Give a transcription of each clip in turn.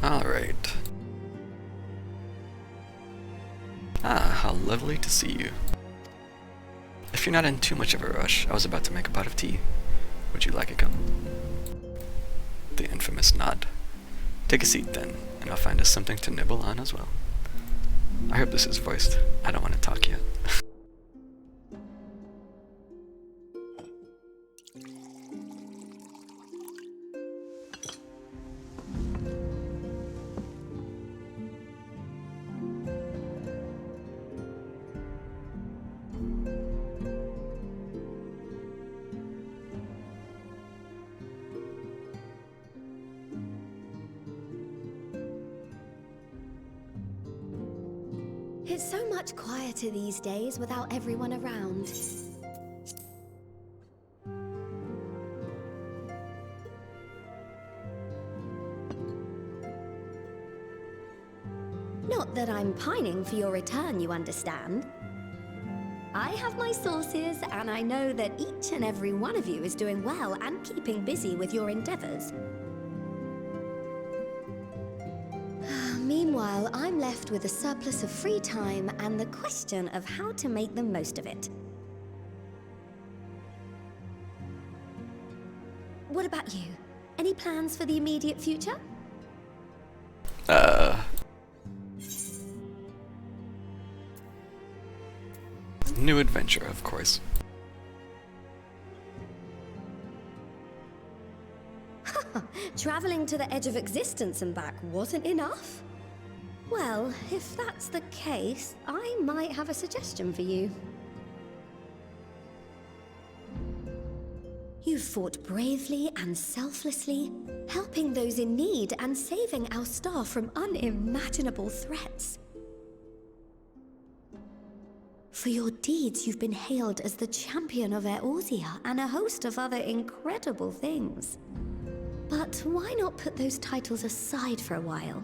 Alright. Ah, how lovely to see you. If you're not in too much of a rush, I was about to make a pot of tea. Would you like a cup? The infamous nod. Take a seat then, and I'll find us something to nibble on as well. I hope this is voiced. I don't want to talk yet. It's so much quieter these days without everyone around. Not that I'm pining for your return, you understand. I have my sources, and I know that each and every one of you is doing well and keeping busy with your endeavors. Meanwhile, I'm left with a surplus of free time and the question of how to make the most of it. What about you? Any plans for the immediate future? New adventure, of course. Traveling to the edge of existence and back wasn't enough? Well, if that's the case, I might have a suggestion for you. You fought bravely and selflessly, helping those in need and saving our star from unimaginable threats. For your deeds, you've been hailed as the champion of Eorzea and a host of other incredible things. But why not put those titles aside for a while?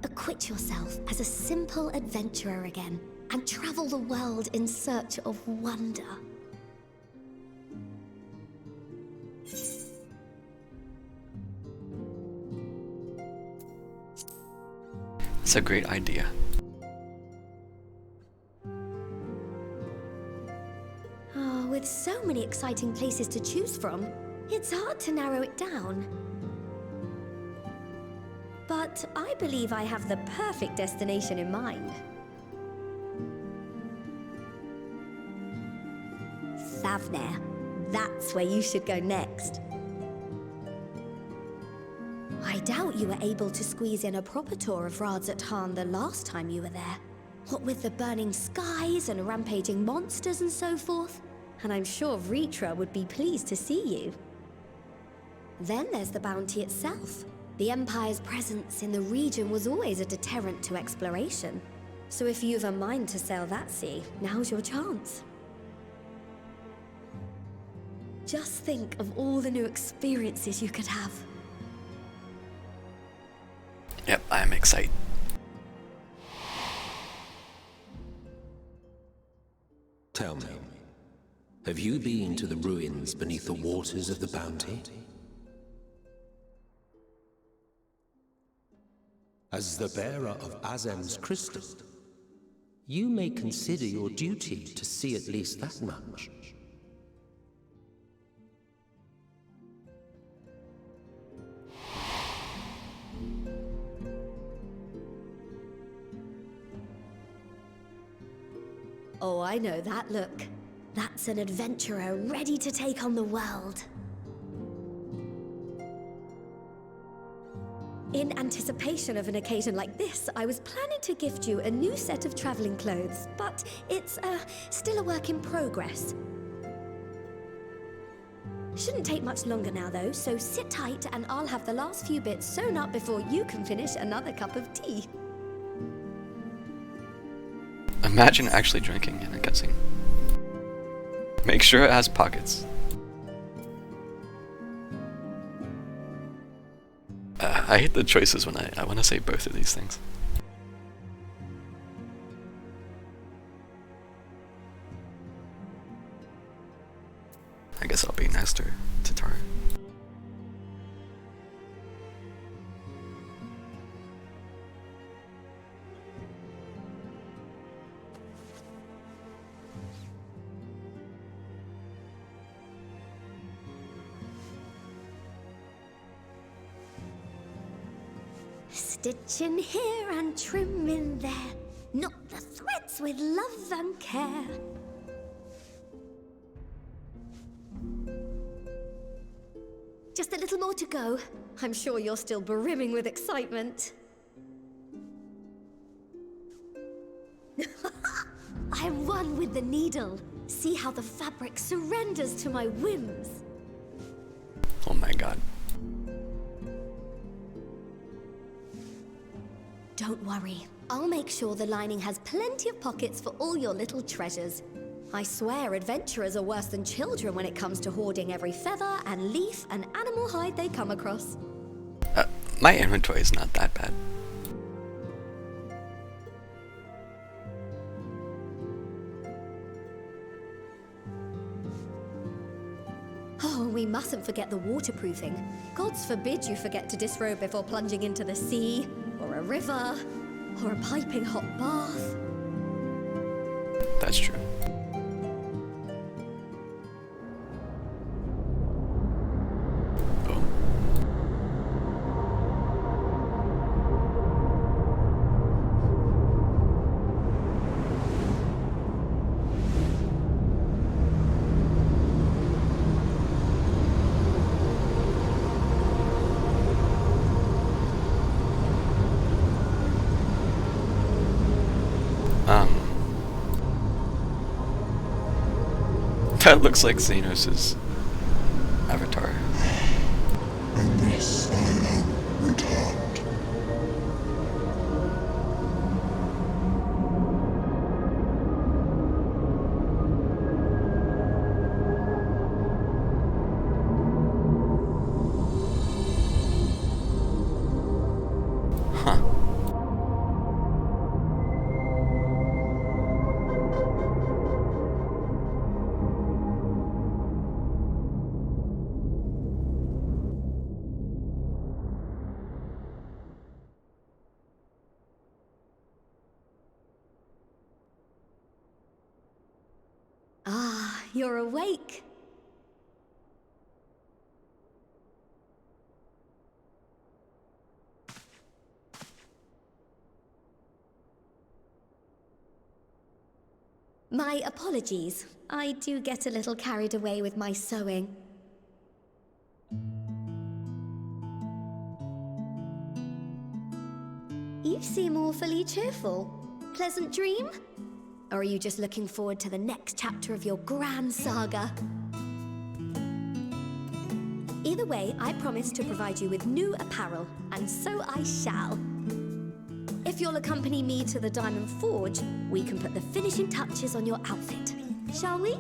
Acquit yourself as a simple adventurer again and travel the world in search of wonder. It's a great idea. Oh, with so many exciting places to choose from, it's hard to narrow it down. But I believe I have the perfect destination in mind. Thavnair. That's where you should go next. I doubt you were able to squeeze in a proper tour of Radzatan the last time you were there. What with the burning skies and rampaging monsters and so forth. And I'm sure Ritra would be pleased to see you. Then there's the bounty itself. The Empire's presence in the region was always a deterrent to exploration. So if you've a mind to sail that sea, now's your chance. Just think of all the new experiences you could have. Yep, I'm excited. Tell me, have you been to the ruins beneath the waters of the Bounty? As the bearer of Azem's crystal, you may consider your duty to see at least that much. Oh, I know that look. That's an adventurer ready to take on the world. In anticipation of an occasion like this, I was planning to gift you a new set of traveling clothes, but it's still a work in progress. Shouldn't take much longer now though, so sit tight and I'll have the last few bits sewn up before you can finish another cup of tea. Imagine actually drinking in a cutscene. Make sure it has pockets. I hate the choices when I want to say both of these things. I guess I'll be nice to Tara. Stitch in here and trim in there. Knot the threads with love and care. Just a little more to go. I'm sure you're still brimming with excitement. I run with the needle. See how the fabric surrenders to my whims. Oh my god. Don't worry. I'll make sure the lining has plenty of pockets for all your little treasures. I swear adventurers are worse than children when it comes to hoarding every feather and leaf and animal hide they come across. My inventory is not that bad. Oh, we mustn't forget the waterproofing. Gods forbid you forget to disrobe before plunging into the sea, or a river, or a piping hot bath. That's true. Boom. That looks like Xenos' avatar. And this I am returned. Huh. Ah, you're awake. My apologies. I do get a little carried away with my sewing. You seem awfully cheerful. Pleasant dream? Or are you just looking forward to the next chapter of your grand saga? Either way, I promise to provide you with new apparel, and so I shall. If you'll accompany me to the Diamond Forge, we can put the finishing touches on your outfit. Shall we?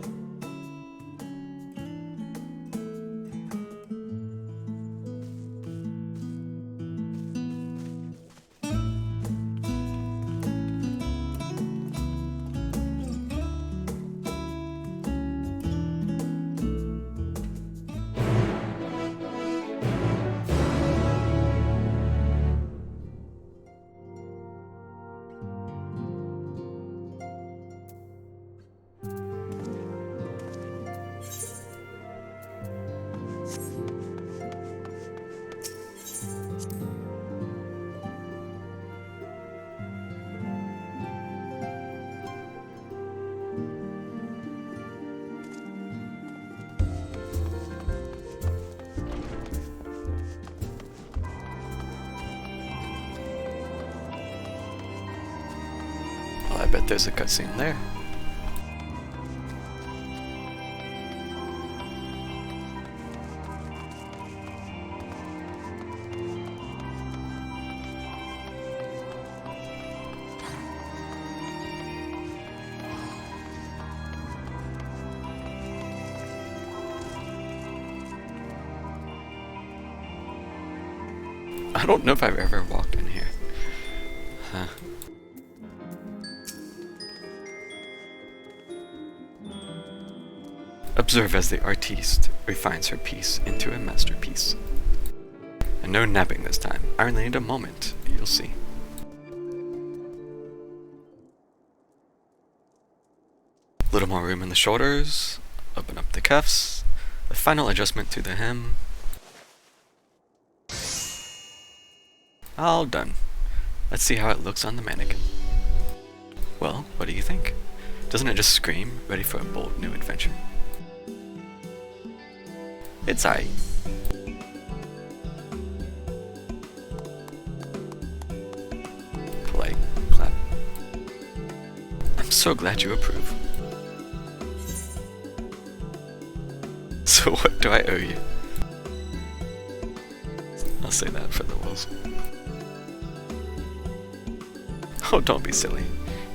Well, I bet there's a cutscene there. I don't know if I've ever walked in here. Huh. Observe as the artiste refines her piece into a masterpiece. And no napping this time. I only need a moment. You'll see. Little more room in the shoulders. Open up the cuffs. The final adjustment to the hem. All done. Let's see how it looks on the mannequin. Well, what do you think? Doesn't it just scream, ready for a bold new adventure? It's aight. Polite clap. I'm so glad you approve. So what do I owe you? I'll say that for the Wills. Oh, don't be silly.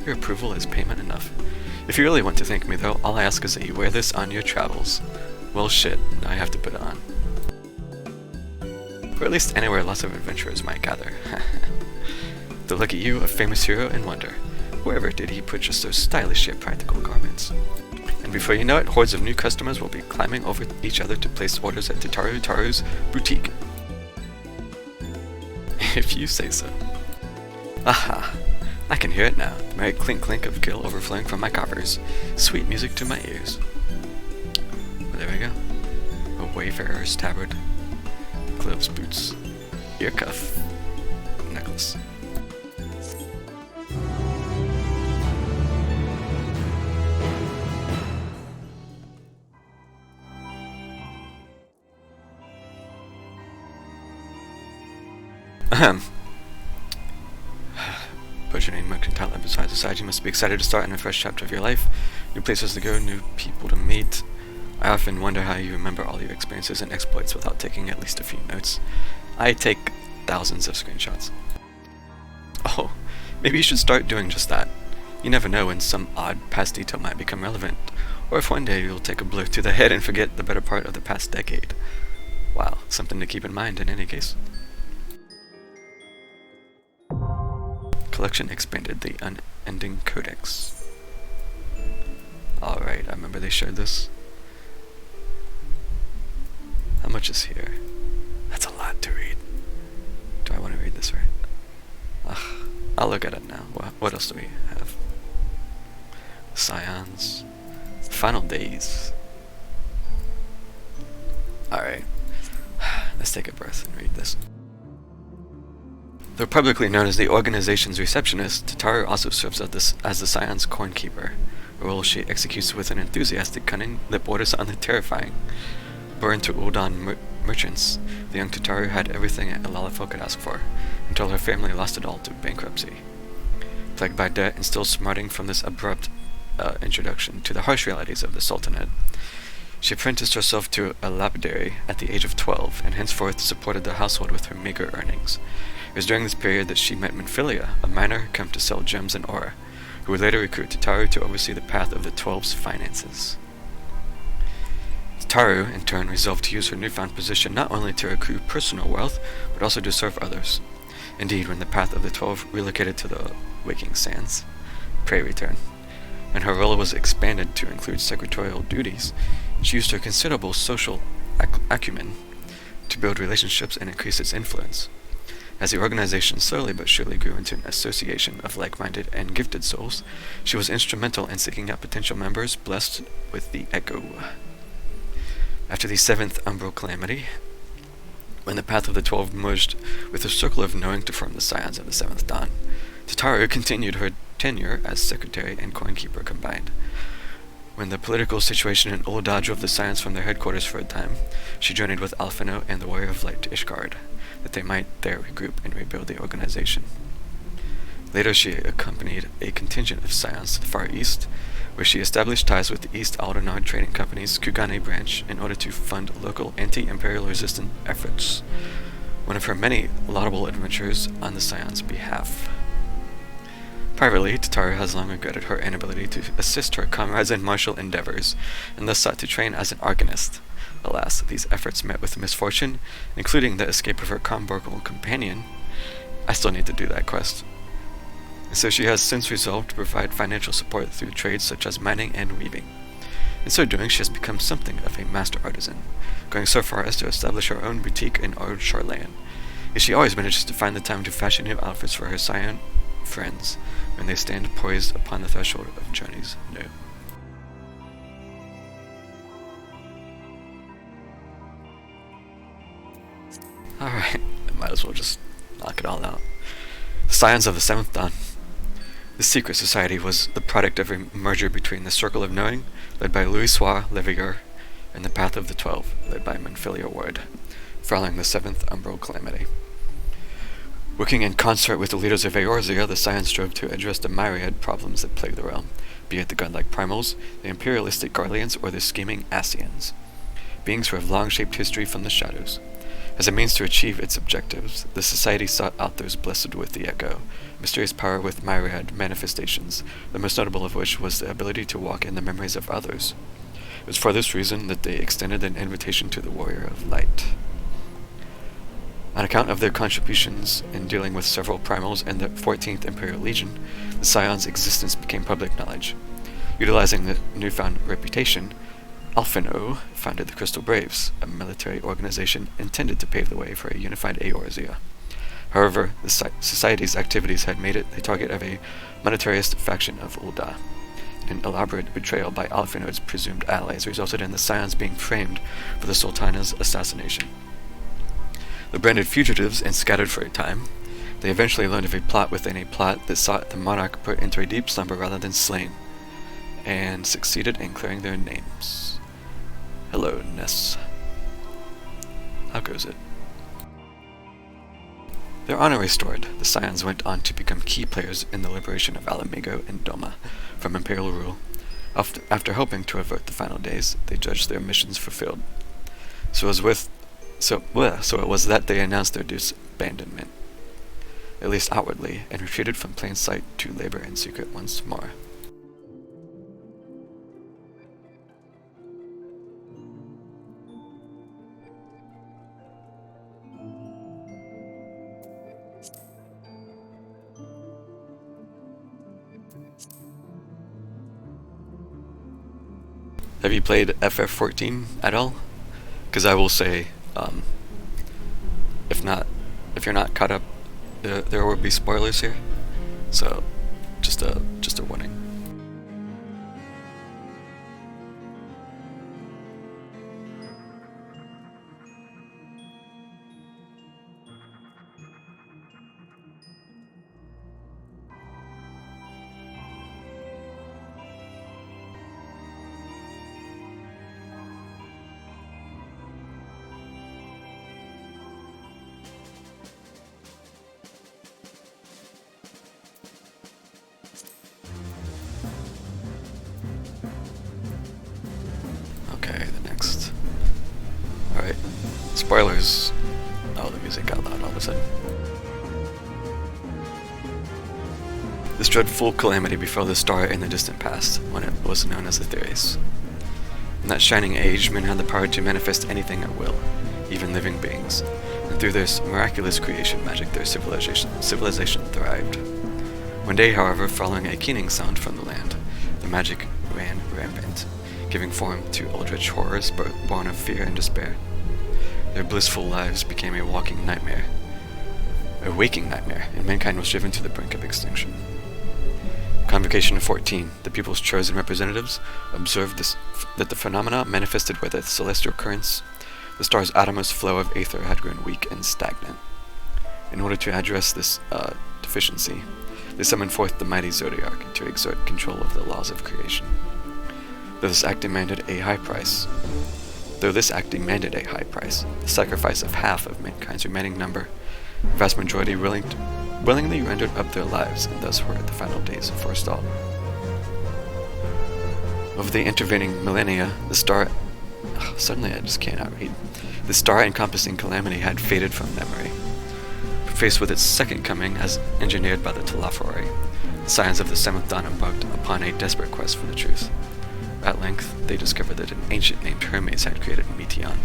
Your approval is payment enough. If you really want to thank me though, all I ask is that you wear this on your travels. Well shit, now I have to put it on. Or at least anywhere lots of adventurers might gather. To look at you, a famous hero, and wonder, wherever did he put just those stylish yet practical garments? And before you know it, hordes of new customers will be climbing over each other to place orders at Taru's boutique. If you say so. Aha! I can hear it now, the merry clink-clink of gil overflowing from my coffers. Sweet music to my ears. Well, there we go. A wayfarer's tabard, gloves, boots, ear cuff, necklace. Ahem. Burgeoning mercantile enterprise aside, you must be excited to start in a fresh chapter of your life. New places to go, new people to meet. I often wonder how you remember all your experiences and exploits without taking at least a few notes. I take thousands of screenshots. Oh, maybe you should start doing just that. You never know when some odd past detail might become relevant, or if one day you'll take a blow to the head and forget the better part of the past decade. Wow, something to keep in mind in any case. Collection expanded, the unending codex. Alright, I remember they shared this. How much is here? That's a lot to read. Do I want to read this right? Ugh, I'll look at it now. What else do we have? Scions. Final days. Alright. Let's take a breath and read this. Though publicly known as the organization's receptionist, Tataru also serves as the Scion's cornkeeper, a role she executes with an enthusiastic cunning that borders on the terrifying. Born to Uldan merchants, the young Tataru had everything a Lalafell could ask for, until her family lost it all to bankruptcy. Plagued by debt and still smarting from this abrupt introduction to the harsh realities of the Sultanate, she apprenticed herself to a lapidary at the age of 12, and henceforth supported the household with her meager earnings. It was during this period that she met Minfilia, a miner come to sell gems and ore, who would later recruit Tataru to oversee the path of the 12's finances. Tataru, in turn, resolved to use her newfound position not only to accrue personal wealth, but also to serve others. Indeed, when the path of the 12 relocated to the Waking Sands, pray return, and her role was expanded to include secretarial duties, she used her considerable social acumen to build relationships and increase its influence. As the organization slowly but surely grew into an association of like-minded and gifted souls, she was instrumental in seeking out potential members blessed with the Echo. After the 7th Umbral Calamity, when the path of the 12 merged with the Circle of Knowing to form the Scions of the 7th Dawn, Tataru continued her tenure as secretary and coinkeeper combined. When the political situation in Ul'dah drove the Scions from their headquarters for a time, she journeyed with Alphino and the Warrior of Light to Ishgard, that they might there regroup and rebuild the organization. Later she accompanied a contingent of Scions to the Far East, where she established ties with the East Aldenard Trading Company's Kugane branch in order to fund local anti-imperial resistant efforts, one of her many laudable adventures on the Scions' behalf. Privately, Tataru has long regretted her inability to assist her comrades in martial endeavors, and thus sought to train as an arcanist. Alas, these efforts met with misfortune, including the escape of her Comborgal companion. I still need to do that quest. And so she has since resolved to provide financial support through trades such as mining and weaving. In so doing, she has become something of a master artisan, going so far as to establish her own boutique in Ard Charlayan. Yet she always manages to find the time to fashion new outfits for her Scion friends when they stand poised upon the threshold of journeys new. Alright, I might as well just knock it all out. The Scions of the Seventh Dawn. This secret society was the product of a merger between the Circle of Knowing, led by Louis-Soir Levier, and the Path of the Twelve, led by Manfilia Ward, following the Seventh Umbral Calamity. Working in concert with the leaders of Eorzea, the Scions strove to address the myriad problems that plague the realm, be it the godlike primals, the imperialistic Garleans, or the scheming Ascians, beings who have long shaped history from the shadows. As a means to achieve its objectives, the Society sought out those blessed with the Echo, a mysterious power with myriad manifestations, the most notable of which was the ability to walk in the memories of others. It was for this reason that they extended an invitation to the Warrior of Light. On account of their contributions in dealing with several primals and the 14th Imperial Legion, the Scions' existence became public knowledge. Utilizing the newfound reputation, Alphino founded the Crystal Braves, a military organization intended to pave the way for a unified Eorzea. However, the Society's activities had made it the target of a monetarist faction of Ul'dah. An elaborate betrayal by Alphino's presumed allies resulted in the Scions being framed for the Sultana's assassination. The branded fugitives and scattered for a time, they eventually learned of a plot within a plot that sought the monarch put into a deep slumber rather than slain, and succeeded in clearing their names. Hello, Ness. How goes it? Their honor restored, the Scions went on to become key players in the liberation of Alamigo and Doma from Imperial rule. After hoping to avert the final days, they judged their missions fulfilled. So it was that they announced their disbandment, at least outwardly, and retreated from plain sight to labor in secret once more. Have you played FF14 at all? Because I will say, if you're not caught up, there will be spoilers here. So, just a warning. Alright. Spoilers. Oh, the music got loud all of a sudden. This dreadful calamity befell the star in the distant past, when it was known as Aetherius. In that shining age, men had the power to manifest anything at will, even living beings, and through this miraculous creation magic their civilization thrived. One day, however, following a keening sound from the land, the magic ran rampant, giving form to eldritch horrors born of fear and despair. Their blissful lives became a waking nightmare, and mankind was driven to the brink of extinction. Convocation of 14, the people's chosen representatives, observed that the phenomena manifested with a celestial currents, the star's atomos flow of aether had grown weak and stagnant. In order to address this deficiency, they summoned forth the mighty Zodiac to exert control of the laws of creation. Though this act demanded a high price, the sacrifice of half of mankind's remaining number, the vast majority willingly rendered up their lives, and thus were the final days forestalled. Over the intervening millennia, the star... suddenly I just cannot read. The star-encompassing calamity had faded from memory. Faced with its second coming, as engineered by the Telafori, the Scions of the Seventh Dawn embarked upon a desperate quest for the truth. At length, they discovered that an ancient named Hermes had created Meteon,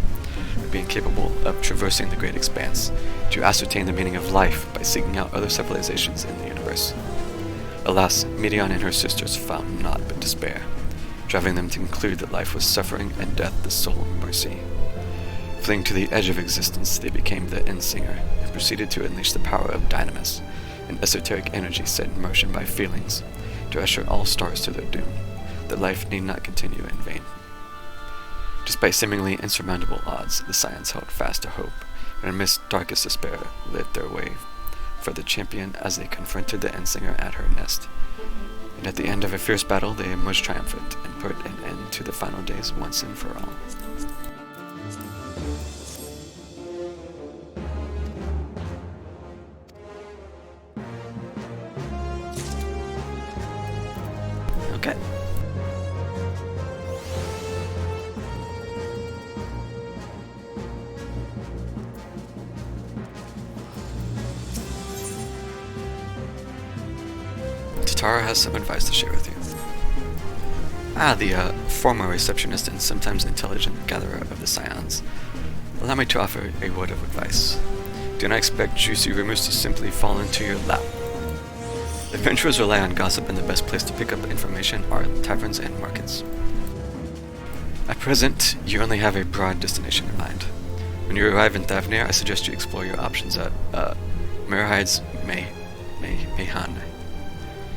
being capable of traversing the great expanse to ascertain the meaning of life by seeking out other civilizations in the universe. Alas, Meteon and her sisters found naught but despair, driving them to conclude that life was suffering and death the sole mercy. Fleeing to the edge of existence, they became the Endsinger and proceeded to unleash the power of Dynamis, an esoteric energy set in motion by feelings, to usher all stars to their doom, that life need not continue in vain. Despite seemingly insurmountable odds, the Scions held fast to hope, and amidst darkest despair lit their way for the champion as they confronted the Endsinger at her nest. And at the end of a fierce battle, they emerged triumphant and put an end to the final days once and for all. Okay. Tara has some advice to share with you. The former receptionist and sometimes intelligent gatherer of the Scions. Allow me to offer a word of advice. Do not expect juicy rumors to simply fall into your lap. Adventurers rely on gossip, and the best place to pick up information are taverns and markets. At present, you only have a broad destination in mind. When you arrive in Thavnir, I suggest you explore your options at Merihide's Mayhan,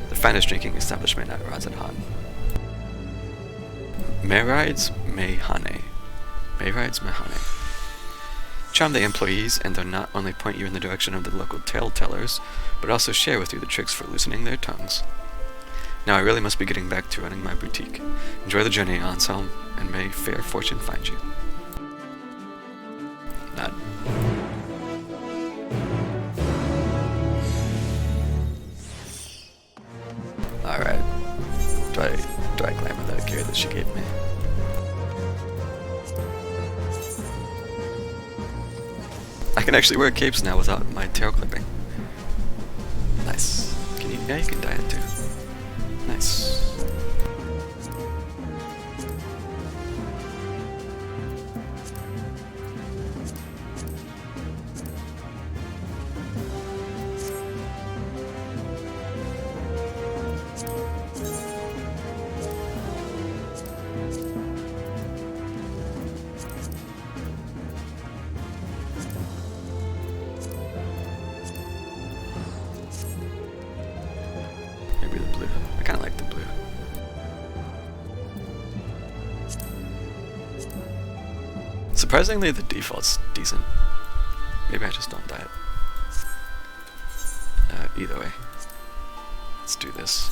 the finest drinking establishment at Razadhan. Merihide's Mayhane. Charm the employees, and they'll not only point you in the direction of the local tale tellers, but also share with you the tricks for loosening their tongues. Now I really must be getting back to running my boutique. Enjoy the journey, Anselm, and may fair fortune find you. Nod. Alright. Do I glamour that gear that she gave me? I can actually wear capes now without my tail clipping. Nice. Can you? Yeah, you can dye it too. Nice. Maybe the blue. I kind of like the blue. Surprisingly, the default's decent. Maybe I just don't dye it. Either way. Let's do this.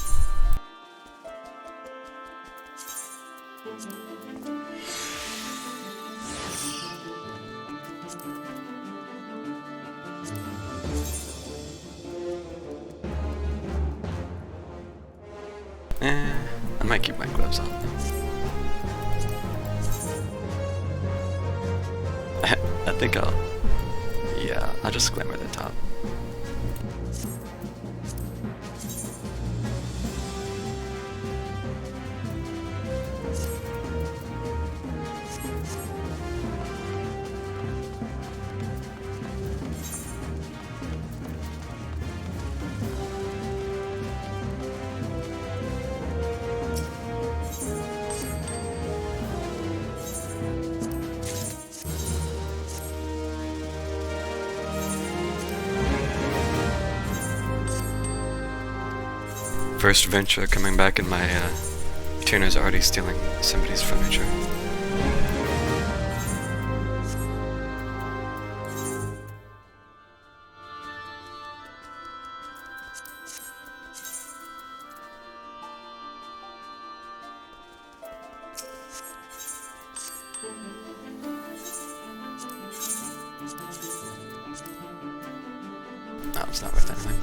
I might keep my gloves on. I think I'll just glamour the top. First venture coming back, and my tuner's already stealing somebody's furniture. No, it's not worth anything.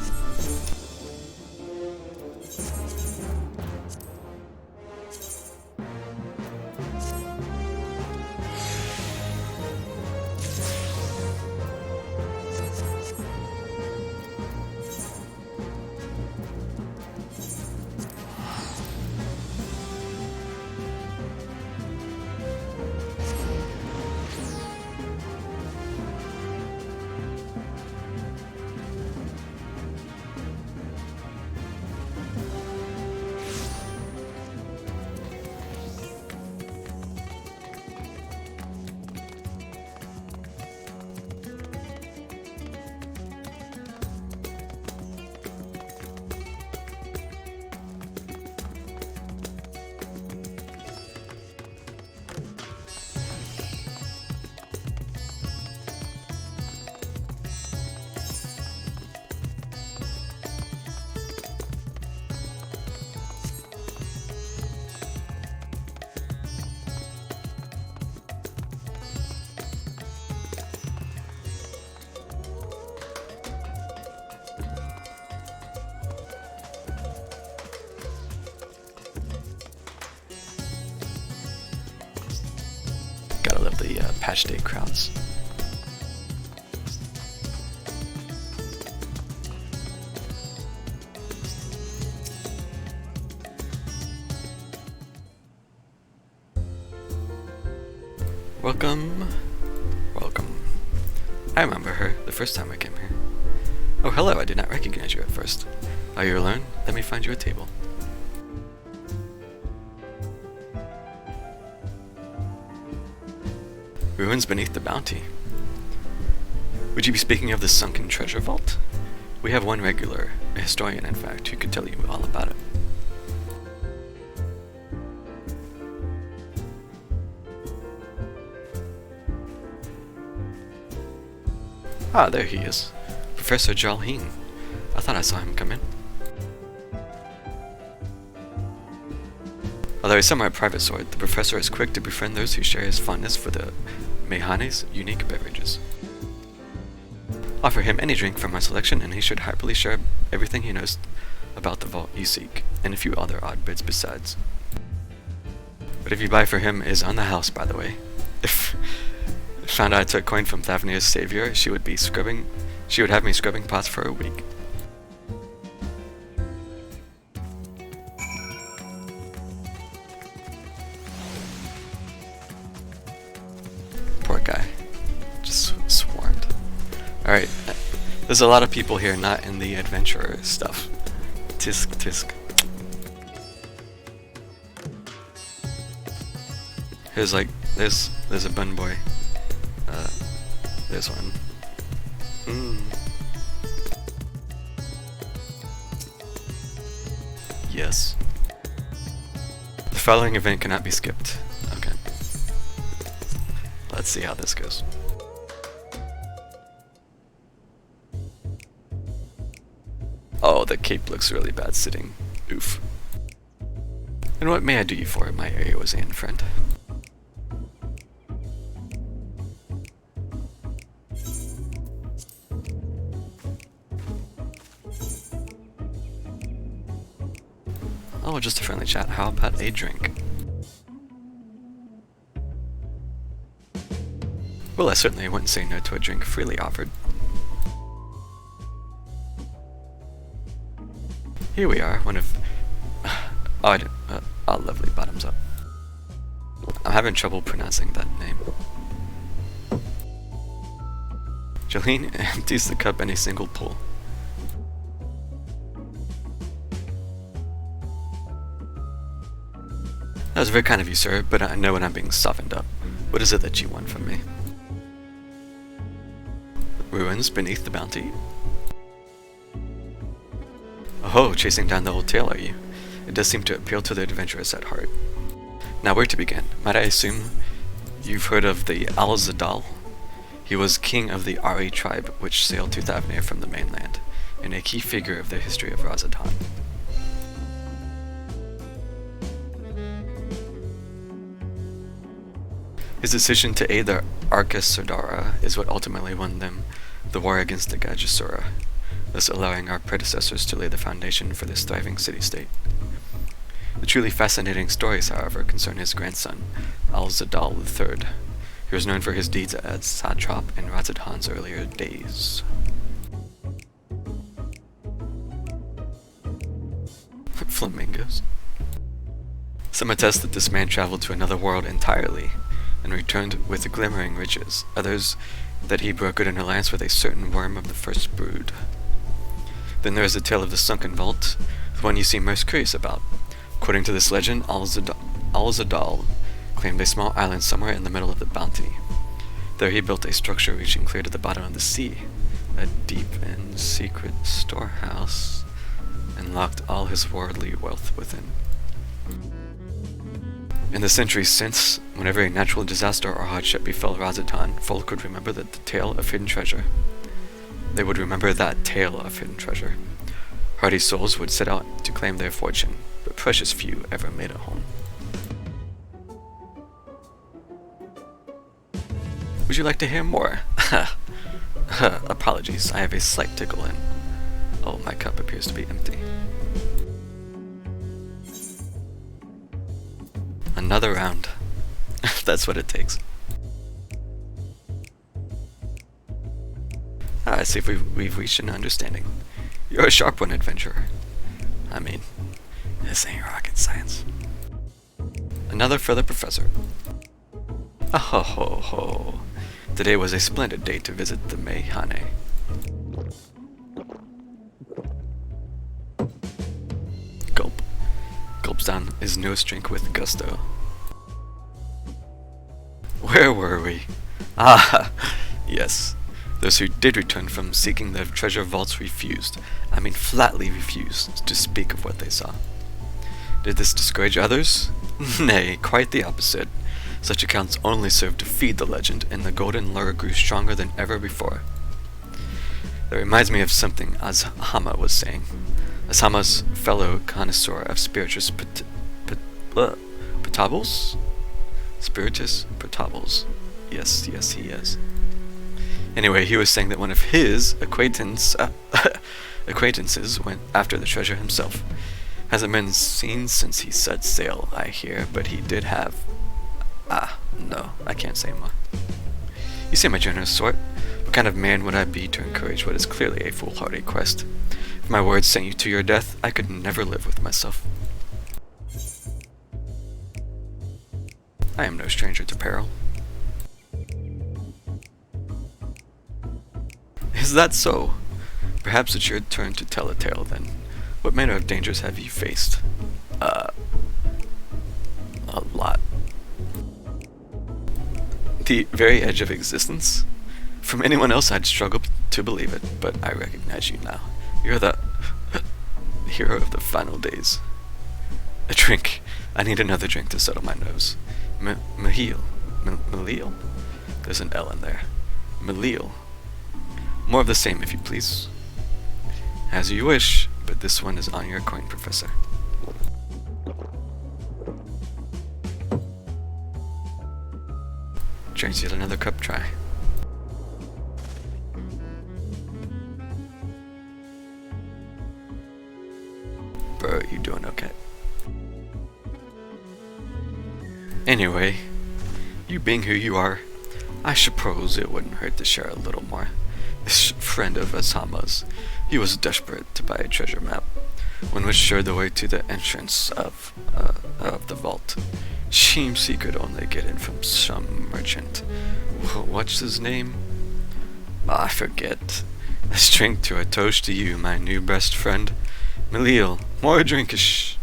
patch day crowds. Welcome. Welcome. I remember her the first time I came here. Oh, hello, I did not recognize you at first. Are you alone? Let me find you a table. Ruins beneath the bounty. Would you be speaking of the sunken treasure vault? We have one regular, a historian in fact, who could tell you all about it. Ah, there he is. Professor Jalheen. I thought I saw him come in. Although a somewhat private sort, the professor is quick to befriend those who share his fondness for the Mehane's unique beverages. Offer him any drink from my selection and he should happily share everything he knows about the vault you seek, and a few other odd bits besides. But if you buy for him is on the house, by the way. If found out I took coin from Thavnia's savior, she would have me scrubbing pots for a week. Poor guy. Just swarmed. Alright, there's a lot of people here not in the adventurer stuff. Tisk tisk. Here's like, there's a bun boy. There's one. Yes. The following event cannot be skipped. Okay. Let's see how this goes. Oh, the cape looks really bad sitting. Oof. And what may I do you for, my Aeosian friend? Oh, just a friendly chat. How about a drink? Well, I certainly wouldn't say no to a drink freely offered. Here we are, one of... lovely bottoms up. I'm having trouble pronouncing that name. Jolene empties the cup in a single pull. That was very kind of you, sir, but I know when I'm being softened up. What is it that you want from me? Ruins beneath the bounty? Oh, chasing down the old tale, are you? It does seem to appeal to the adventurous at heart. Now, where to begin? Might I assume you've heard of the Al-Zadal? He was king of the Ari tribe, which sailed to Thavnia from the mainland, and a key figure of the history of Razatan. His decision to aid the Arkasardara is what ultimately won them the war against the Gajasura, thus allowing our predecessors to lay the foundation for this thriving city-state. The truly fascinating stories, however, concern his grandson, Al-Zadal III, who was known for his deeds as satrap in Razatan's earlier days. Flamingos. Some attest that this man traveled to another world entirely, and returned with glimmering riches, others that he brokered an alliance with a certain worm of the first brood. Then there is the tale of the sunken vault, the one you seem most curious about. According to this legend, Al-Zadal claimed a small island somewhere in the middle of the bounty. There he built a structure reaching clear to the bottom of the sea, a deep and secret storehouse, and locked all his worldly wealth within. In the centuries since, whenever a natural disaster or hardship befell Razatan, folk would remember the tale of hidden treasure. They would remember that tale of hidden treasure. Hardy souls would set out to claim their fortune, but precious few ever made it home. Would you like to hear more? Apologies, I have a slight tickle in. Oh, my cup appears to be empty. Another round. If that's what it takes. see if we've reached an understanding. You're a sharp one, adventurer. I mean, this ain't rocket science. Another fellow professor. Oh ho ho ho. Today was a splendid day to visit the Mehane. Gulp. Gulps down his newest drink with gusto. Where were we? Ah, yes. Those who did return from seeking the treasure vaults refused, I mean flatly refused, to speak of what they saw. Did this discourage others? Nay, quite the opposite. Such accounts only served to feed the legend, and the golden lure grew stronger than ever before. That reminds me of something Azhama was saying. Azhama's fellow connoisseur of spiritus potables? Spiritus potables. Yes, he is. Anyway, he was saying that one of his acquaintances went after the treasure himself. Hasn't been seen since he set sail, I hear, but he did have... no, I can't say more. You seem a generous sort. What kind of man would I be to encourage what is clearly a foolhardy quest? If my words sent you to your death, I could never live with myself. I am no stranger to peril. Is that so? Perhaps it's your turn to tell a tale, then. What manner of dangers have you faced? A lot. The very edge of existence? From anyone else I'd struggle to believe it, but I recognize you now. You're the hero of the final days. A drink. I need another drink to settle my nerves. Mahil. Malil? There's an L in there. Malil. More of the same, if you please. As you wish, but this one is on your coin, Professor. Drinks yet another cup, try. Bro, you doing okay? Anyway, you being who you are, I suppose it wouldn't hurt to share a little more. This friend of Azhama's, he was desperate to buy a treasure map. One which showed the way to the entrance of the vault. Seems he could only get it from some merchant. What's his name? I forget. Let's drink to a toast to you, my new best friend. Malil, more drinkish.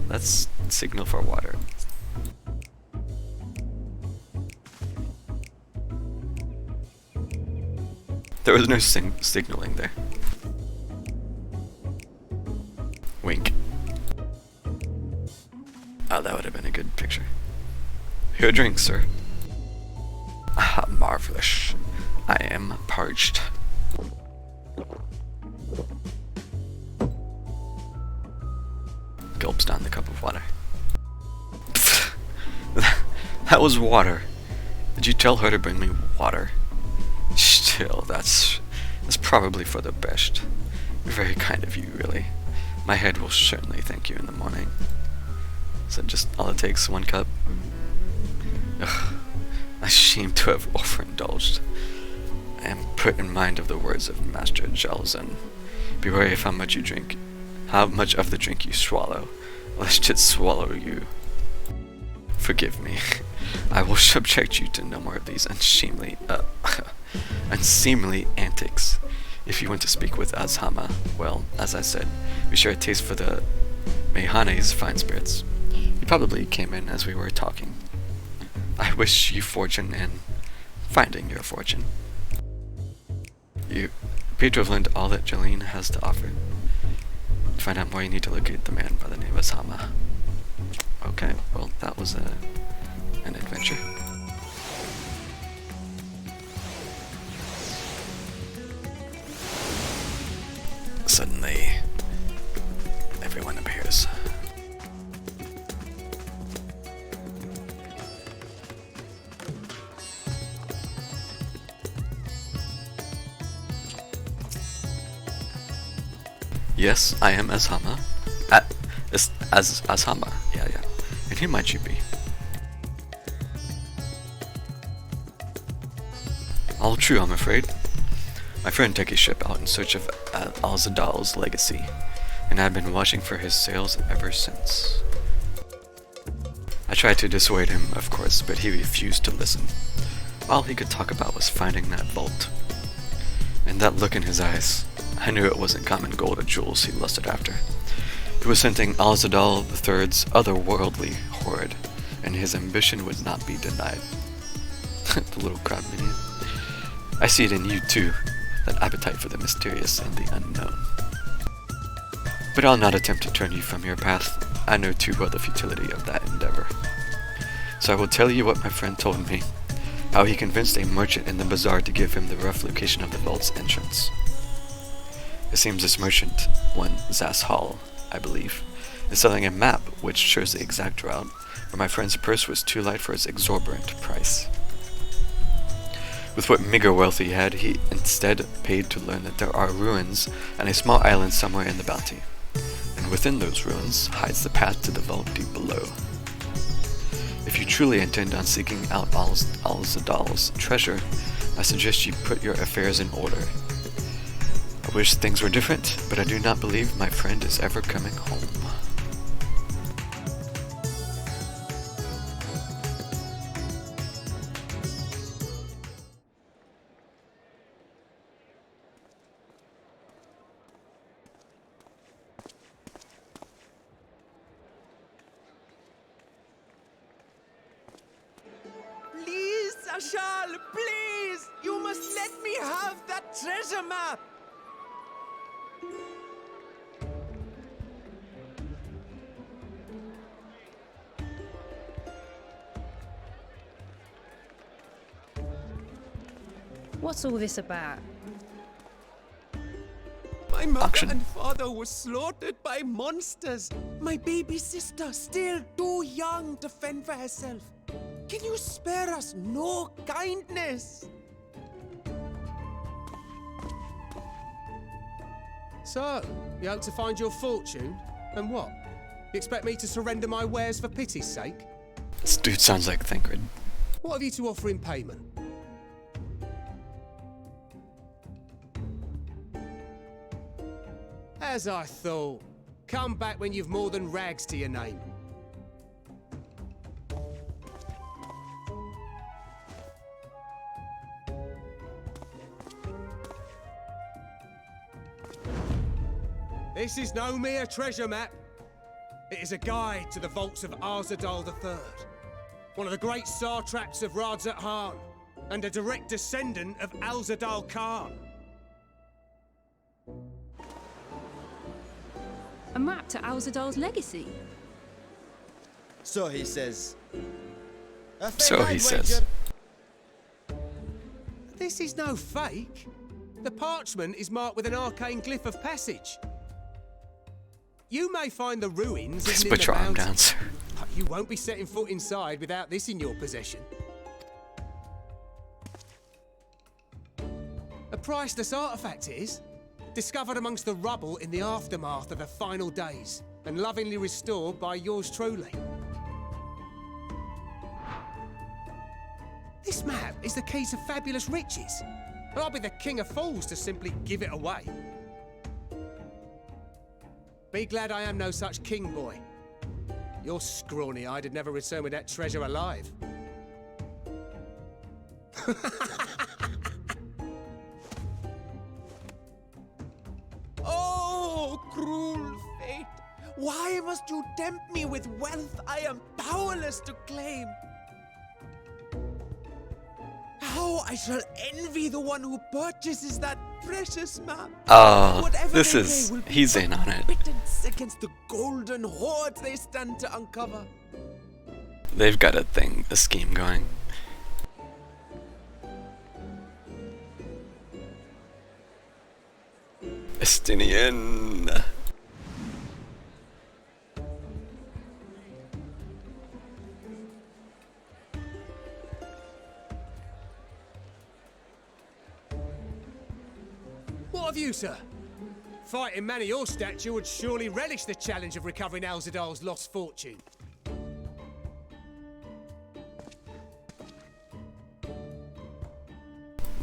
That's signal for water. There was no signaling there. Wink. Oh, that would have been a good picture. Your drink, sir. Ah, marvelous. I am parched. Gulps down the cup of water. That was water. Did you tell her to bring me water? Still, that's probably for the best. Very kind of you, really. My head will certainly thank you in the morning. Is that just all it takes, one cup? Ugh, I seem to have overindulged. I am put in mind of the words of Master Jelzen. Be wary of how much you drink, how much of the drink you swallow, lest it swallow you. Forgive me. I will subject you to no more of these unseemly antics. If you want to speak with Azhama, well, as I said, we share a taste for the Mehane's fine spirits. He probably came in as we were talking. I wish you fortune in finding your fortune. You appear to have learned all that Jolene has to offer. To find out more, you need to locate the man by the name of Azhama. Okay, well, that was an adventure. Suddenly, everyone appears. Yes, I am Azhama. Azhama, yeah. And who might you be? All true, I'm afraid. My friend took a ship out in search of Alzadal's legacy, and I've been watching for his sails ever since. I tried to dissuade him, of course, but he refused to listen. All he could talk about was finding that vault. And that look in his eyes, I knew it wasn't common gold or jewels he lusted after. It was something Alzadal III's otherworldly hoard, and his ambition would not be denied. The little crab minion. I see it in you too, that appetite for the mysterious and the unknown. But I'll not attempt to turn you from your path. I know too well the futility of that endeavor. So I will tell you what my friend told me, how he convinced a merchant in the bazaar to give him the rough location of the vault's entrance. It seems this merchant, one Zas Hall, I believe, is selling a map which shows the exact route, but my friend's purse was too light for its exorbitant price. With what meager wealth he had, he instead paid to learn that there are ruins and a small island somewhere in the bounty, and within those ruins hides the path to the vault deep below. If you truly intend on seeking out Alzadal's treasure, I suggest you put your affairs in order. I wish things were different, but I do not believe my friend is ever coming home. Please, Ashal, please! You must let me have that treasure map! What's all this about? My mother Auction. and father were slaughtered by monsters. My baby sister, still too young to fend for herself. Can you spare us no kindness? So, you hope to find your fortune? And what? You expect me to surrender my wares for pity's sake? This dude sounds like Thancred. What have you to offer in payment? As I thought. Come back when you've more than rags to your name. This is no mere treasure map. It is a guide to the vaults of Alzadal III, one of the great satraps of Radzat Han, and a direct descendant of Alzadal Khan. A map to Alzadal's legacy? So he says. So he says. This is no fake. The parchment is marked with an arcane glyph of passage. You may find the ruins Please hidden in put the your arm mountain, down, sir. but you won't be setting foot inside without this in your possession. A priceless artifact it is, discovered amongst the rubble in the aftermath of the final days, and lovingly restored by yours truly. This map is the key to fabulous riches, and I'll be the king of fools to simply give it away. Be glad I am no such king, boy. Your scrawny-eyed had never returned with that treasure alive. Oh, cruel fate! Why must you tempt me with wealth I am powerless to claim? How I shall envy the one who purchases that precious map. Whatever This they is, say will be he's but in on it. pittance against the golden hoards they stand to uncover. They've got a scheme going. Estinian. What of you, sir? Fighting man of your stature would surely relish the challenge of recovering Alzadal's lost fortune.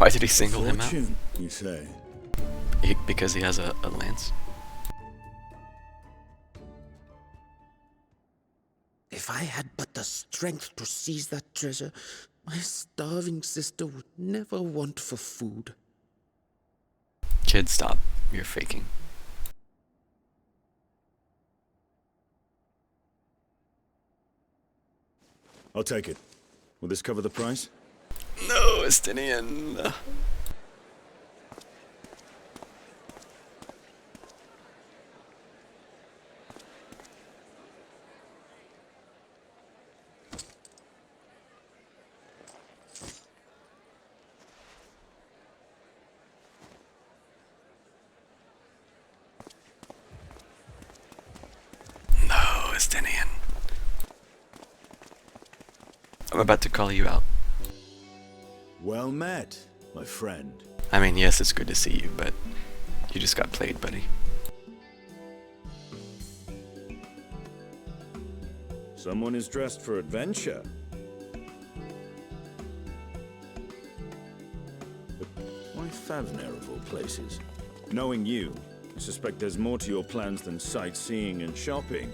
Why did he single him out? Fortune, you say? Because he has a lance? If I had but the strength to seize that treasure, my starving sister would never want for food. Kid, stop. You're faking. I'll take it. Will this cover the price? No, Estinian. No, Estinian. I'm about to call you out. Well met, my friend. I mean, yes, it's good to see you, but you just got played, buddy. Someone is dressed for adventure. But why Favner of all places? Knowing you, I suspect there's more to your plans than sightseeing and shopping.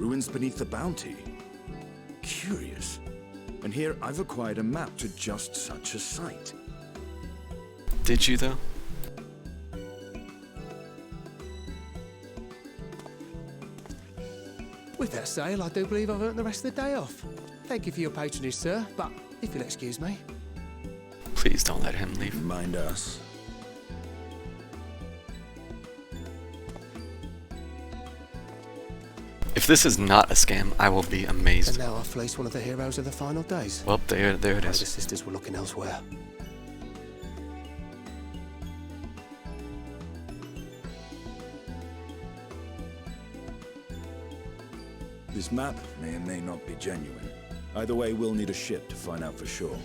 Ruins beneath the Bounty. Curious. And here I've acquired a map to just such a site. Did you, though? With that sale, I do believe I've earned the rest of the day off. Thank you for your patronage, sir, but if you'll excuse me. Please don't let him leave. Mind us. If this is not a scam, I will be And amazed. now I've fleeced one of the heroes of the final days. Well, there it The is. sisters were looking elsewhere. This map may or may not be genuine. Either way, we'll need a ship to find out for sure.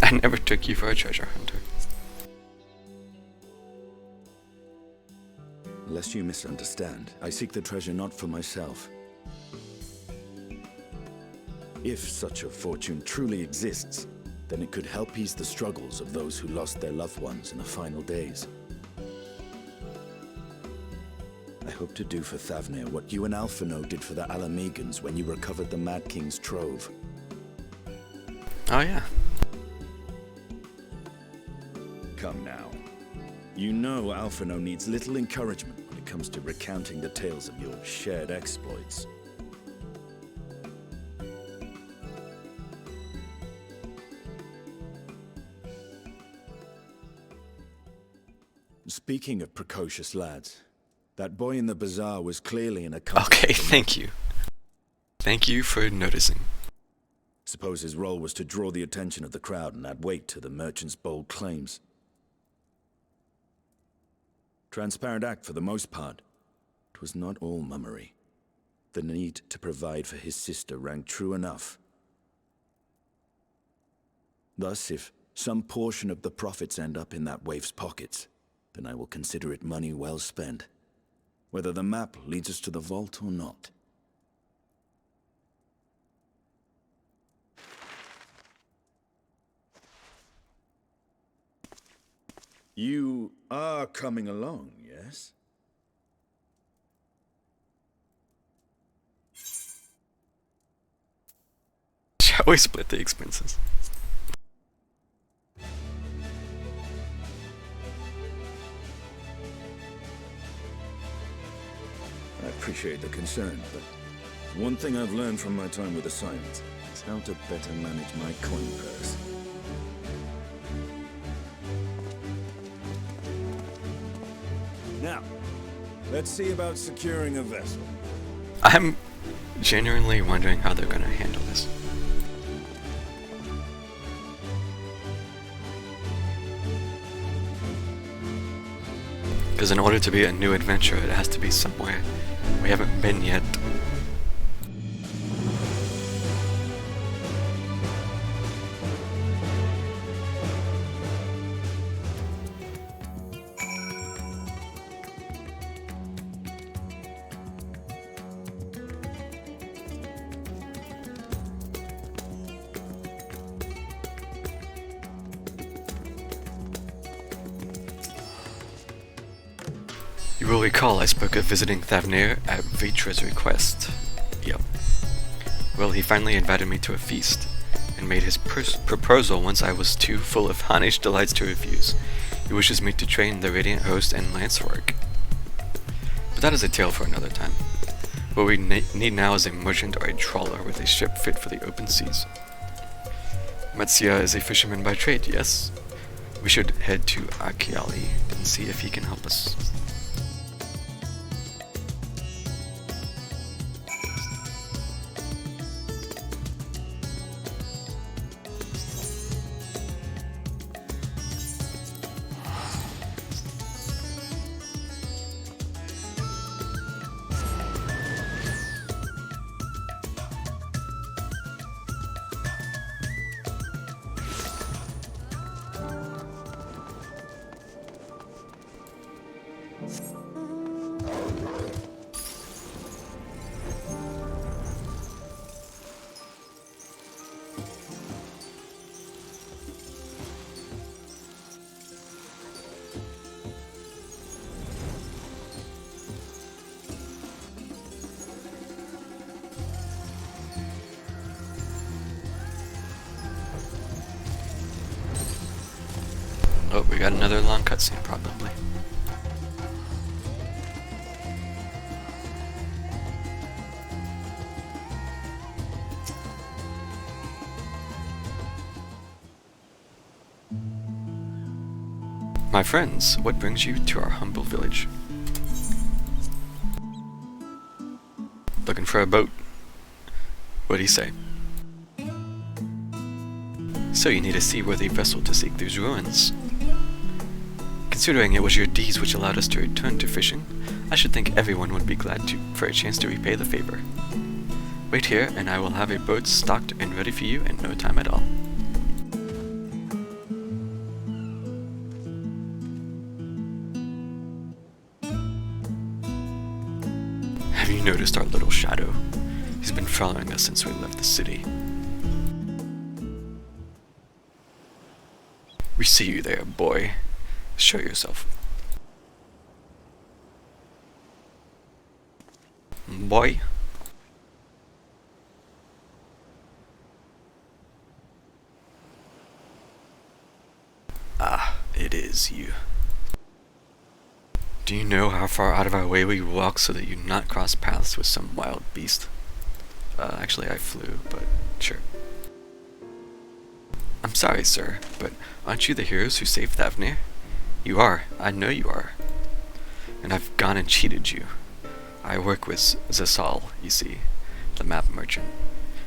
I never took you for a treasure hunter. Lest you misunderstand, I seek the treasure not for myself. If such a fortune truly exists, then it could help ease the struggles of those who lost their loved ones in the final days. I hope to do for Thavnir what you and Alphino did for the Alamegans when you recovered the Mad King's trove. Oh, yeah. Come now. You know Alphino needs little encouragement when it comes to recounting the tales of your shared exploits. Speaking of precocious lads, that boy in the bazaar was clearly an accomplice. Okay, thank you. Thank you for noticing. Suppose his role was to draw the attention of the crowd and add weight to the merchant's bold claims. Transparent act for the most part. It was not all mummery. The need to provide for his sister rang true enough. Thus, if some portion of the profits end up in that waif's pockets, then I will consider it money well spent, whether the map leads us to the vault or not. You are coming along, yes? Shall we split the expenses? I appreciate the concern, but one thing I've learned from my time with the Silence is how to better manage my coin purse. Now, let's see about securing a vessel. I'm genuinely wondering how they're gonna handle this. Because in order to be a new adventure, it has to be somewhere we haven't been yet. You will recall I spoke of visiting Thavnir at Vitra's request. Yep. Well, he finally invited me to a feast, and made his proposal once I was too full of Hanish delights to refuse. He wishes me to train the Radiant Host and Lance work. But that is a tale for another time. What we need now is a merchant or a trawler with a ship fit for the open seas. Matsia is a fisherman by trade, yes? We should head to Akiali and see if he can help us. Oh, we got another long cutscene, probably. My friends, what brings you to our humble village? Looking for a boat. What do you say? So you need a seaworthy vessel to seek these ruins. Considering it was your deeds which allowed us to return to fishing, I should think everyone would be glad for a chance to repay the favor. Wait here, and I will have a boat stocked and ready for you in no time at all. Have you noticed our little shadow? He's been following us since we left the city. We see you there, boy. Show yourself. Boy. Ah, it is you. Do you know how far out of our way we walk so that you not cross paths with some wild beast? Actually I flew, but sure. I'm sorry, sir, but aren't you the heroes who saved Thavnir? You are. I know you are. And I've gone and cheated you. I work with Zasal, you see, the map merchant.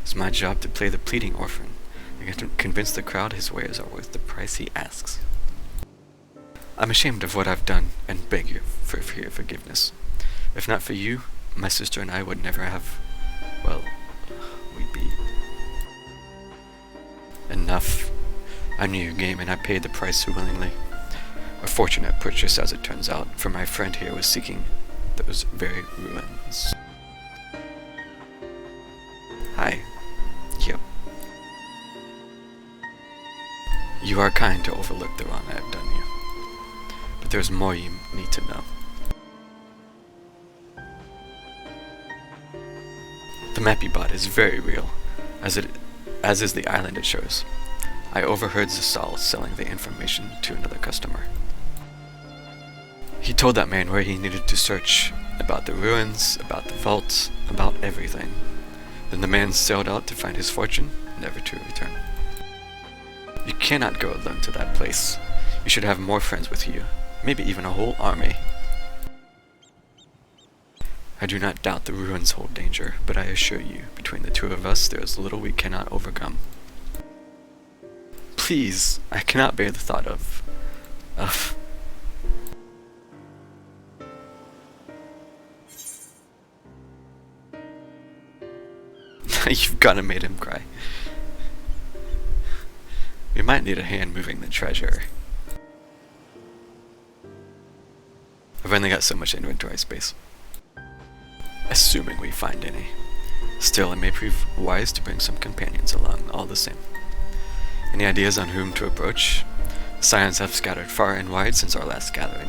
It's my job to play the pleading orphan and to convince the crowd his wares are worth the price he asks. I'm ashamed of what I've done and beg you for your forgiveness. If not for you, my sister and I would never have, well, we'd be... Enough. I knew your game and I paid the price willingly. A fortunate purchase, as it turns out, for my friend here was seeking those very ruins. Hi. Yep. You are kind to overlook the wrong I have done you. But there's more you need to know. The map you bought is very real, as is the island it shows. I overheard Zasal selling the information to another customer. He told that man where he needed to search, about the ruins, about the vaults, about everything. Then the man sailed out to find his fortune, never to return. You cannot go alone to that place. You should have more friends with you, maybe even a whole army. I do not doubt the ruins hold danger, but I assure you, between the two of us, there is little we cannot overcome. Please, I cannot bear the thought of... You've gotta made him cry. We might need a hand moving the treasure. I've only got so much inventory space. Assuming we find any. Still, it may prove wise to bring some companions along, all the same. Any ideas on whom to approach? Scions have scattered far and wide since our last gathering.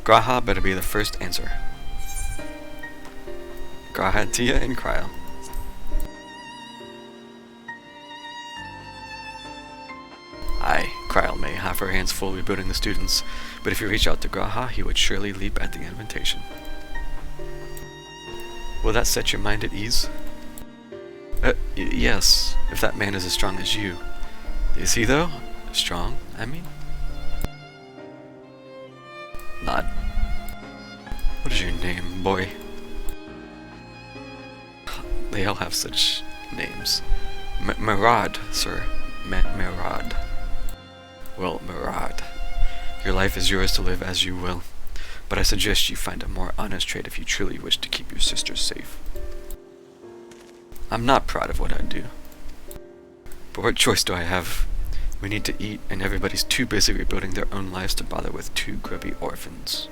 Graha better be the first answer. Graha, Tia, and Cryo. Aye, Cryle may have her hands full rebuilding the students, but if you reach out to Graha, he would surely leap at the invitation. Will that set your mind at ease? Yes, if that man is as strong as you. Is he, though? Strong, I mean? Nod. What is your name, boy? They all have such names. Murad, sir. Murad. Well, Murad, your life is yours to live as you will, but I suggest you find a more honest trade if you truly wish to keep your sisters safe. I'm not proud of what I do, but what choice do I have? We need to eat, and everybody's too busy rebuilding their own lives to bother with two grubby orphans.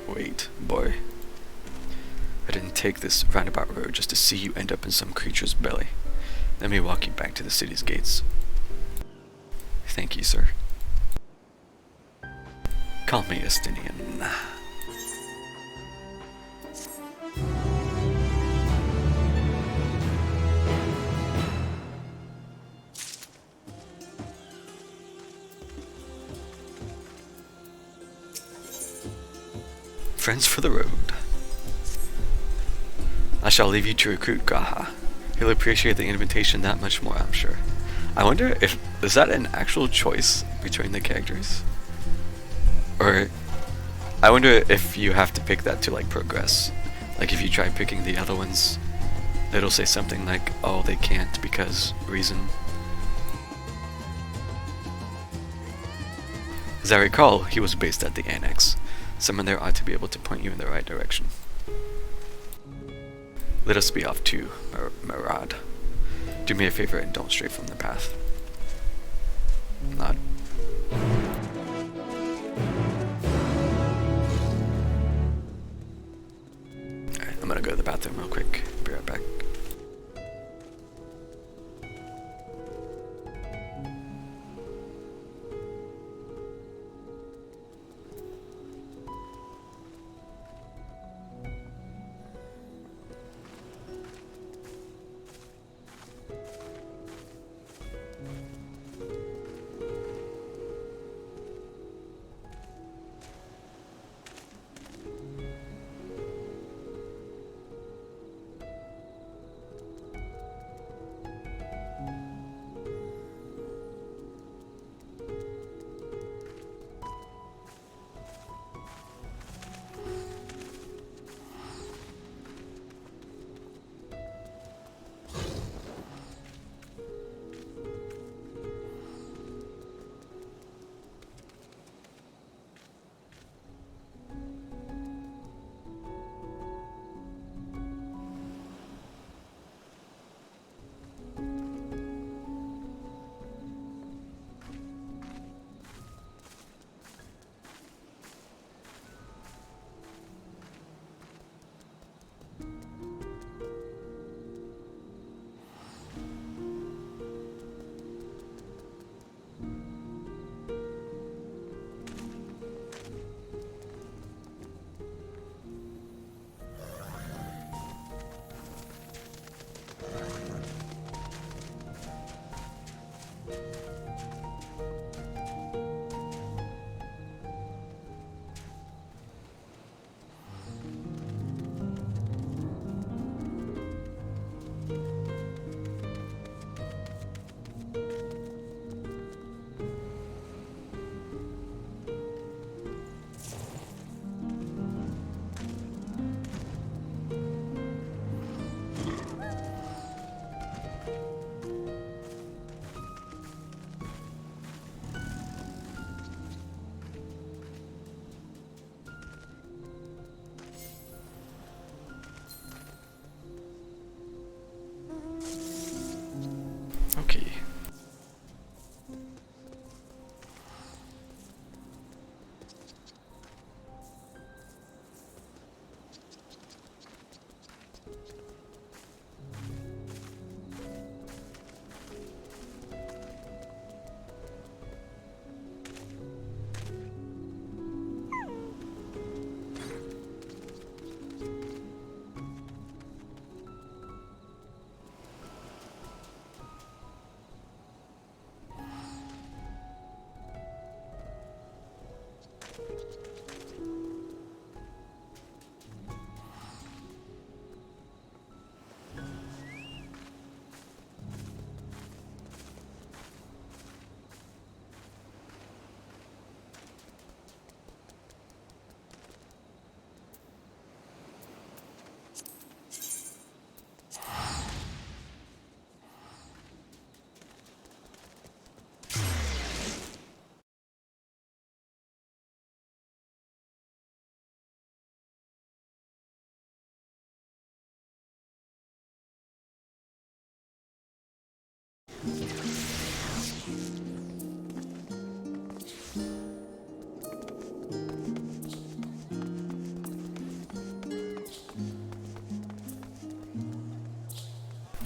Wait, boy. I didn't take this roundabout road just to see you end up in some creature's belly. Let me walk you back to the city's gates. Thank you, sir. Call me Estinian. Friends for the road. I shall leave you to recruit Gaha. He'll appreciate the invitation that much more, I'm sure. I wonder if, is that an actual choice between the characters? Or, I wonder if you have to pick that to like progress. Like if you try picking the other ones, it'll say something like, oh, they can't because reason. As I recall, he was based at the Annex. Someone there ought to be able to point you in the right direction. Let us be off too, Murad. Do me a favor and don't stray from the path. Nod. Alright, I'm gonna go to the bathroom real quick. Be right back.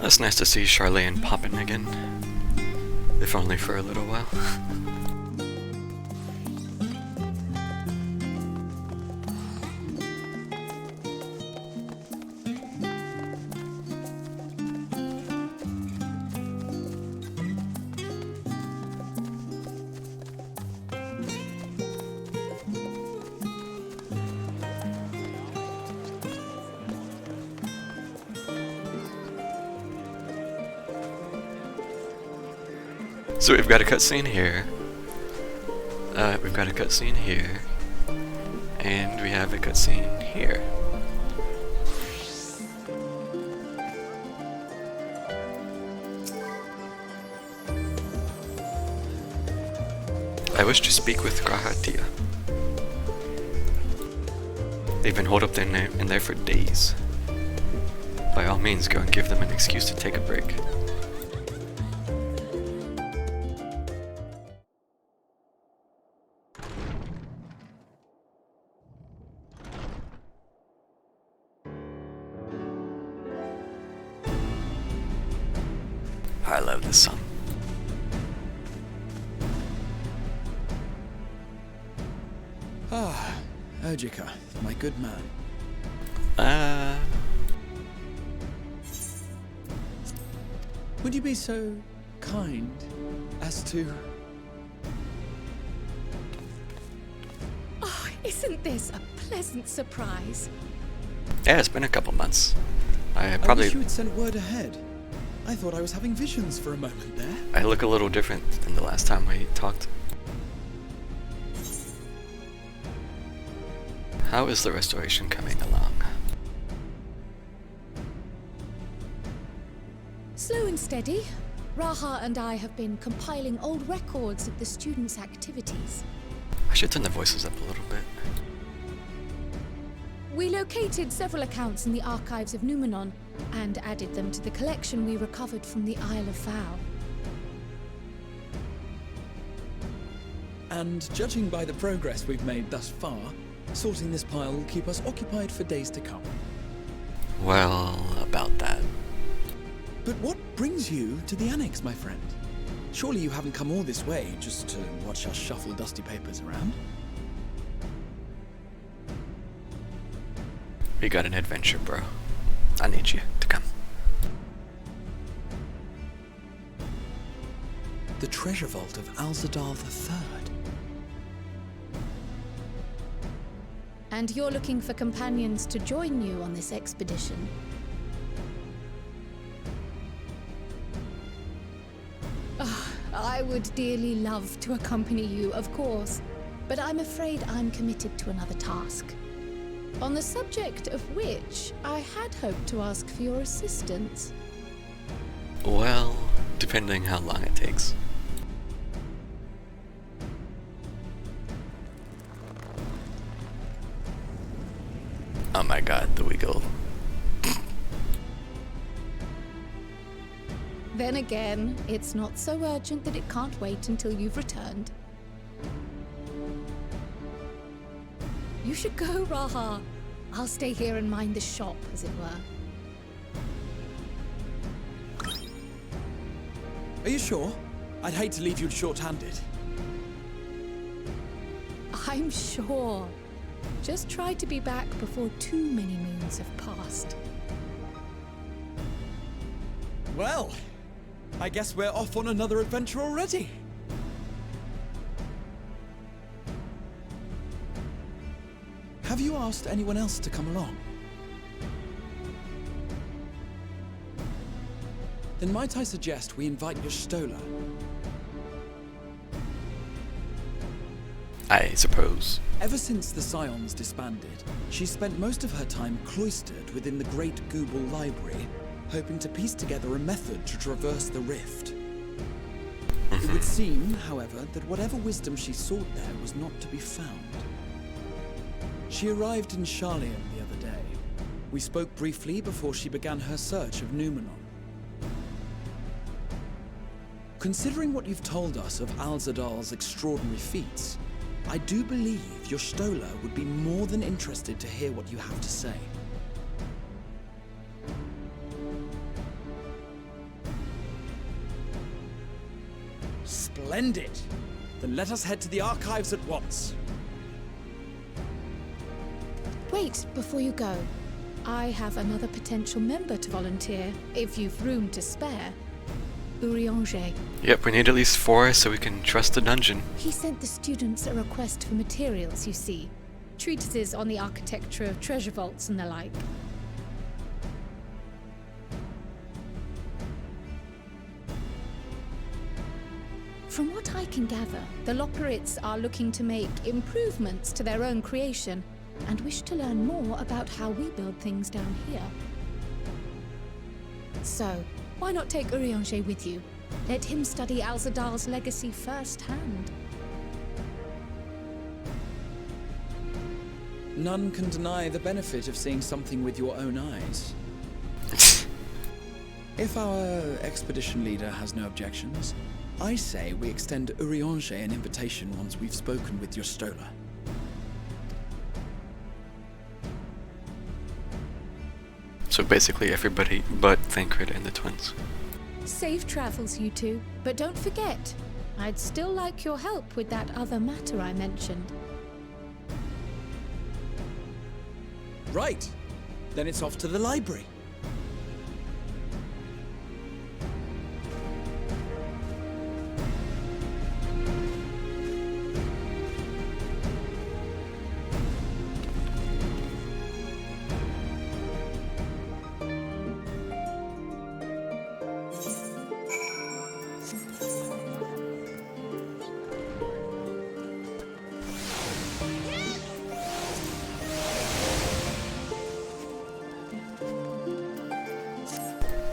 It's nice to see Charlene popping again. If only for a little while. So we've got a cutscene here. We've got a cutscene here. And we have a cutscene here. I wish to speak with Grahatia. They've been holed up in there for days. By all means, go and give them an excuse to take a break. I love this song. Ah, Ojika, my good man. Would you be so kind as to... Oh, isn't this a pleasant surprise? Yeah, it's been a couple months. I I wish you had sent word ahead. I thought I was having visions for a moment there. I look a little different than the last time we talked. How is the restoration coming along? Slow and steady. Raha and I have been compiling old records of the students' activities. I should turn the voices up a little bit. We located several accounts in the archives of Numenon and added them to the collection we recovered from the Isle of Vow. And judging by the progress we've made thus far, sorting this pile will keep us occupied for days to come. Well, about that. But what brings you to the Annex, my friend? Surely you haven't come all this way just to watch us shuffle dusty papers around? We got an adventure, bro. I need you to come. The treasure vault of Alzadal III. And you're looking for companions to join you on this expedition. I would dearly love to accompany you, of course, but I'm afraid I'm committed to another task. On the subject of which I had hoped to ask for your assistance. Well, depending how long it takes. Oh my god, the wiggle. Then again, it's not so urgent that it can't wait until you've returned. You should go, Raha. I'll stay here and mind the shop, as it were. Are you sure? I'd hate to leave you short-handed. I'm sure. Just try to be back before too many moons have passed. Well, I guess we're off on another adventure already. Have you asked anyone else to come along? Then might I suggest we invite Stola? I suppose. Ever since the Scions disbanded, she's spent most of her time cloistered within the Great Google Library, hoping to piece together a method to traverse the rift. It would seem, however, that whatever wisdom she sought there was not to be found. She arrived in Charlian the other day. We spoke briefly before she began her search of Numenon. Considering what you've told us of Alzadal's extraordinary feats, I do believe your Stola would be more than interested to hear what you have to say. Splendid! Then let us head to the archives at once. Wait, before you go. I have another potential member to volunteer, if you've room to spare. Urianger. Yep, we need at least 4 so we can trust the dungeon. He sent the students a request for materials, you see. Treatises on the architecture of treasure vaults and the like. From what I can gather, the Lockerites are looking to make improvements to their own creation and wish to learn more about how we build things down here. So, why not take Urianger with you? Let him study Alzadal's legacy firsthand. None can deny the benefit of seeing something with your own eyes. If our expedition leader has no objections, I say we extend Urianger an invitation once we've spoken with your Stola. So basically everybody but Thancred and the twins. Safe travels, you two. But don't forget, I'd still like your help with that other matter I mentioned. Right. Then it's off to the library.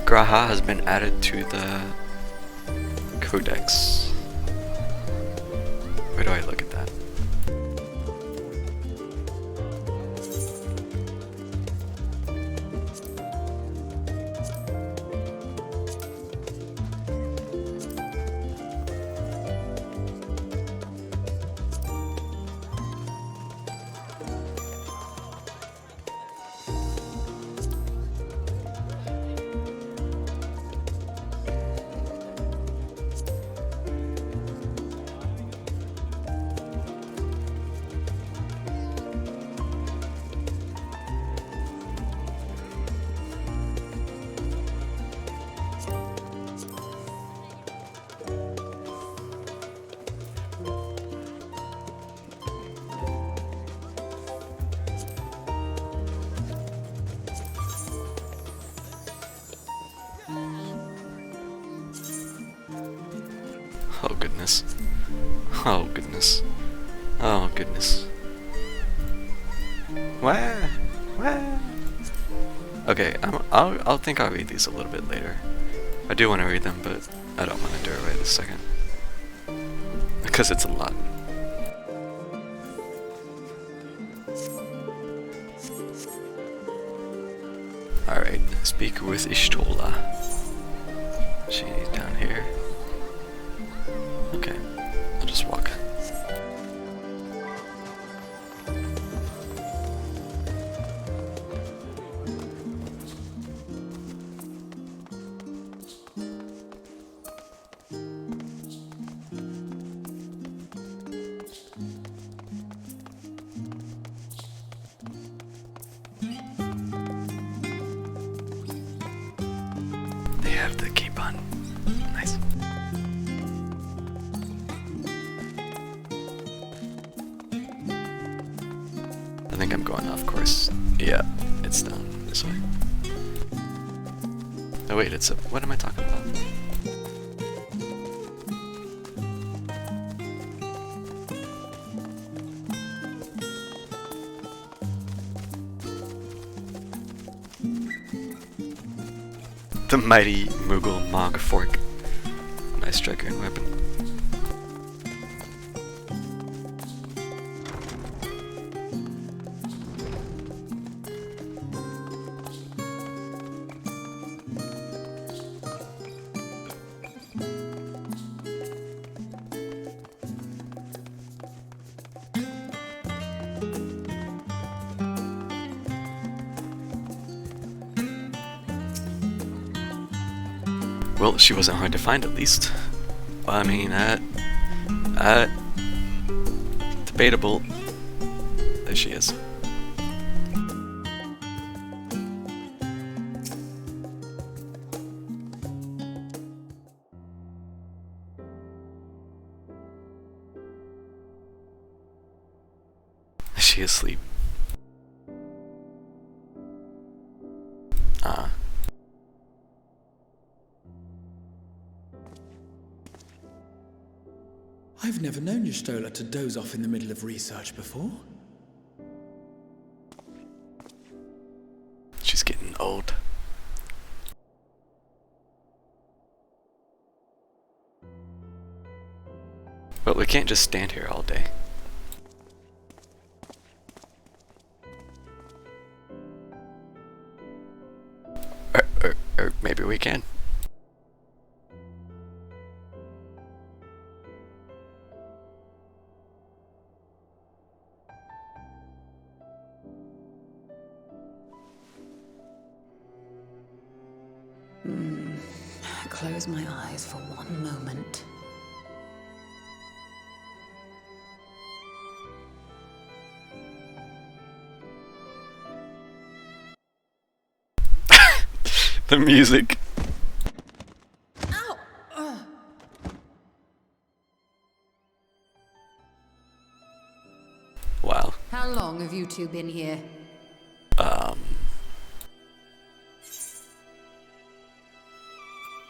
Graha has been added to the Codex. Where do I look at that? Oh goodness. Oh goodness. Oh goodness. Wah! Wah! Okay, I'll think I'll read these a little bit later. I do want to read them, but I don't want to do it right this second. Because it's a lot. Alright, speak with Ishtola. She's down here. Okay, I'll just walk. They have the keep on. Nice. I think I'm going off course. Yeah, it's down this way. Oh wait, it's a... what am I talking about? The mighty Mughal Mog Fork. Nice striker and weapon. Well, she wasn't hard to find at least. Well, I mean, Debatable. There she is. Is she asleep? I've never known Y'shtola to doze off in the middle of research before. She's getting old. But we can't just stand here all day. Or maybe we can. Close my eyes for one moment. The music. Ow! Wow. How long have you two been here?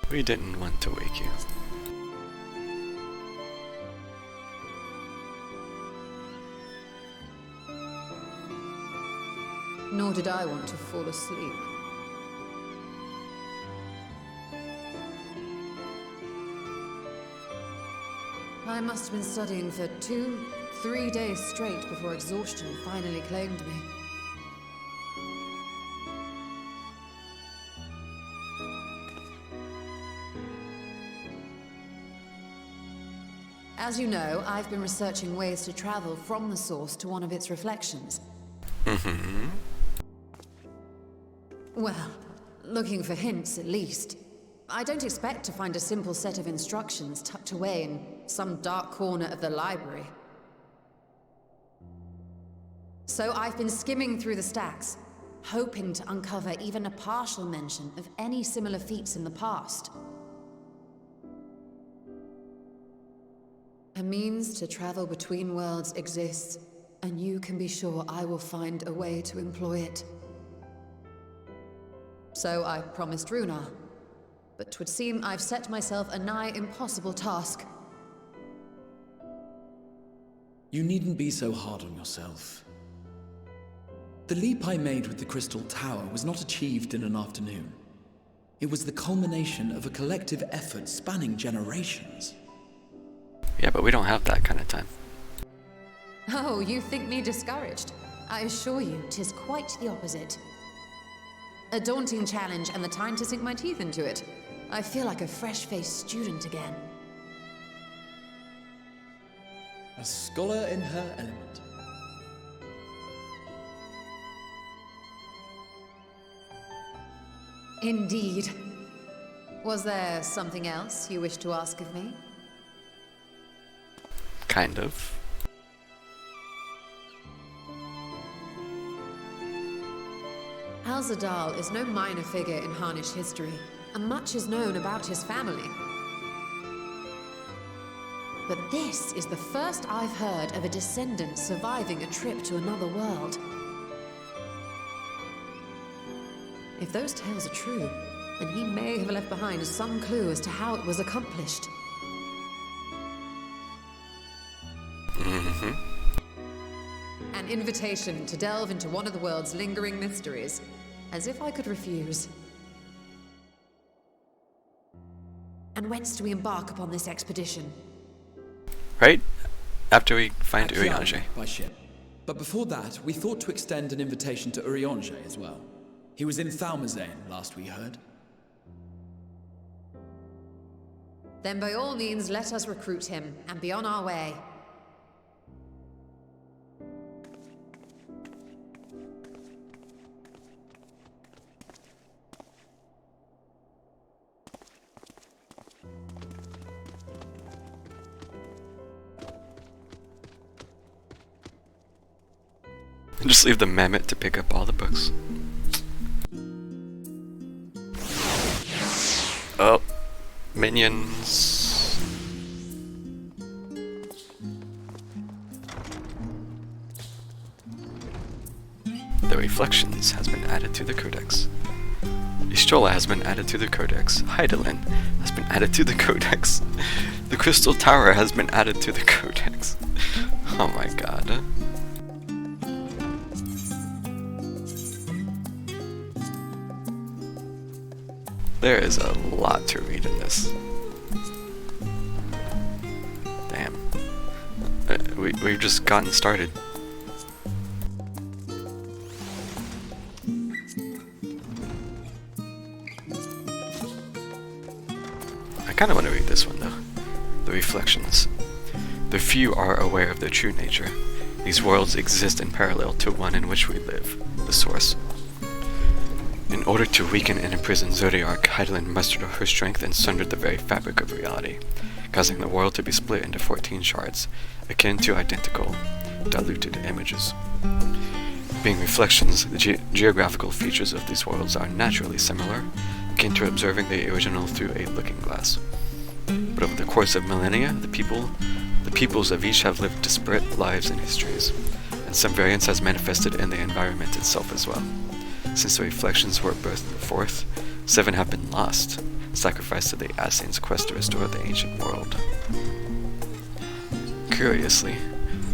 We didn't want to wake you. Nor did I want to fall asleep. I must have been studying for 2-3 days straight before exhaustion finally claimed me. As you know, I've been researching ways to travel from the source to one of its reflections. Mm-hmm. Well, looking for hints at least. I don't expect to find a simple set of instructions tucked away in some dark corner of the library. So I've been skimming through the stacks, hoping to uncover even a partial mention of any similar feats in the past. A means to travel between worlds exists, and you can be sure I will find a way to employ it. So I promised Runar, but 'twould seem I've set myself a nigh impossible task. You needn't be so hard on yourself. The leap I made with the Crystal Tower was not achieved in an afternoon. It was the culmination of a collective effort spanning generations. Yeah, but we don't have that kind of time. Oh, you think me discouraged? I assure you, 'tis quite the opposite. A daunting challenge and the time to sink my teeth into it. I feel like a fresh-faced student again. A scholar in her element. Indeed. Was there something else you wish to ask of me? Kind of. Alzadal is no minor figure in Harnish history, and much is known about his family. But this is the first I've heard of a descendant surviving a trip to another world. If those tales are true, then he may have left behind some clue as to how it was accomplished. Mm-hmm. An invitation to delve into one of the world's lingering mysteries. As if I could refuse. And whence do we embark upon this expedition? Right? After we find At Kiana, Urianger. by ship. But before that, we thought to extend an invitation to Urianger as well. He was in Thalmazane, last we heard. Then by all means, let us recruit him and be on our way. And just leave the mammoth to pick up all the books. Oh, minions. The Reflections has been added to the Codex. Istrola has been added to the Codex. Heidelin has been added to the Codex. The Crystal Tower has been added to the Codex. Oh my god. There is a lot to read in this. Damn. We've just gotten started. I kinda wanna read this one though. The Reflections. The few are aware of their true nature. These worlds exist in parallel to one in which we live, the Source. In order to weaken and imprison Zodiark, Heidelin mustered her strength and sundered the very fabric of reality, causing the world to be split into 14 shards, akin to identical, diluted images. Being reflections, the geographical features of these worlds are naturally similar, akin to observing the original through a looking glass. But over the course of millennia, the peoples of each have lived disparate lives and histories, and some variance has manifested in the environment itself as well. Since the Reflections were birthed forth, 7 have been lost, sacrificed to the Assane's quest to restore the ancient world. Curiously,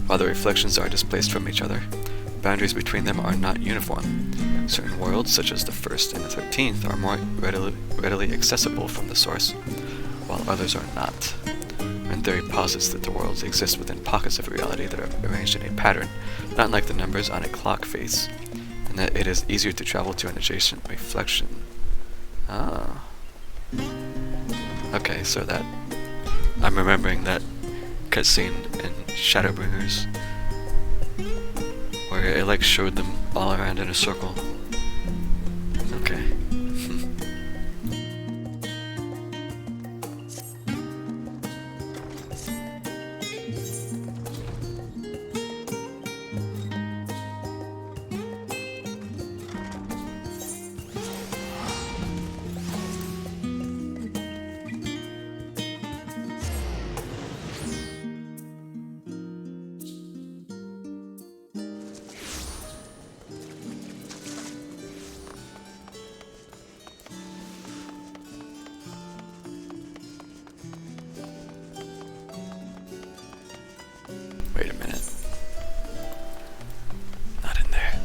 while the Reflections are displaced from each other, boundaries between them are not uniform. Certain worlds, such as the 1st and the 13th, are more readily accessible from the Source, while others are not. And theory posits that the worlds exist within pockets of reality that are arranged in a pattern, not like the numbers on a clock face, and that it is easier to travel to an adjacent reflection. Ah. Okay, so that... I'm remembering that cutscene in Shadowbringers, where it like showed them all around in a circle. Okay. Wait a minute. Not in there.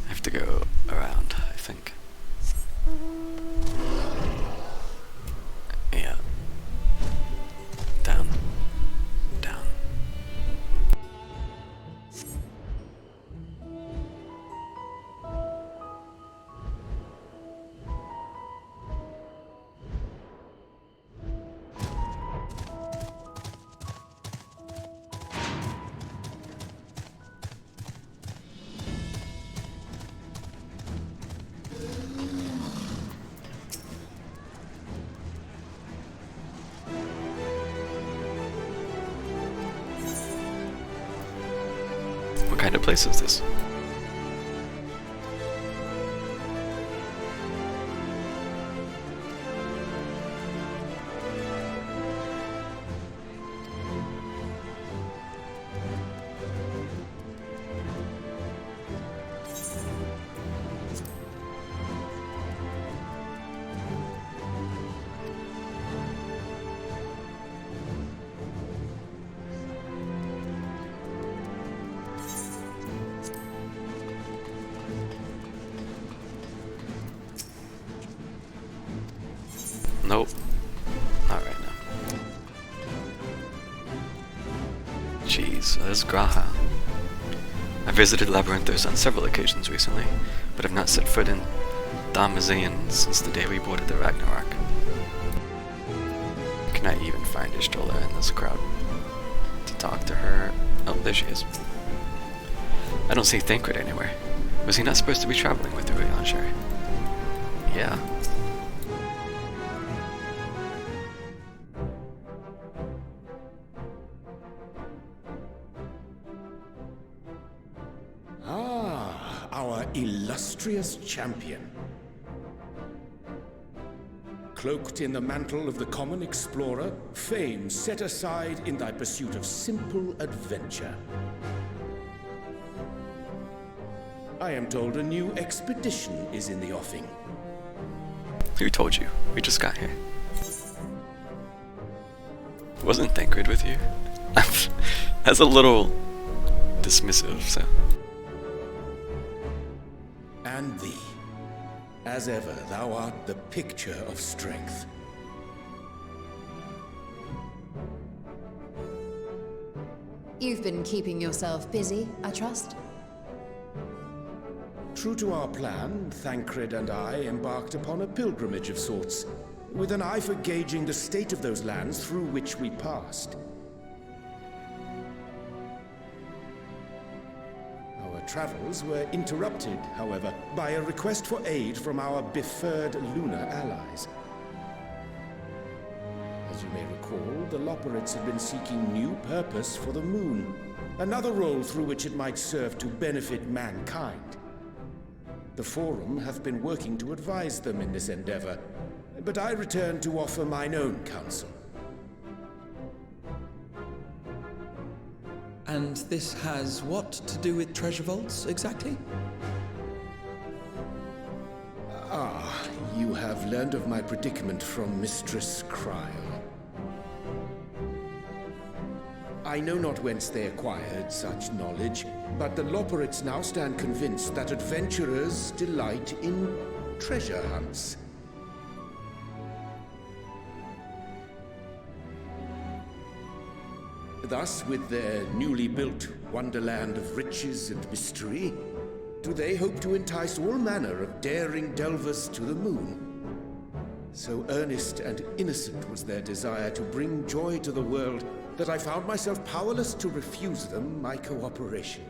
I have to go around, I think. Yeah. Down. Down. What kind of place is this? Nope. Not right now. Jeez, there's Graha. I visited Labyrinthos on several occasions recently, but have not set foot in Damazian since the day we boarded the Ragnarok. Can I even find Istrola in this crowd? To talk to her? Oh, there she is. I don't see Thancred anywhere. Was he not supposed to be traveling with the Rianshire? Yeah. Ah, our illustrious champion. Cloaked in the mantle of the common explorer, fame set aside in thy pursuit of simple adventure. I am told a new expedition is in the offing. Who told you? We just got here. Wasn't Thancred with you? That's a little dismissive, so. And thee. As ever, thou art the picture of strength. You've been keeping yourself busy, I trust? True to our plan, Thancred and I embarked upon a pilgrimage of sorts, with an eye for gauging the state of those lands through which we passed. Our travels were interrupted, however, by a request for aid from our befurred lunar allies. As you may recall, the Loperids had been seeking new purpose for the moon, another role through which it might serve to benefit mankind. The Forum hath been working to advise them in this endeavor, but I return to offer mine own counsel. And this has what to do with treasure vaults, exactly? Ah, you have learned of my predicament from Mistress Cryle. I know not whence they acquired such knowledge, but the Loperids now stand convinced that adventurers delight in treasure hunts. Thus, with their newly built wonderland of riches and mystery, do they hope to entice all manner of daring delvers to the moon. So earnest and innocent was their desire to bring joy to the world that I found myself powerless to refuse them my cooperation.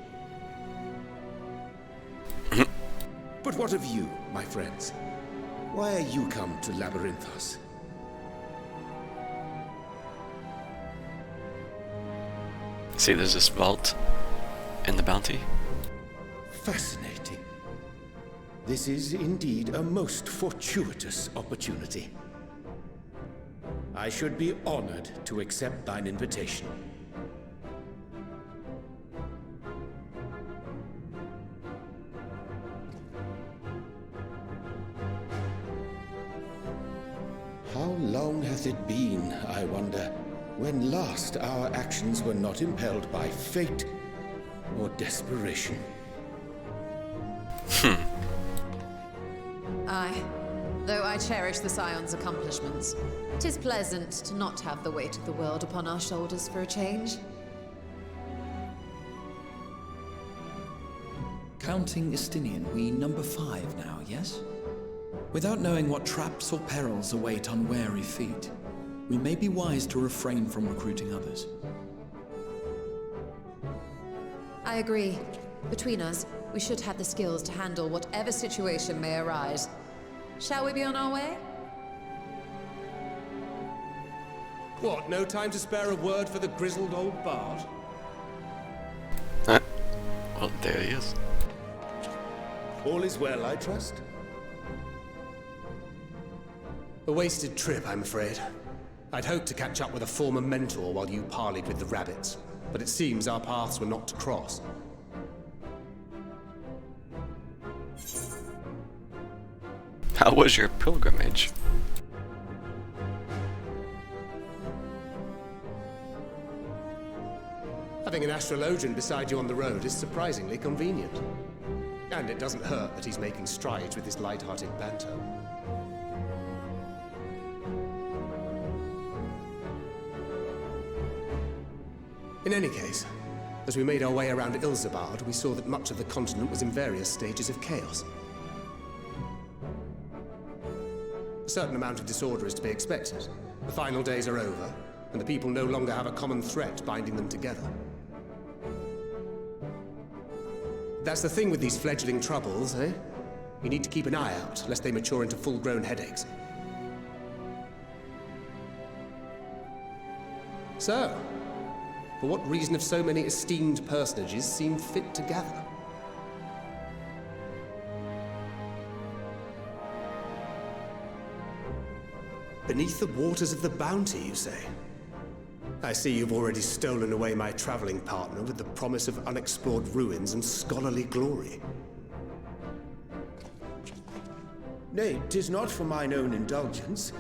But what of you, my friends? Why are you come to Labyrinthos? See, there's this vault in the bounty. Fascinating. This is indeed a most fortuitous opportunity. I should be honored to accept thine invitation. How long hath it been, I wonder, when last our actions were not impelled by fate or desperation? Aye. Though I cherish the Scion's accomplishments, 'tis pleasant to not have the weight of the world upon our shoulders for a change. Counting Estinian, we number 5 now, yes? Without knowing what traps or perils await unwary feet, we may be wise to refrain from recruiting others. I agree. Between us, we should have the skills to handle whatever situation may arise. Shall we be on our way? What, no time to spare a word for the grizzled old bard? Well, there he is. All is well, I trust? A wasted trip, I'm afraid. I'd hoped to catch up with a former mentor while you parleyed with the rabbits, but it seems our paths were not to cross. How was your pilgrimage? Having an astrologian beside you on the road is surprisingly convenient. And it doesn't hurt that he's making strides with his light-hearted banter. In any case, as we made our way around Ilzabard, we saw that much of the continent was in various stages of chaos. A certain amount of disorder is to be expected. The final days are over, and the people no longer have a common threat binding them together. That's the thing with these fledgling troubles, eh? You need to keep an eye out, lest they mature into full-grown headaches. So, for what reason have so many esteemed personages seemed fit to gather? Beneath the waters of the Bounty, you say? I see you've already stolen away my traveling partner with the promise of unexplored ruins and scholarly glory. Nay, 'tis not for mine own indulgence,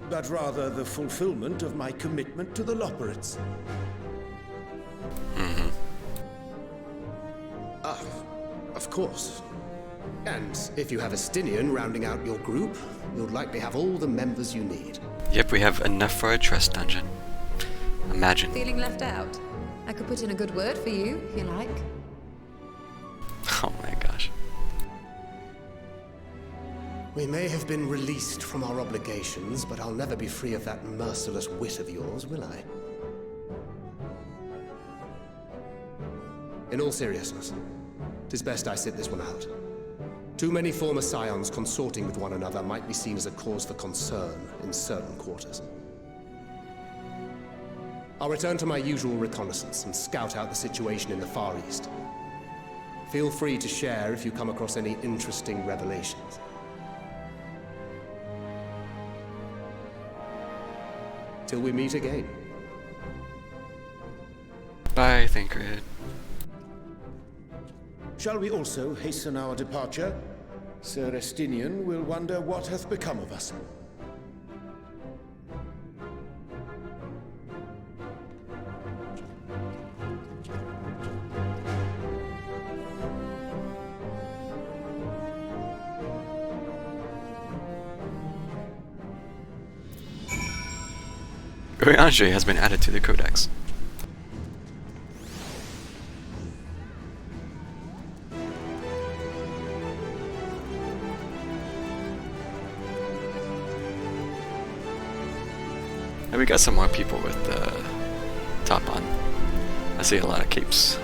but rather the fulfillment of my commitment to the Loporrits. Of course. And if you have a Stinian rounding out your group, you'll likely have all the members you need. Yep, we have enough for a trust dungeon. Imagine. Feeling left out? I could put in a good word for you, if you like. Oh my gosh. We may have been released from our obligations, but I'll never be free of that merciless wit of yours, will I? In all seriousness, 'tis best I sit this one out. Too many former scions consorting with one another might be seen as a cause for concern in certain quarters. I'll return to my usual reconnaissance and scout out the situation in the Far East. Feel free to share if you come across any interesting revelations. Till we meet again. Bye, Thancred. Shall we also hasten our departure? Sir Estinian will wonder what hath become of us. Oriange has been added to the Codex. And we got some more people with the top on. I see a lot of capes.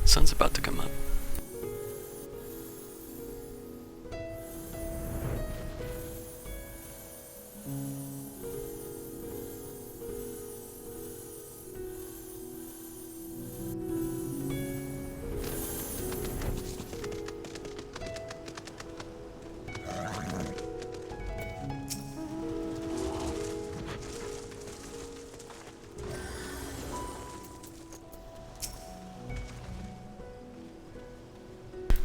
Sun's about to come up.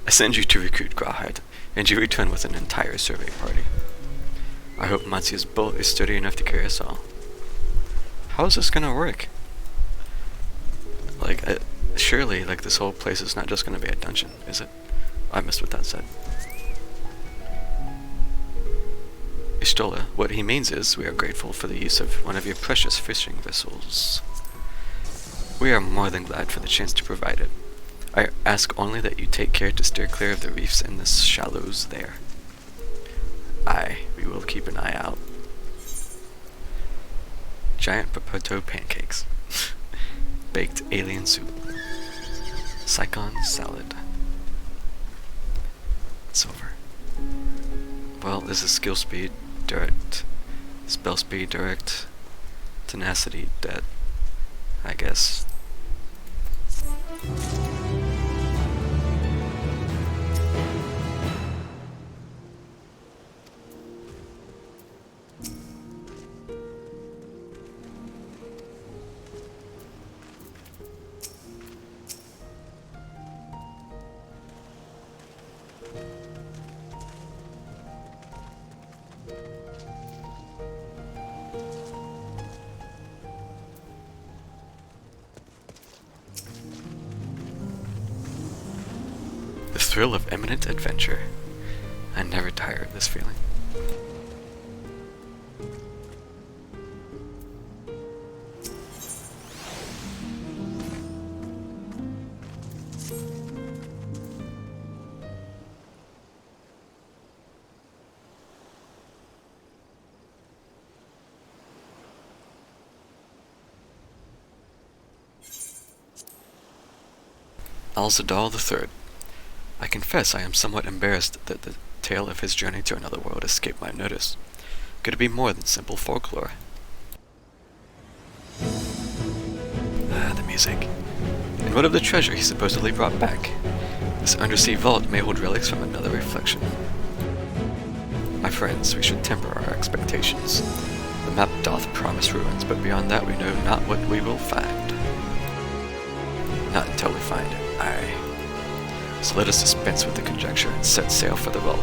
I send you to recruit Grawhide, and you return with an entire survey party. I hope Matsia's bolt is sturdy enough to carry us all. How is this gonna work? Like, surely, like, this whole place is not just gonna be a dungeon, is it? I missed what that said. Istola, what he means is, we are grateful for the use of one of your precious fishing vessels. We are more than glad for the chance to provide it. I ask only that you take care to steer clear of the reefs in the shallows there. Aye, we will keep an eye out. Giant potato pancakes. Baked alien soup. Sicon salad. It's over. Well, this is skill speed, direct. Spell speed, direct. Tenacity, dead. I guess. The thrill of imminent adventure. I never tire of this feeling. Alzadal III. I confess I am somewhat embarrassed that the tale of his journey to another world escaped my notice. Could it be more than simple folklore? The music. And what of the treasure he supposedly brought back? This undersea vault may hold relics from another reflection. My friends, we should temper our expectations. The map doth promise ruins, but beyond that we know not what we will find. Not until we find it, aye. So let us dispense with the conjecture and set sail for the vault.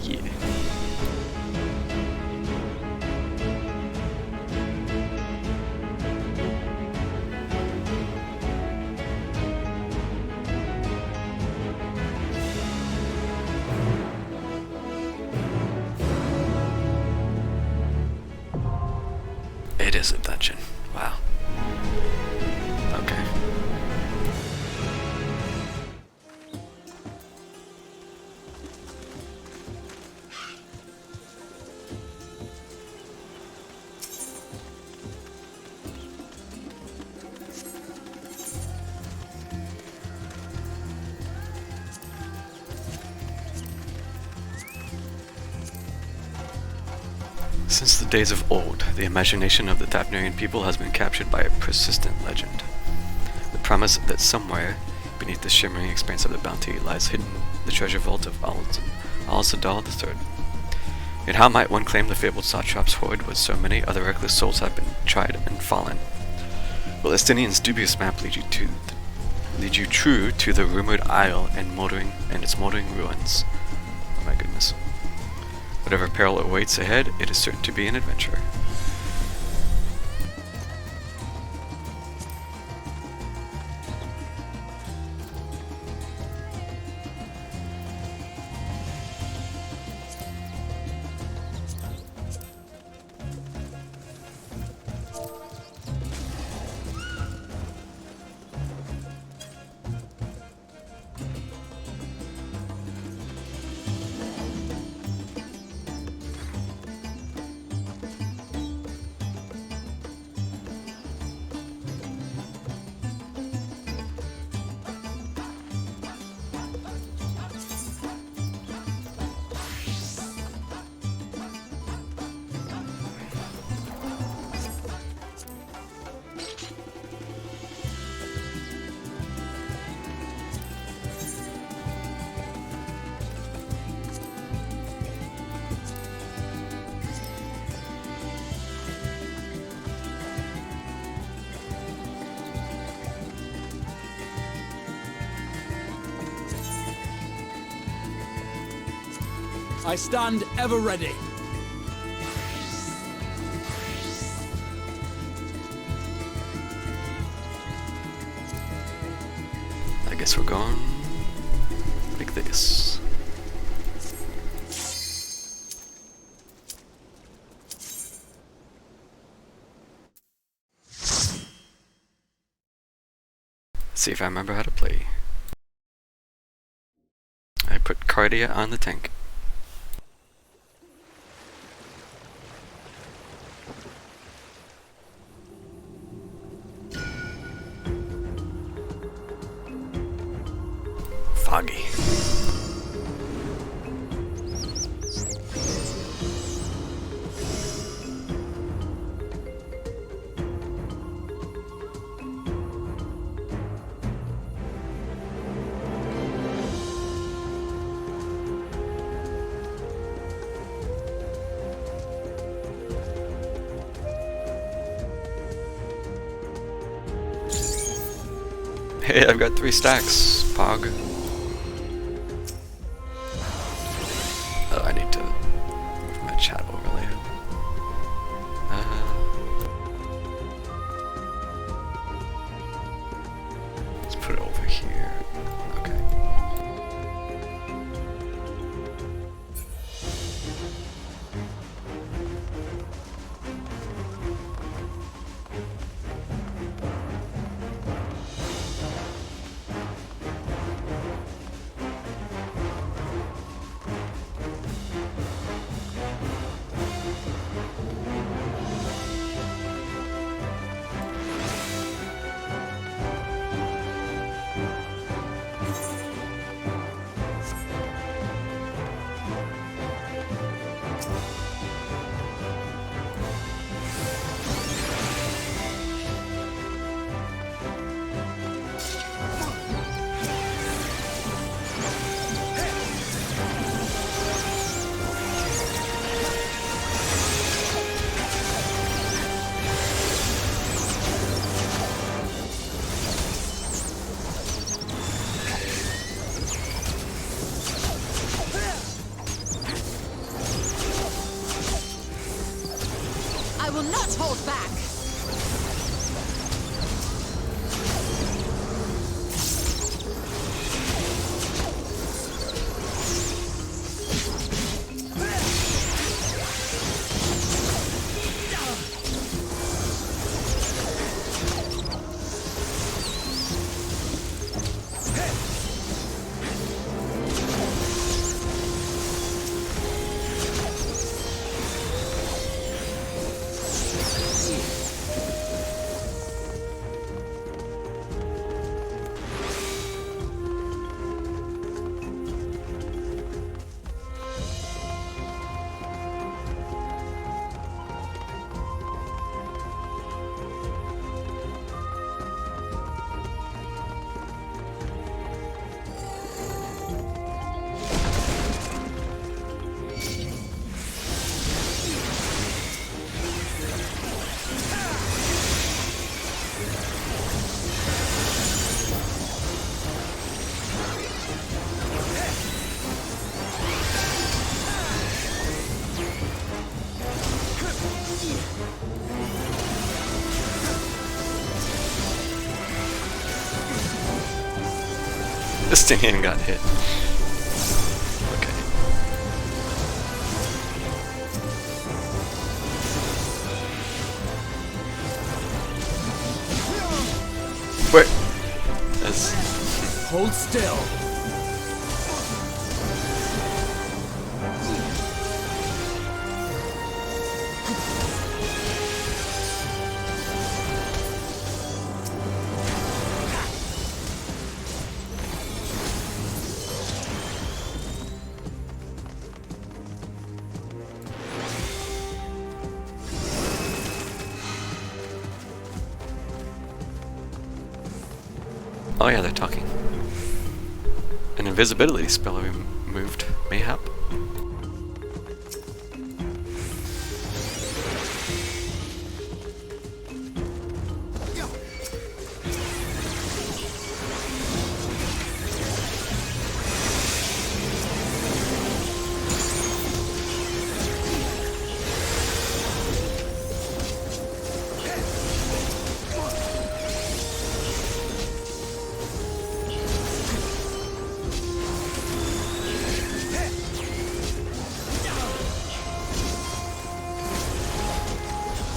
Yeah. It is a dungeon. Wow. Okay. Since the days of old, the imagination of the Tapnerian people has been captured by a persistent legend. The promise that somewhere, beneath the shimmering expanse of the bounty, lies hidden the treasure vault of Alzadal III. Yet how might one claim the fabled satrap's hoard when so many other reckless souls have been tried and fallen? Will Estinian's dubious map lead you true to the rumored isle and its moldering ruins? Oh my goodness. Whatever peril awaits ahead, it is certain to be an adventure. I stand ever ready. I guess we're going like this. Let's see if I remember how to play. I put Cardia on the tank. Foggy. Hey, I've got 3 stacks, Pog. Oh, I need to move my chat overlay. Let's put it over here. Okay. will not hold back! Justinian got hit. Okay. Wait. That's... Hold still. Oh yeah, they're talking. An invisibility spell removed, mayhap.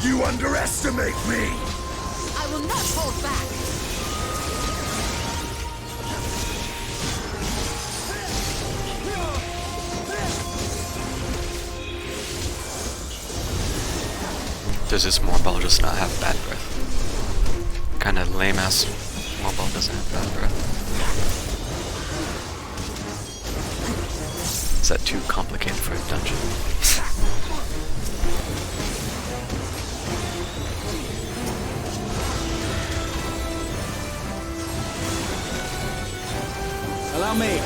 You underestimate me! I will not hold back! Does this Moorball just not have bad breath? Kinda lame ass Moorball doesn't have bad breath. Is that too complicated for a dungeon? Allow me.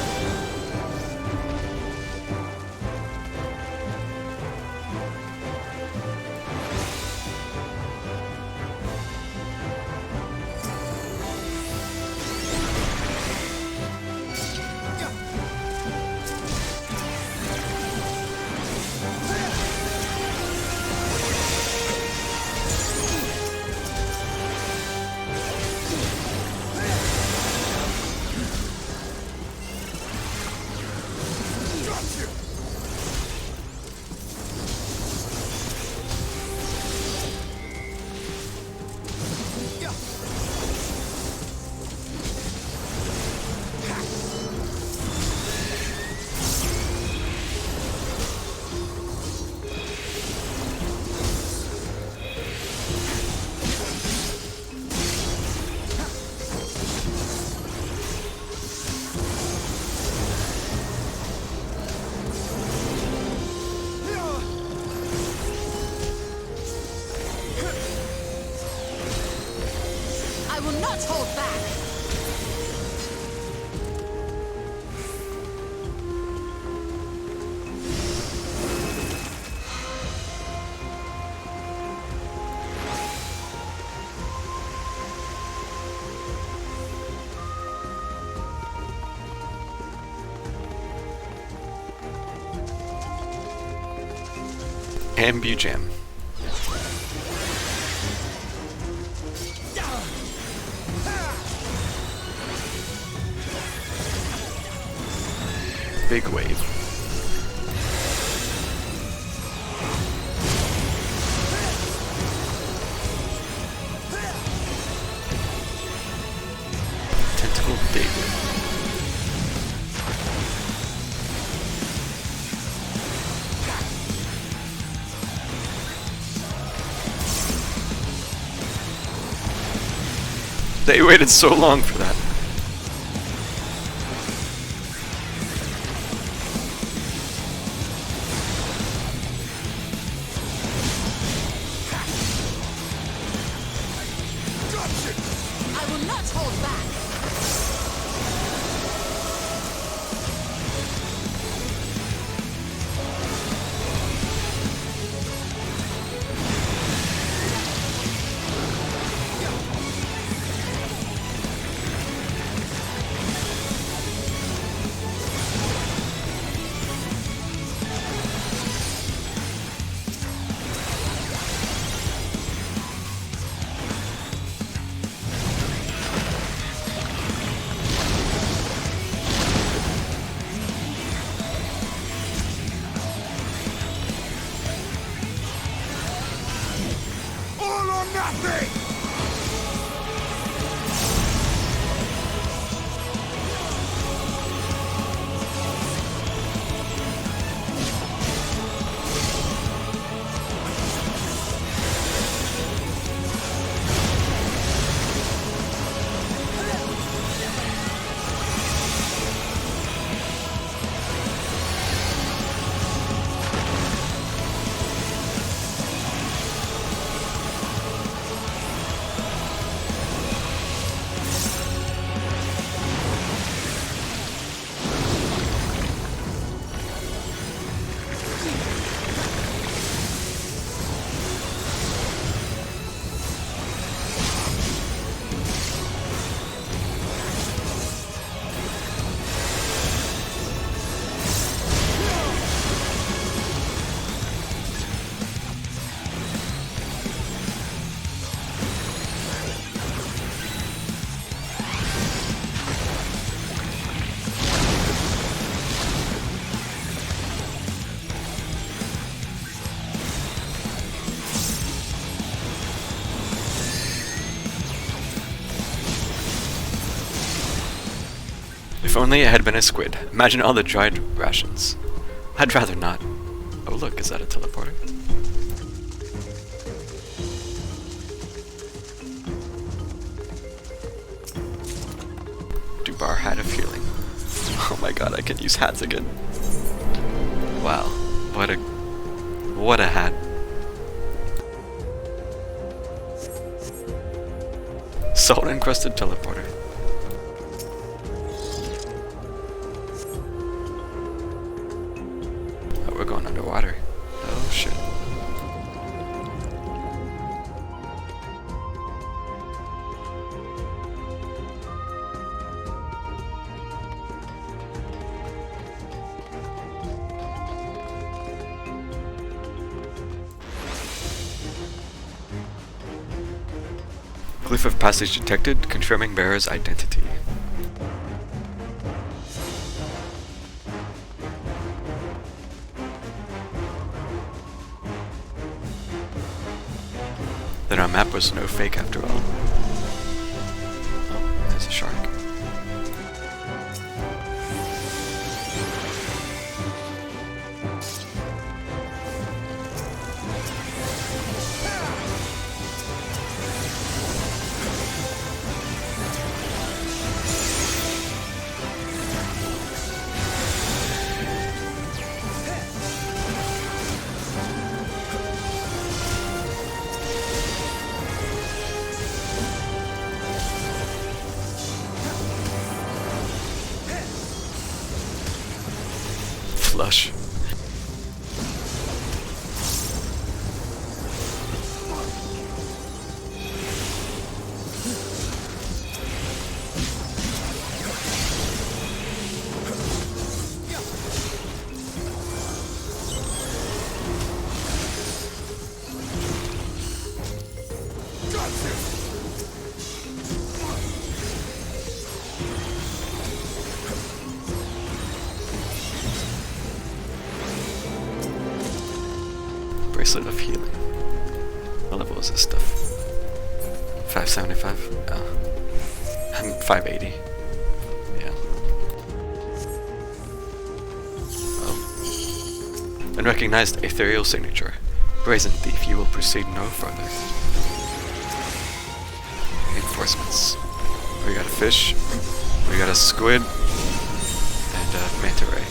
I will not hold back! Ambu Jam. big wave. Tentacle David. They waited so long for that. I will not hold back. All or nothing! If only it had been a squid. Imagine all the dried rations. I'd rather not. Oh look, is that a teleporter? Dubar Hat of Healing. Oh my god, I can use hats again. Wow, what a hat. Salt encrusted teleporter. Oh, we're going underwater. Oh shit. Glyph of passage detected, confirming bearer's identity. Then our map was no fake after all. Oh, there's a shark. Flush. What level is this stuff? 575? Oh. I'm 580. Yeah. Oh. Unrecognized ethereal signature. Brazen thief, you will proceed no further. Reinforcements. We got a fish, we got a squid, and a manta ray.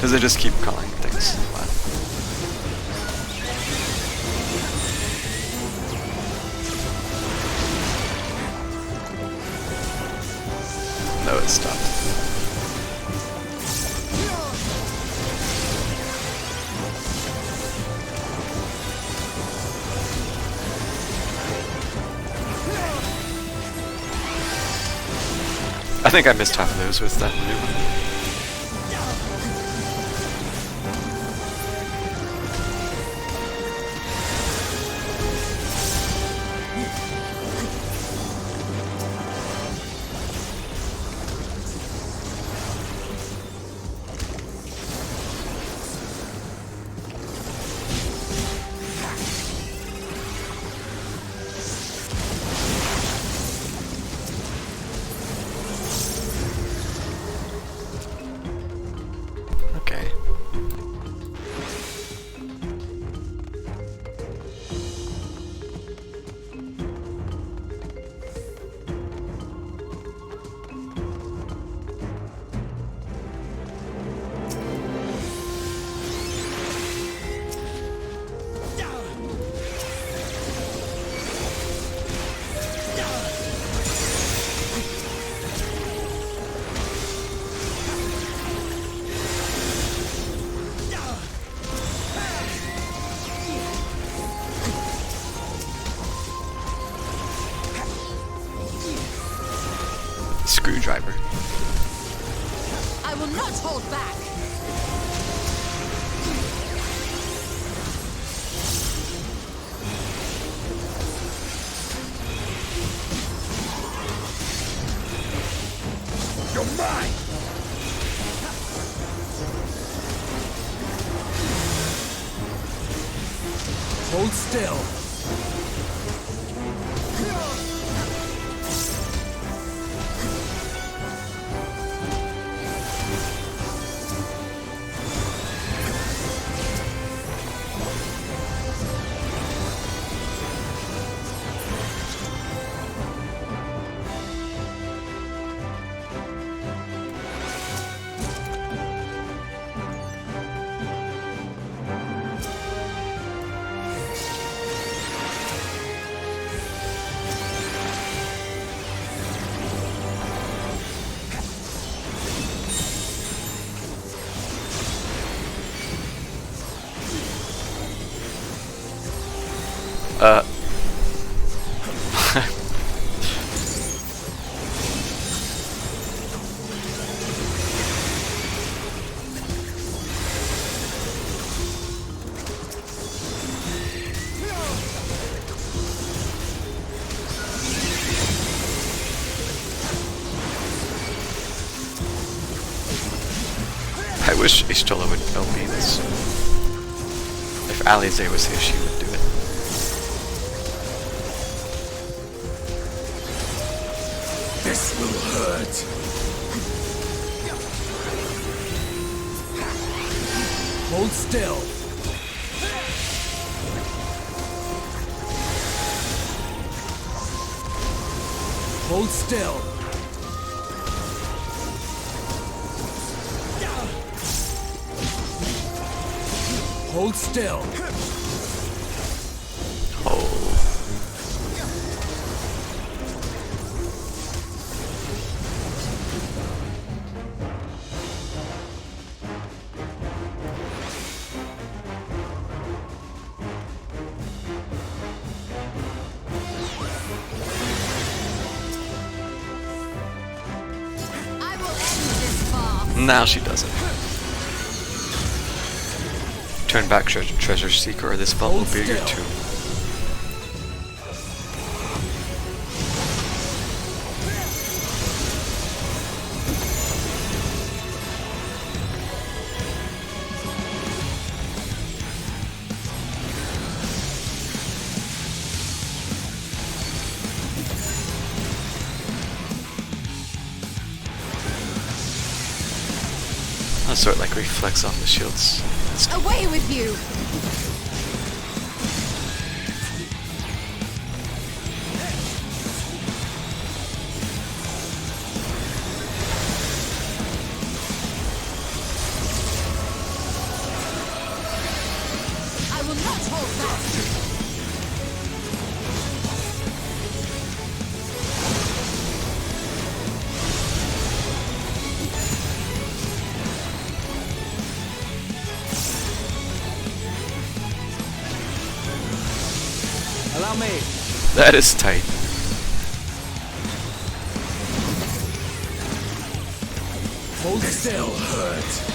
Does it just keep calling things? Wow. No, it stopped. I think I missed half of those with that maneuver. Screwdriver. I will not hold back. You're mine! Hold still. I wish Ishtola would LP this. If Alize was here, she would do it. This will hurt. Hold still. Hold still. Hold still. Hold. I will end this far. Now she does it. Turn back, treasure seeker, or this vault will be your tomb. Oh, so it like reflects off the shields. Away with you! I will not hold back! Allow me. That is tight. Hold still, hurt.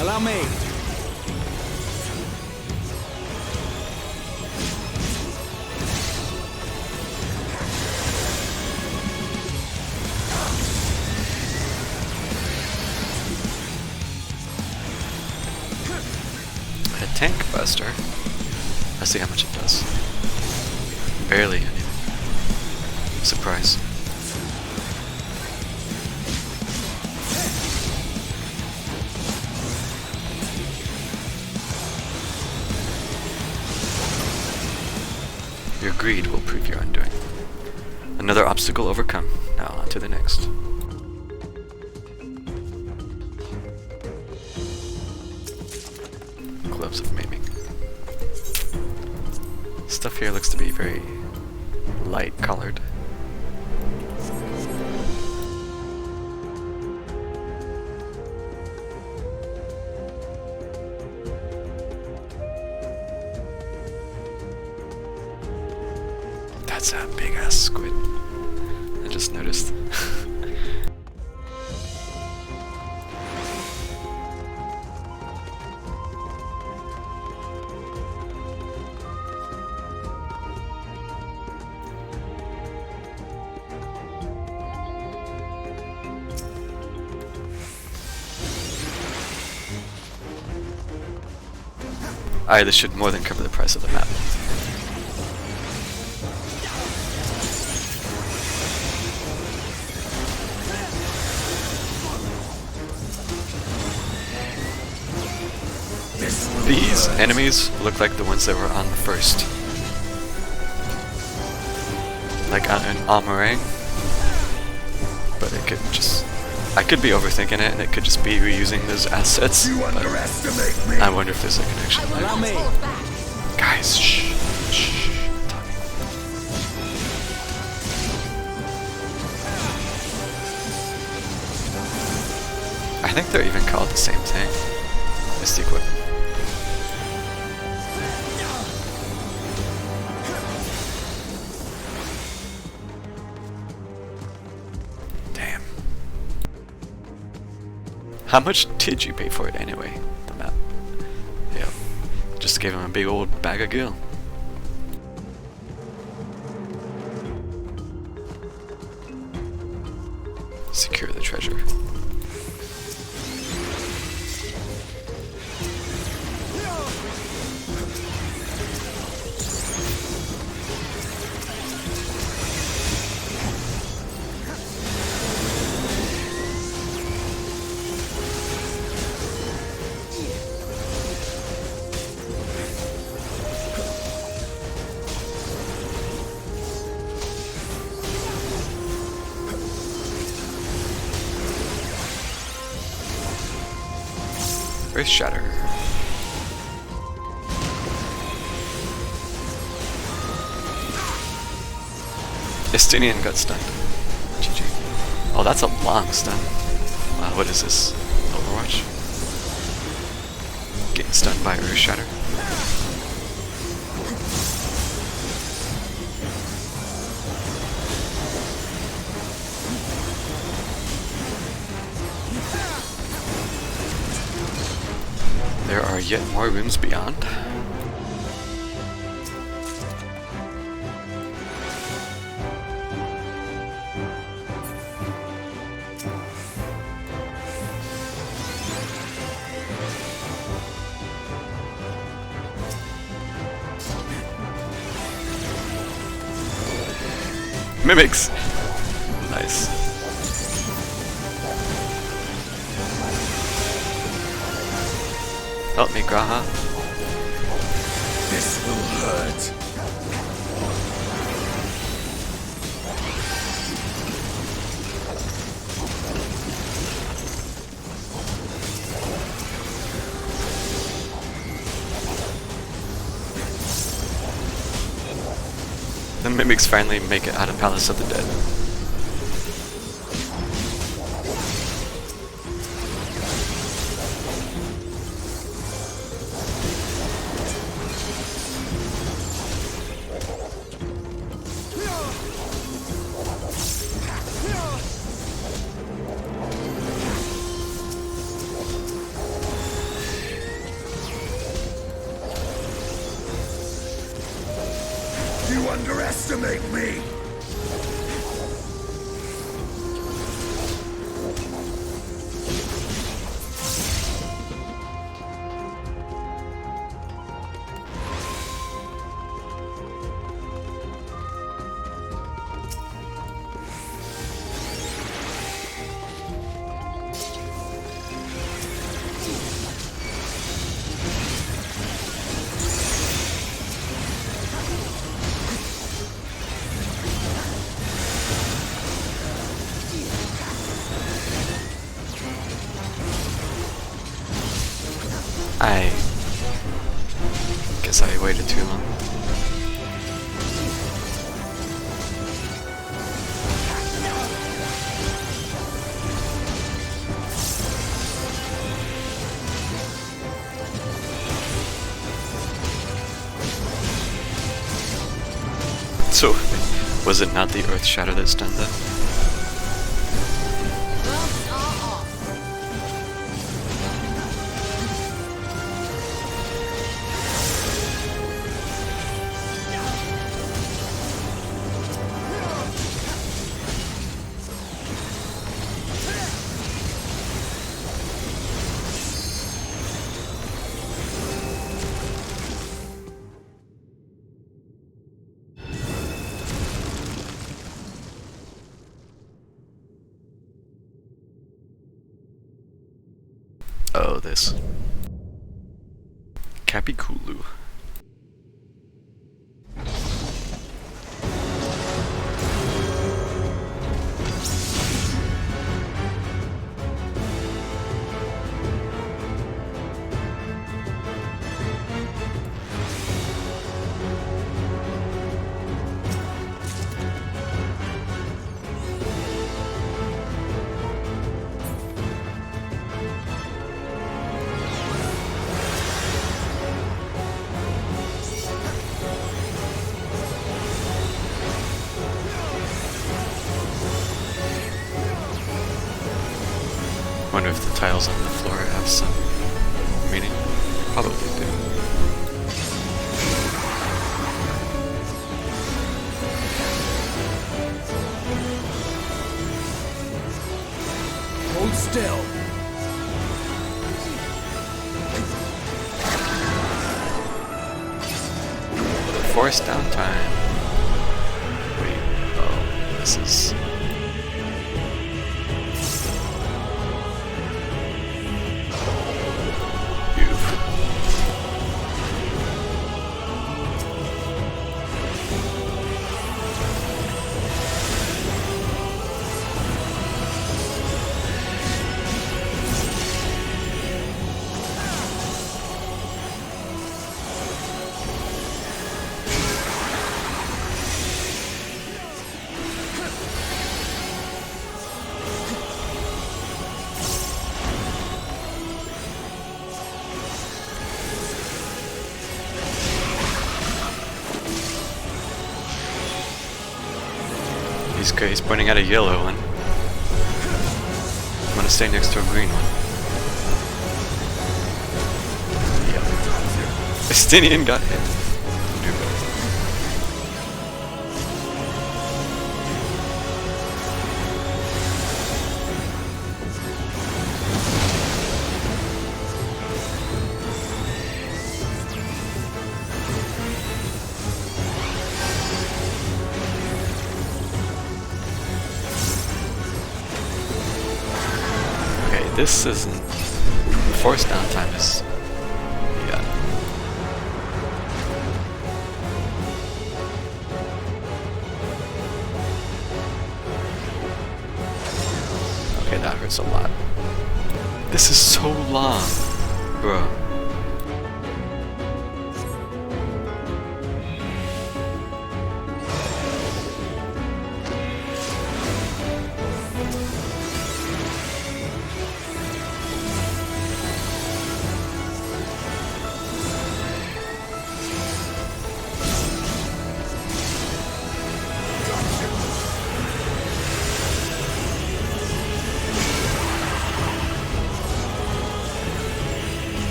Allow me. A tank buster. I see how much it does. Barely anything. Surprise. Your greed will prove your undoing. Another obstacle overcome. Now on to the next. Gloves of maiming. Stuff here looks to be very light colored. That's a big ass squid. I just noticed. Alright, this should more than cover the price of the map. These enemies look like the ones that were on the first. Like on an Amarang. But it could just... I could be overthinking it and it could just be reusing those assets. You underestimate me. I wonder if there's a connection. Allow me. Guys, shh. Shh. Tommy. I think they're even called the same thing. Mystic Whip. Damn. How much did you pay for it anyway? The map. Yep. Just gave him a big old bag of gil. Secure the treasure. Earth Shatter. Estinian got stunned. GG. Oh, that's a long stun. Wow, what is this? Overwatch? Getting stunned by Earth Shatter. There are yet more rooms beyond. Mimics! Nice. Help me, Graha. This will hurt. The mimics finally make it out of Palace of the Dead. You underestimate me! I guess I waited too long. So, was it not the Earth Shatter that stunned them? Oh, this. Capiculu. Wonder if the tiles on the floor have some meaning. Probably do. Hold still. Forced downtime. Wait, oh, this is... He's pointing at a yellow one. I'm gonna stay next to a green one. Yep. Estinian got hit. This isn't... The force downtime is... yeah. Okay, that hurts a lot. This is so long, bro.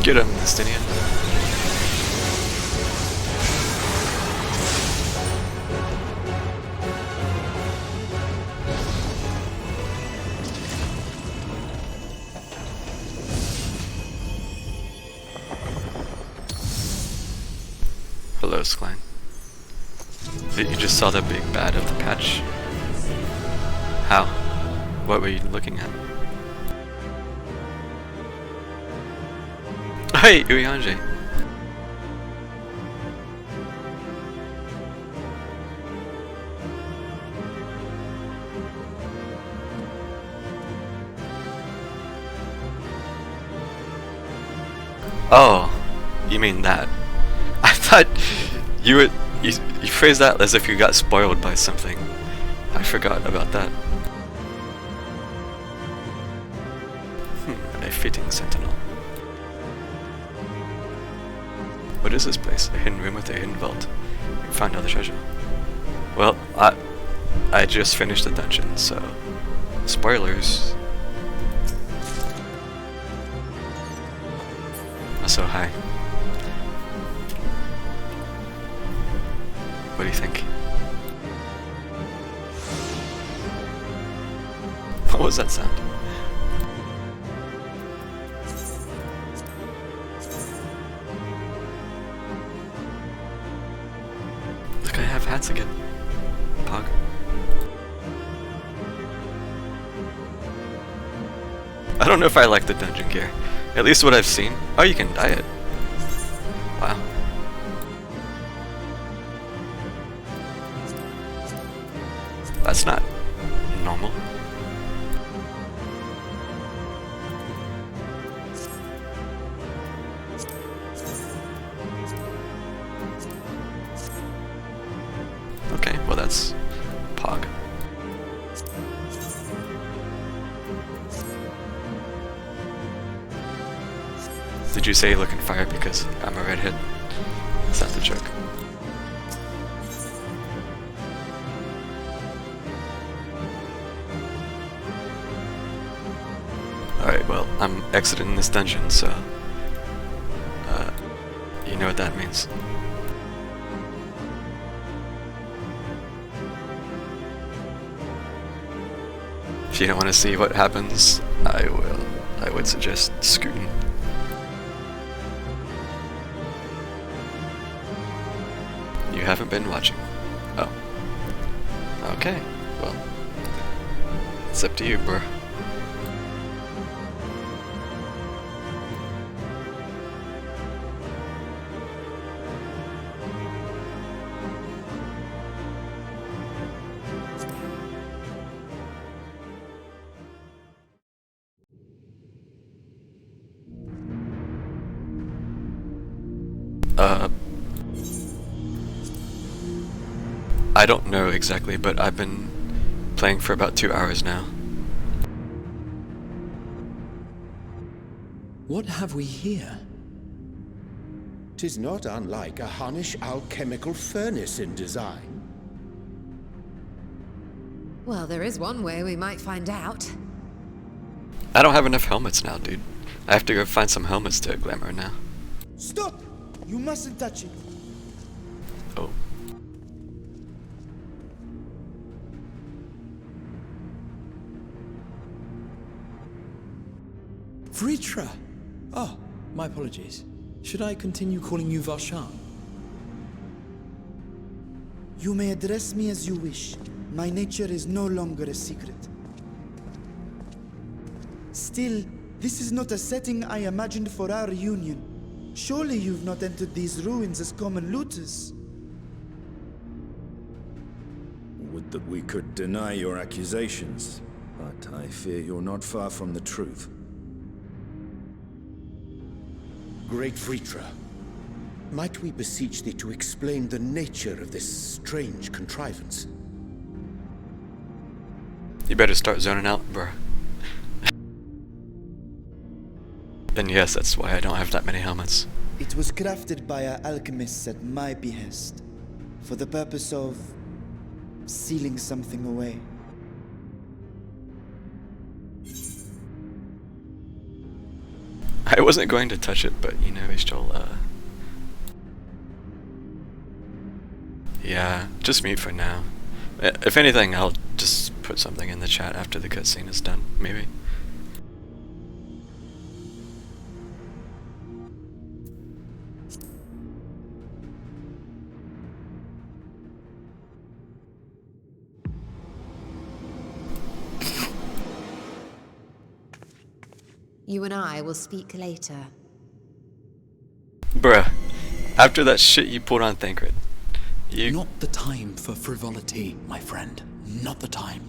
Get him, Estinian. Hello, Skline. You just saw the big bad of the patch? How? What were you looking at? Hey, Uyanje. Oh, you mean that? I thought you would. You phrased that as if you got spoiled by something. I forgot about that. A fitting sentinel. What is this place? A hidden room with a hidden vault. You found all the treasure. Well, I just finished the dungeon, so spoilers. Also, hi. What do you think? What was that sound? Look, I have hats again. Pog. I don't know if I like the dungeon gear. At least what I've seen. Oh, you can dye it. Wow. That's not normal. Okay, well that's Pog. Did you say you look on fire because I'm a redhead? Is that the joke? Alright, well, I'm exiting this dungeon, so... you know what that means. If you don't want to see what happens, I would suggest scooting. You haven't been watching. Oh. Okay, well. It's up to you, bro. I don't know exactly, but I've been playing for about 2 hours now. What have we here? 'Tis not unlike a Hunnish alchemical furnace in design. Well, there is one way we might find out. I don't have enough helmets now, dude. I have to go find some helmets to glamour now. Stop! You mustn't touch it. Oh. Vritra! Oh, my apologies. Should I continue calling you Varshan? You may address me as you wish. My nature is no longer a secret. Still, this is not a setting I imagined for our reunion. Surely you've not entered these ruins as common looters. Would that we could deny your accusations, but I fear you're not far from the truth. Great Vritra, might we beseech thee to explain the nature of this strange contrivance? You better start zoning out, bruh. And yes, that's why I don't have that many helmets. It was crafted by our alchemists at my behest, for the purpose of sealing something away. I wasn't going to touch it, but you know, Ishtal, yeah, just mute for now. If anything, I'll just put something in the chat after the cutscene is done, maybe. You and I will speak later. Bruh, after that shit you pulled on Thancred, you... Not the time for frivolity, my friend. Not the time.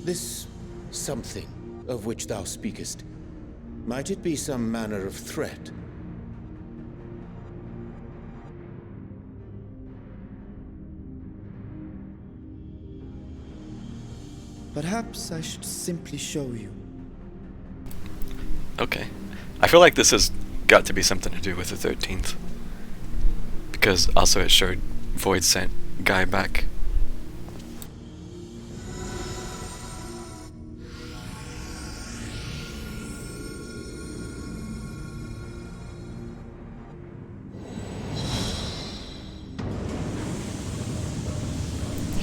This something of which thou speakest, might it be some manner of threat? Perhaps I should simply show you. Okay. I feel like this has got to be something to do with the 13th. Because also it showed Void sent Guy back.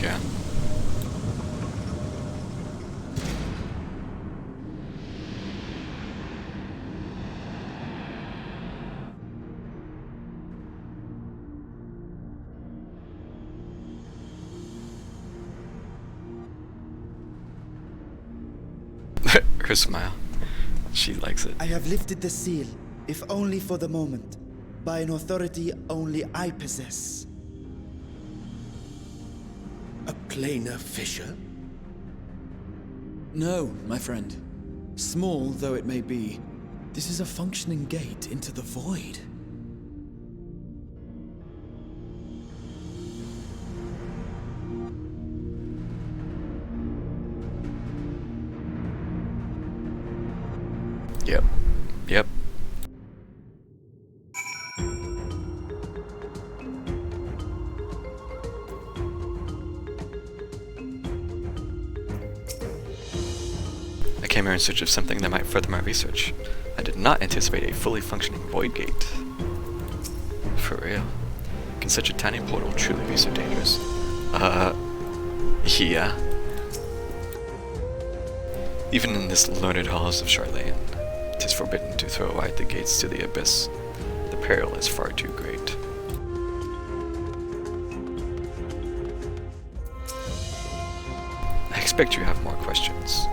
Yeah. Her smile. She likes it. I have lifted the seal, if only for the moment, by an authority only I possess. A planar fissure? No, my friend. Small though it may be, this is a functioning gate into the void. Yep. Yep. I came here in search of something that might further my research. I did not anticipate a fully functioning void gate. For real. Can such a tiny portal truly be so dangerous? Yeah. Even in this learned halls of Charlayan, 'tis forbidden to throw wide the gates to the abyss. The peril is far too great. I expect you have more questions.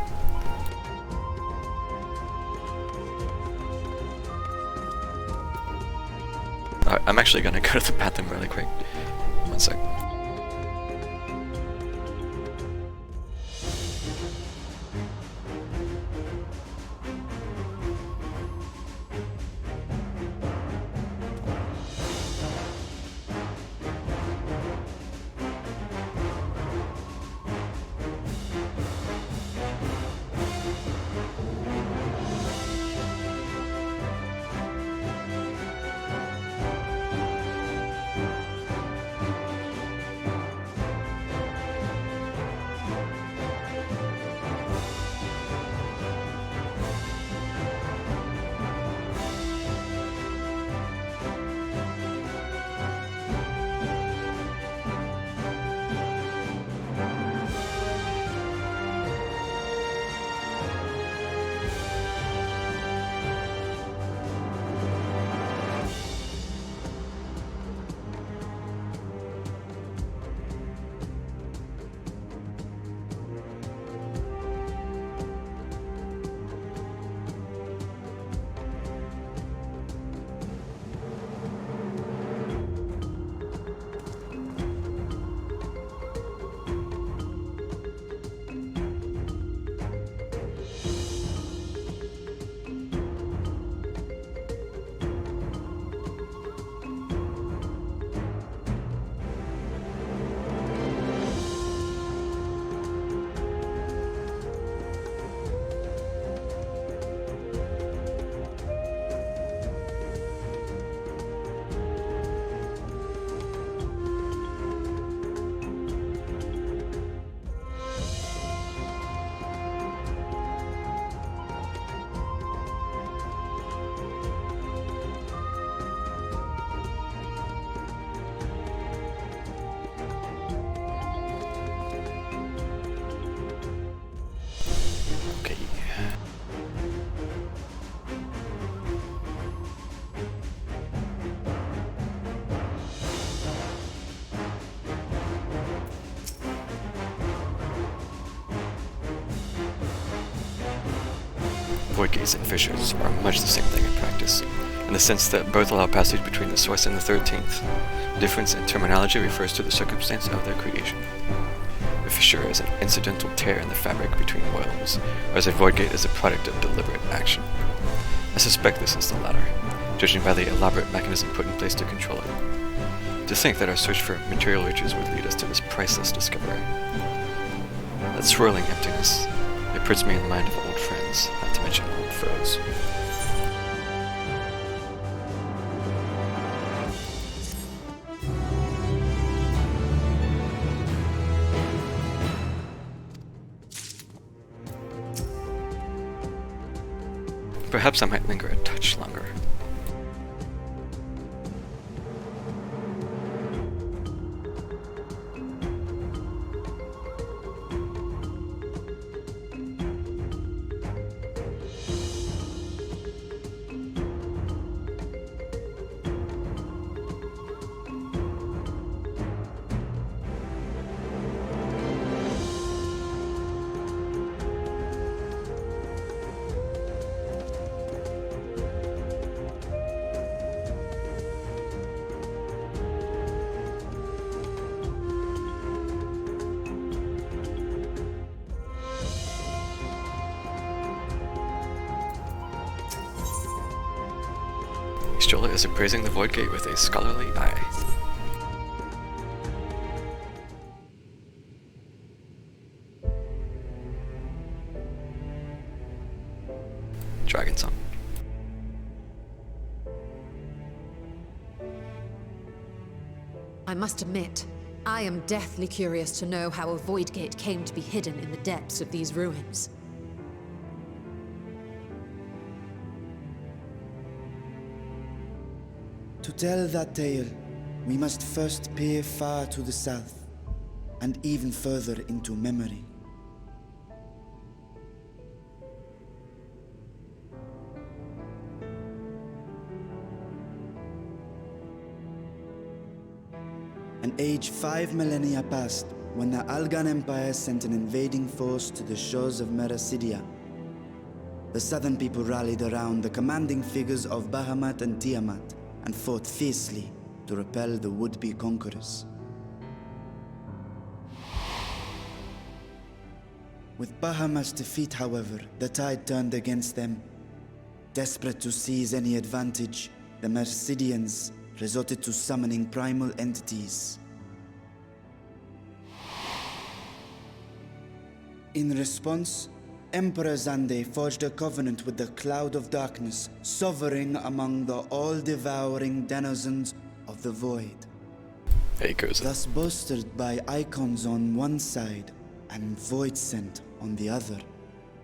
I'm actually gonna go to the bathroom really quick. One sec. void gates and fissures are much the same thing in practice, in the sense that both allow passage between the source and the 13th. Difference in terminology refers to the circumstance of their creation. A fissure is an incidental tear in the fabric between worlds, whereas a void gate is a product of deliberate action. I suspect this is the latter, judging by the elaborate mechanism put in place to control it. To think that our search for material riches would lead us to this priceless discovery. That swirling emptiness, it puts me in the mind of old friends, not to mention old foes. Perhaps I might linger a touch longer. Stola is appraising the Void Gate with a scholarly eye. Dragon Song. I must admit, I am deathly curious to know how a Void Gate came to be hidden in the depths of these ruins. To tell that tale, we must first peer far to the south, and even further into memory. An age 5 millennia passed when the Algan Empire sent an invading force to the shores of Merasidia. The southern people rallied around the commanding figures of Bahamut and Tiamat, and fought fiercely to repel the would-be conquerors. With Bahamut's defeat, however, the tide turned against them. Desperate to seize any advantage, the Mercidians resorted to summoning primal entities. In response, Emperor Zande forged a covenant with the Cloud of Darkness, sovereign among the all-devouring denizens of the Void. Thus bolstered by icons on one side and Void Scent on the other,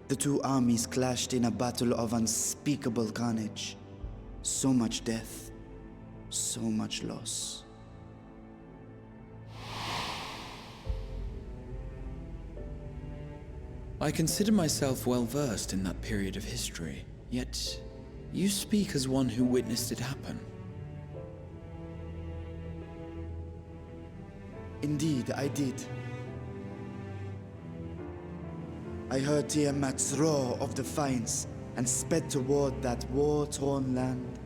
the two armies clashed in a battle of unspeakable carnage. So much death, so much loss. I consider myself well versed in that period of history, yet you speak as one who witnessed it happen. Indeed, I did. I heard Tiamat's roar of defiance and sped toward that war-torn land.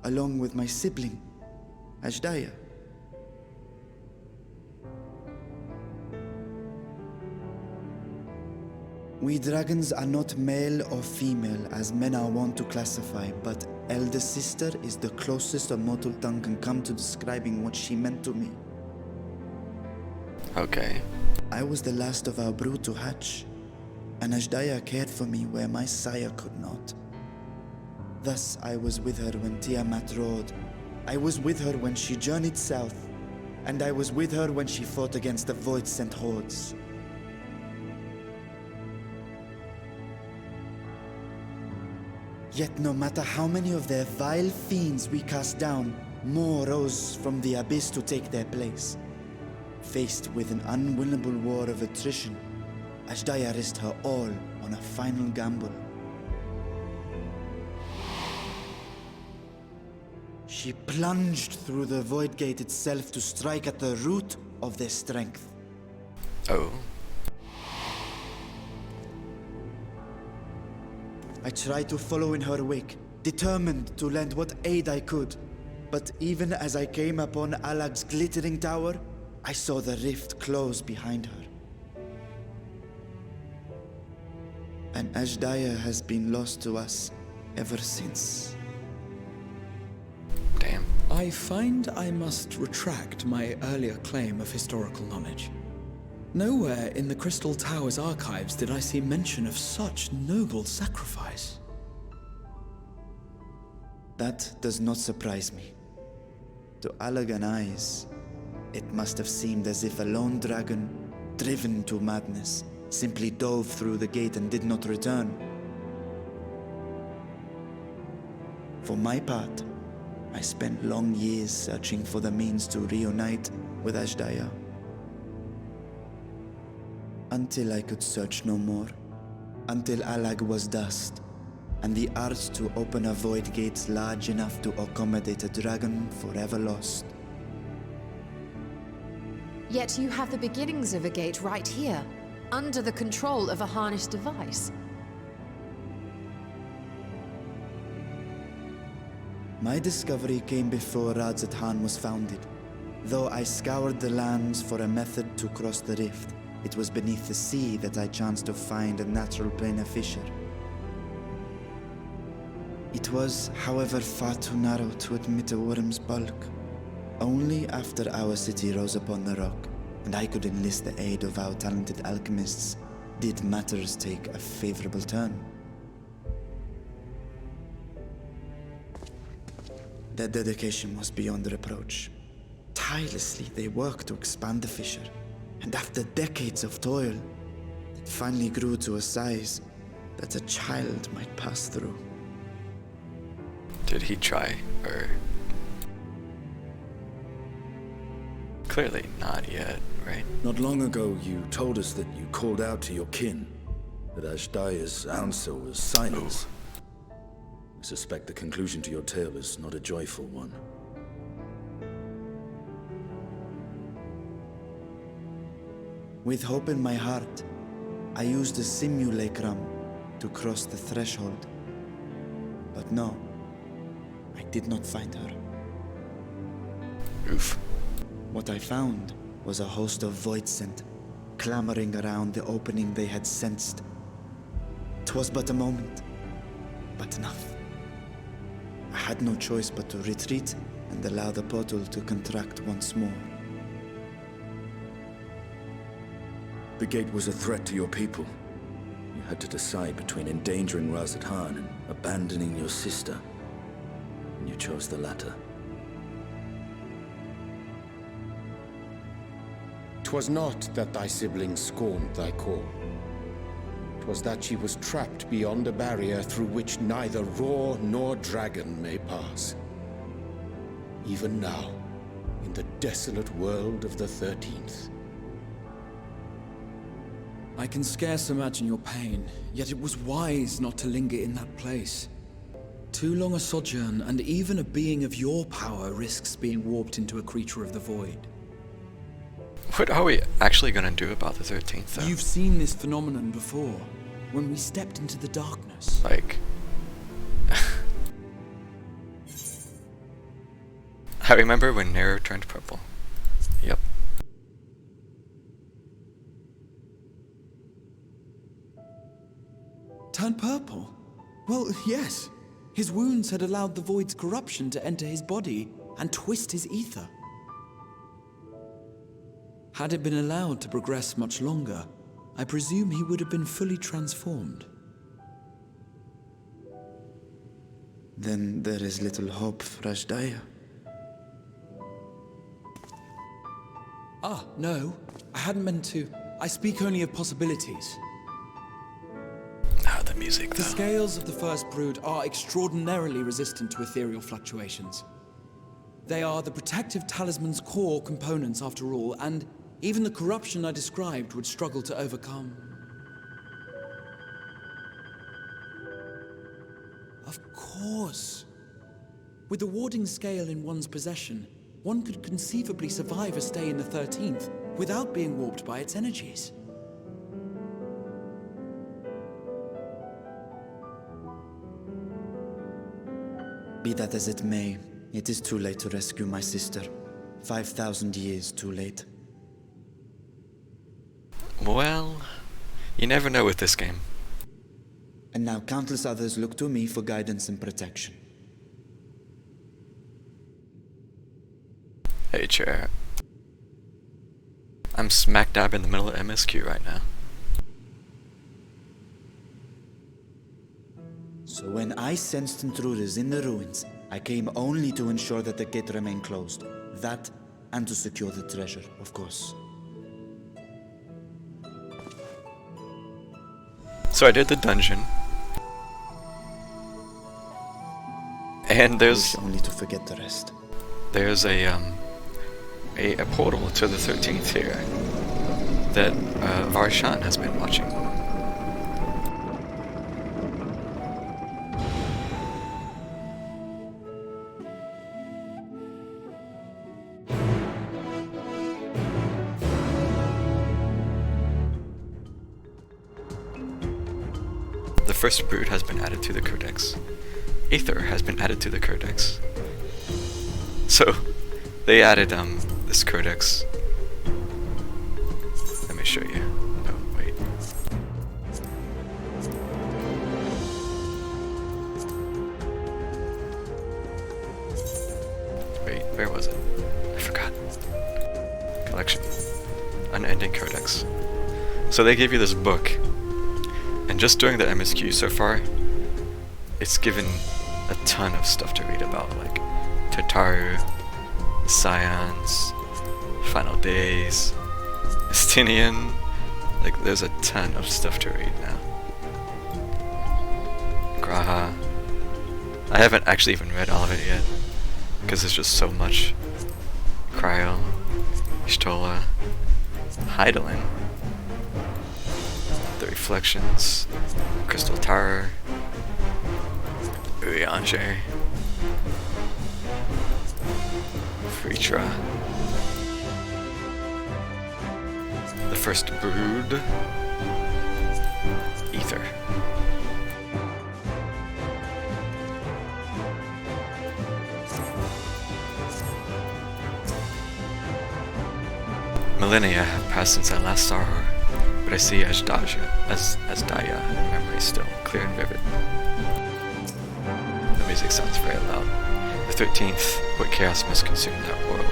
Along with my sibling, Ashdaya. We dragons are not male or female as men are wont to classify, but elder sister is the closest a mortal tongue can come to describing what she meant to me. Okay. I was the last of our brood to hatch, and Ashdaya cared for me where my sire could not. Thus I was with her when Tiamat roared. I was with her when she journeyed south, and I was with her when she fought against the Void-sent hordes. Yet no matter how many of their vile fiends we cast down, more rose from the abyss to take their place. Faced with an unwinnable war of attrition, Ashdaya risked her all on a final gamble. She plunged through the Void Gate itself to strike at the root of their strength. Oh. I tried to follow in her wake, determined to lend what aid I could. But even as I came upon Alag's glittering tower, I saw the rift close behind her. And Ashdaya has been lost to us ever since. Damn. I find I must retract my earlier claim of historical knowledge. Nowhere in the Crystal Tower's archives did I see mention of such noble sacrifice. That does not surprise me. To Allagan eyes, it must have seemed as if a lone dragon, driven to madness, simply dove through the gate and did not return. For my part, I spent long years searching for the means to reunite with Ashdaya. Until I could search no more. Until Alag was dust, and the art to open a void gate large enough to accommodate a dragon forever lost. Yet you have the beginnings of a gate right here, under the control of a harnessed device. My discovery came before Radzat was founded. Though I scoured the lands for a method to cross the rift, it was beneath the sea that I chanced to find a natural planar fissure. It was, however, far too narrow to admit a worm's bulk. Only after our city rose upon the rock, and I could enlist the aid of our talented alchemists, did matters take a favorable turn. Their dedication was beyond reproach. Tirelessly they worked to expand the fissure, and after decades of toil, it finally grew to a size that a child might pass through. Did he try, or... Clearly not yet, right? Not long ago, you told us that you called out to your kin, that Ashdaya's answer was silence. I suspect the conclusion to your tale is not a joyful one. With hope in my heart, I used a simulacrum to cross the threshold. But no, I did not find her. Oof. What I found was a host of voidsent, clamoring around the opening they had sensed. 'Twas but a moment, but enough. I had no choice but to retreat and allow the portal to contract once more. The gate was a threat to your people. You had to decide between endangering Razat Khan and abandoning your sister. And you chose the latter. 'Twas not that thy siblings scorned thy call. 'Twas that she was trapped beyond a barrier through which neither roar nor dragon may pass. Even now, in the desolate world of the 13th. I can scarce imagine your pain, yet it was wise not to linger in that place. Too long a sojourn, and even a being of your power risks being warped into a creature of the void. What are we actually gonna do about the 13th, though? You've seen this phenomenon before, when we stepped into the darkness. Like... I remember when Nero turned purple. Yep. Turned purple? Well, yes. His wounds had allowed the void's corruption to enter his body and twist his ether. Had it been allowed to progress much longer, I presume he would have been fully transformed. Then there is little hope for Ashdaya. Ah, no. I hadn't meant to. I speak only of possibilities. Ah, the music, though. The scales of the first brood are extraordinarily resistant to ethereal fluctuations. They are the protective talisman's core components after all, and even the corruption I described would struggle to overcome. Of course. With the warding scale in one's possession, one could conceivably survive a stay in the 13th without being warped by its energies. Be that as it may, it is too late to rescue my sister. 5,000 years too late. Well, you never know with this game. And now countless others look to me for guidance and protection. Hey, chair. I'm smack dab in the middle of MSQ right now. So when I sensed intruders in the ruins, I came only to ensure that the gate remained closed. That, and to secure the treasure, of course. So I did the dungeon. And there's only to forget the rest. There's a portal to the 13th here that Varshan has been watching. The first brood has been added to the codex. Aether has been added to the codex. So, they added this codex. Let me show you. Oh, wait. Wait, where was it? I forgot. Collection. Unending Codex. So they gave you this book. And just during the MSQ so far, it's given a ton of stuff to read about, like Tataru, Scions, Final Days, Estinian. Like, there's a ton of stuff to read now. Graha. I haven't actually even read all of it yet, because there's just so much. Cryo, Ishtola, Heidelin, The Reflections, Crystal Tower, Urianger, Fritra, The First Brood, Ether. Millennia have passed since I last saw her, but I see Daya in memory still, clear and vivid. The music sounds very loud. The 13th, what chaos must consume that world.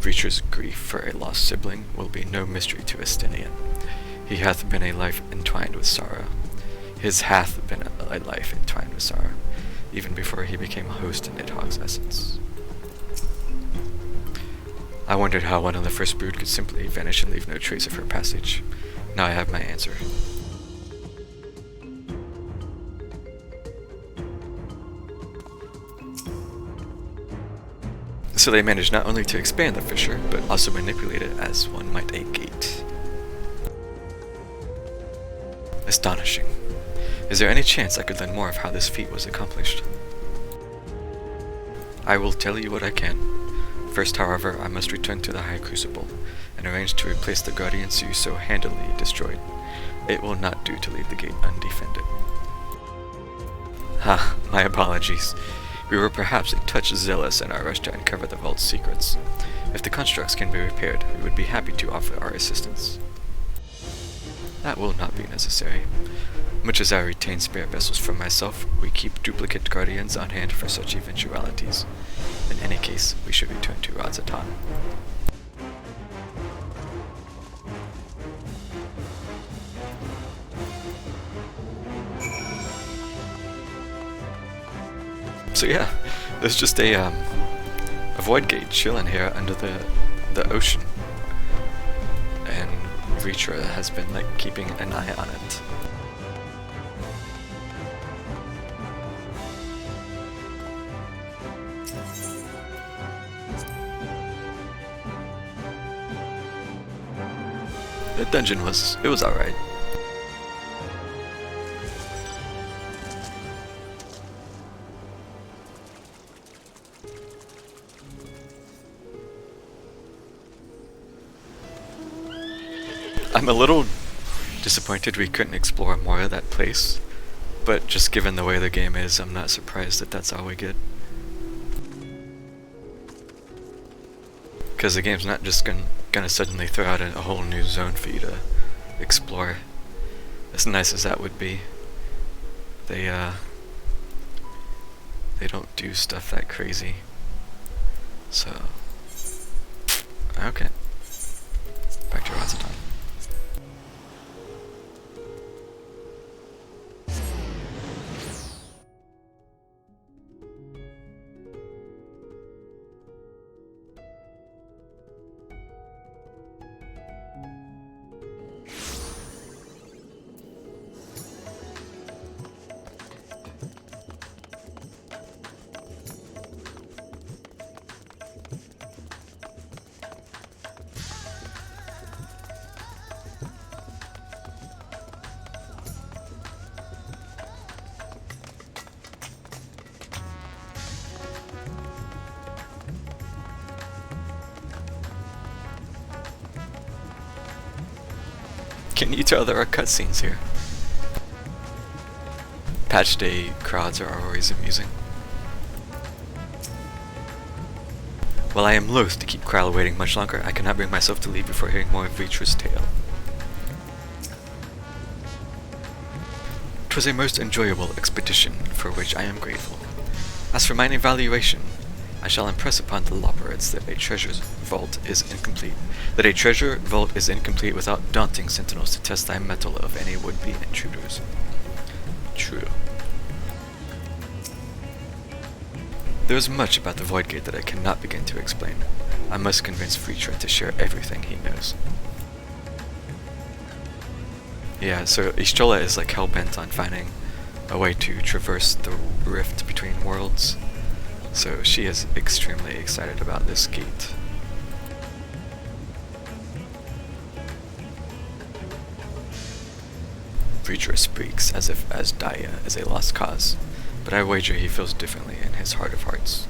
Reacher's grief for a lost sibling will be no mystery to Estinian. He hath been a life entwined with sorrow. His hath been a life entwined with sorrow, even before he became a host in Nidhogg's essence. I wondered how one of the first brood could simply vanish and leave no trace of her passage. Now I have my answer. So they managed not only to expand the fissure, but also manipulate it as one might a gate. Astonishing. Is there any chance I could learn more of how this feat was accomplished? I will tell you what I can. First, however, I must return to the High Crucible, and arrange to replace the Guardians you so handily destroyed. It will not do to leave the gate undefended. Ha, my apologies. We were perhaps a touch zealous in our rush to uncover the vault's secrets. If the constructs can be repaired, we would be happy to offer our assistance. That will not be necessary. Much as I retain spare vessels for myself, we keep duplicate guardians on hand for such eventualities. In any case, we should return to Radzatan. So yeah, there's just a void gate chilling here under the ocean, and Ritra has been like keeping an eye on it. The dungeon was alright. I'm a little disappointed we couldn't explore more of that place, but just given the way the game is, I'm not surprised that that's all we get. Because the game's not just gonna suddenly throw out a whole new zone for you to explore. As nice as that would be, they don't do stuff that crazy. So, okay. Back to Rods of Time. Can you tell there are cutscenes here? Patch day crowds are always amusing. While I am loath to keep Kral waiting much longer, I cannot bring myself to leave before hearing more of Vitra's tale. 'Twas a most enjoyable expedition, for which I am grateful. As for mine evaluation, I shall impress upon the Loperids that a treasure vault is incomplete without daunting sentinels to test thy mettle of any would-be intruders. True. There is much about the Void Gate that I cannot begin to explain. I must convince Vitra to share everything he knows. Yeah, so Y'shtola is like hell-bent on finding a way to traverse the rift between worlds. So she is extremely excited about this gate. Vitra speaks as if Asdaya is a lost cause, but I wager he feels differently in his heart of hearts.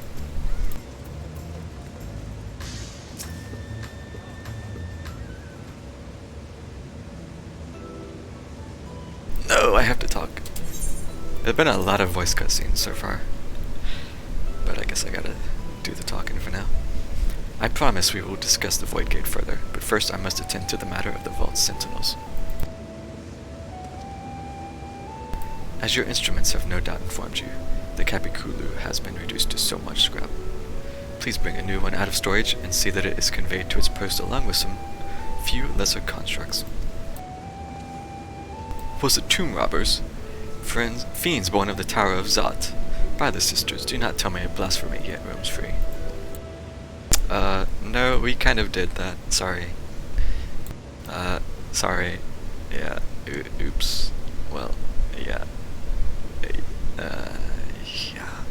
No, I have to talk. There have been a lot of voice cutscenes so far, but I guess I gotta do the talking for now. I promise we will discuss the Void Gate further, but first I must attend to the matter of the Vault Sentinels. As your instruments have no doubt informed you, the Capiculu has been reduced to so much scrap. Please bring a new one out of storage and see that it is conveyed to its post along with some few lesser constructs. Was the tomb robbers? Fiends born of the Tower of Zot. By the sisters, do not tell me a blasphemy yet roams free. No, we kind of did that. Sorry. Sorry. Yeah, oops. Well, yeah. Yeah.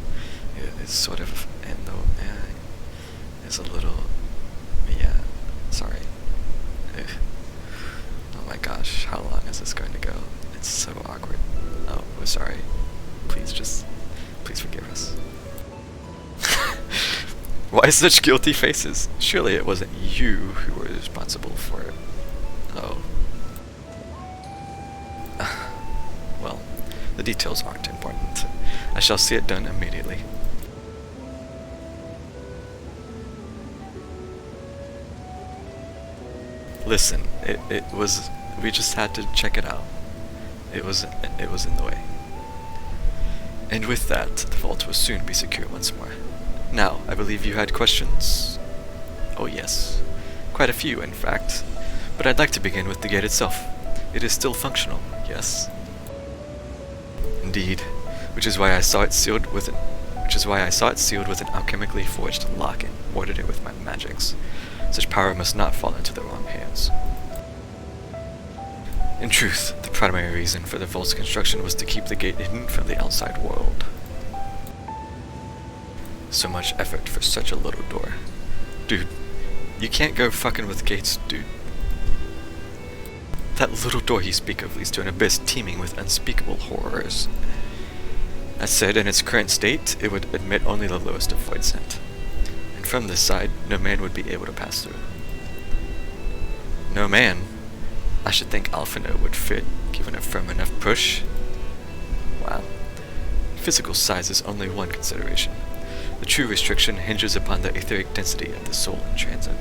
It's sort of, and though, it's a little, yeah, sorry. Oh my gosh, how long is this going to go? It's so awkward. Oh, we're sorry. Please forgive us. Why such guilty faces? Surely it wasn't you who were responsible for it. Oh. Well, the details aren't important. I shall see it done immediately. Listen, it was, we just had to check it out. It was in the way. And with that, the vault will soon be secure once more. Now, I believe you had questions? Oh yes, quite a few in fact. But I'd like to begin with the gate itself. It is still functional, yes? Indeed, which is why I saw it sealed with an alchemically forged lock and warded it with my magics. Such power must not fall into the wrong hands. In truth, the primary reason for the vault's construction was to keep the gate hidden from the outside world. So much effort for such a little door. Dude, you can't go fucking with gates, dude. That little door you speak of leads to an abyss teeming with unspeakable horrors. As said, in its current state, it would admit only the lowest of void scent. And from this side, no man would be able to pass through. No man? I should think Alphino would fit, given a firm enough push. Wow. Physical size is only one consideration. The true restriction hinges upon the etheric density of the soul in transit.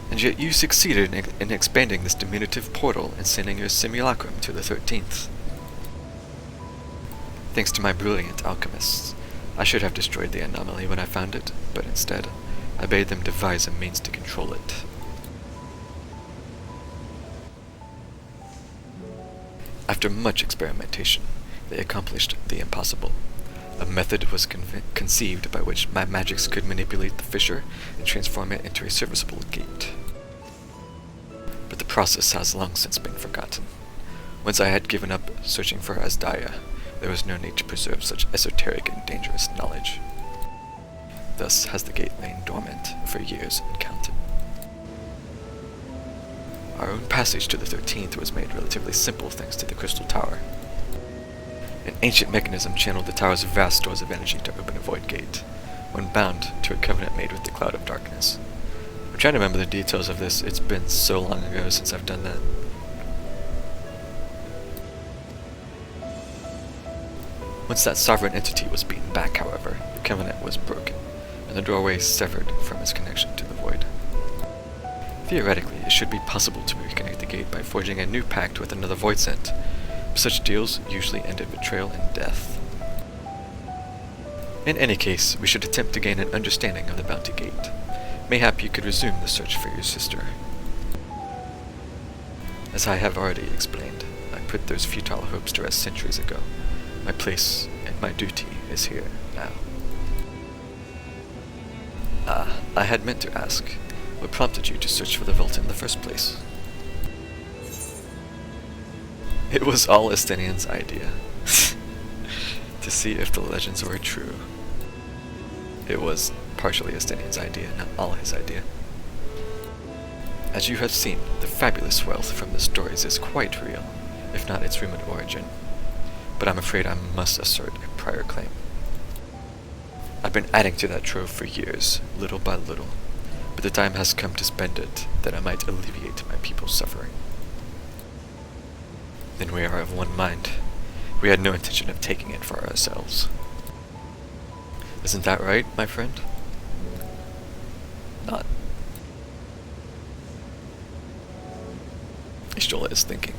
And yet you succeeded in expanding this diminutive portal and sending your simulacrum to the 13th. Thanks to my brilliant alchemists, I should have destroyed the anomaly when I found it, but instead, I bade them devise a means to control it. After much experimentation, they accomplished the impossible. A method was conceived by which my magics could manipulate the fissure and transform it into a serviceable gate. But the process has long since been forgotten. Once I had given up searching for Asdaya, there was no need to preserve such esoteric and dangerous knowledge. Thus has the gate lain dormant for years and counting. Our own passage to the 13th was made relatively simple thanks to the Crystal Tower. An ancient mechanism channeled the tower's vast stores of energy to open a void gate, when bound to a covenant made with the Cloud of Darkness. I'm trying to remember the details of this, it's been so long ago since I've done that. Once that sovereign entity was beaten back, however, the covenant was broken, and the doorway severed from its connection to the void. Theoretically, it should be possible to reconnect the gate by forging a new pact with another voidsent. Such deals usually end in betrayal and death. In any case, we should attempt to gain an understanding of the Bounty Gate. Mayhap you could resume the search for your sister. As I have already explained, I put those futile hopes to rest centuries ago. My place and my duty is here now. I had meant to ask, what prompted you to search for the vault in the first place? It was all Estinian's idea. To see if the legends were true. It was partially Estinian's idea, not all his idea. As you have seen, the fabulous wealth from the stories is quite real, if not its rumored origin. But I'm afraid I must assert a prior claim. I've been adding to that trove for years, little by little, but the time has come to spend it that I might alleviate my people's suffering. Then we are of one mind. We had no intention of taking it for ourselves. Isn't that right, my friend? Not. Ishtola is thinking.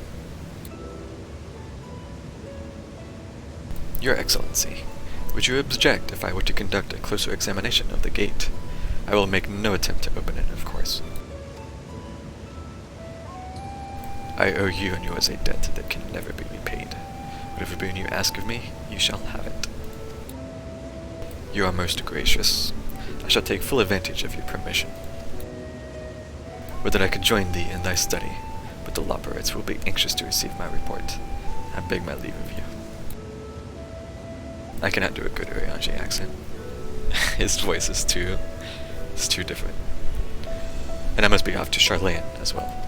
Your Excellency, would you object if I were to conduct a closer examination of the gate? I will make no attempt to open it, of course. I owe you and yours a debt that can never be repaid. Whatever boon you ask of me, you shall have it. You are most gracious. I shall take full advantage of your permission. Would that I could join thee in thy study, but the Loperites will be anxious to receive my report. I beg my leave of you. I cannot do a good Urianji accent. His voice is too different. And I must be off to Charlayan as well.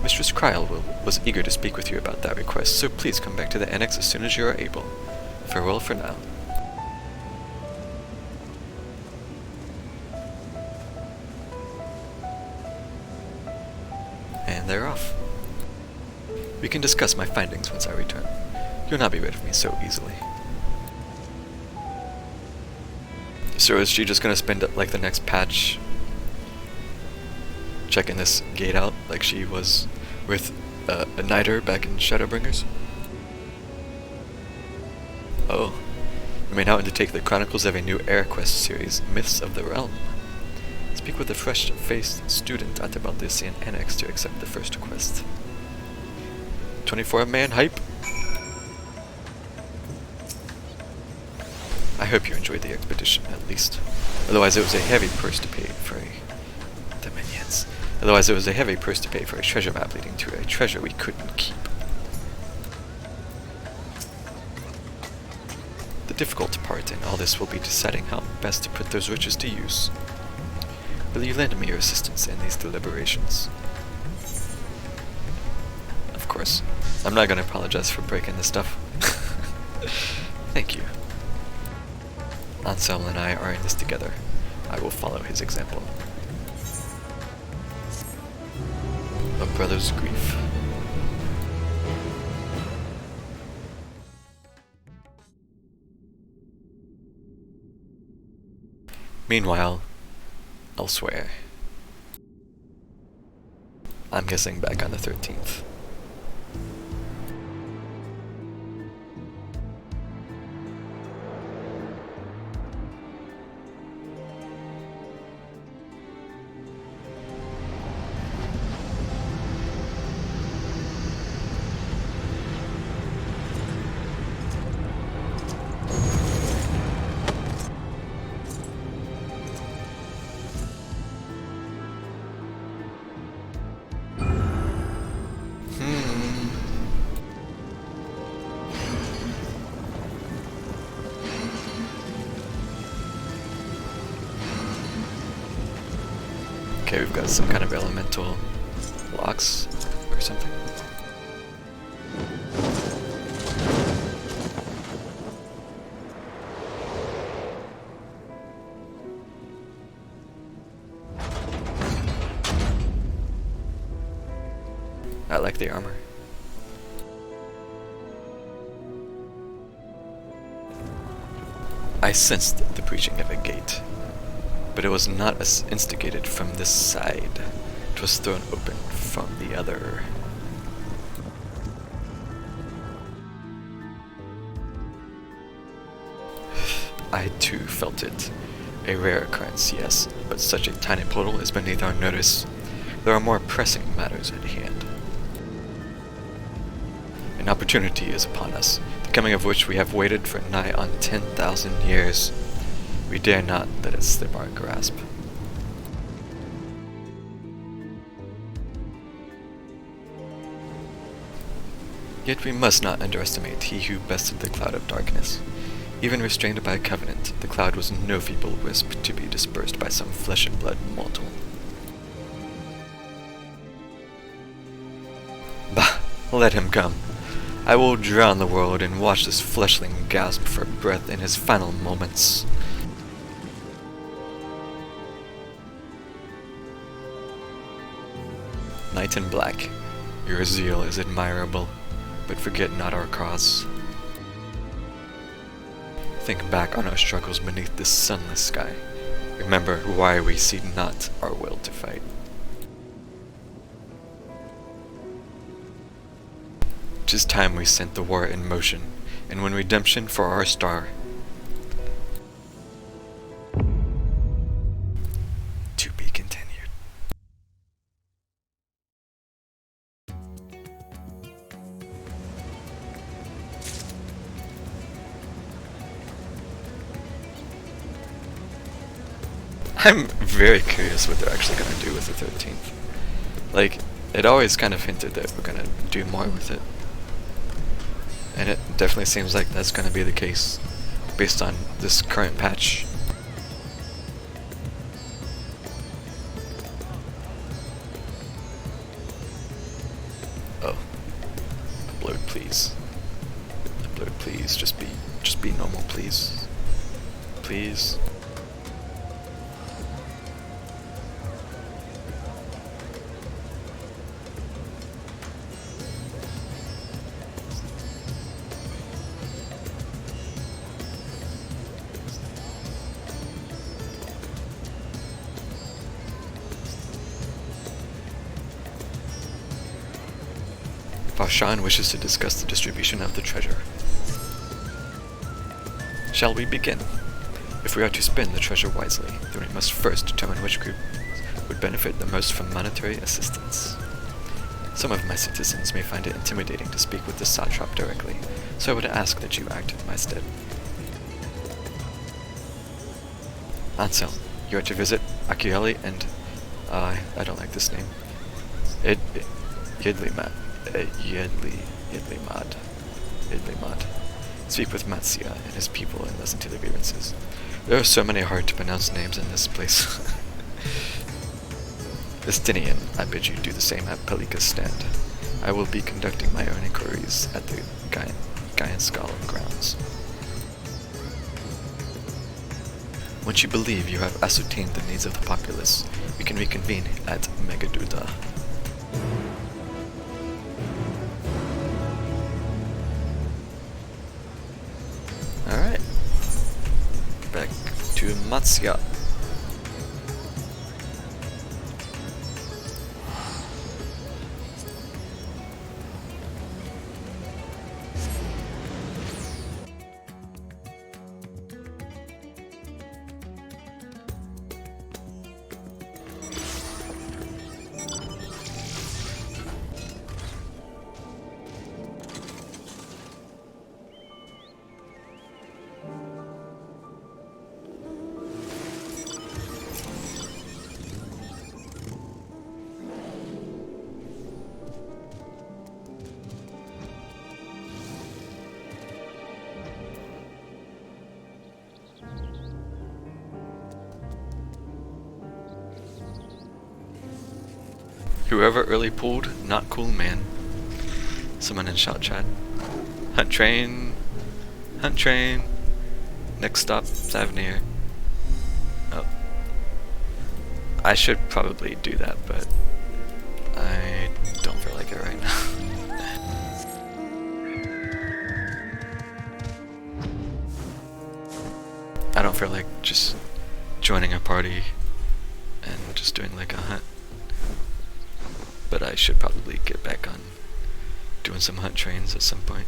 Mistress Kryl was eager to speak with you about that request, so please come back to the annex as soon as you are able. Farewell for now. And they're off. We can discuss my findings once I return. You'll not be rid of me so easily. So is she just gonna spend like the next patch checking this gate out like she was with a Niter back in Shadowbringers? Oh, we may now undertake the chronicles of a new EraQuest series, Myths of the Realm. Speak with a fresh-faced student at the Baldician Annex to accept the first quest. 24-man hype? I hope you enjoyed the expedition, at least. Otherwise it was a heavy purse to pay for the minions. Otherwise it was a heavy purse to pay for a treasure map leading to a treasure we couldn't keep. The difficult part in all this will be deciding how best to put those riches to use. Will you lend me your assistance in these deliberations? Of course. I'm not going to apologize for breaking this stuff. Thank you. Anselm and I are in this together. I will follow his example. A brother's grief. Meanwhile, elsewhere. I'm guessing back on the 13th. Okay, we've got some kind of elemental locks or something. I like the armor. I sensed the breaching of a gate, but it was not instigated from this side. It was thrown open from the other. I too felt it. A rare occurrence, yes, but such a tiny portal is beneath our notice. There are more pressing matters at hand. An opportunity is upon us, the coming of which we have waited for nigh on 10,000 years. We dare not let it slip our grasp. Yet we must not underestimate he who bested the cloud of darkness. Even restrained by a covenant, the cloud was no feeble wisp to be dispersed by some flesh and blood mortal. Bah, let him come. I will drown the world and watch this fleshling gasp for breath in his final moments. Knight in black, your zeal is admirable, but forget not our cause. Think back on our struggles beneath this sunless sky. Remember why we cede not our will to fight. 'Tis time we sent the war in motion, and when redemption for our star. To be continued. I'm very curious what they're actually going to do with the 13th. Like, it always kind of hinted that we're going to do more with it. And it definitely seems like that's going to be the case based on this current patch. Oh. Upload, please. Upload, please. Just be normal, please. Please. Varshan wishes to discuss the distribution of the treasure. Shall we begin? If we are to spend the treasure wisely, then we must first determine which group would benefit the most from monetary assistance. Some of my citizens may find it intimidating to speak with the satrap directly, so I would ask that you act in my stead. Anselm, you are to visit Akieli and... I don't like this name. Yedlimad. Speak with Matsia and his people and listen to their grievances. There are so many hard to pronounce names in this place. Vestinian, I bid you do the same at Pelika's stand. I will be conducting my own inquiries at the Gaian grounds. Once you believe you have ascertained the needs of the populace, we can reconvene at Megaduda. Alright. Back to Matsya. Whoever early pulled, not cool man. Someone in shout chat. Hunt train. Hunt train. Next stop, Savenir. Oh. I should probably do that, but I don't feel like it right now. I don't feel like just joining a party and just doing like a hunt. But I should probably get back on doing some hunt trains at some point.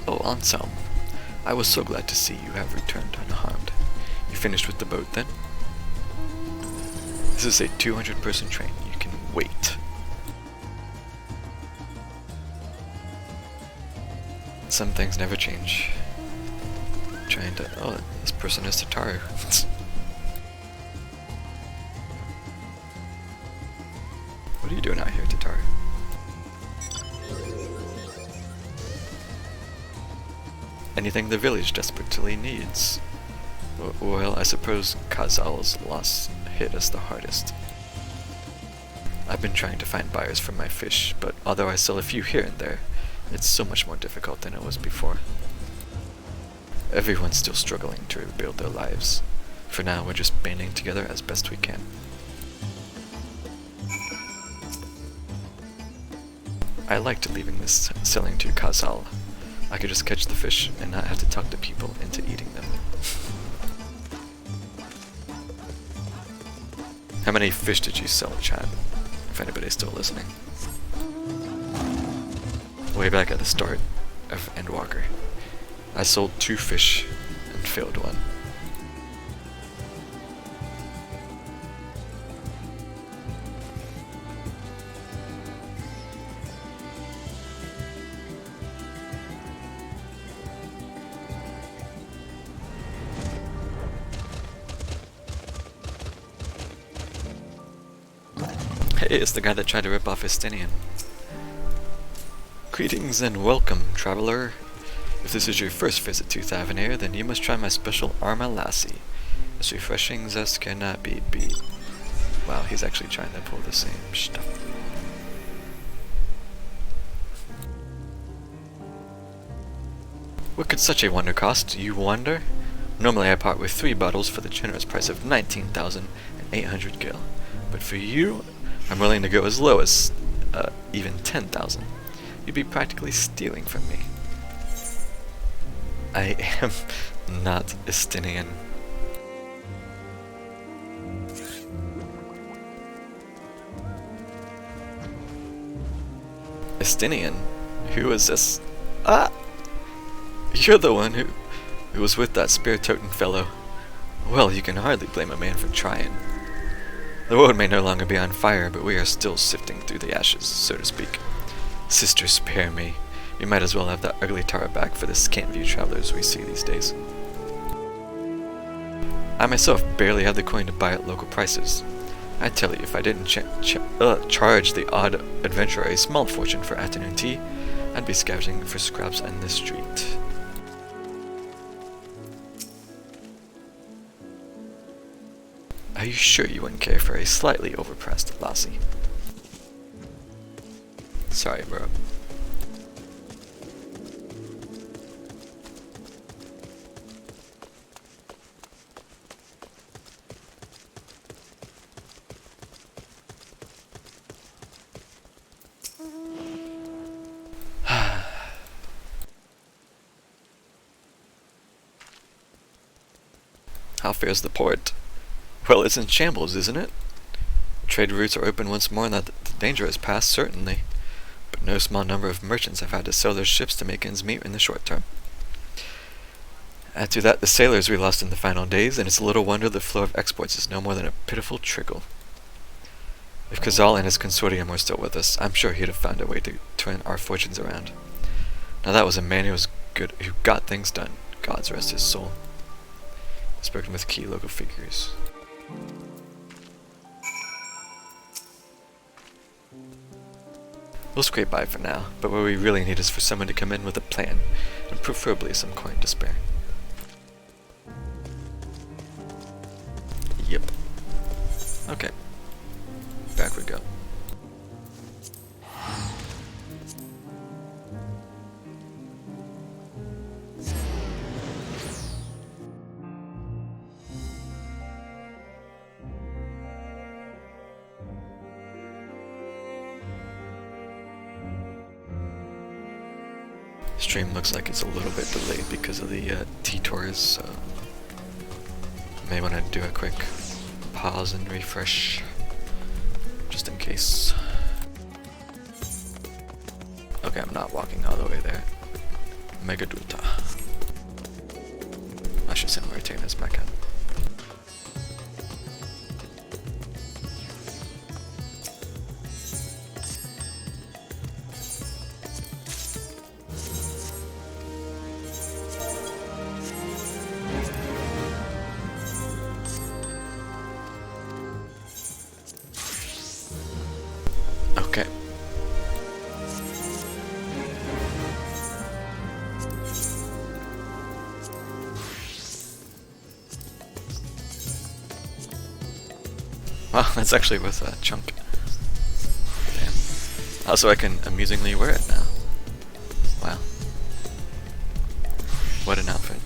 Oh, Anselm, I was so glad to see you have returned unharmed. You finished with the boat then? This is a 200-person train. You can wait. Some things never change. Trying to... Oh, this person is Tataru. What are you doing out here, Tataru? Anything the village desperately needs. Well, I suppose Kazal's loss hit us the hardest. I've been trying to find buyers for my fish, but although I sell a few here and there, it's so much more difficult than it was before. Everyone's still struggling to rebuild their lives. For now, we're just banding together as best we can. I liked leaving this selling to Kazal. I could just catch the fish and not have to talk to people into eating them. How many fish did you sell, chat? If anybody's still listening. Way back at the start of Endwalker, I sold 2 fish and failed 1. Hey, it's the guy that tried to rip off Estinian. Greetings and welcome, traveler. If this is your first visit to Thavenir, then you must try my special Arma Lassie. As refreshing as cannot be beat. Wow, he's actually trying to pull the same stuff. What could such a wonder cost, you wonder? Normally I part with 3 bottles for the generous price of 19,800 gil. But for you, I'm willing to go as low as even 10,000. You'd be practically stealing from me. I am not Estinian. Estinian? Who is this? Ah! You're the one who was with that spear-toting fellow. Well, you can hardly blame a man for trying. The world may no longer be on fire, but we are still sifting through the ashes, so to speak. Sister, spare me. We might as well have that ugly Tara back for the scant few travelers we see these days. I myself barely have the coin to buy at local prices. I tell you, if I didn't charge the odd adventurer a small fortune for afternoon tea, I'd be scouting for scraps on this street. Are you sure you wouldn't care for a slightly overpriced lassie? Sorry, bro. How fares the port? Well, it's in shambles, isn't it? Trade routes are open once more, and that the danger has passed, certainly. But no small number of merchants have had to sell their ships to make ends meet in the short term. Add to that the sailors we lost in the final days, and it's little wonder the flow of exports is no more than a pitiful trickle. If Khazal and his consortium were still with us, I'm sure he'd have found a way to turn our fortunes around. Now that was a man who was good, who got things done. Gods rest his soul. Spoken with key local figures. We'll scrape by for now, but what we really need is for someone to come in with a plan, and preferably some coin to spare. Yep. Okay. Back we go. Stream looks like it's a little bit delayed because of the detours, so I may want to do a quick pause and refresh just in case. Okay, I'm not walking all the way there. Megaduta. I should say I'll retain this back end. Okay. Wow, that's actually with a chunk. Damn. Also, I can amusingly wear it now. Wow. What an outfit.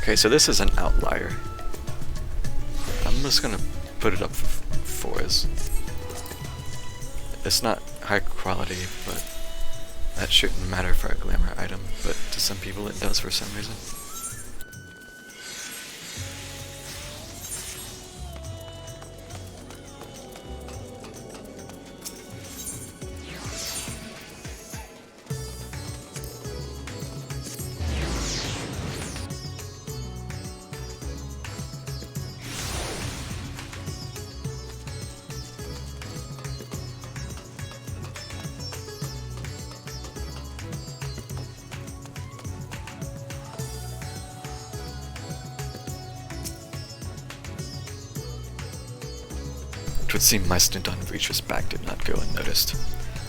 Okay, so this is an outlier. I'm just gonna put it up for 4s. It's not high quality, but that shouldn't matter for a glamour item, but to some people it does for some reason. It would seem my stint on Reacher's back did not go unnoticed.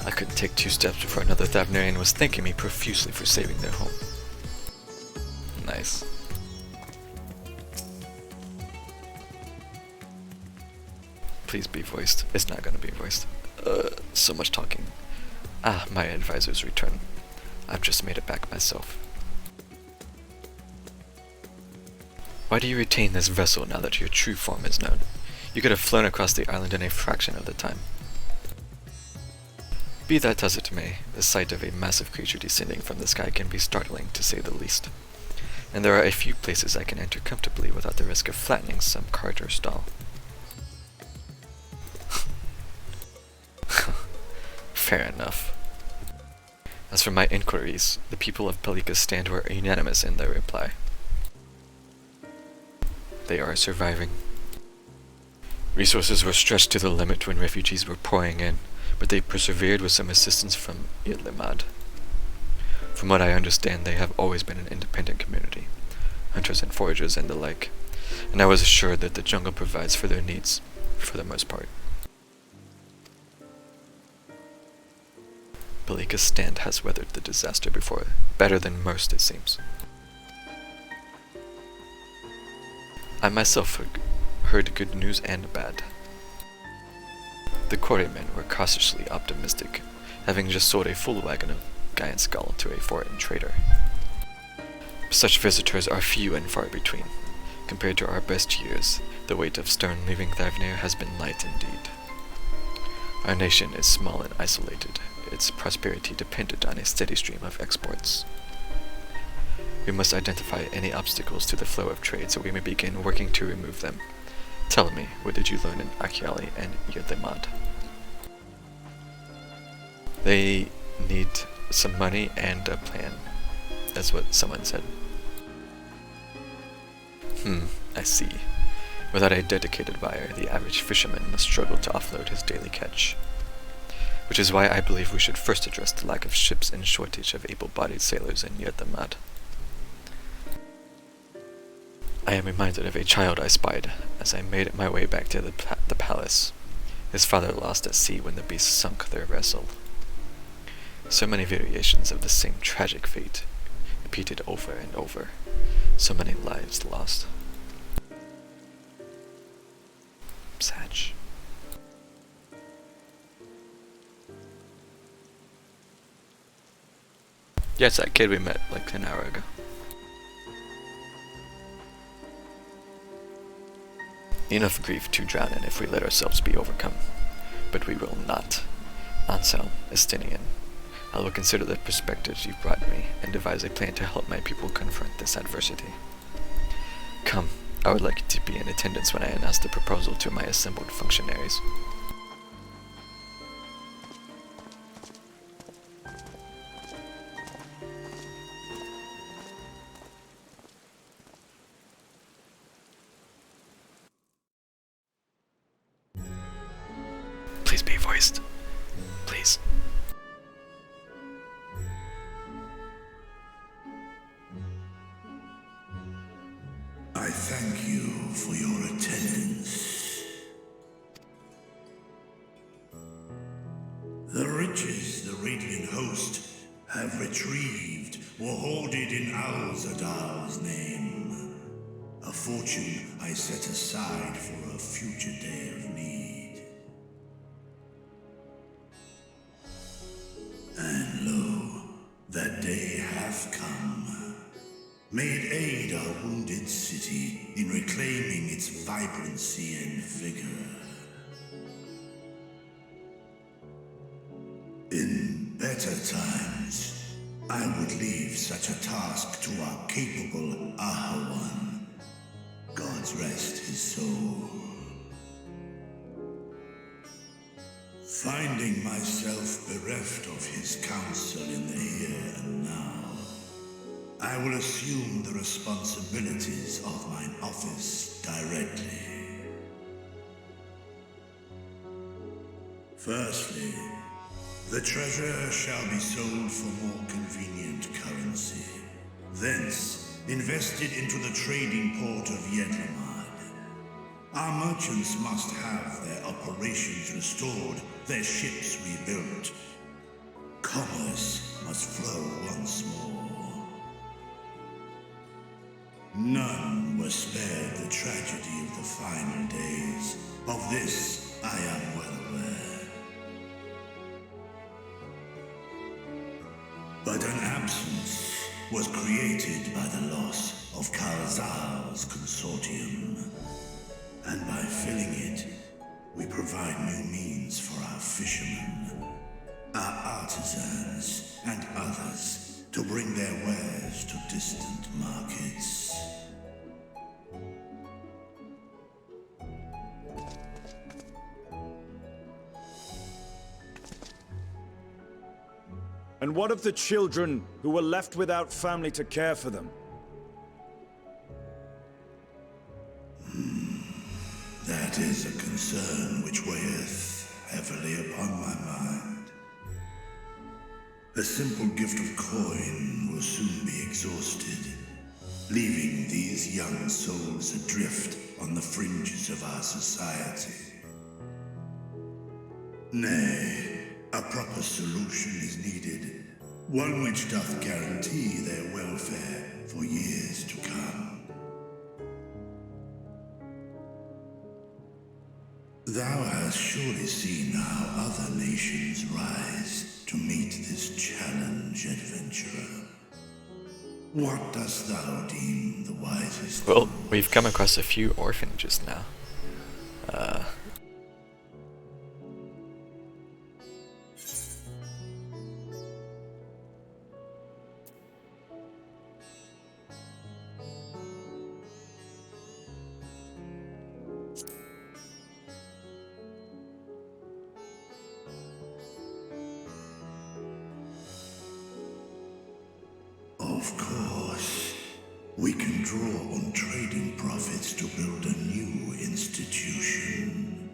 I couldn't take 2 steps before another Thavnarian was thanking me profusely for saving their home. Nice. Please be voiced. It's not gonna be voiced. So much talking. Ah, my advisor's return. I've just made it back myself. Why do you retain this vessel now that your true form is known? You could have flown across the island in a fraction of the time. Be that as it may, the sight of a massive creature descending from the sky can be startling, to say the least. And there are a few places I can enter comfortably without the risk of flattening some cart or stall. Fair enough. As for my inquiries, the people of Pelika's stand were unanimous in their reply. They are surviving. Resources were stretched to the limit when refugees were pouring in, but they persevered with some assistance from Idlimad. From what I understand, they have always been an independent community, hunters and foragers and the like, and I was assured that the jungle provides for their needs, for the most part. bleak as stand has weathered the disaster before, better than most it seems. I myself heard good news and bad. The quarrymen were cautiously optimistic, having just sold a full wagon of giant skull to a foreign trader. Such visitors are few and far between. Compared to our best years, the weight of stone leaving Thavnir has been light indeed. Our nation is small and isolated, its prosperity dependent on a steady stream of exports. We must identify any obstacles to the flow of trade so we may begin working to remove them. Tell me, what did you learn in Achiali and Yerdemad? They need some money and a plan. That's what someone said. I see. Without a dedicated buyer, the average fisherman must struggle to offload his daily catch. Which is why I believe we should first address the lack of ships and shortage of able-bodied sailors in Yerdemad. I am reminded of a child I spied as I made my way back to the palace. His father lost at sea when the beast sunk their vessel. So many variations of the same tragic fate, repeated over and over. So many lives lost. Satch. Yeah, it's that kid we met like an hour ago. Enough grief to drown in if we let ourselves be overcome. But we will not. Anselm, Estinian, I will consider the perspectives you've brought me and devise a plan to help my people confront this adversity. Come, I would like you to be in attendance when I announce the proposal to my assembled functionaries. Please be voiced. Please. I thank you for your attendance. The riches the Radiant Host have retrieved were hoarded in Alzadal's name. A fortune I set aside for a future day of need. And lo, that day hath come. May it aid our wounded city in reclaiming its vibrancy and vigor. In better times, I would leave such a task to our capable Ahawan. God's rest his soul. Finding myself bereft of his counsel in the here and now, I will assume the responsibilities of mine office directly. Firstly, the treasure shall be sold for more convenient currency. Thence, invested into the trading port of Yedlamad. Our merchants must have their operations restored, their ships rebuilt. Commerce must flow once more. None were spared the tragedy of the final days. Of this, I am well aware. But an absence was created by the loss of Kalzar's consortium. And by filling it, we provide new means for our fishermen, our artisans, and others to bring their wares to distant markets. And what of the children who were left without family to care for them? That is a concern which weigheth heavily upon my mind. A simple gift of coin will soon be exhausted, leaving these young souls adrift on the fringes of our society. Nay, A proper solution is needed, one which doth guarantee their welfare for years to come. Thou hast surely seen how other nations rise to meet this challenge, adventurer. What dost thou deem the wisest? Well, we've come across a few orphanages now. Of course, we can draw on trading profits to build a new institution.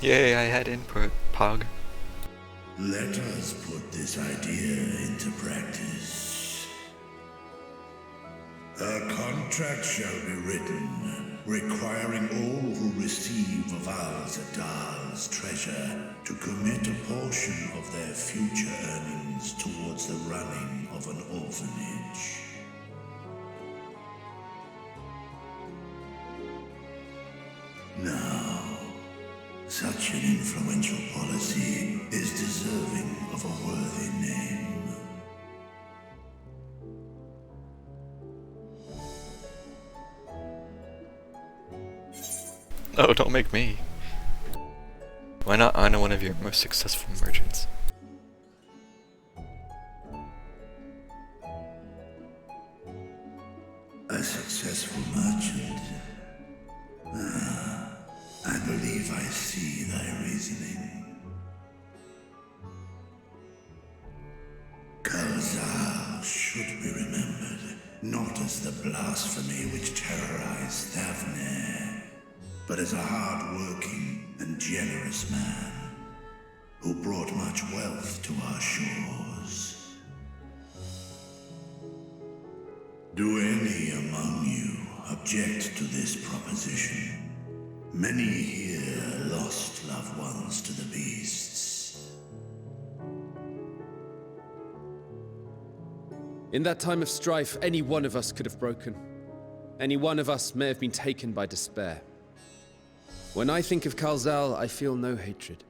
Yay, I had input, Pog. Let us put this idea into practice. A contract shall be written, requiring all who receive of Al-Zadal's treasure to commit a portion of their future earnings towards the running of an orphanage. Now, such an influential policy is deserving of a worthy name. Oh, don't make me. Why not honor one of your most successful merchants? A successful merchant? I believe I see thy reasoning. Kalzal should be remembered, not as the blasphemy which terrorized Thavne, but as a hard-working and generous man who brought much wealth to our shores. Do any among you object to this proposition? Many here lost loved ones to the beasts. In that time of strife, any one of us could have broken. Any one of us may have been taken by despair. When I think of Kalzal, I feel no hatred.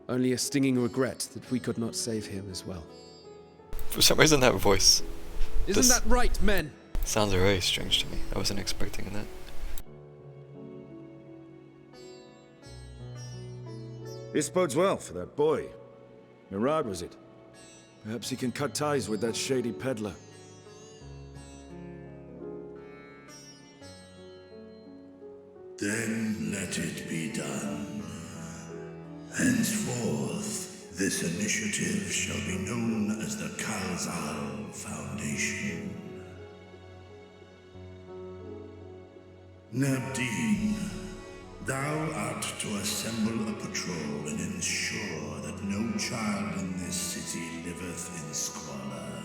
Only a stinging regret that we could not save him as well. For some reason that voice... Isn't that right, men? Sounds very strange to me. I wasn't expecting that. This bodes well for that boy. Mirad, was it? Perhaps he can cut ties with that shady peddler. Then let it be done. Henceforth, this initiative shall be known as the Kalzal Foundation. Nabdeen, thou art to assemble a patrol and ensure that no child in this city liveth in squalor.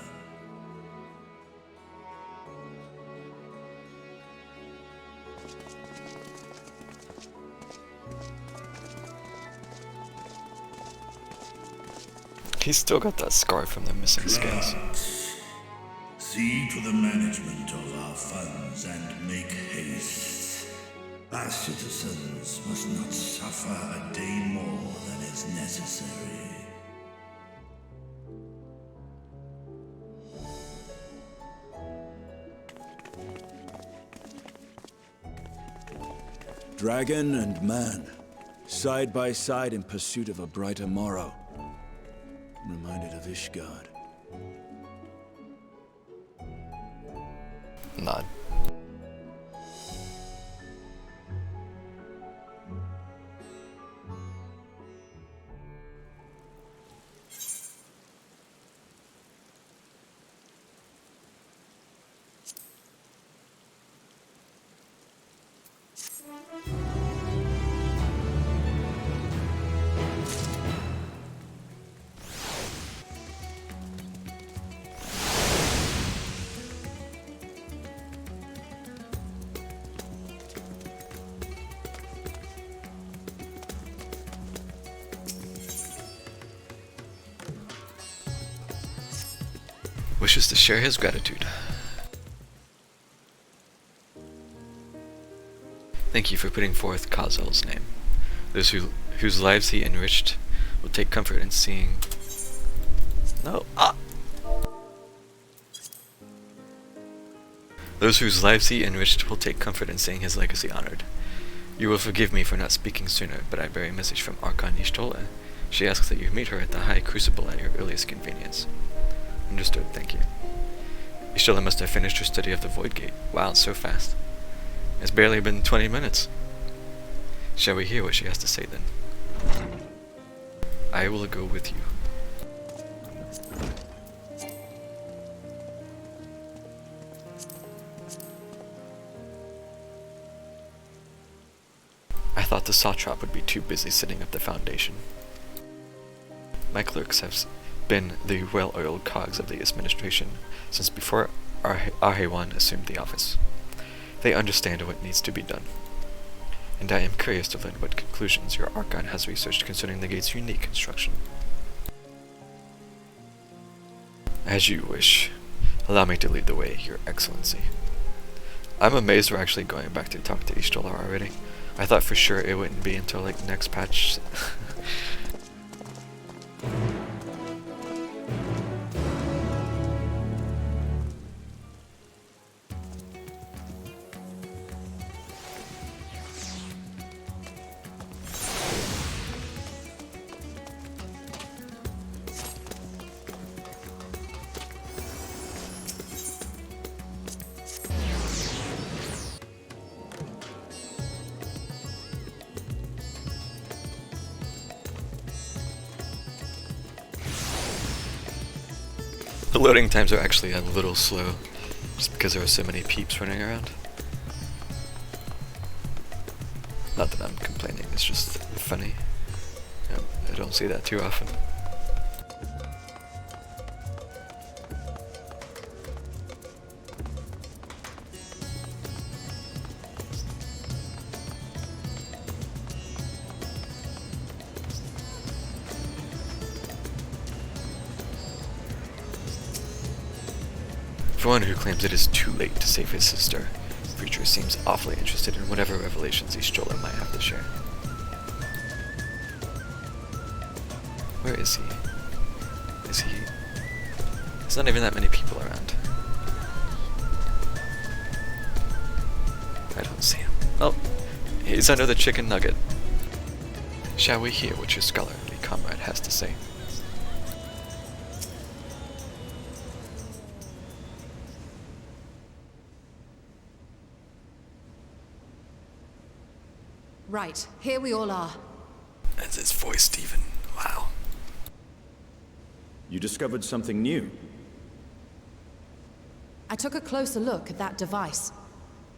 He's still got that scar from the missing scales. See to the management of our funds and make haste. Our citizens must not suffer a day more than is necessary. Dragon and man, side by side in pursuit of a brighter morrow. I'm reminded of Ishgard. Nod. wishes to share his gratitude. Thank you for putting forth Kazal's name. Those whose lives he enriched will take comfort in seeing... No, Those whose lives he enriched will take comfort in seeing his legacy honored. You will forgive me for not speaking sooner, but I bear a message from Archon Y'shtola. She asks that you meet her at the High Crucible at your earliest convenience. Understood, thank you. Y'shtola must have finished her study of the Void Gate. Wow, so fast. It's barely been 20 minutes. Shall we hear what she has to say then? I will go with you. I thought the Satrap would be too busy setting up the foundation. My clerks have been the well-oiled cogs of the administration since before Ahewan assumed the office. They understand what needs to be done, and I am curious to learn what conclusions your Archon has researched concerning the gate's unique construction. As you wish. Allow me to lead the way, Your Excellency. I'm amazed we're actually going back to talk to Y'shtola already. I thought for sure it wouldn't be until like next patch. The loading times are actually a little slow, just because there are so many peeps running around. Not that I'm complaining, it's just funny. I don't see that too often. For one who claims it is too late to save his sister, Preacher seems awfully interested in whatever revelations Y'shtola might have to share. Where is he? Is he... There's not even that many people around. I don't see him. Oh, he's under the chicken nugget. Shall we hear what your scholarly comrade has to say? Right, here we all are. That's his voice, Stephen. Wow. You discovered something new. I took a closer look at that device.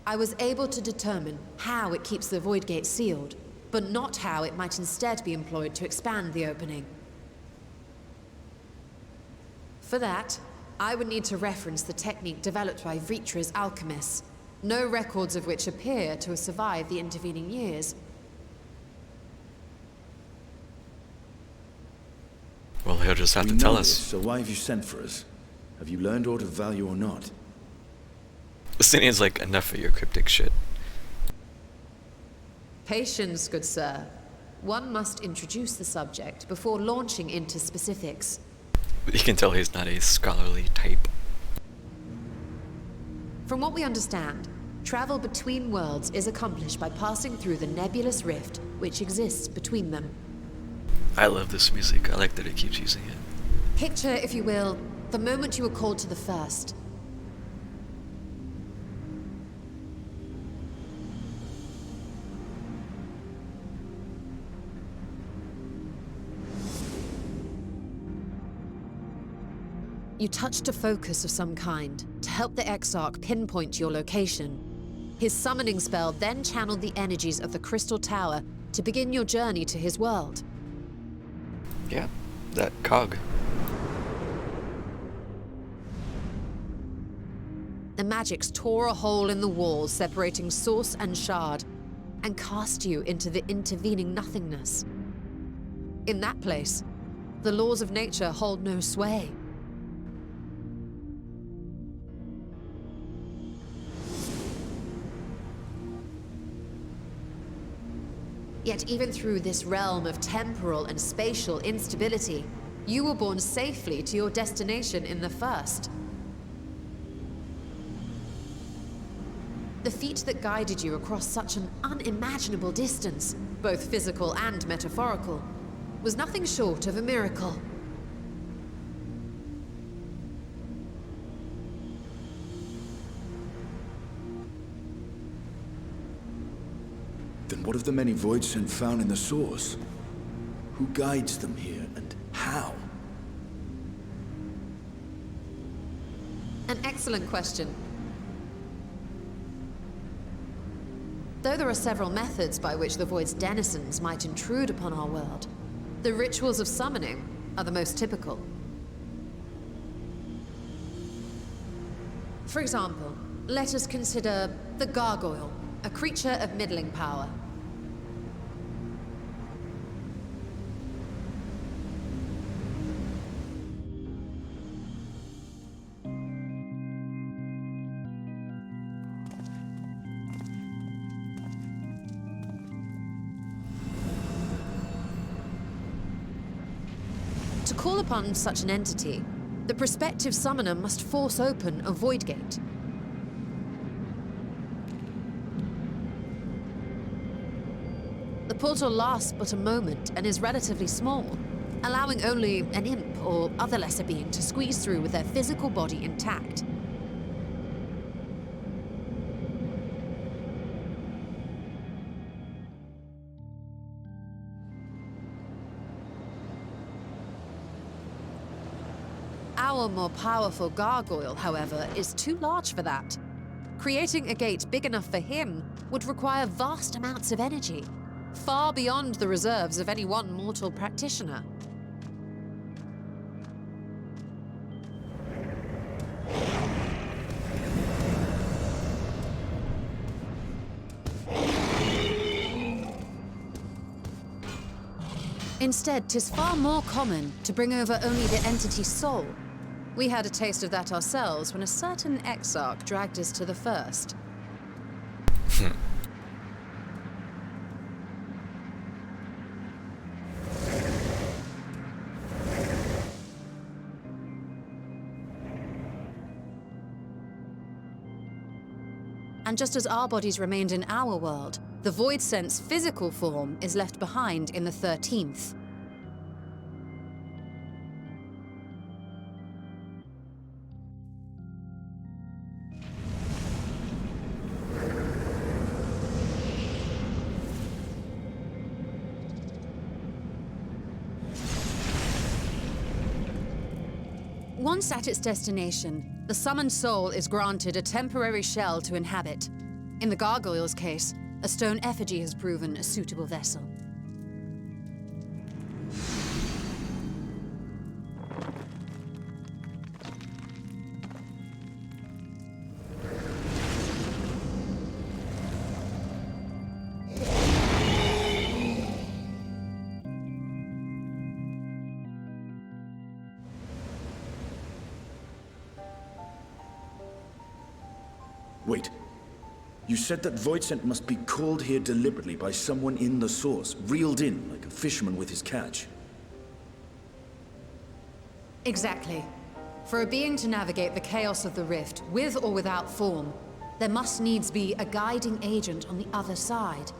I was able to determine how it keeps the Void Gate sealed, but not how it might instead be employed to expand the opening. For that, I would need to reference the technique developed by Vritra's alchemists, no records of which appear to have survived the intervening years. Well, he'll just have to tell us. So why have you sent for us? Have you learned aught of value or not? This like enough of your cryptic shit. Patience, good sir. One must introduce the subject before launching into specifics. You can tell he's not a scholarly type. From what we understand, travel between worlds is accomplished by passing through the nebulous rift which exists between them. I love this music. I like that it keeps using it. Picture, if you will, the moment you were called to the first. You touched a focus of some kind to help the Exarch pinpoint your location. His summoning spell then channeled the energies of the Crystal Tower to begin your journey to his world. Yeah, that cog. The magics tore a hole in the wall separating source and shard, and cast you into the intervening nothingness. In that place, the laws of nature hold no sway. Yet even through this realm of temporal and spatial instability, you were borne safely to your destination in the first. The feat that guided you across such an unimaginable distance, both physical and metaphorical, was nothing short of a miracle. Then what of the many void scent found in the source? Who guides them here, and how? An excellent question. Though there are several methods by which the Void's denizens might intrude upon our world, the rituals of summoning are the most typical. For example, let us consider the Gargoyle, a creature of middling power. To call upon such an entity, the prospective summoner must force open a void gate. The portal lasts but a moment and is relatively small, allowing only an imp or other lesser being to squeeze through with their physical body intact. Our more powerful gargoyle, however, is too large for that. Creating a gate big enough for him would require vast amounts of energy, far beyond the reserves of any one mortal practitioner. Instead, 'tis far more common to bring over only the entity's soul. We had a taste of that ourselves when a certain exarch dragged us to the first. And just as our bodies remained in our world, the Void Scent's physical form is left behind in the 13th. Once at its destination, the summoned soul is granted a temporary shell to inhabit. In the gargoyle's case, a stone effigy has proven a suitable vessel. Wait. You said that void scent must be called here deliberately by someone in the source, reeled in like a fisherman with his catch. Exactly. For a being to navigate the chaos of the rift, with or without form, there must needs be a guiding agent on the other side.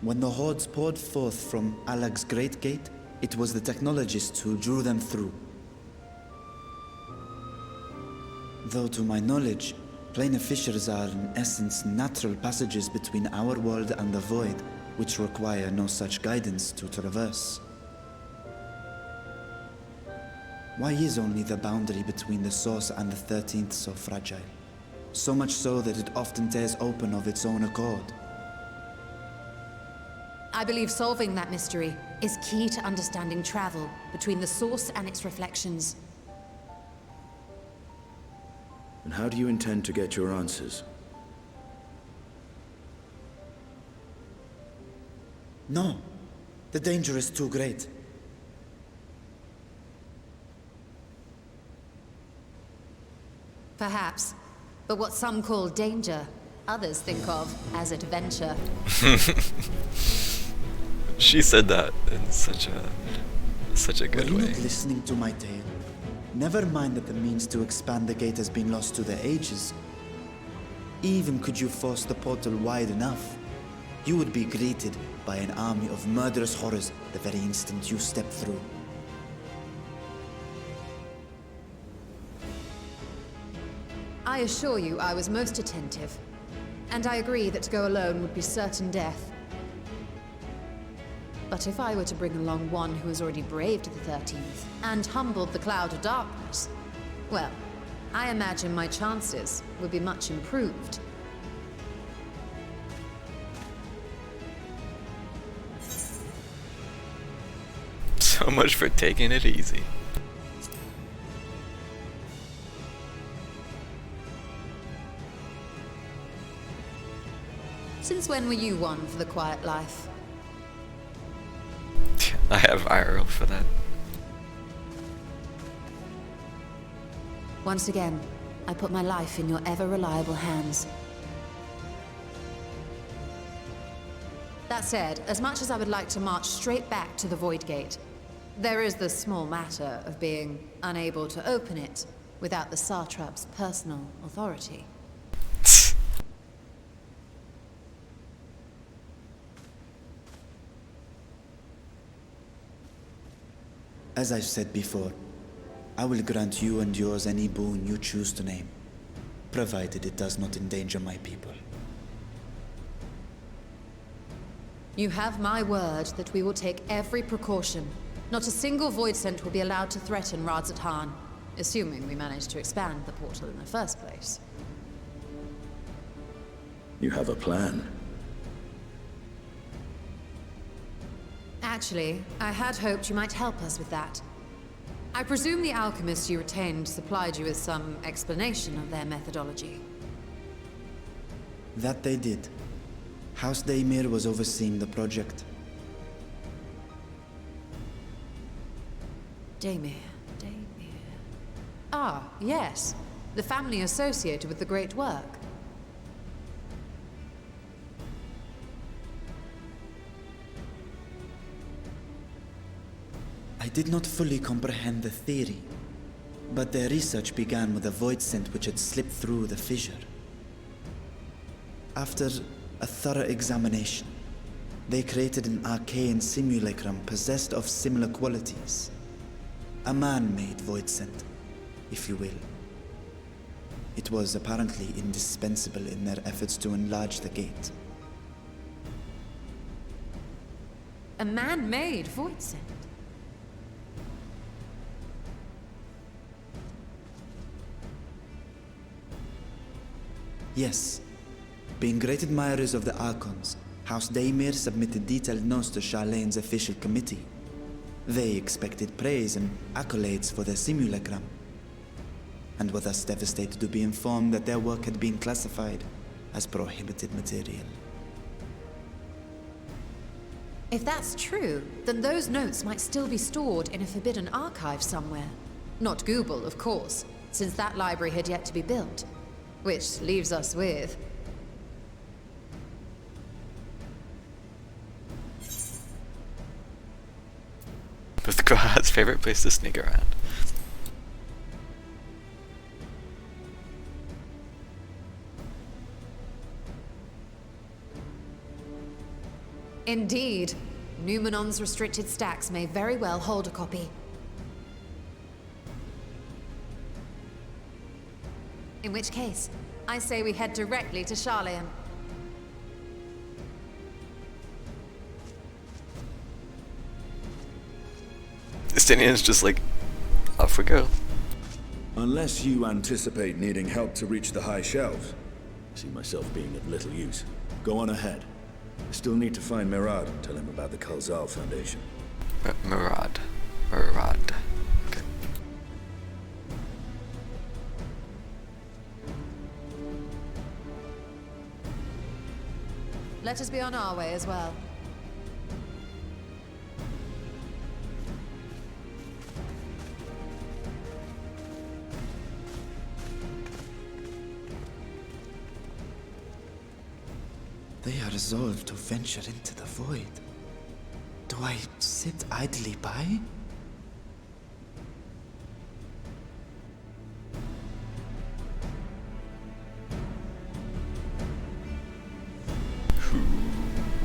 When the hordes poured forth from Alag's Great Gate, it was the technologists who drew them through. Though to my knowledge, planar fissures are in essence natural passages between our world and the void, which require no such guidance to traverse. Why is only the boundary between the source and the 13th so fragile? So much so that it often tears open of its own accord. I believe solving that mystery is key to understanding travel between the source and its reflections. And how do you intend to get your answers? No. The danger is too great. Perhaps. But what some call danger, others think of as adventure. She said that in such a good Were you way. not listening to my tale? Never mind that the means to expand the gate has been lost to the ages. Even could you force the portal wide enough, you would be greeted by an army of murderous horrors the very instant you step through. I assure you I was most attentive. And I agree that to go alone would be certain death. But if I were to bring along one who has already braved the 13th and humbled the Cloud of Darkness, well, I imagine my chances would be much improved. So much for taking it easy. Since when were you one for the quiet life? I have IRL for that. Once again, I put my life in your ever-reliable hands. That said, as much as I would like to march straight back to the Void Gate, there is the small matter of being unable to open it without the Satrap's personal authority. As I've said before, I will grant you and yours any boon you choose to name, provided it does not endanger my people. You have my word that we will take every precaution. Not a single void scent will be allowed to threaten Radzat-Han, assuming we manage to expand the portal in the first place. You have a plan. Actually, I had hoped you might help us with that. I presume the alchemists you retained supplied you with some explanation of their methodology. That they did. House Daimir was overseeing the project. Daimir. Ah, yes. The family associated with the great work. I did not fully comprehend the theory, but their research began with a void scent which had slipped through the fissure. After a thorough examination, they created an arcane simulacrum possessed of similar qualities. A man-made void scent, if you will. It was apparently indispensable in their efforts to enlarge the gate. A man-made void scent? Yes. Being great admirers of the Archons, House Daimir submitted detailed notes to Charlene's official committee. They expected praise and accolades for their simulacrum, and were thus devastated to be informed that their work had been classified as prohibited material. If that's true, then those notes might still be stored in a forbidden archive somewhere. Not Google, of course, since that library had yet to be built. Which leaves us with... With God's favorite place to sneak around. Indeed. Numenon's restricted stacks may very well hold a copy. In which case, I say we head directly to Charlene. Justinian's just like, off we go. Unless you anticipate needing help to reach the high shelves, I see myself being of little use. Go on ahead. I still need to find Mirad and tell him about the Khalzal Foundation. Mirad. Okay. Let us be on our way as well. They are resolved to venture into the void. Do I sit idly by?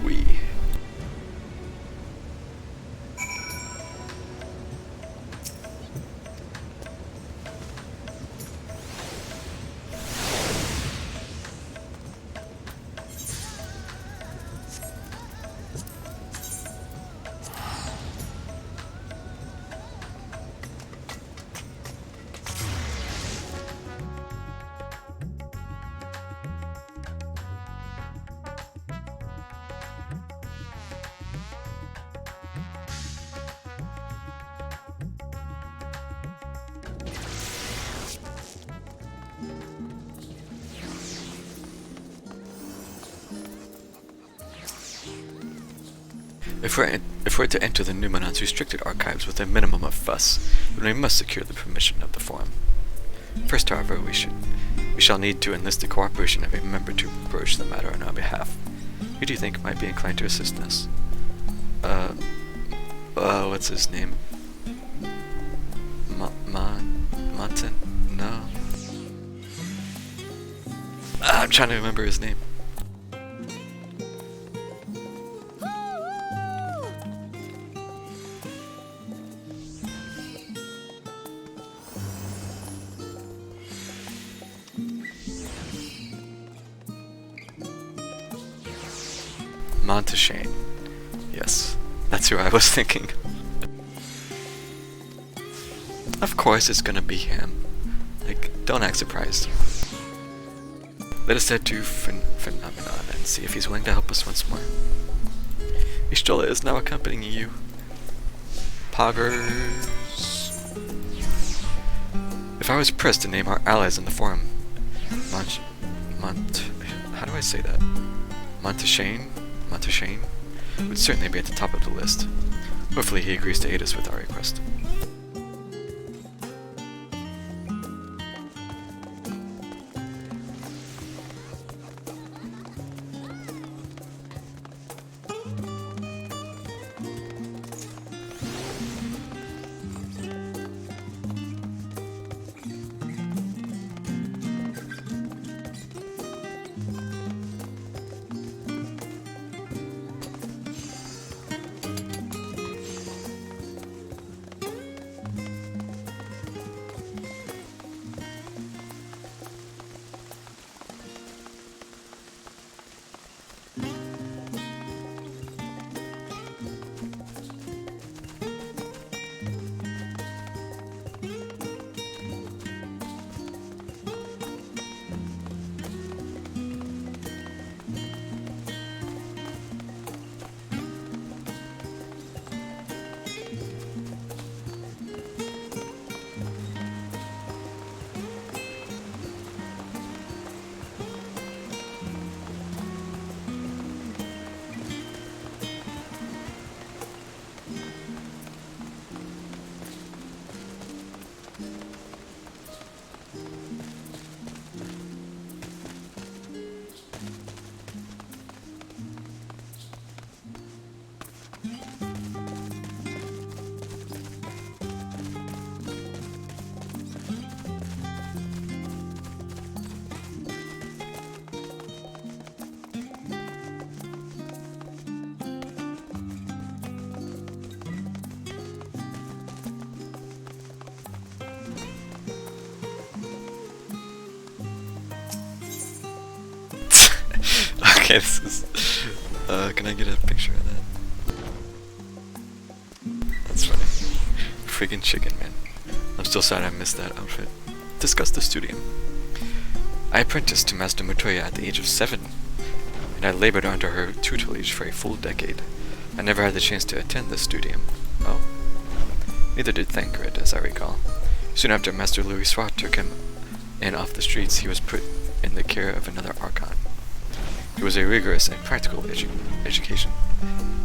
We. If we're to enter the Numenon's restricted archives with a minimum of fuss, then we must secure the permission of the Forum. First, however, we shall need to enlist the cooperation of a member to broach the matter on our behalf. Who do you think might be inclined to assist us? What's his name? Montan? No. I'm trying to remember his name. Montashane. Yes, that's who I was thinking. Of course it's gonna be him. Like, don't act surprised. Let us head to Phenomenon and see if he's willing to help us once more. Ishtola is now accompanying you. Poggers. If I was pressed to name our allies in the Forum, how do I say that? Montashane would certainly be at the top of the list. Hopefully he agrees to aid us with our request. Okay, this is... can I get a picture of that? That's funny. Friggin' chicken, man. I'm still sad I missed that outfit. Discuss the studium. I apprenticed to Master Mutoya at the age of 7, and I labored under her tutelage for a full decade. I never had the chance to attend the studium. Oh. Neither did Thancred, as I recall. Soon after Master Louis Swat took him in off the streets, he was put in the care of another Archon. It was a rigorous and practical education.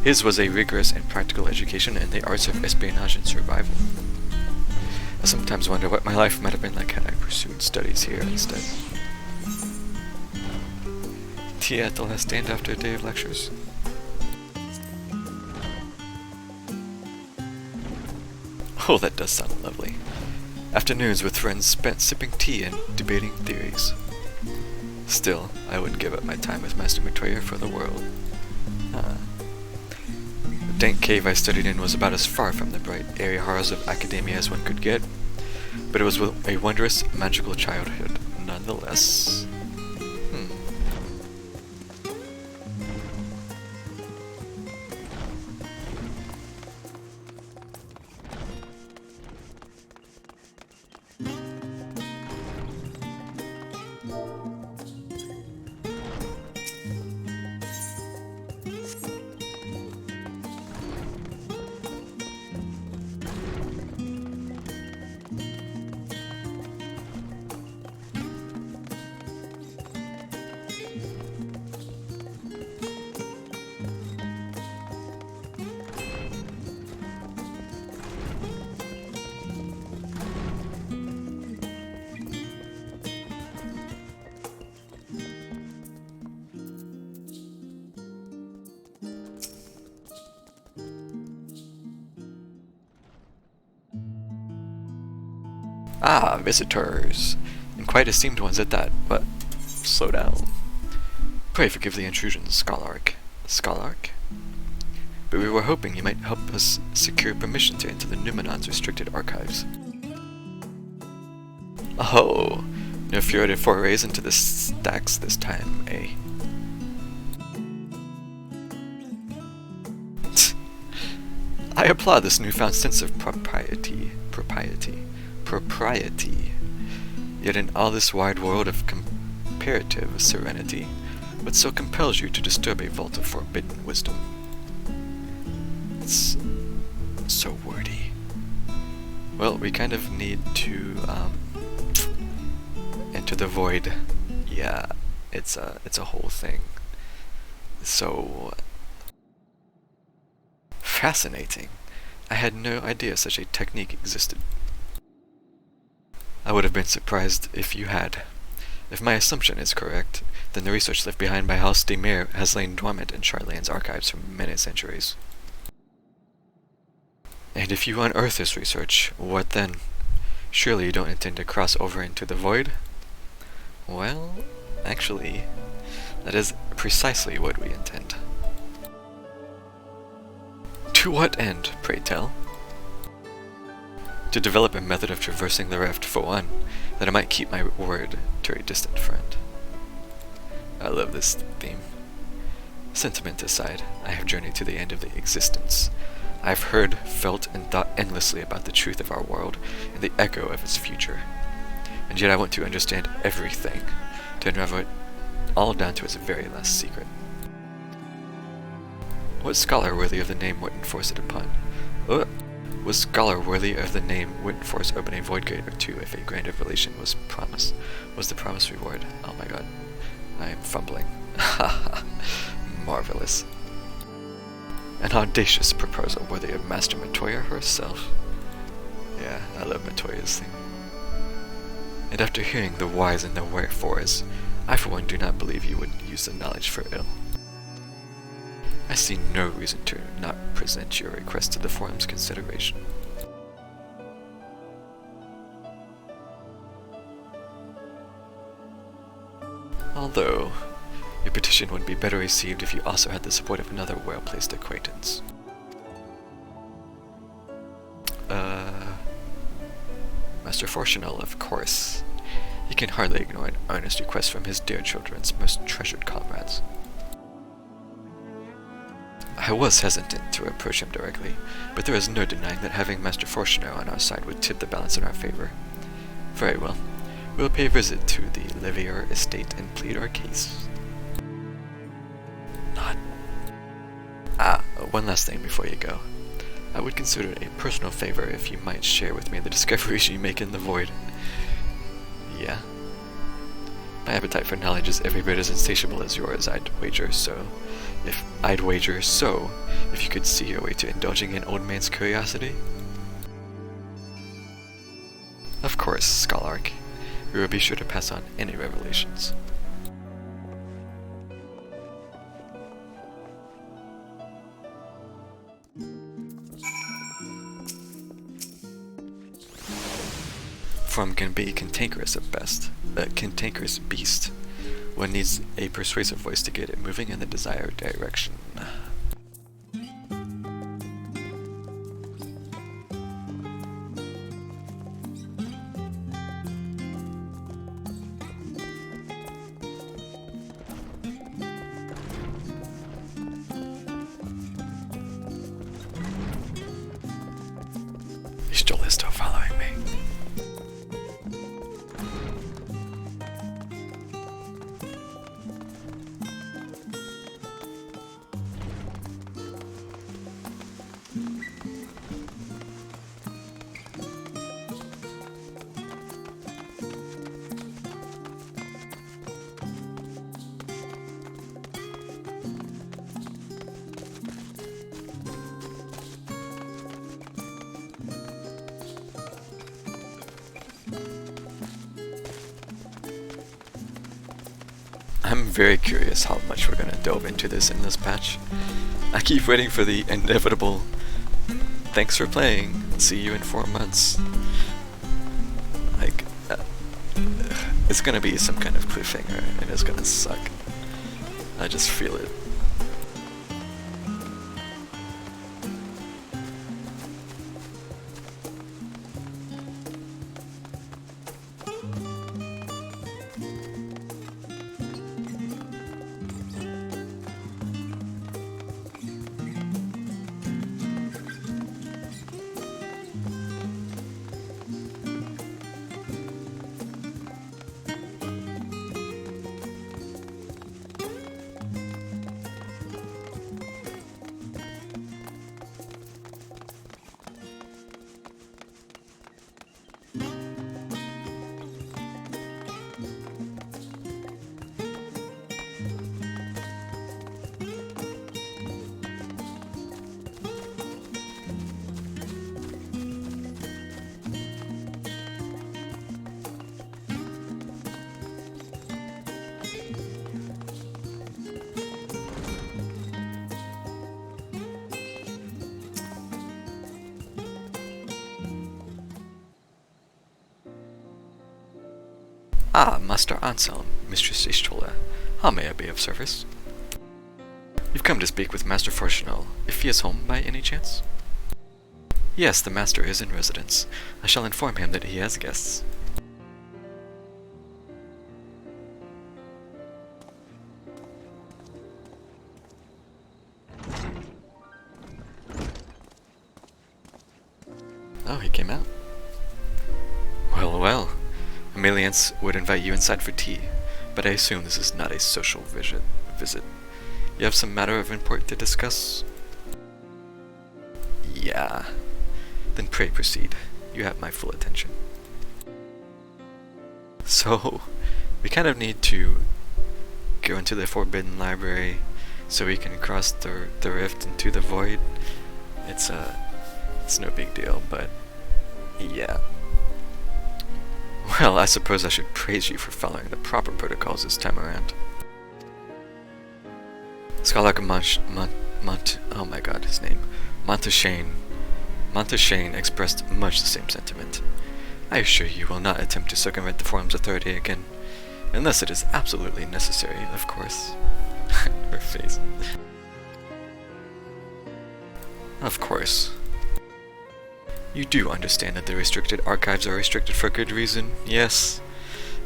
His was a rigorous and practical education in the arts of espionage and survival. I sometimes wonder what my life might have been like had I pursued studies here instead. tea at the last stand after a day of lectures? Oh, that does sound lovely. Afternoons with friends spent sipping tea and debating theories. Still, I wouldn't give up my time with Master Montoya for the world. The dank cave I studied in was about as far from the bright, airy horrors of academia as one could get, but it was a wondrous, magical childhood, nonetheless. Ah, visitors. And quite esteemed ones at that, but slow down. Pray forgive the intrusion, Scholark. Scholark? But we were hoping you might help us secure permission to enter the Numenon's restricted archives. Oh, no furtive forays into the stacks this time, eh? I applaud this newfound sense of propriety. Yet in all this wide world of comparative serenity, what so compels you to disturb a vault of forbidden wisdom? It's so wordy. Well, we kind of need to enter the void. Yeah, it's a whole thing. So fascinating. I had no idea such a technique existed. I would have been surprised if you had. If my assumption is correct, then the research left behind by House de Mere has lain dormant in Charlane's archives for many centuries. And if you unearth this research, what then? Surely you don't intend to cross over into the void? Well, actually, that is precisely what we intend. To what end, pray tell? To develop a method of traversing the rift, for one, that I might keep my word to a distant friend. I love this theme. Sentiment aside, I have journeyed to the end of the existence. I have heard, felt, and thought endlessly about the truth of our world and the echo of its future. And yet I want to understand everything, to unravel it all down to its very last secret. What scholar worthy of the name wouldn't force it upon? Was scholar worthy of the name wouldn't force open a void gate or two if a grand revelation was promised? Was the promised reward? Oh my god. I am fumbling. Haha. Marvelous. An audacious proposal worthy of Master Montoya herself. Yeah, I love Montoya's thing. And after hearing the whys and the wherefores, I for one do not believe you would use the knowledge for ill. I see no reason to not present your request to the forum's consideration. Although, your petition would be better received if you also had the support of another well-placed acquaintance. Master Fortunal, of course. He can hardly ignore an earnest request from his dear children's most treasured comrades. I was hesitant to approach him directly, but there is no denying that having Master Fortuno on our side would tip the balance in our favor. Very well. We'll pay a visit to the Levier estate and plead our case. One last thing before you go. I would consider it a personal favor if you might share with me the discoveries you make in the void. Yeah? My appetite for knowledge is every bit as insatiable as yours, I'd wager, so if you could see your way to indulging an old man's curiosity. Of course, Scholark. We will be sure to pass on any revelations. form can be cantankerous at best, a cantankerous beast. One needs a persuasive voice to get it moving in the desired direction. Ishtul is still following me. I'm very curious how much we're gonna delve into this in this patch. I keep waiting for the inevitable "thanks for playing, see you in 4 months." Like, it's gonna be some kind of cliffhanger and it's gonna suck. I just feel it. Ah, Master Anselm, Mistress Ishtola. How may I be of service? You've come to speak with Master Fortunal, if he is home by any chance? Yes, the Master is in residence. I shall inform him that he has guests. Oh, he came out. Well, well. Ameliance would invite you inside for tea, but I assume this is not a social visit. You have some matter of import to discuss? Yeah. Then pray proceed. You have my full attention. So, we kind of need to go into the Forbidden Library so we can cross the rift into the void. It's no big deal, but yeah. Well, I suppose I should praise you for following the proper protocols this time around. Scholar oh my god, his name. Montaigne expressed much the same sentiment. I assure you will not attempt to circumvent the Forum's authority again, unless it is absolutely necessary, of course. Her face. Of course. You do understand that the restricted archives are restricted for good reason, yes?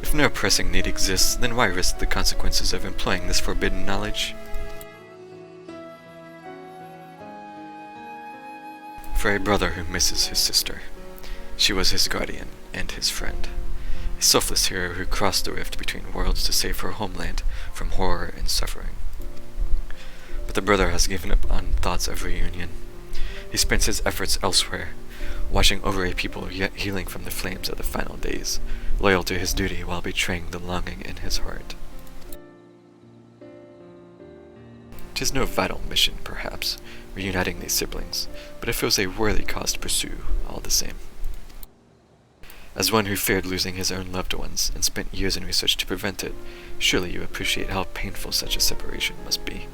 If no pressing need exists, then why risk the consequences of employing this forbidden knowledge? For a brother who misses his sister, she was his guardian and his friend. A selfless hero who crossed the rift between worlds to save her homeland from horror and suffering. But the brother has given up on thoughts of reunion. He spends his efforts elsewhere, watching over a people yet healing from the flames of the final days, loyal to his duty while betraying the longing in his heart. 'Tis no vital mission, perhaps, reuniting these siblings, but it feels a worthy cause to pursue, all the same. As one who feared losing his own loved ones and spent years in research to prevent it, surely you appreciate how painful such a separation must be.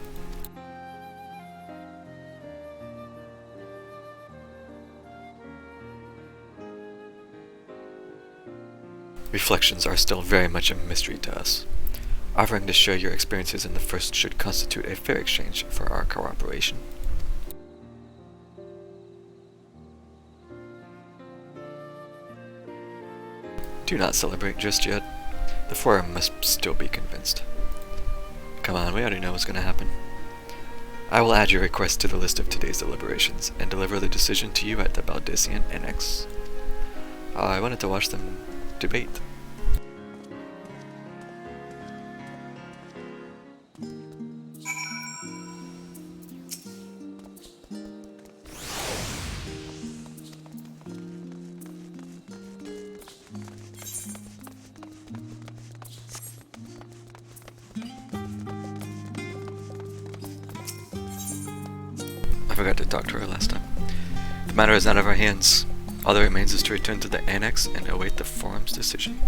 Reflections are still very much a mystery to us. Offering to share your experiences in the first should constitute a fair exchange for our cooperation. Do not celebrate just yet. The Forum must still be convinced. Come on, we already know what's going to happen. I will add your request to the list of today's deliberations and deliver the decision to you at the Baldician Annex. I wanted to watch them debate. I forgot to talk to her last time. The matter is out of our hands. All that remains is to return to the Annex and await the Forum's decision.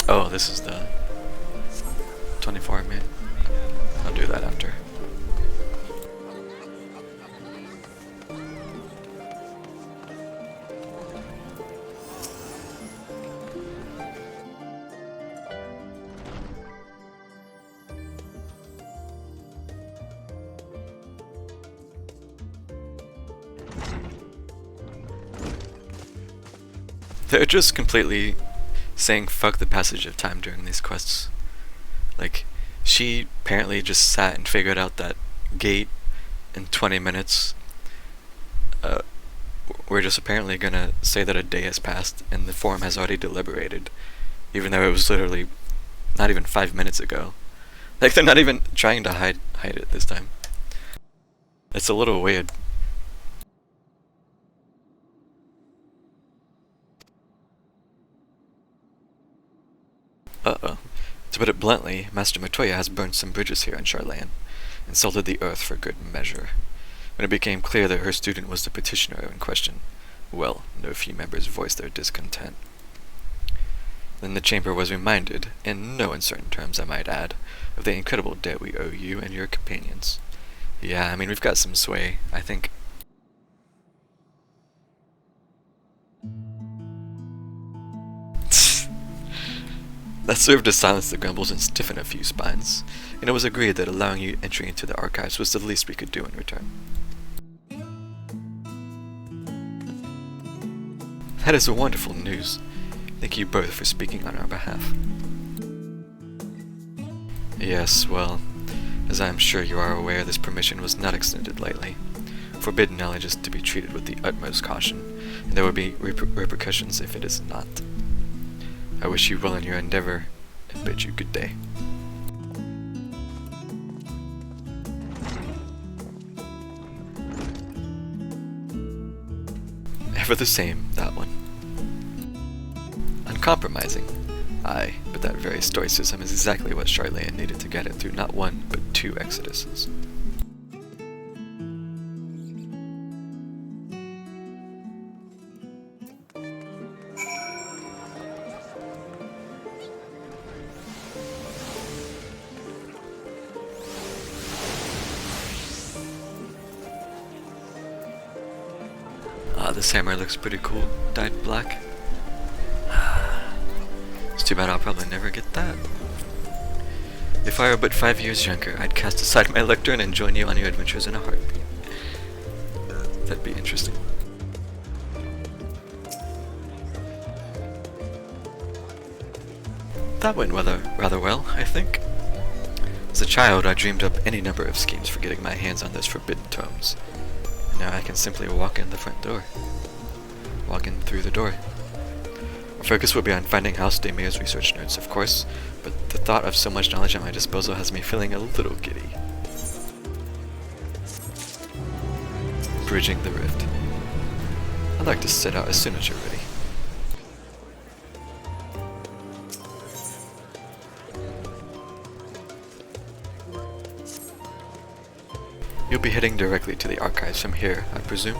Oh, this is the 24 man. I'll do that after. They're just completely saying fuck the passage of time during these quests. Like, she apparently just sat and figured out that gate in 20 minutes. We're just apparently gonna say that a day has passed and the Forum has already deliberated, even though it was literally not even 5 minutes ago. Like, they're not even trying to hide it this time. It's a little weird. Uh-oh. To put it bluntly, Master Matoya has burned some bridges here in Charlayan, and salted the earth for good measure. When it became clear that her student was the petitioner in question, well, no few members voiced their discontent. Then the chamber was reminded, in no uncertain terms I might add, of the incredible debt we owe you and your companions. Yeah, I mean, we've got some sway, I think. That served to silence the grumbles and stiffen a few spines, and it was agreed that allowing you entry into the archives was the least we could do in return. That is wonderful news. Thank you both for speaking on our behalf. Yes, well, as I am sure you are aware, this permission was not extended lightly. Forbidden knowledge is to be treated with the utmost caution, and there will be repercussions if it is not. I wish you well in your endeavor, and bid you good day. Ever the same, that one. Uncompromising. Aye, but that very stoicism is exactly what Charlayan needed to get it through not one, but 2 exoduses. This hammer looks pretty cool, dyed black. It's too bad I'll probably never get that. If I were but 5 years younger, I'd cast aside my lectern and join you on your adventures in a heartbeat. That'd be interesting. That went rather well, I think. As a child, I dreamed up any number of schemes for getting my hands on those forbidden tomes. And now I can simply walk in the front door. Walk in through the door. Our focus will be on finding House Damia's research notes, of course, but the thought of so much knowledge at my disposal has me feeling a little giddy. Bridging the rift. I'd like to set out as soon as you're ready. You'll be heading directly to the archives from here, I presume?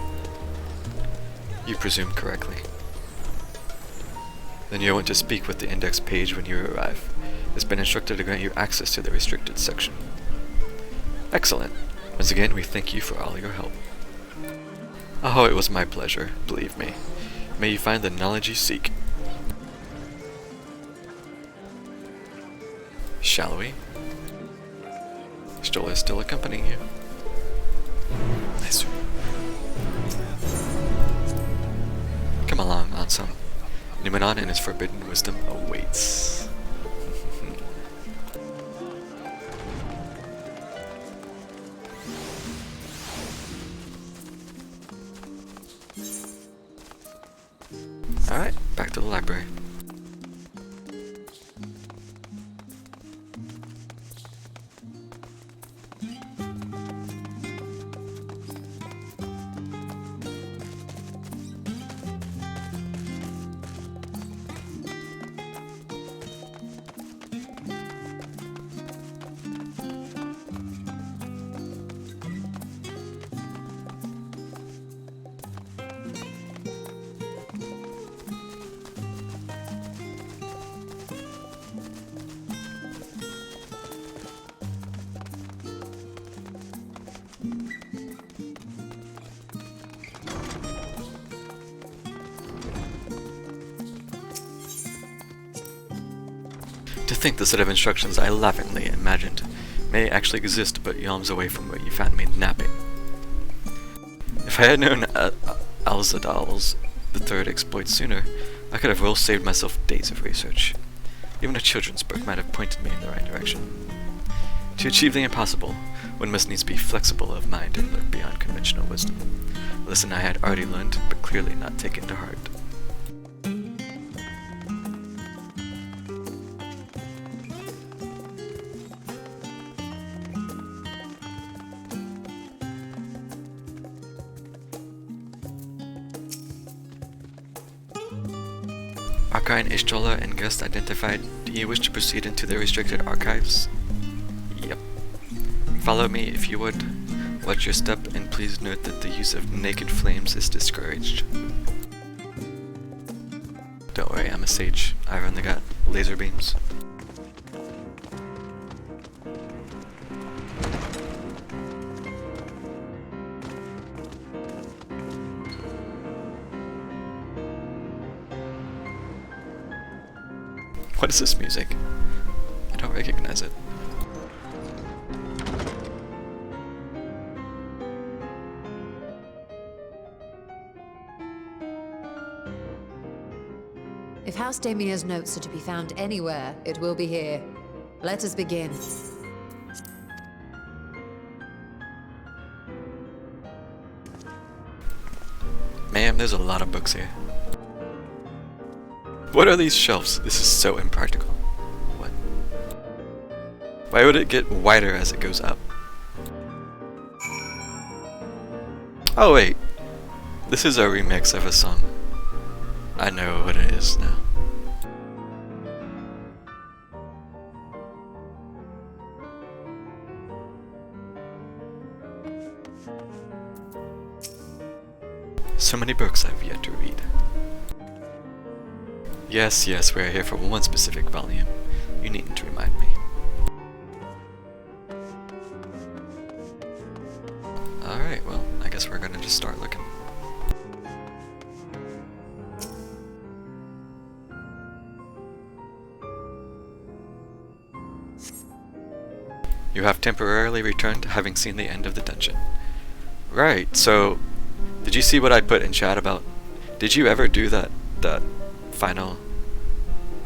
You presume correctly. Then you'll want to speak with the index page when you arrive. It's been instructed to grant you access to the restricted section. Excellent. Once again, we thank you for all your help. Oh, it was my pleasure, believe me. May you find the knowledge you seek. Shall we? Stola is still accompanying you. Nice. Come along, Ansem. Numenon and his forbidden wisdom awaits. Alright, back to the library. To think the set of instructions I laughingly imagined may actually exist but yalms away from where you found me napping. If I had known Alzadal's the third exploit sooner, I could have well saved myself days of research. Even a children's book might have pointed me in the right direction. To achieve the impossible, one must needs be flexible of mind and look beyond conventional wisdom. A lesson I had already learned, but clearly not taken to heart. Archine, Ishtola, and Guest identified. Do you wish to proceed into the restricted archives? Yep. Follow me if you would. Watch your step, and please note that the use of naked flames is discouraged. Don't worry, I'm a sage. I've only got laser beams. What is this music? I don't recognize it. If House Damia's notes are to be found anywhere, it will be here. Let us begin. Ma'am, there's a lot of books here. What are these shelves? This is so impractical. What? Why would it get wider as it goes up? Oh wait. This is a remix of a song. I know what it is now. So many books I've yet to read. Yes, yes, we're here for one specific volume. You needn't remind me. Alright, well, I guess we're gonna just start looking. You have temporarily returned, having seen the end of the dungeon. Right, so did you see what I put in chat about? Did you ever do that final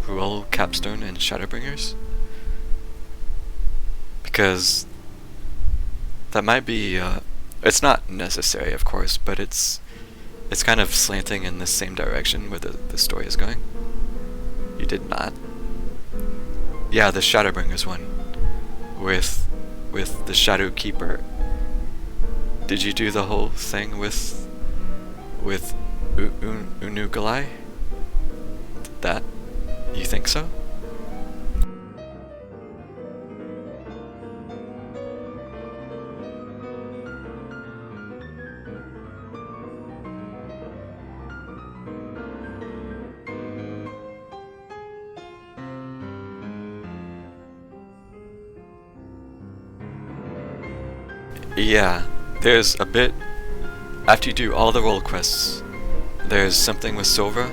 roll capstone in Shadowbringers? Because that might be it's not necessary, of course, but it's kind of slanting in the same direction where the story is going. You did not? Yeah, the Shadowbringers one with the Shadow Keeper. Did you do the whole thing with Unugalai? That? You think so? Yeah, there's a bit after you do all the role quests. There's something with Silva,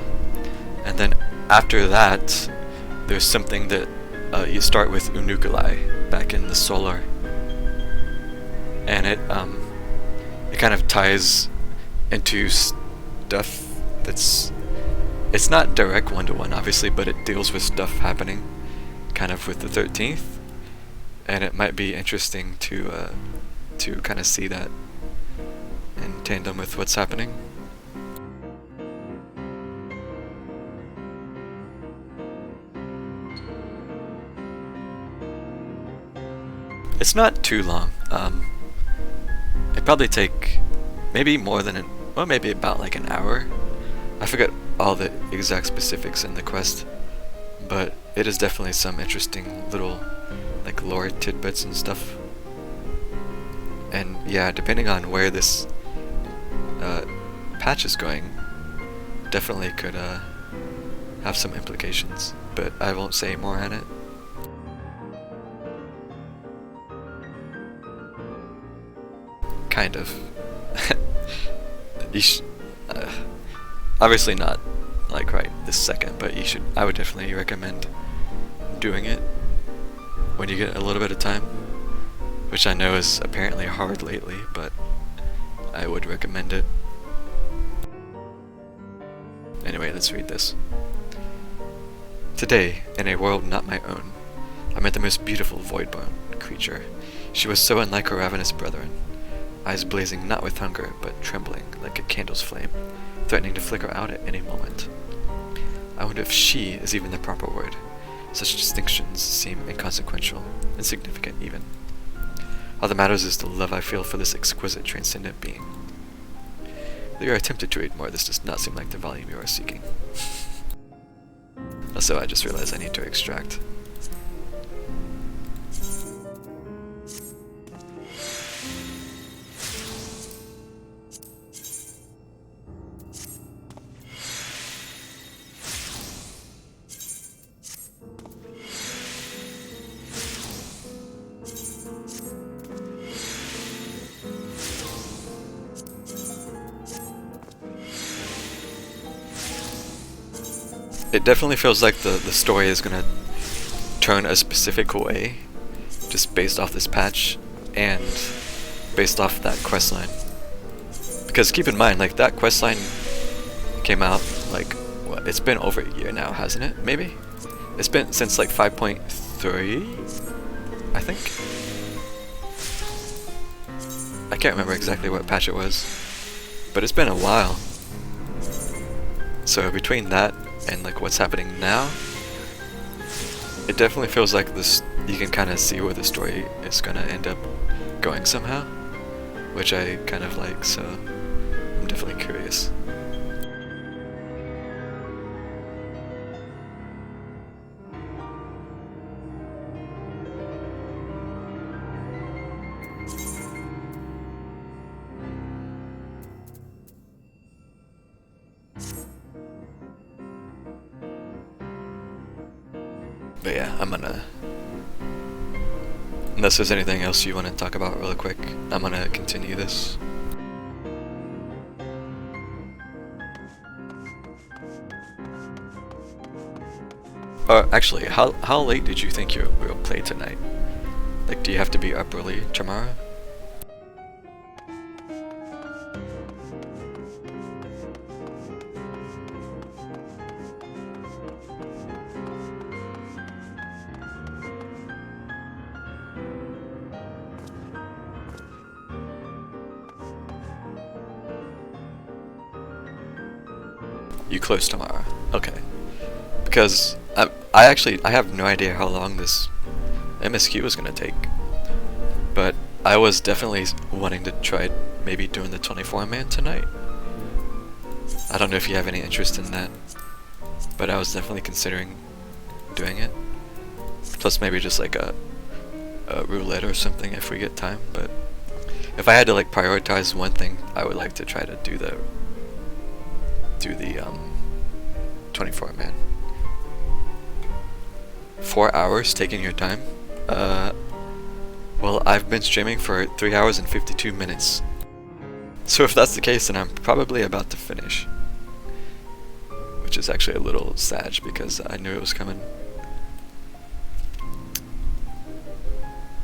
and then after that, there's something that you start with Unugalai back in the Solar, and it kind of ties into stuff it's not direct one-to-one, obviously, but it deals with stuff happening kind of with the 13th, and it might be interesting to kind of see that in tandem with what's happening. It's not too long. It'd probably take maybe more than maybe about like an hour. I forget all the exact specifics in the quest, but it is definitely some interesting little like lore tidbits and stuff. And yeah, depending on where this patch is going, definitely could have some implications, but I won't say more on it. Kind of. Obviously not like right this second, but I would definitely recommend doing it when you get a little bit of time, which I know is apparently hard lately, but I would recommend it. Anyway, let's read this. Today, in a world not my own, I met the most beautiful voidborn creature. She was so unlike her ravenous brethren, eyes blazing not with hunger, but trembling like a candle's flame, threatening to flicker out at any moment. I wonder if she is even the proper word. Such distinctions seem inconsequential, insignificant even. All that matters is the love I feel for this exquisite, transcendent being. Though you are tempted to read more, this does not seem like the volume you are seeking. Also, I just realized I need to extract. It definitely feels like the story is gonna turn a specific way, just based off this patch, and based off that questline. Because keep in mind, like, that questline came out, like, what, it's been over a year now, hasn't it? Maybe? It's been since, like, 5.3, I think? I can't remember exactly what patch it was, but it's been a while. So between that and like what's happening now, it definitely feels like this. You can kind of see where the story is gonna end up going somehow, which I kind of like. So I'm definitely curious. But yeah, I'm gonna, unless there's anything else you want to talk about really quick, I'm gonna continue this. Actually, how late did you think you will play tonight? Like, do you have to be up early tomorrow? You close tomorrow. Okay. Because I actually have no idea how long this MSQ is gonna take. But I was definitely wanting to try maybe doing the 24-man tonight. I don't know if you have any interest in that, but I was definitely considering doing it. Plus maybe just like a roulette or something if we get time. But if I had to like prioritize one thing, I would like to try to do the 24-man. 4 hours taking your time? Well, I've been streaming for 3 hours and 52 minutes. So if that's the case, then I'm probably about to finish. Which is actually a little sad because I knew it was coming.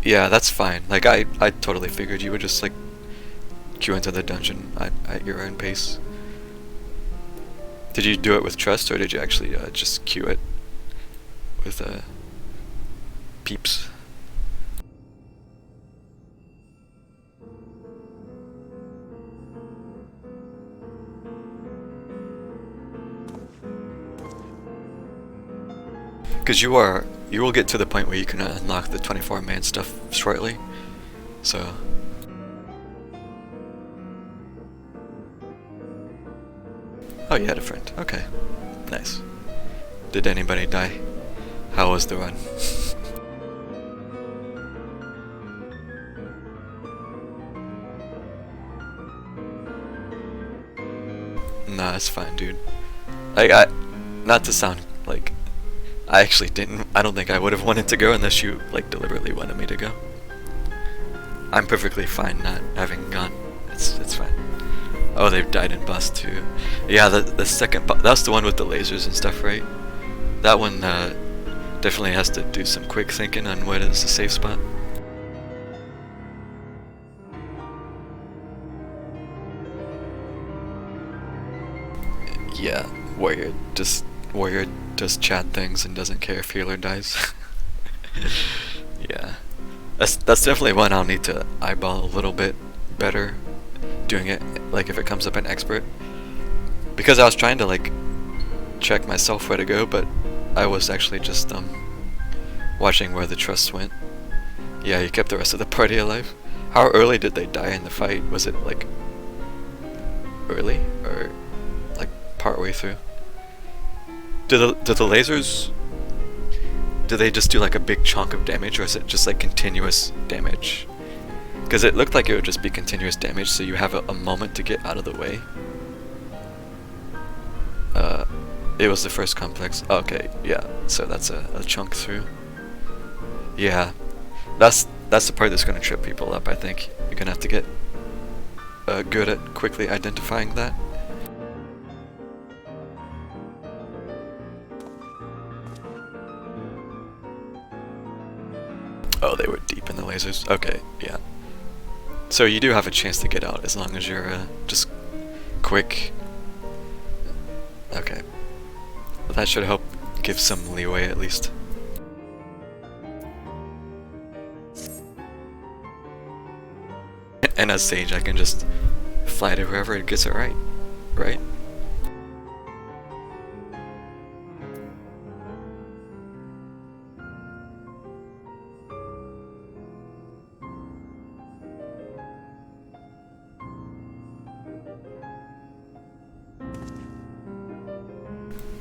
Yeah, that's fine. Like, I totally figured you would just, like, queue into the dungeon at your own pace. Did you do it with trust, or did you actually just queue it with peeps? Because you will get to the point where you can unlock the 24-man stuff shortly, so. Oh, you had a friend. Okay. Nice. Did anybody die? How was the run? Nah, it's fine, dude. I not to sound like I don't think I would have wanted to go unless you like deliberately wanted me to go. I'm perfectly fine not having gone. It's fine. Oh, they've died in boss 2. Yeah, the second boss, that's the one with the lasers and stuff, right? That one definitely has to do some quick thinking on what is the safe spot. Yeah, Warrior does chat things and doesn't care if healer dies. Yeah, that's definitely one I'll need to eyeball a little bit better. Doing it, like if it comes up an expert, because I was trying to like check myself where to go, but I was actually just watching where the trust went. Yeah, he kept the rest of the party alive. How early did they die in the fight? Was it like early or like part way through? Do the lasers, do they just do like a big chunk of damage, or is it just like continuous damage? Because it looked like it would just be continuous damage, so you have a moment to get out of the way. It was the first complex. Okay, yeah, so that's a chunk through. Yeah, that's the part that's going to trip people up, I think. You're going to have to get good at quickly identifying that. Oh, they were deep in the lasers. Okay, yeah. So you do have a chance to get out as long as you're just quick. Okay. Well, that should help give some leeway at least. And as Sage, I can just fly to whoever gets it right. Right?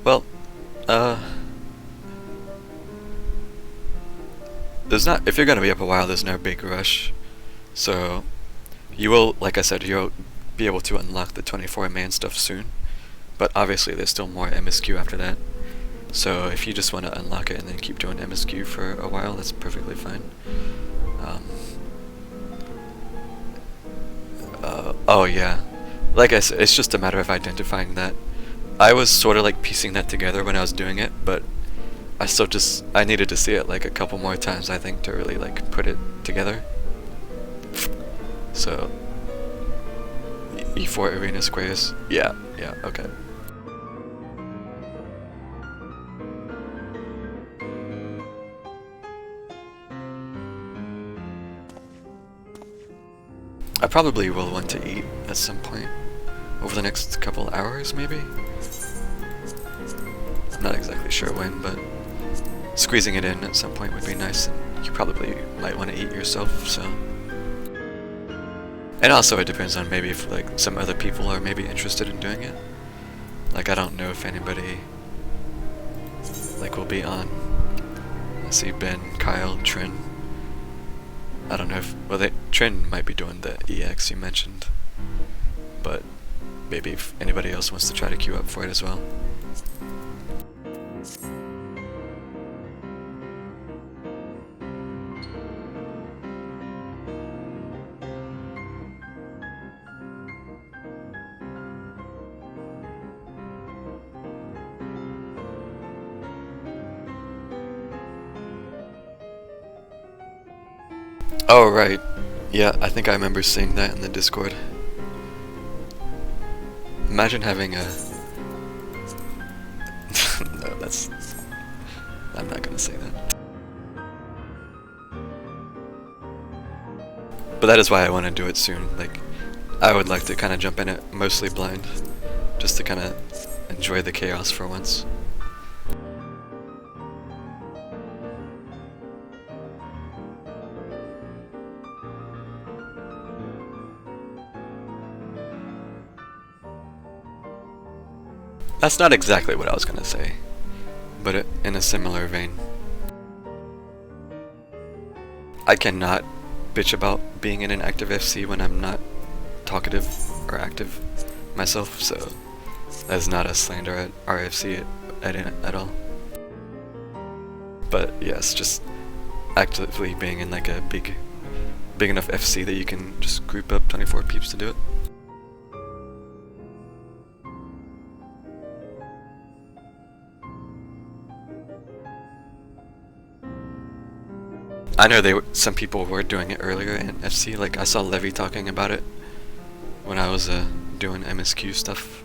Well, there's not, if you're gonna be up a while, there's no big rush. So, you will, like I said, you'll be able to unlock the 24-man stuff soon. But obviously there's still more MSQ after that. So if you just want to unlock it and then keep doing MSQ for a while, that's perfectly fine. Oh yeah, like I said, it's just a matter of identifying that. I was sort of like piecing that together when I was doing it, but I needed to see it like a couple more times, I think, to really like put it together. So E4 arena squares. Yeah, okay. I probably will want to eat at some point over the next couple hours, maybe? I'm not exactly sure when, but squeezing it in at some point would be nice, and you probably might want to eat yourself, so... And also it depends on maybe if like some other people are maybe interested in doing it. Like I don't know if anybody like will be on. I see Ben, Kyle, Trin. I don't know if, well, Trin might be doing the EX you mentioned, but maybe if anybody else wants to try to queue up for it as well. Oh, right. Yeah, I think I remember seeing that in the Discord. Imagine having a... No, that's... I'm not gonna say that. But that is why I want to do it soon. Like, I would like to kind of jump in it mostly blind, just to kind of enjoy the chaos for once. That's not exactly what I was gonna say, but in a similar vein. I cannot bitch about being in an active FC when I'm not talkative or active myself, so that is not a slander at RFC at all. But yes, just actively being in like a big enough FC that you can just group up 24 peeps to do it. I know some people were doing it earlier in FC, like I saw Levy talking about it when I was doing MSQ stuff.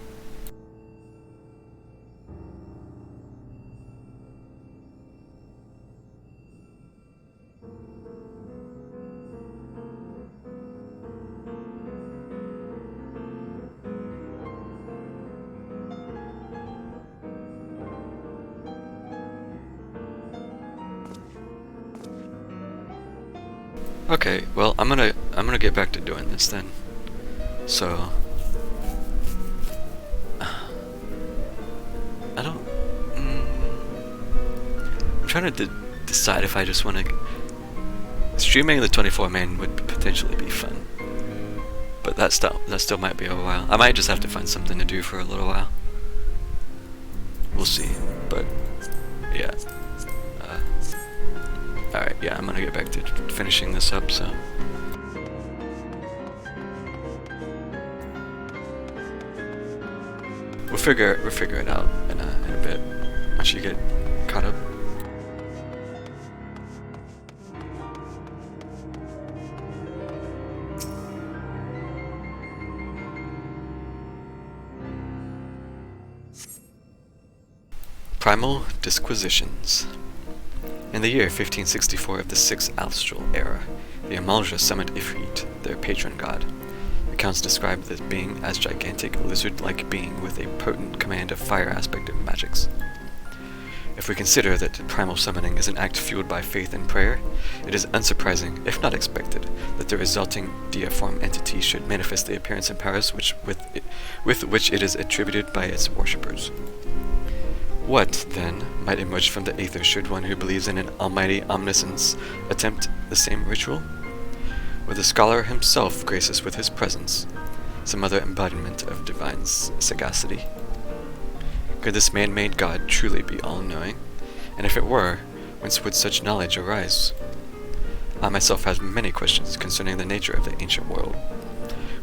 Okay, well, I'm gonna get back to doing this then. So I don't. I'm trying to decide if I just want to. Streaming the 24 main would potentially be fun, but that still might be a while. I might just have to find something to do for a little while. We'll see, but yeah. Alright, yeah, I'm gonna get back to finishing this up, so... We'll figure it out in a bit, once you get caught up. Primal Disquisitions. In the year 1564 of the 6th Austral era, the Amalja summoned Ifrit, their patron god. Accounts describe this being as gigantic, lizard-like being with a potent command of fire aspect of magics. If we consider that primal summoning is an act fueled by faith and prayer, it is unsurprising, if not expected, that the resulting deiform entity should manifest the appearance and powers with which it is attributed by its worshippers. What, then, might emerge from the aether should one who believes in an almighty omniscience attempt the same ritual? Or the scholar himself grace us with his presence, some other embodiment of divine sagacity? Could this man-made god truly be all-knowing? And if it were, whence would such knowledge arise? I myself have many questions concerning the nature of the ancient world.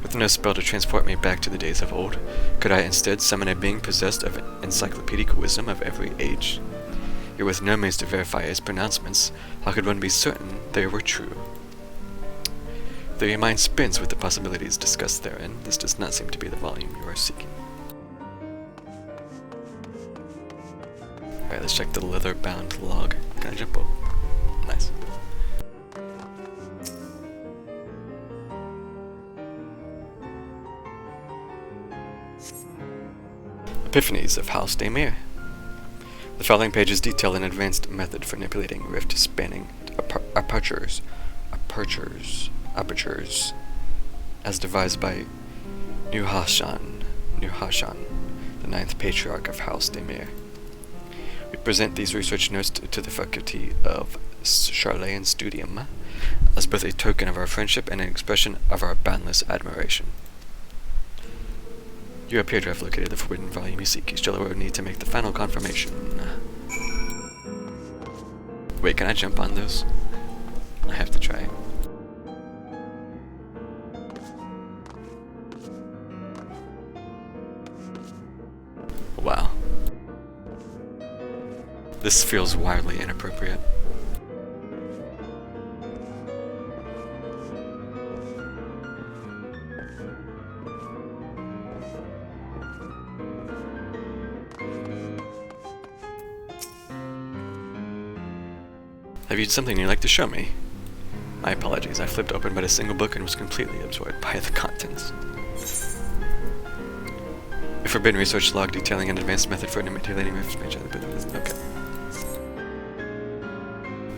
With no spell to transport me back to the days of old, could I instead summon a being possessed of encyclopedic wisdom of every age? Yet with no means to verify his pronouncements, how could one be certain they were true? Though your mind spins with the possibilities discussed therein, this does not seem to be the volume you are seeking. Alright, let's check the leather-bound log. Can I jump over? Nice. Epiphanies of House Daemir. The following pages detail an advanced method for manipulating rift spanning apertures, as devised by Nuhashan, the 9th patriarch of House Daemir. We present these research notes to the faculty of Charlayan Studium as both a token of our friendship and an expression of our boundless admiration. You appear to have located the forbidden volume you seek. You still will need to make the final confirmation. Wait, can I jump on those? I have to try. Wow. This feels wildly inappropriate. Have you something you'd like to show me? My apologies, I flipped open but a single book and was completely absorbed by the contents. A forbidden research log detailing an advanced method for manipulating rift page. Okay.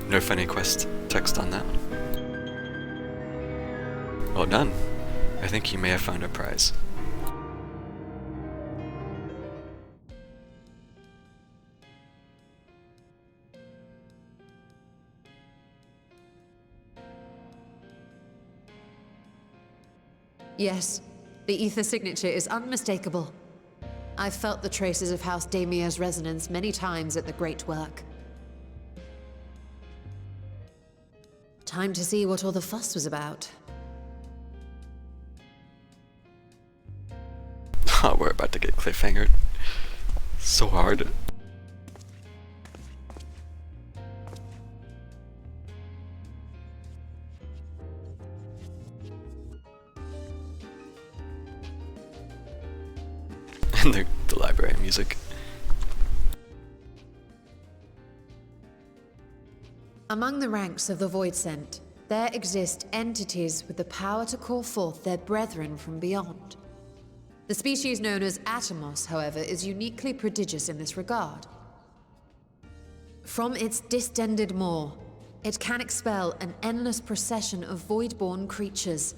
No funny quest text on that one. Well done. I think you may have found a prize. Yes, the ether signature is unmistakable. I've felt the traces of House Daemir's resonance many times at the Great Work. Time to see what all the fuss was about. Oh, we're about to get cliffhangered. So hard. And the library music. Among the ranks of the Voidsent, there exist entities with the power to call forth their brethren from beyond. The species known as Atomos, however, is uniquely prodigious in this regard. From its distended maw, it can expel an endless procession of void-born creatures,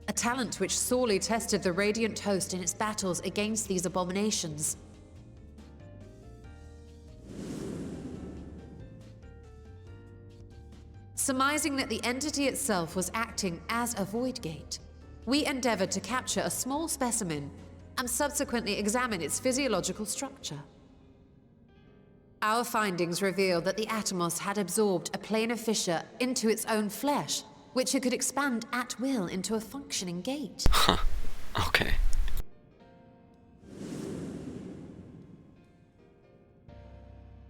a talent which sorely tested the Radiant Host in its battles against these abominations. Surmising that the entity itself was acting as a void gate, we endeavored to capture a small specimen and subsequently examine its physiological structure. Our findings revealed that the Atomos had absorbed a planar fissure into its own flesh, which it could expand at will into a functioning gate. Huh. Okay.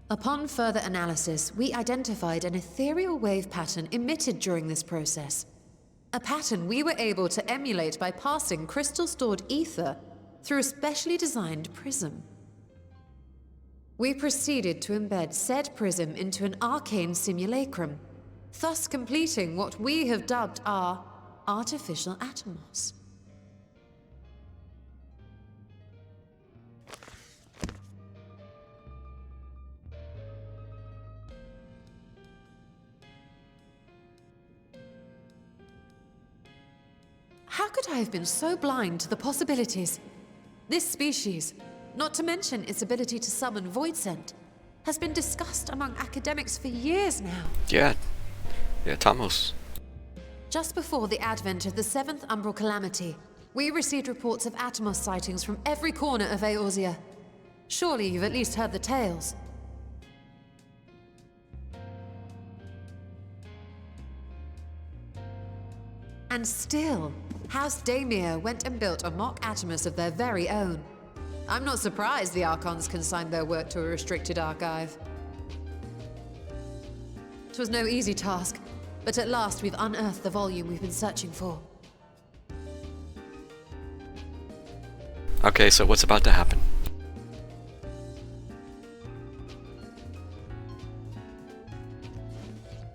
Upon further analysis, we identified an ethereal wave pattern emitted during this process. A pattern we were able to emulate by passing crystal-stored ether through a specially designed prism. We proceeded to embed said prism into an arcane simulacrum, thus completing what we have dubbed our artificial Atomos. How could I have been so blind to the possibilities? This species, not to mention its ability to summon Voidsent, has been discussed among academics for years now. Yeah, Tomos. Just before the advent of the 7th Umbral Calamity, we received reports of Atomos sightings from every corner of Eorzea. Surely you've at least heard the tales. And still, House Daemir went and built a mock Atomos of their very own. I'm not surprised the Archons consigned their work to a restricted archive. It was no easy task, But at last we've unearthed the volume we've been searching for. Okay, so what's about to happen?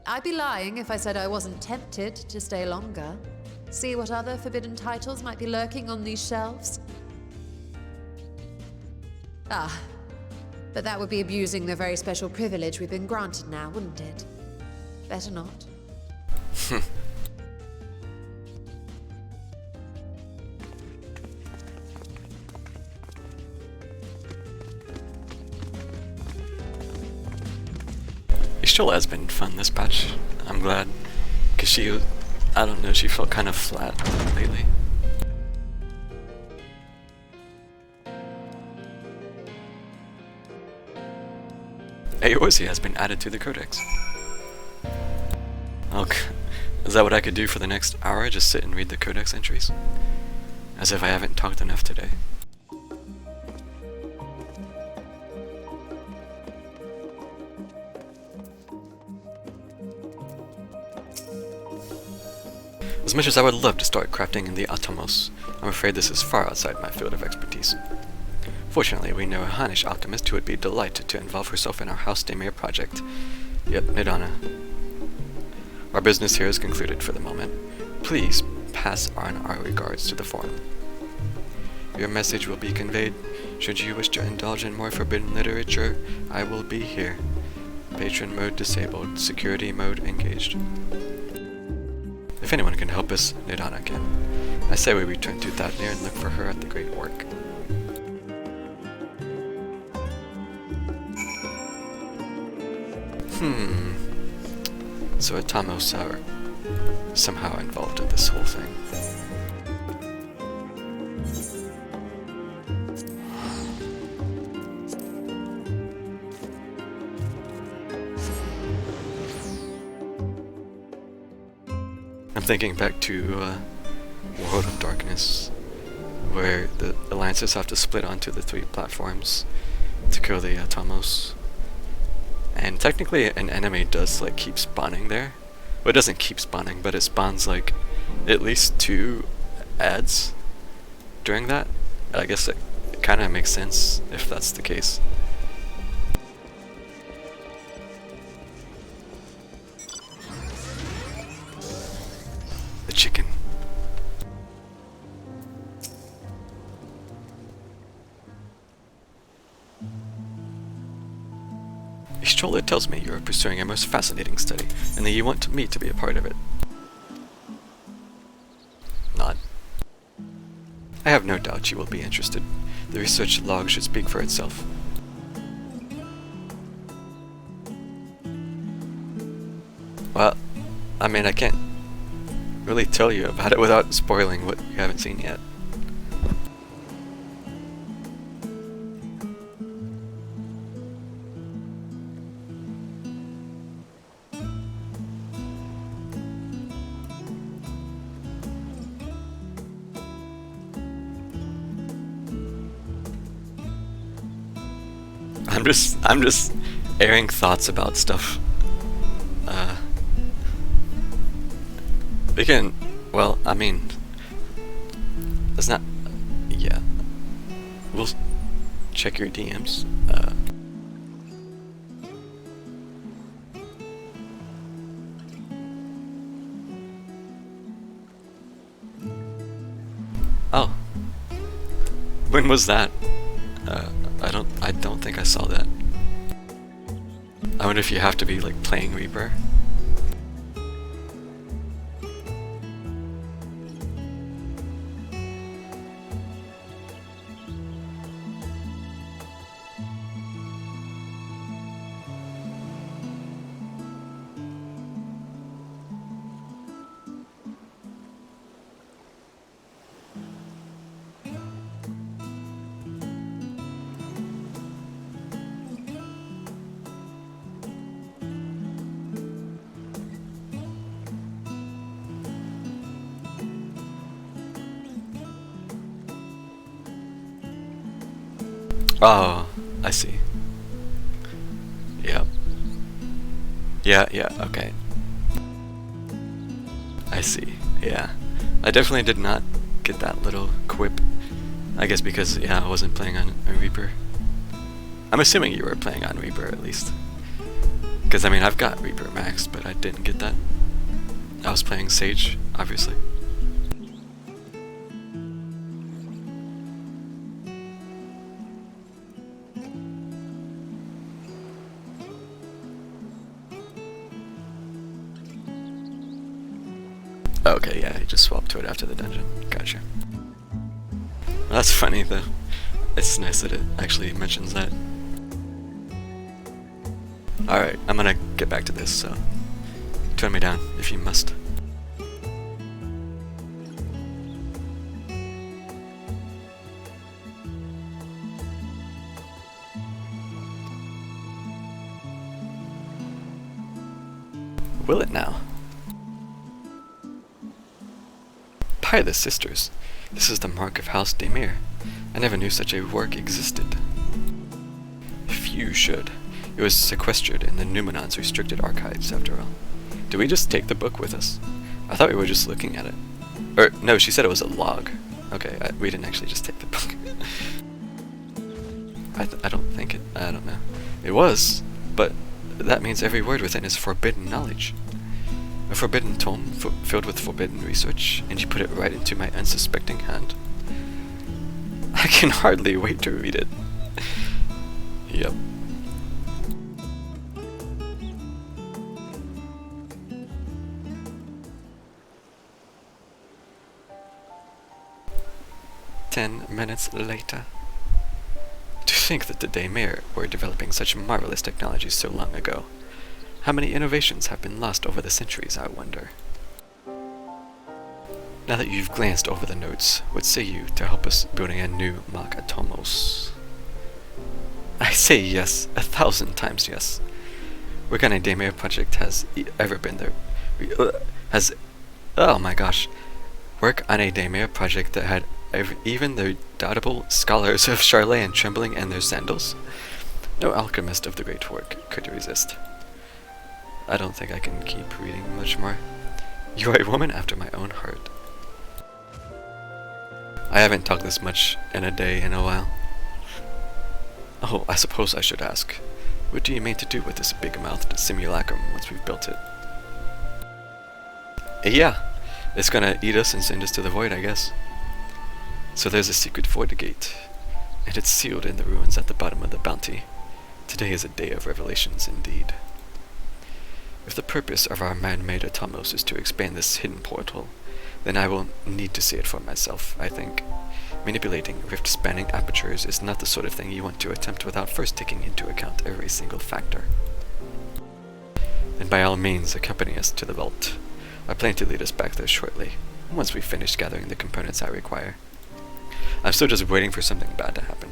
I'd be lying if I said I wasn't tempted to stay longer. See what other forbidden titles might be lurking on these shelves. Ah, but that would be abusing the very special privilege we've been granted now, wouldn't it? Better not. Ishtola has been fun this patch. I'm glad. Because she, I don't know, she felt kind of flat lately. Aosi has been added to the codex. Okay. Is that what I could do for the next hour? Just sit and read the codex entries? As if I haven't talked enough today. As much as I would love to start crafting in the Atomos, I'm afraid this is far outside my field of expertise. Fortunately, we know a Hainish alchemist who would be delighted to involve herself in our House Demir project. Yep, Nidana. Our business here is concluded for the moment. Please pass on our regards to the forum. Your message will be conveyed. Should you wish to indulge in more forbidden literature, I will be here. Patron mode disabled, security mode engaged. If anyone can help us, Nidana can. I say we return to Thatnir and look for her at the Great Work. So Atamos are somehow involved in this whole thing. I'm thinking back to World of Darkness, where the alliances have to split onto the 3 platforms to kill the Atomos. And technically an enemy does like keep spawning there. Well, it doesn't keep spawning, but it spawns like at least 2 ads during that. I guess it kind of makes sense if that's the case. The chicken. Ishtola tells me you are pursuing a most fascinating study, and that you want me to be a part of it. Nod. I have no doubt you will be interested. The research log should speak for itself. Well, I mean, I can't really tell you about it without spoiling what you haven't seen yet. I'm just airing thoughts about stuff. We can, well, I mean, it's not, yeah. We'll check your DMs. Oh. When was that? I don't think I saw that. I wonder if you have to be like playing Reaper. Oh, I see. Yep. Yeah, okay. I see. Yeah. I definitely did not get that little quip. I guess because, yeah, I wasn't playing on a Reaper. I'm assuming you were playing on Reaper at least. Because, I mean, I've got Reaper maxed, but I didn't get that. I was playing Sage, obviously. Okay, yeah, you just swapped to it after the dungeon. Gotcha. Well, that's funny, though. It's nice that it actually mentions that. Alright, I'm gonna get back to this, so turn me down if you must. Will it now? By the sisters, this is the mark of House Demir. I never knew such a work existed. Few should. It was sequestered in the Numenon's restricted archives, after all. Did we just take the book with us? I thought we were just looking at it. Or, no, she said it was a log. Okay, we didn't actually just take the book. I don't think it... I don't know. It was, but that means every word within is forbidden knowledge. A forbidden tome filled with forbidden research, and you put it right into my unsuspecting hand. I can hardly wait to read it. Yep. "10 minutes later. To think that the Daemir were developing such marvelous technologies so long ago. How many innovations have been lost over the centuries, I wonder. Now that you've glanced over the notes, what say you to help us building a new Mach Atomos? I say yes, 1,000 times yes. Work on a Daemir project has ever been there. Oh my gosh. Work on a Daemir project that had even the redoubtable scholars of Charlayan trembling in their sandals? No alchemist of the great work could resist. I don't think I can keep reading much more. You are a woman after my own heart. I haven't talked this much in a day in a while. Oh, I suppose I should ask. What do you mean to do with this big-mouthed simulacrum once we've built it? Yeah, it's gonna eat us and send us to the void, I guess. So there's a secret void gate, and it's sealed in the ruins at the bottom of the bounty. Today is a day of revelations indeed. If the purpose of our man-made Atomos is to expand this hidden portal, then I will need to see it for myself, I think. Manipulating rift-spanning apertures is not the sort of thing you want to attempt without first taking into account every single factor. Then by all means accompany us to the vault. I plan to lead us back there shortly, once we've finished gathering the components I require. I'm still just waiting for something bad to happen.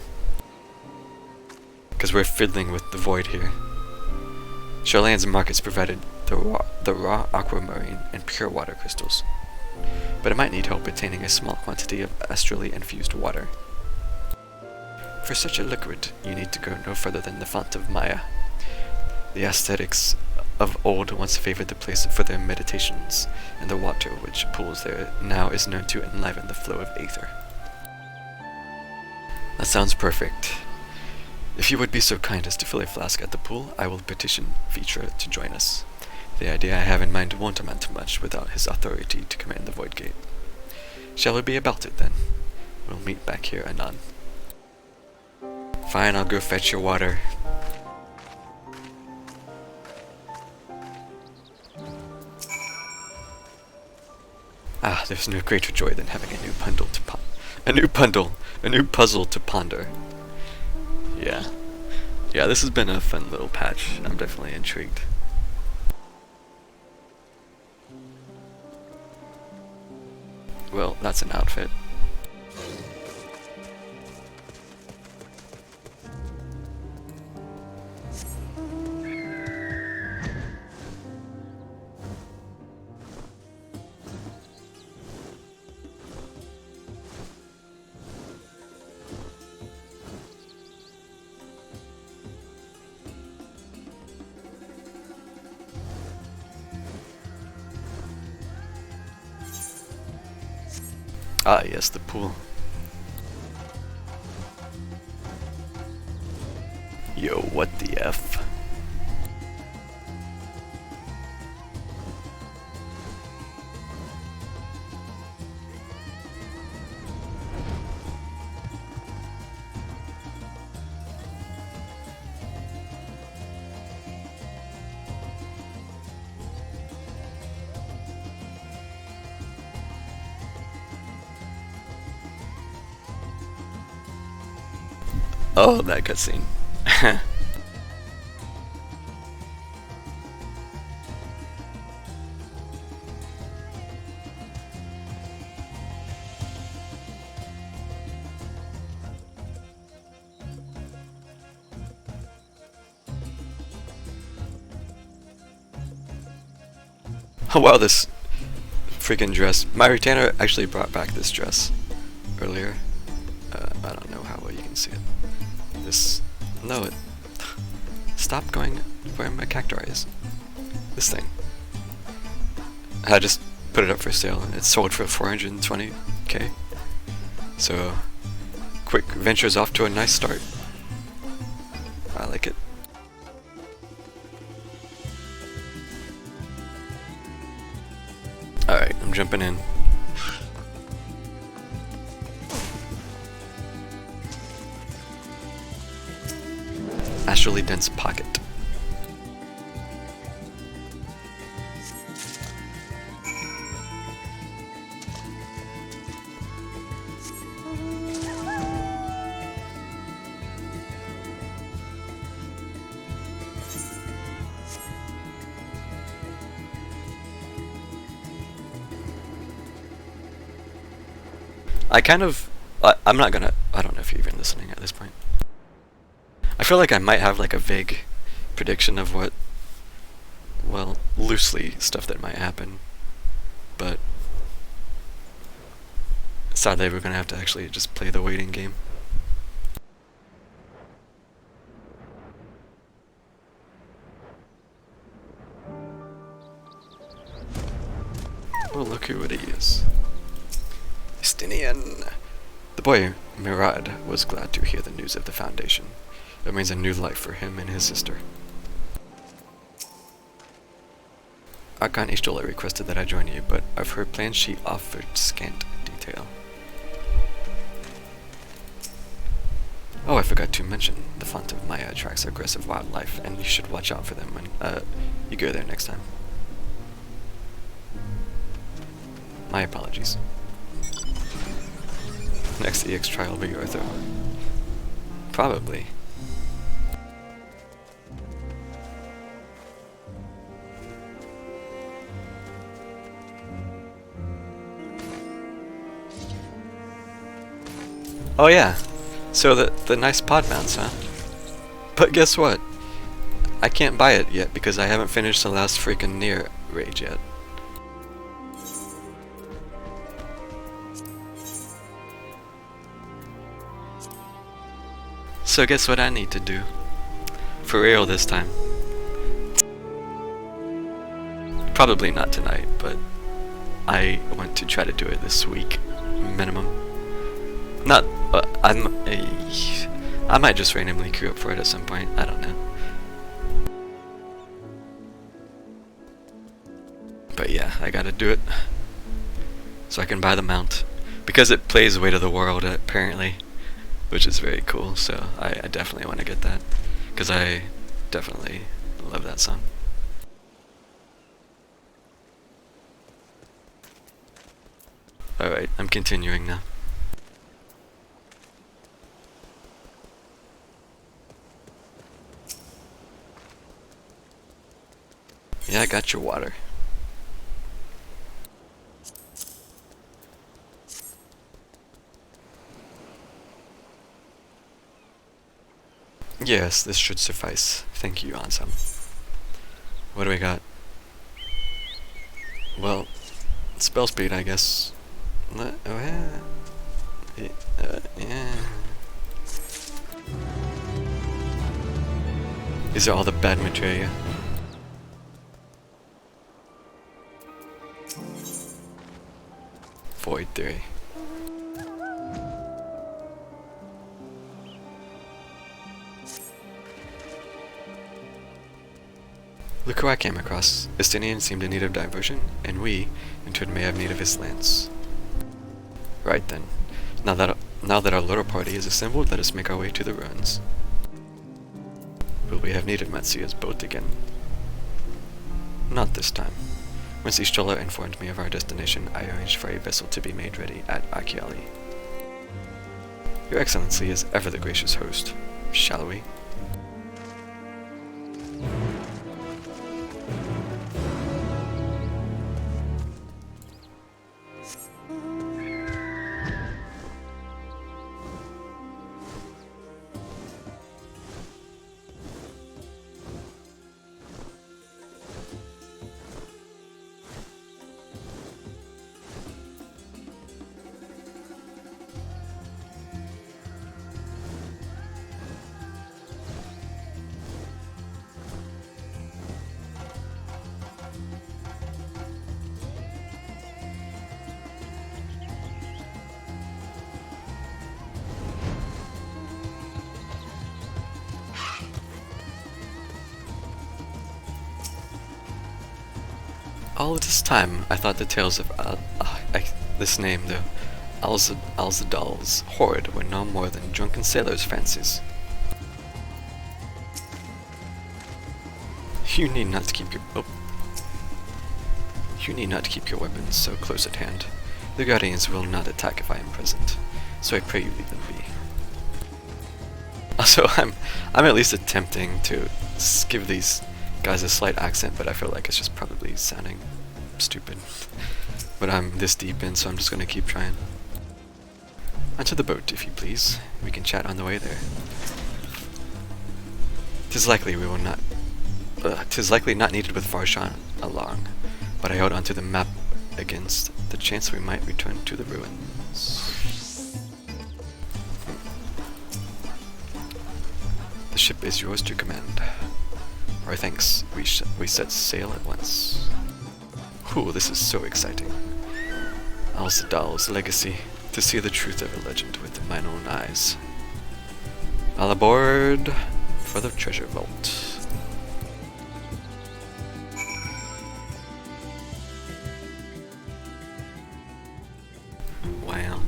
Because we're fiddling with the void here. Charlayan's markets provided the raw aquamarine and pure water crystals. But I might need help obtaining a small quantity of astrally infused water. For such a liquid, you need to go no further than the font of Maya. The ascetics of old once favored the place for their meditations, and the water which pools there now is known to enliven the flow of aether. That sounds perfect. If you would be so kind as to fill a flask at the pool, I will petition Vitra to join us. The idea I have in mind won't amount to much without his authority to command the Void Gate. Shall we be about it, then? We'll meet back here anon. Fine, I'll go fetch your water. Ah, there's no greater joy than having a new puzzle to ponder. Yeah, this has been a fun little patch. I'm definitely intrigued. Well, that's an outfit. Ah, yes, the pool. Yo, what the F? Oh, that cutscene. Oh wow, this freaking dress. My retainer actually brought back this dress earlier. I don't know how well you can see it. This... No, it... Stop going where my cacti is. This thing. I just put it up for sale and it sold for 420k. So, quick venture's off to a nice start. I like it. Alright, I'm jumping in. Astrally dense pocket. I'm not gonna, I don't know if you're even listening at this point. I feel like I might have like a vague prediction of what, well, loosely stuff that might happen, but sadly we're gonna have to actually just play the waiting game. Oh, look who it is. Justinian. The boy, Mirad, was glad to hear the news of the Foundation. It means a new life for him and his sister. Archon Ishtola requested that I join you, but of her plan she offered scant detail. Oh, I forgot to mention, the font of Maya attracts aggressive wildlife, and you should watch out for them when you go there next time. My apologies. Next EX trial will be Arthur. Probably. Oh yeah, so the nice pod mounts, huh? But guess what? I can't buy it yet because I haven't finished the last freaking Nier raid yet. So guess what I need to do? For real this time. Probably not tonight, but I want to try to do it this week, minimum. Not, I might just randomly queue up for it at some point, I don't know. But yeah, I gotta do it. So I can buy the mount. Because it plays Weight of the World, apparently. Which is very cool, so I definitely want to get that. Because I definitely love that song. Alright, I'm continuing now. Yeah, I got your water. Yes, this should suffice. Thank you, Ansem. What do we got? Well, spell speed, I guess. Oh, yeah. Yeah. These are all the bad materia. Void 3. Look who I came across. Estinian seemed in need of diversion, and we, in turn, may have need of his lance. Right then. Now that our little party is assembled, let us make our way to the ruins. Will we have need of Matsuya's boat again? Not this time. Once Ishtola informed me of our destination, I arranged for a vessel to be made ready at Akiali. Your Excellency is ever the gracious host. Shall we? All this time, I thought the tales of this name, the Alzadal's horde, were no more than drunken sailors' fancies. You need not to keep your weapons so close at hand. The Guardians will not attack if I am present, so I pray you leave them be. Also, I'm at least attempting to give these guys a slight accent, but I feel like it's just probably sounding stupid. But I'm this deep in, so I'm just gonna keep trying. Onto the boat, if you please. We can chat on the way there. 'Tis likely not needed with Varshan along, but I held onto the map against the chance we might return to the ruins. The ship is yours to command. Our thanks, we set sail at once. Ooh, this is so exciting. Alzadal's legacy, to see the truth of a legend with mine own eyes. All aboard for the treasure vault. Wow.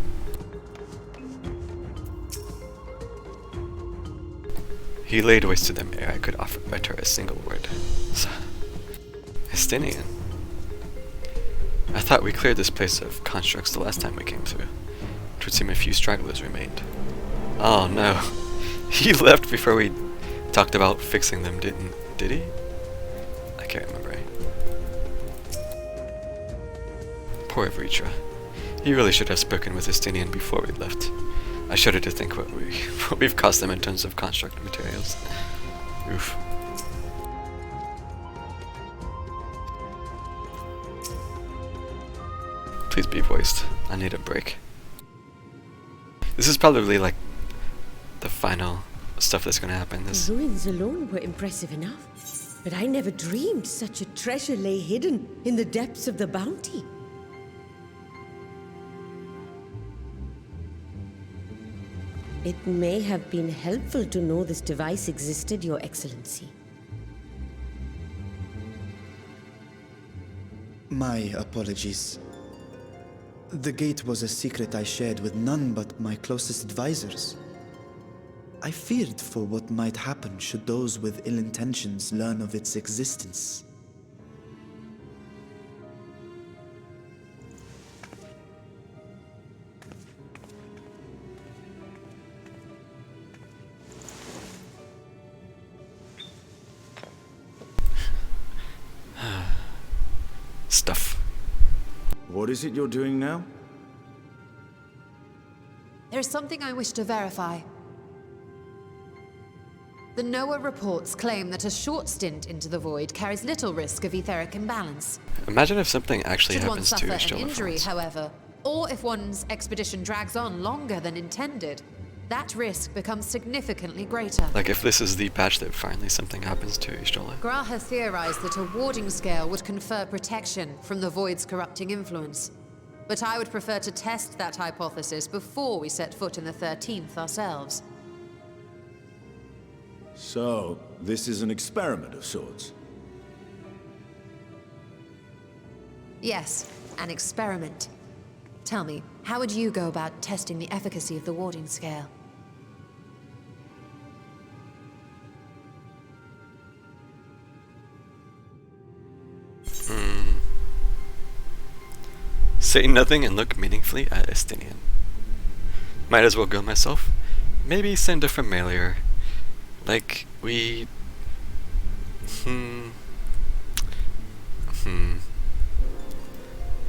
He laid waste to them ere I could utter a single word. Estinian. I thought we cleared this place of constructs the last time we came through. It would seem a few stragglers remained. Oh no. He left before we talked about fixing them, did he? I can't remember. Poor Vritra. He really should have spoken with Estinian before we left. I shudder to think what we've cost them in terms of construct materials. Oof. Please be voiced. I need a break. This is probably like the final stuff that's gonna happen. The ruins alone were impressive enough, but I never dreamed such a treasure lay hidden in the depths of the bounty. It may have been helpful to know this device existed, Your Excellency. My apologies. The gate was a secret I shared with none but my closest advisors. I feared for what might happen should those with ill intentions learn of its existence. Stuff. What is it you're doing now? There is something I wish to verify. The NOAA reports claim that a short stint into the void carries little risk of etheric imbalance. Imagine if something actually Should one happens to suffer an Ishtola injury, once. however, or if one's expedition drags on longer than intended, that risk becomes significantly greater. Like if this is the patch that finally something happens to Ishtola. Graha theorized that a warding scale would confer protection from the void's corrupting influence. But I would prefer to test that hypothesis before we set foot in the 13th ourselves. So, this is an experiment of sorts. Yes, an experiment. Tell me, how would you go about testing the efficacy of the warding scale? Say nothing and look meaningfully at Estinian. Might as well go myself. Maybe send a familiar. Like, we...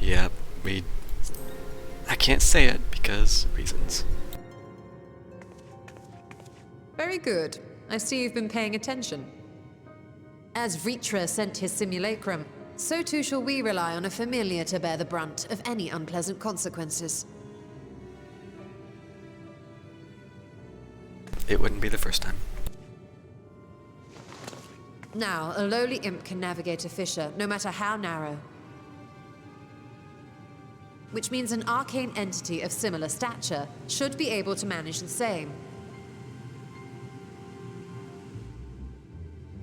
Yeah, we... I can't say it because reasons. Very good. I see you've been paying attention. As Vritra sent his simulacrum, so too shall we rely on a familiar to bear the brunt of any unpleasant consequences. It wouldn't be the first time. Now, a lowly imp can navigate a fissure, no matter how narrow. Which means an arcane entity of similar stature should be able to manage the same.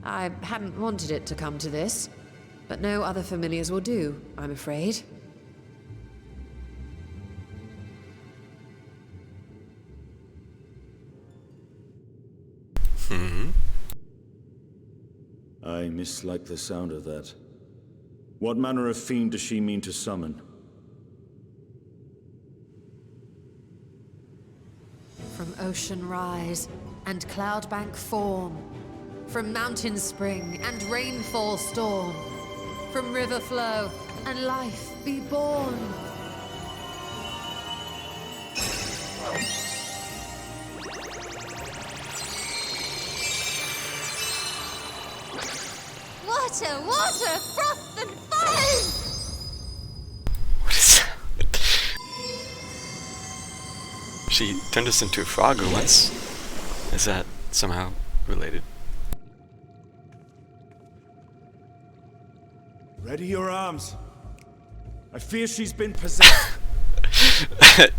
I hadn't wanted it to come to this, but no other familiars will do, I'm afraid. I mislike the sound of that. What manner of fiend does she mean to summon? From ocean rise and cloudbank form, from mountain spring and rainfall storm, from river flow and life be born. Water, water, froth and foam! What is that? She turned us into a frog once. Is that somehow related? Ready your arms. I fear she's been possessed.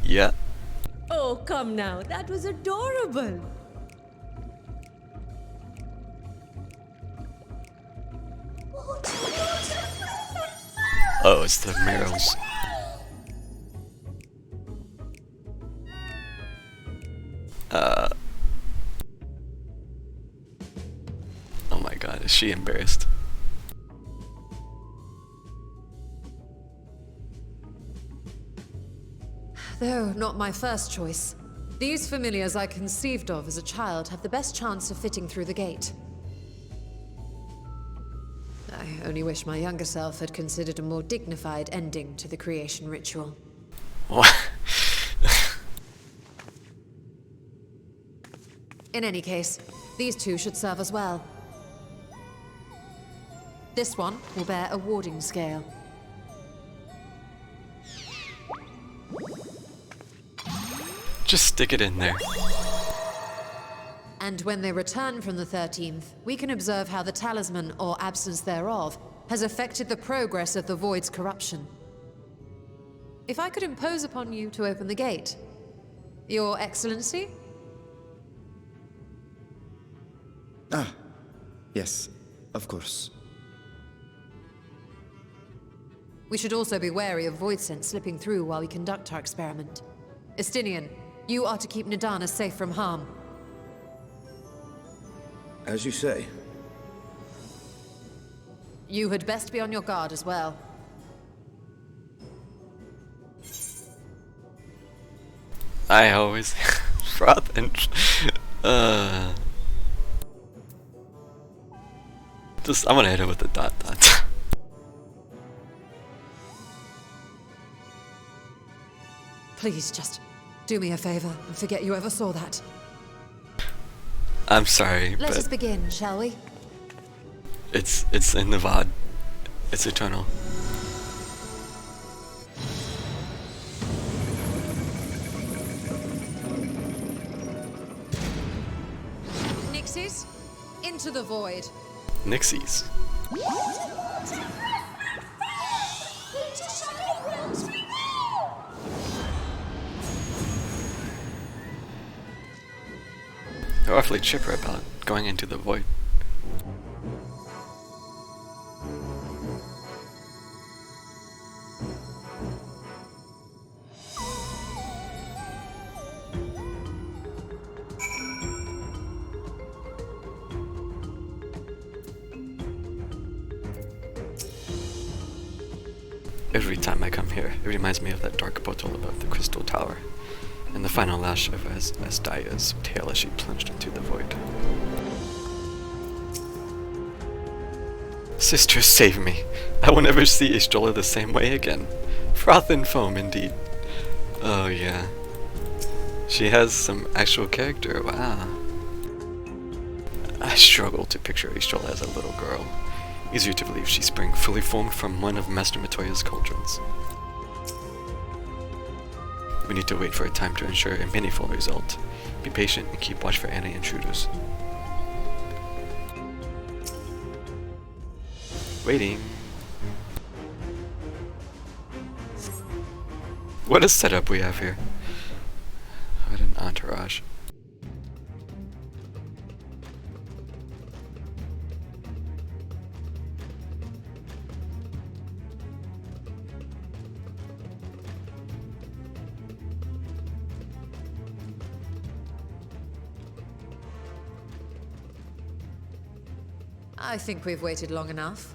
Yeah. Oh, come now. That was adorable. Oh, it's the Merrills. Oh my god, is she embarrassed? Though not my first choice. These familiars I conceived of as a child have the best chance of fitting through the gate. I only wish my younger self had considered a more dignified ending to the creation ritual. What? In any case, these two should serve us well. This one will bear a warding scale. Just stick it in there. And when they return from the 13th, we can observe how the talisman, or absence thereof, has affected the progress of the Void's corruption. If I could impose upon you to open the gate. Your Excellency? Ah, yes, of course. We should also be wary of void scent slipping through while we conduct our experiment. Estinian, you are to keep Nadana safe from harm. As you say. You had best be on your guard as well. I always froth and just I'm gonna hit it with the dot. Please just do me a favor and forget you ever saw that. I'm sorry, Let but us begin, shall we? it's in the VOD. It's eternal. Nixies, into the void. Nixies. They're awfully chipper about going into the void. Every time I come here, it reminds me of that dark portal above the Crystal Tower, and the final lash of Asdaya's tail as she plunged into the void. Sister, save me. I will never see Y'shtola the same way again. Froth and foam, indeed. Oh yeah. She has some actual character, wow. I struggle to picture Y'shtola as a little girl. Easier to believe she sprang fully formed from one of Master Matoya's cauldrons. We need to wait for a time to ensure a meaningful result. Be patient and keep watch for any intruders. Waiting. What a setup we have here. What an entourage. I think we've waited long enough.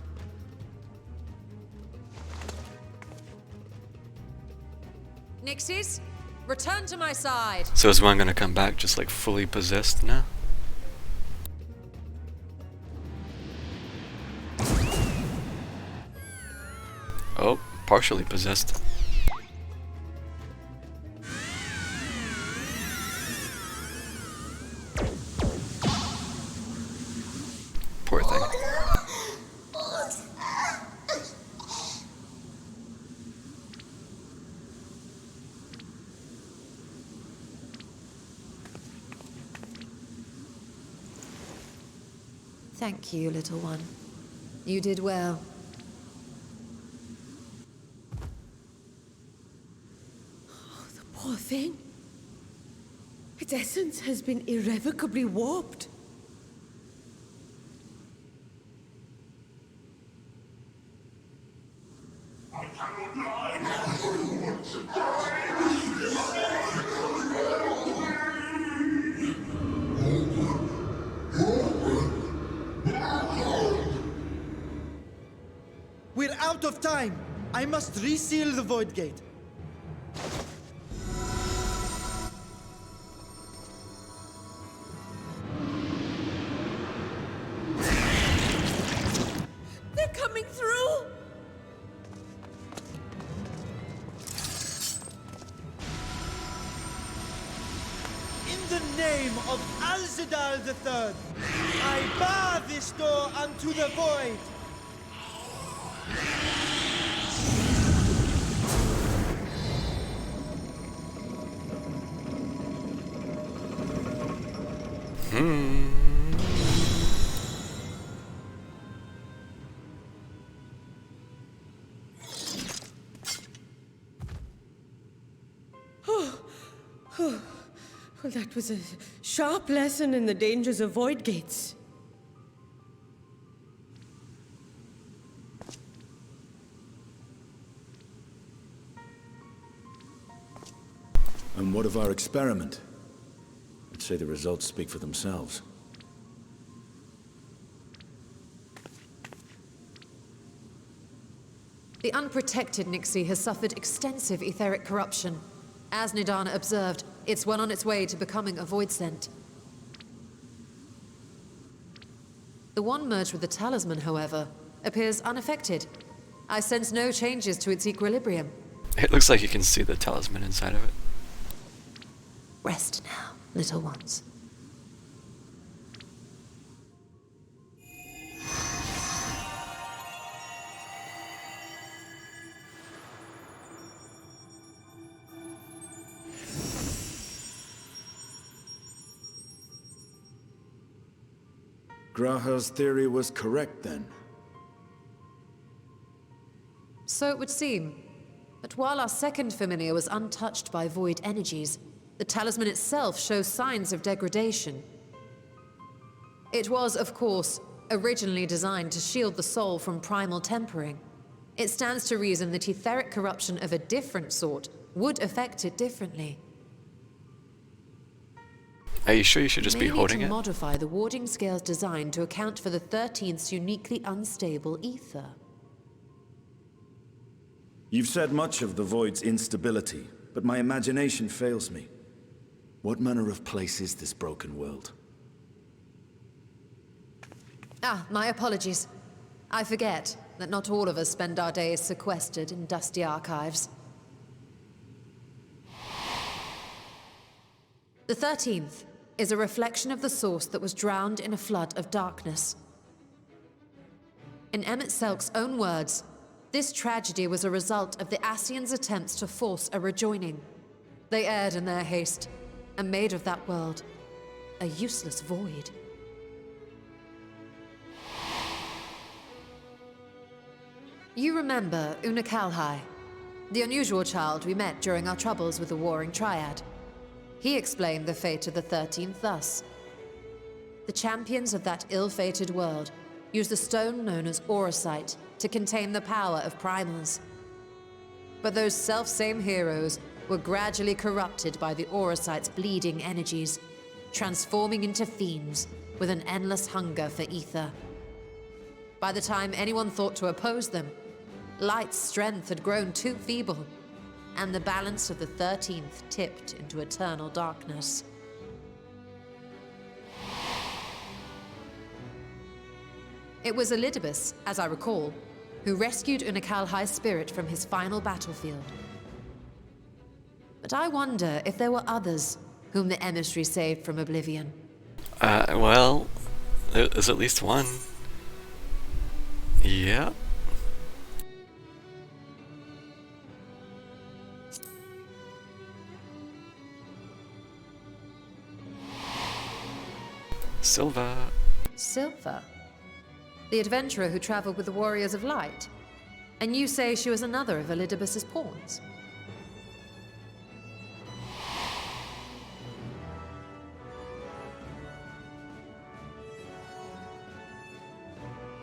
Nixies, return to my side. So is one gonna come back just like fully possessed now? Oh, partially possessed. Poor thing. Thank you, little one. You did well. Oh, the poor thing. Its essence has been irrevocably warped. We're out of time. I must reseal the void gate. They're coming through! In the name of Alzadal III, I bar this door unto the void. Well, that was a sharp lesson in the dangers of void gates. And what of our experiment? I'd say the results speak for themselves. The unprotected Nixie has suffered extensive etheric corruption. As Nidana observed, it's well on its way to becoming a void scent. The one merged with the talisman, however, appears unaffected. I sense no changes to its equilibrium. It looks like you can see the talisman inside of it. Rest now, little ones. Graha's theory was correct then. So it would seem. But while our second familiar was untouched by void energies, the talisman itself shows signs of degradation. It was, of course, originally designed to shield the soul from primal tempering. It stands to reason that etheric corruption of a different sort would affect it differently. Are you sure you should just be holding Maybe it? to modify the warding scale's design to account for the 13th's uniquely unstable ether. You've said much of the Void's instability, but my imagination fails me. What manner of place is this broken world? Ah, my apologies. I forget that not all of us spend our days sequestered in dusty archives. The 13th is a reflection of the source that was drowned in a flood of darkness. In Emmett Selk's own words, this tragedy was a result of the Ascians' attempts to force a rejoining. They erred in their haste, and made of that world a useless void. You remember Una Kalhai, the unusual child we met during our troubles with the Warring Triad. He explained the fate of the 13th thus. The champions of that ill-fated world used the stone known as Auracite to contain the power of primals. But those self-same heroes were gradually corrupted by the Auracite's bleeding energies, transforming into fiends with an endless hunger for ether. By the time anyone thought to oppose them, Light's strength had grown too feeble, and the balance of the 13th tipped into eternal darkness. It was Elidibus, as I recall, who rescued Una Kalhai's spirit from his final battlefield. But I wonder if there were others whom the emissary saved from oblivion. Well, there's at least one. Yeah. Silva. Silva? The adventurer who traveled with the Warriors of Light? And you say she was another of Elidibus's pawns?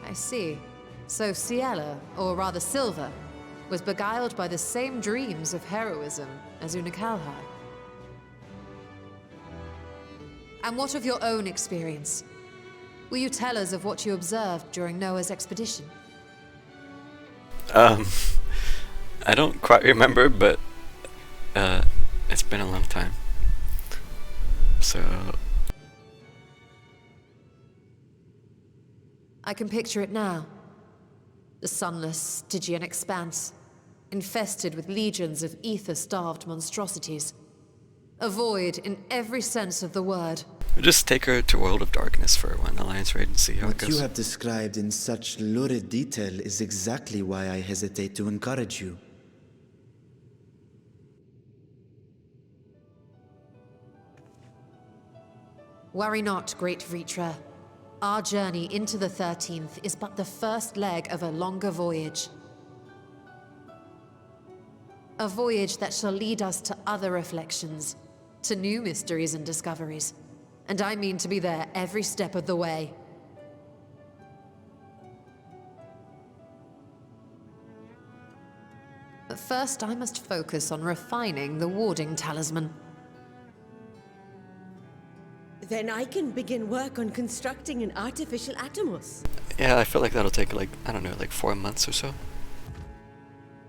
I see. So Ciela, or rather Silva, was beguiled by the same dreams of heroism as Una Kalhai. And what of your own experience? Will you tell us of what you observed during Noah's expedition? I don't quite remember, but it's been a long time. So I can picture it now. The sunless, Stygian expanse, infested with legions of ether-starved monstrosities. A void in every sense of the word. We'll just take her to World of Darkness for one alliance raid and see how it What goes. you have described in such lurid detail is exactly why I hesitate to encourage you. Worry not, great Vritra. Our journey into the 13th is but the first leg of a longer voyage. A voyage that shall lead us to other reflections, to new mysteries and discoveries. And I mean to be there every step of the way. But first I must focus on refining the warding talisman. Then I can begin work on constructing an artificial Atomos. Yeah, I feel like that'll take like, I don't know, like 4 months or so.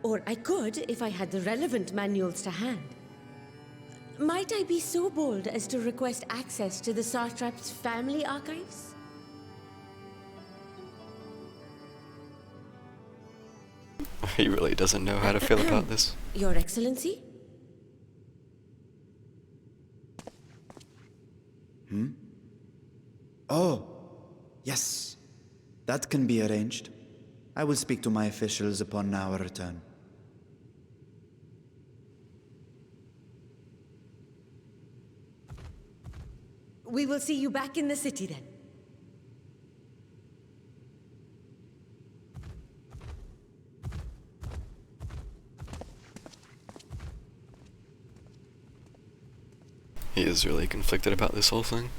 Or I could if I had the relevant manuals to hand. Might I be so bold as to request access to the Satrap's family archives? He really doesn't know how to feel about this. Your Excellency? Oh, yes. That can be arranged. I will speak to my officials upon our return. We will see you back in the city then. He is really conflicted about this whole thing.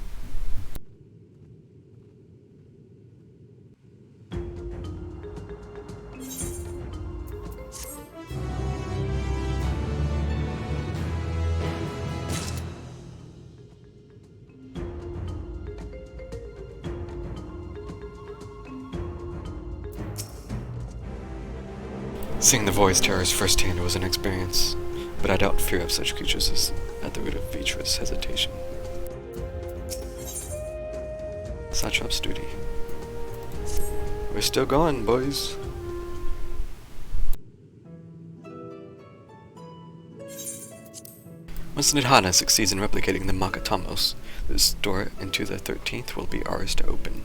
Seeing the void's terrors firsthand was an experience, but I doubt fear of such creatures is at the root of Vitra's hesitation. Satrap's duty. We're still going, boys. Once Nidhana succeeds in replicating the Makatamos, the door into the 13th will be ours to open.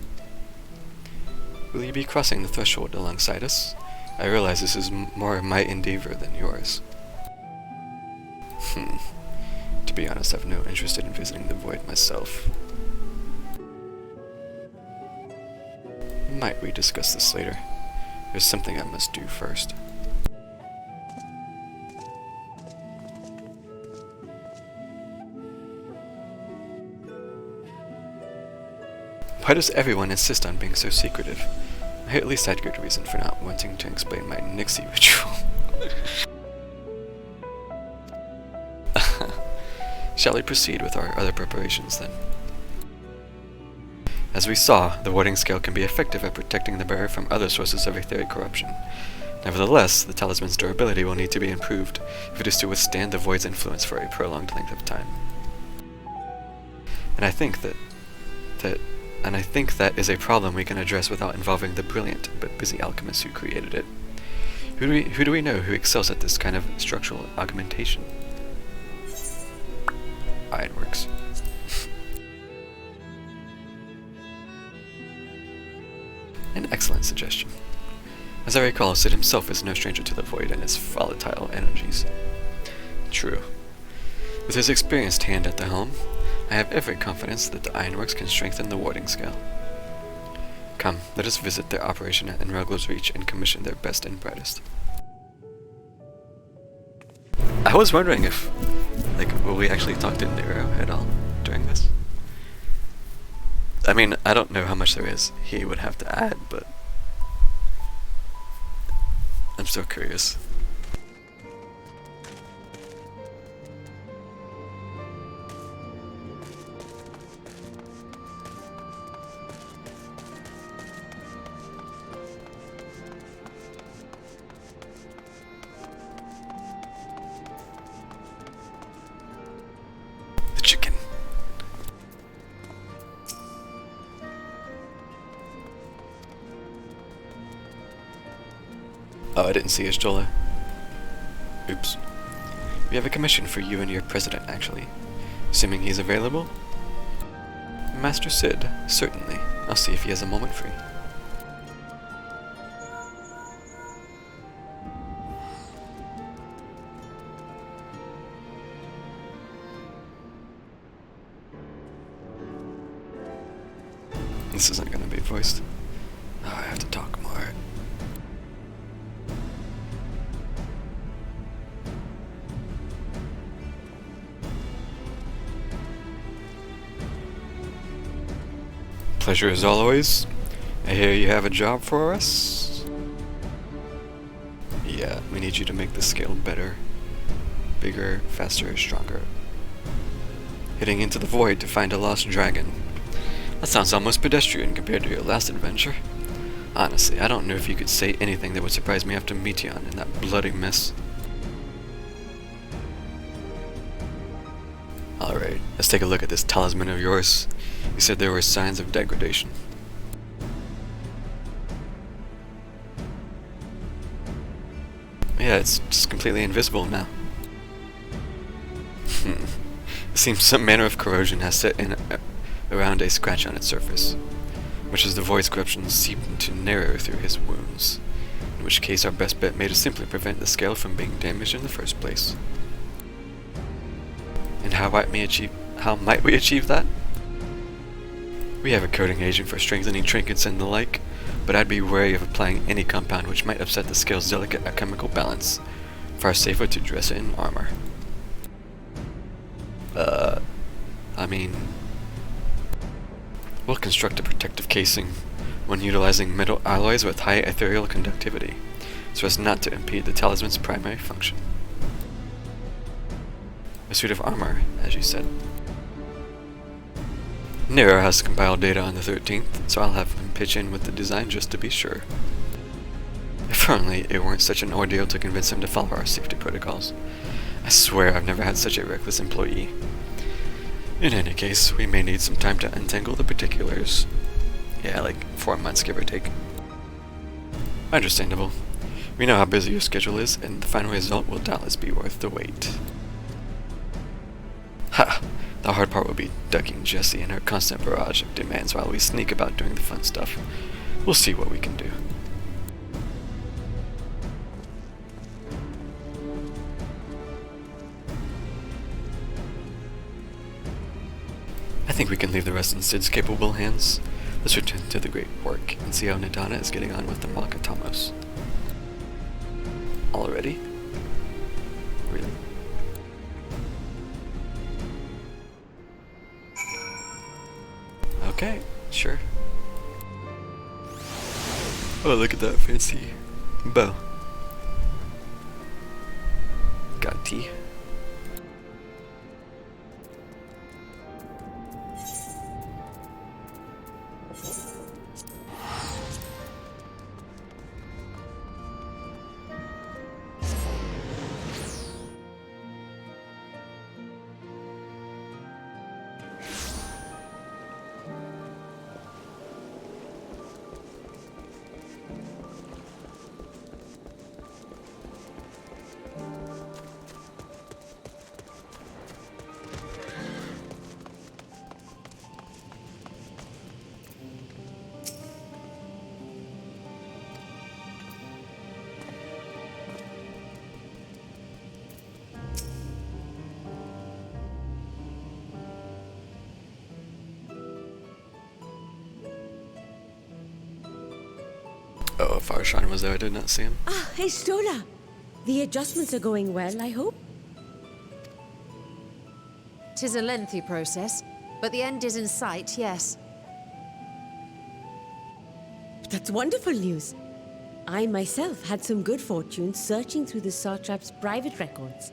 Will you be crossing the threshold alongside us? I realize this is more my endeavor than yours. To be honest, I've no interest in visiting the void myself. Might we discuss this later? There's something I must do first. Why does everyone insist on being so secretive? I at least had good reason for not wanting to explain my Nixie ritual. Shall we proceed with our other preparations then? As we saw, the warding scale can be effective at protecting the bearer from other sources of etheric corruption. Nevertheless, the talisman's durability will need to be improved if it is to withstand the void's influence for a prolonged length of time. And I think that is a problem we can address without involving the brilliant but busy alchemists who created it. Who do we know who excels at this kind of structural augmentation? Ironworks. An excellent suggestion. As I recall, Sid himself is no stranger to the void and its volatile energies. True. With his experienced hand at the helm, I have every confidence that the Ironworks can strengthen the warding scale. Come, let us visit their operation at Enroglo's Reach and commission their best and brightest. I was wondering if, will we actually talk to Nero at all during this? I mean, I don't know how much there is he would have to add, but I'm so curious. The chicken. Oh, I didn't see his Jola. Oops. We have a commission for you and your president, actually. Assuming he's available? Master Sid, certainly. I'll see if he has a moment free. This isn't gonna be voiced. Oh, I have to talk more. Pleasure as always. I hear you have a job for us. Yeah, we need you to make the scale better. Bigger, faster, stronger. Hitting into the void to find a lost dragon. That sounds almost pedestrian compared to your last adventure. Honestly, I don't know if you could say anything that would surprise me after Meteon in that bloody mess. Alright, let's take a look at this talisman of yours. You said there were signs of degradation. Yeah, it's just completely invisible now. It seems some manner of corrosion has set in around a scratch on its surface, which is the void's corruption seeped into Nero through his wounds, in which case our best bet may to simply prevent the scale from being damaged in the first place. And how might we achieve that? We have a coating agent for strengthening trinkets and the like, but I'd be wary of applying any compound which might upset the scale's delicate chemical balance. Far safer to dress it in armor. We'll construct a protective casing when utilizing metal alloys with high ethereal conductivity, so as not to impede the talisman's primary function. A suit of armor, as you said. Nero has compiled data on the 13th, so I'll have him pitch in with the design just to be sure. If If only it weren't such an ordeal to convince him to follow our safety protocols. I swear I've never had such a reckless employee. In any case, we may need some time to untangle the particulars. Yeah, like 4 months, give or take. Understandable. We know how busy your schedule is, and the final result will doubtless be worth the wait. Ha! The hard part will be ducking Jessie and her constant barrage of demands while we sneak about doing the fun stuff. We'll see what we can do. I think we can leave the rest in Sid's capable hands. Let's return to the great work and see how Nadana is getting on with the Makatamos. Already? Really? Okay, sure. Oh, look at that fancy bow. Got tea. Oh, Farshawn was there, I did not see him. Ah, hey Stola! The adjustments are going well, I hope? 'Tis a lengthy process, but the end is in sight, yes. That's wonderful news. I myself had some good fortune searching through the Satrap's private records.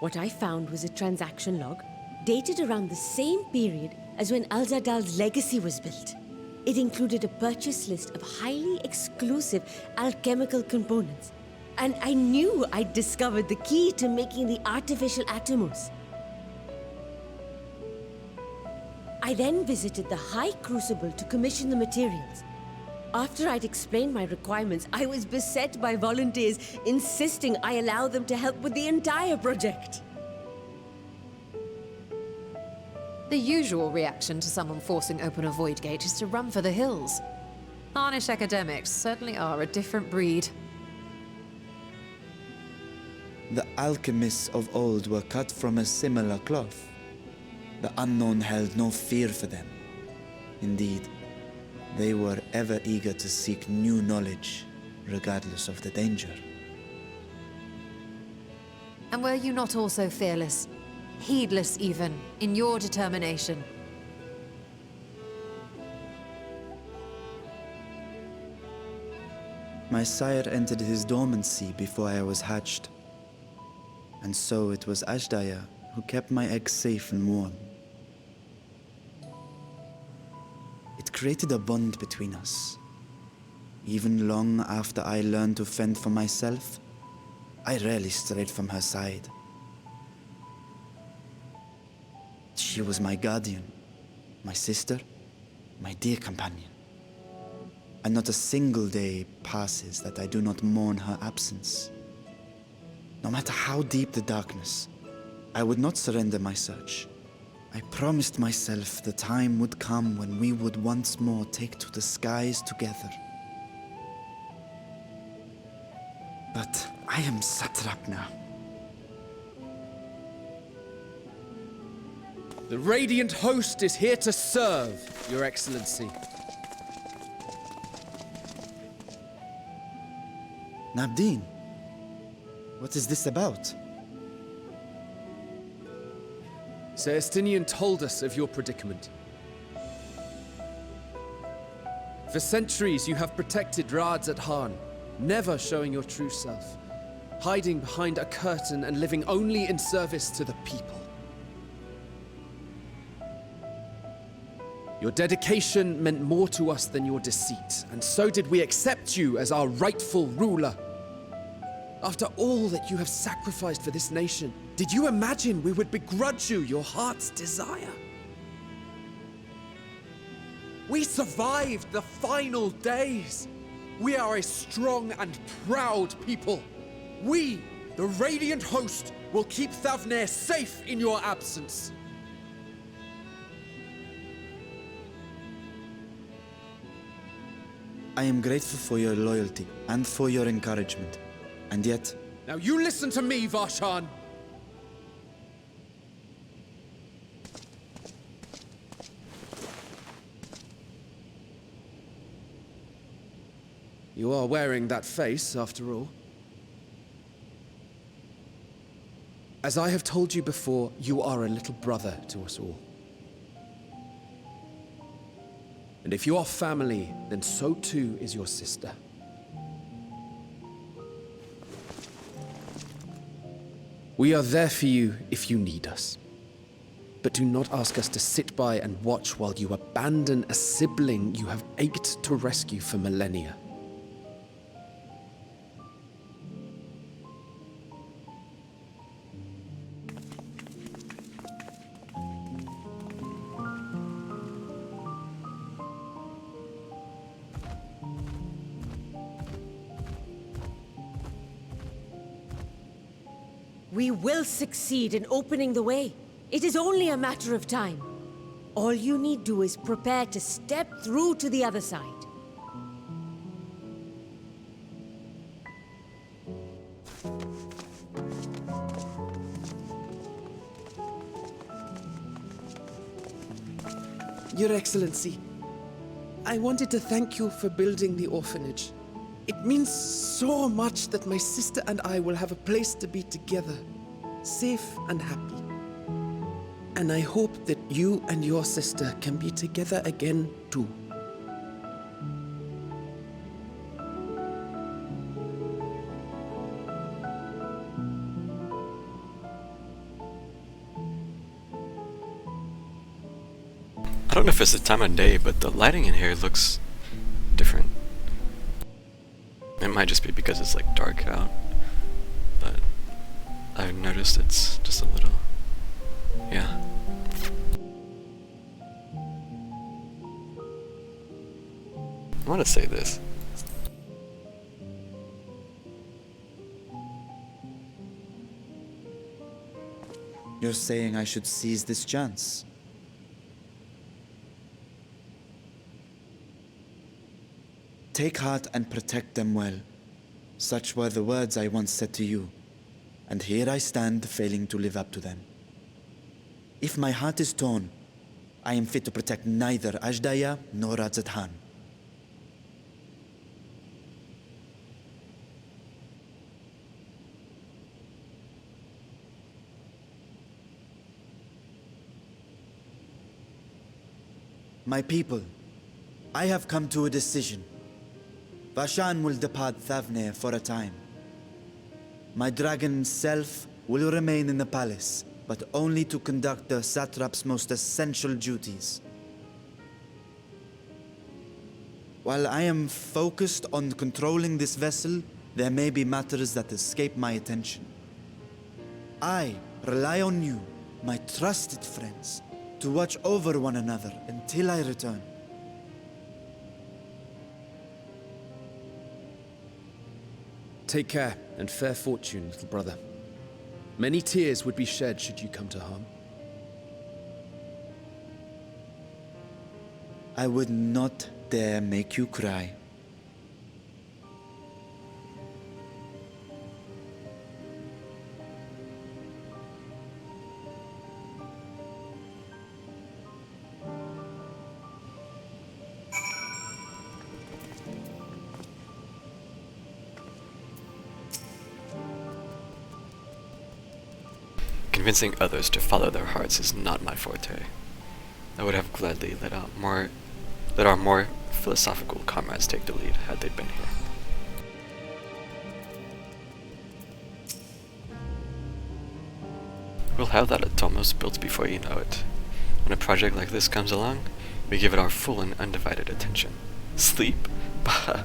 What I found was a transaction log dated around the same period as when Alzadal's legacy was built. It included a purchase list of highly exclusive alchemical components. And I knew I'd discovered the key to making the artificial atomos. I then visited the High Crucible to commission the materials. After I'd explained my requirements, I was beset by volunteers insisting I allow them to help with the entire project. The usual reaction to someone forcing open a void gate is to run for the hills. Harnish academics certainly are a different breed. The alchemists of old were cut from a similar cloth. The unknown held no fear for them. Indeed, they were ever eager to seek new knowledge, regardless of the danger. And were you not also fearless? Heedless even, in your determination? My sire entered his dormancy before I was hatched. And so it was Ashdaya who kept my eggs safe and warm. It created a bond between us. Even long after I learned to fend for myself, I rarely strayed from her side. She was my guardian, my sister, my dear companion. And not a single day passes that I do not mourn her absence. No matter how deep the darkness, I would not surrender my search. I promised myself the time would come when we would once more take to the skies together. But I am satrap now. The Radiant Host is here to serve, Your Excellency. Nabdeen, what is this about? Celestinian told us of your predicament. For centuries you have protected Rads at Han, never showing your true self, hiding behind a curtain and living only in service to the people. Your dedication meant more to us than your deceit, and so did we accept you as our rightful ruler. After all that you have sacrificed for this nation, did you imagine we would begrudge you your heart's desire? We survived the final days. We are a strong and proud people. We, the Radiant Host, will keep Thavnair safe in your absence. I am grateful for your loyalty and for your encouragement. And yet... Now you listen to me, Varshan! You are wearing that face, after all. As I have told you before, you are a little brother to us all. And if you are family, then so too is your sister. We are there for you if you need us. But do not ask us to sit by and watch while you abandon a sibling you have ached to rescue for millennia. We will succeed in opening the way. It is only a matter of time. All you need do is prepare to step through to the other side. Your Excellency, I wanted to thank you for building the orphanage. It means so much that my sister and I will have a place to be together, safe and happy. And I hope that you and your sister can be together again too. I don't know if it's the time of day, but the lighting in here looks different. It might just be because it's like dark out, but I've noticed it's just a little, yeah. I want to say this. You're saying I should seize this chance? Take heart and protect them well. Such were the words I once said to you, and here I stand failing to live up to them. If my heart is torn, I am fit to protect neither Ajdaya nor Radzat-Han. My people, I have come to a decision. Varshan will depart Thavnair for a time. My dragon self will remain in the palace, but only to conduct the satrap's most essential duties. While I am focused on controlling this vessel, there may be matters that escape my attention. I rely on you, my trusted friends, to watch over one another until I return. Take care and fair fortune, little brother. Many tears would be shed should you come to harm. I would not dare make you cry. Convincing others to follow their hearts is not my forte. I would have gladly let our more philosophical comrades take the lead had they been here. We'll have that Atomos built before you know it. When a project like this comes along, we give it our full and undivided attention. Sleep? Bah,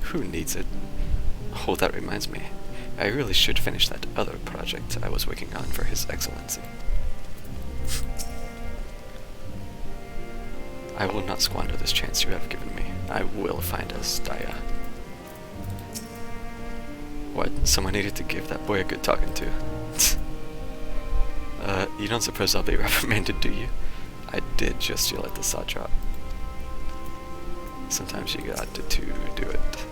who needs it? Oh, that reminds me. I really should finish that other project I was working on for His Excellency. I will not squander this chance you have given me. I will find Astaya. What? Someone needed to give that boy a good talking to. You don't suppose I'll be reprimanded, do you? I did just yell at the satrap. Sometimes you got to do it.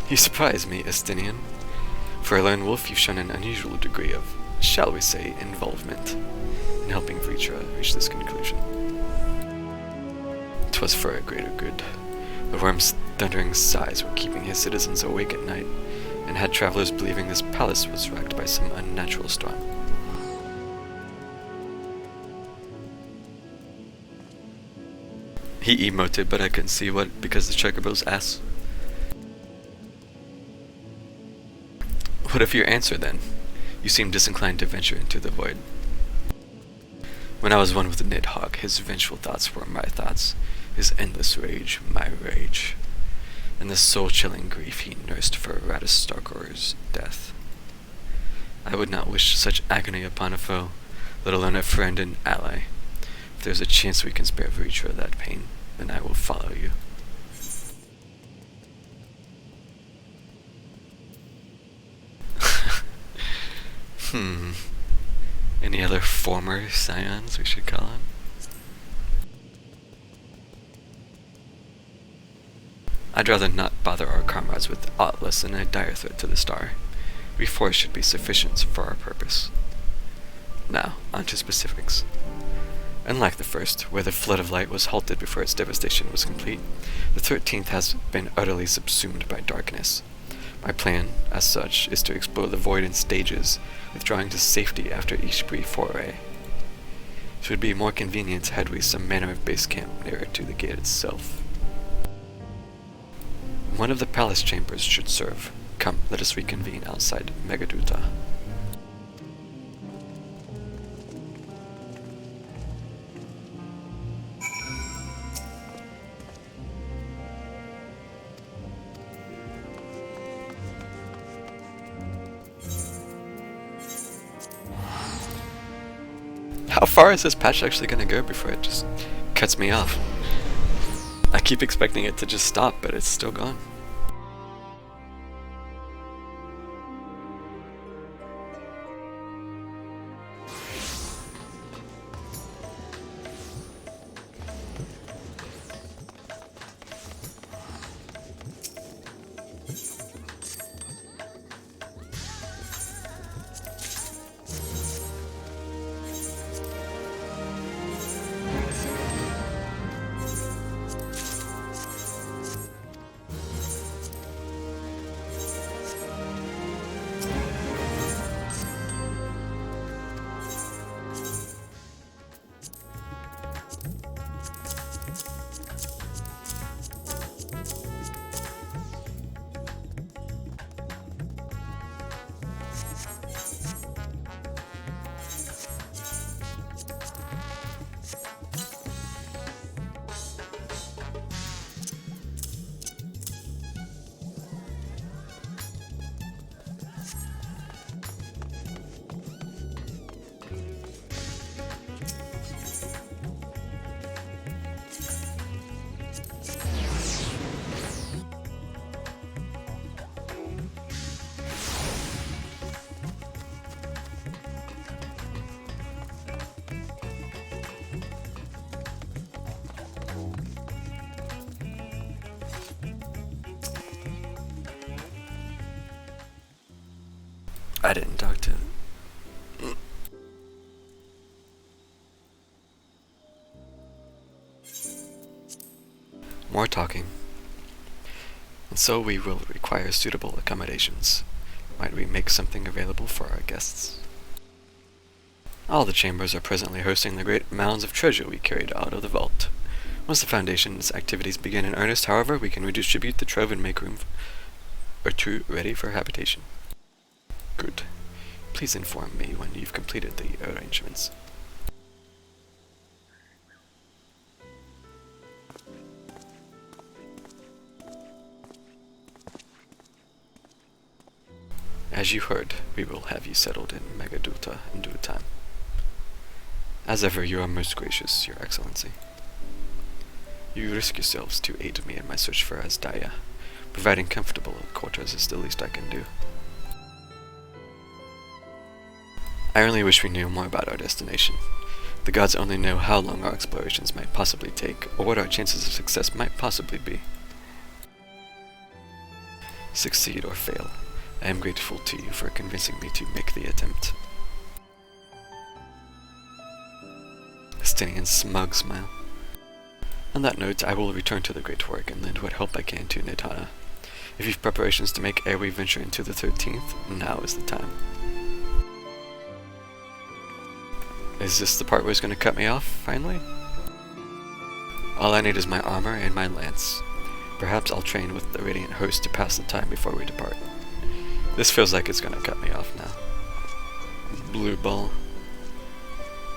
You surprise me, Estinian. For a lone wolf, you've shown an unusual degree of, shall we say, involvement in helping Vritra reach this conclusion. 'Twas for a greater good. The worm's thundering sighs were keeping his citizens awake at night, and had travelers believing this palace was racked by some unnatural storm. He emoted, but I couldn't see what because the chocobo's ass. What of your answer, then? You seem disinclined to venture into the void. When I was one with the Nidhogg, his vengeful thoughts were my thoughts, his endless rage my rage, and the soul-chilling grief he nursed for Radistarkor's death. I would not wish such agony upon a foe, let alone a friend and ally. If there's a chance we can spare Vritra that pain, then I will follow you. Any other former scions we should call on? I'd rather not bother our comrades with aught less than a dire threat to the star. We four should be sufficient for our purpose. Now, on to specifics. Unlike the first, where the flood of light was halted before its devastation was complete, the 13th has been utterly subsumed by darkness. My plan, as such, is to explore the void in stages, withdrawing to safety after each brief foray. It would be more convenient had we some manner of base camp nearer to the gate itself. One of the palace chambers should serve. Come, let us reconvene outside Megaduta. How far is this patch actually going to go before it just cuts me off? I keep expecting it to just stop, but it's still gone. I didn't talk to him. More talking. And so we will require suitable accommodations. Might we make something available for our guests? All the chambers are presently hosting the great mounds of treasure we carried out of the vault. Once the Foundation's activities begin in earnest, however, we can redistribute the trove and make room or two ready for habitation. Good. Please inform me when you've completed the arrangements. As you heard, we will have you settled in Megaduta in due time. As ever, you are most gracious, Your Excellency. You risk yourselves to aid me in my search for Asdaya. Providing comfortable quarters is the least I can do. I only wish we knew more about our destination. The gods only know how long our explorations might possibly take, or what our chances of success might possibly be. Succeed or fail, I am grateful to you for convincing me to make the attempt. Estinian's smug smile. On that note, I will return to the great work and lend what help I can to Nidhana. If you've preparations to make ere we venture into the 13th, now is the time. Is this the part where he's going to cut me off, finally? All I need is my armor and my lance. Perhaps I'll train with the Radiant Host to pass the time before we depart. This feels like it's going to cut me off now. Blue Ball.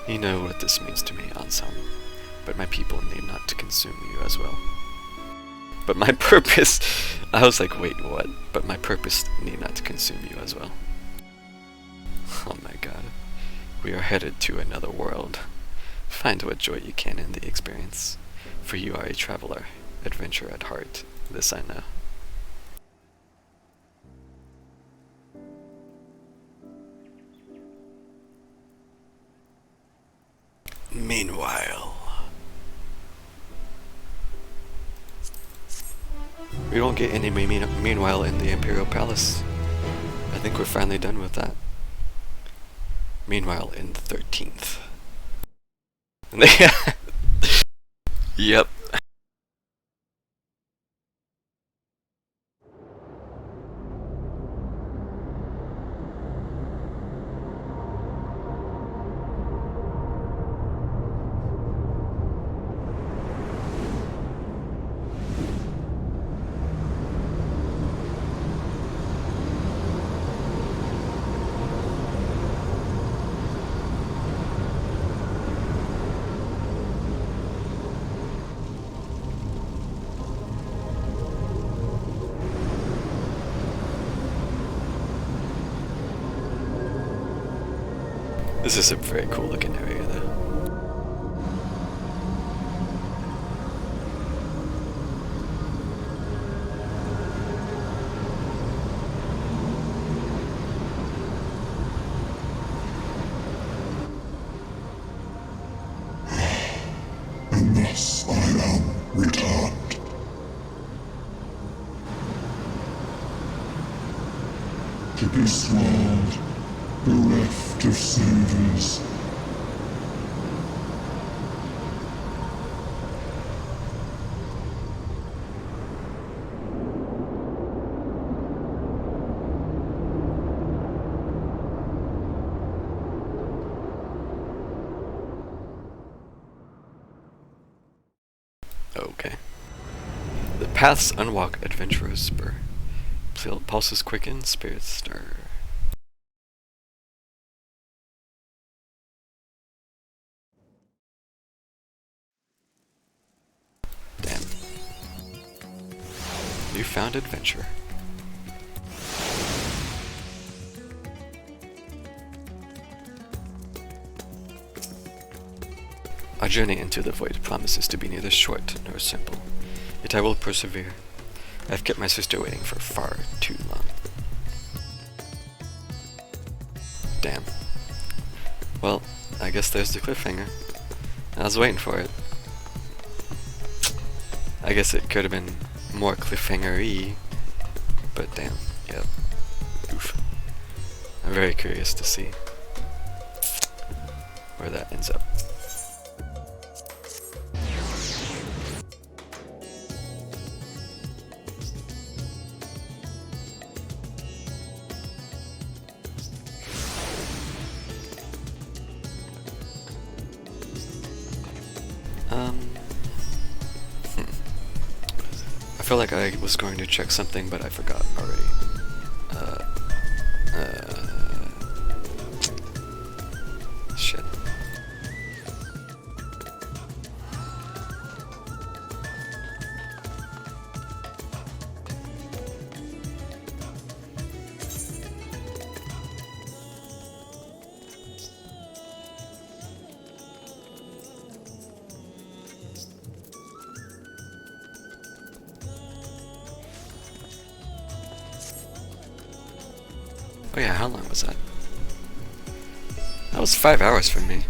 You know what this means to me, Ansam, but my people need not to consume you as well. But my purpose... I was like, wait, what? But my purpose need not to consume you as well. Oh my god. We are headed to another world. Find what joy you can in the experience, for you are a traveler, adventurer at heart. This I know. Meanwhile... We don't get any meanwhile in the Imperial Palace. I think we're finally done with that. Meanwhile in the 13th. Yep. This is a very cool looking area though. And thus I am returned. To this world, bereft of saviours. Okay. The paths unwalk adventurers spur. Pulses quicken, spirits stir. Damn. You found adventure. Our journey into the void promises to be neither short nor simple, yet I will persevere. I've kept my sister waiting for far too long. Damn. Well, I guess there's the cliffhanger. I was waiting for it. I guess it could have been more cliffhanger-y, but damn, yep. Oof. I'm very curious to see where that ends up. I feel like I was going to check something, but I forgot already. Shit. Oh yeah, how long was that? That was 5 hours for me.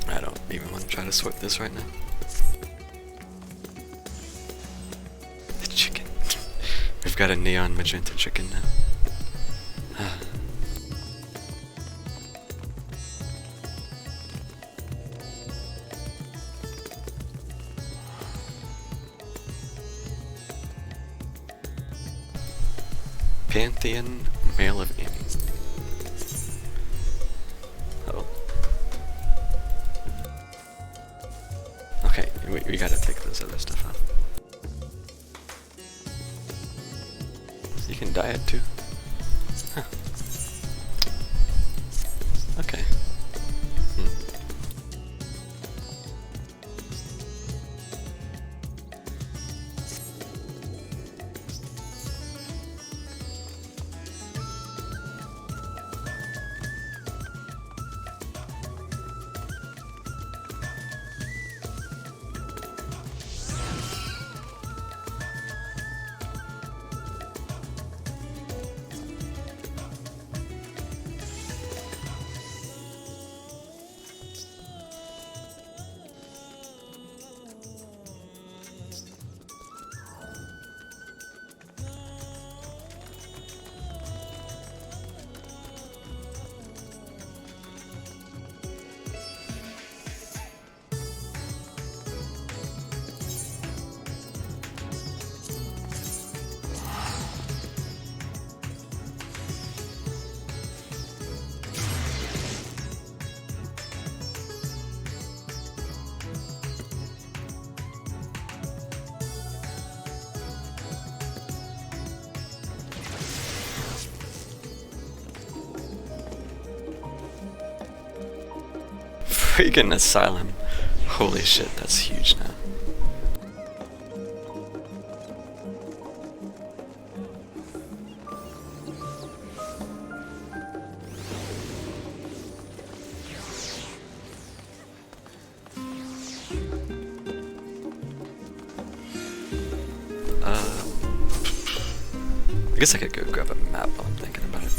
I don't even want to try to sort this right now. The chicken. We've got a neon magenta chicken now. Pantheon Male of Amy. Oh. Okay, we gotta take this other stuff out. You can dye it too. Huh. Okay. Freaking asylum. Holy shit, that's huge now. I guess I could go grab a map while I'm thinking about it.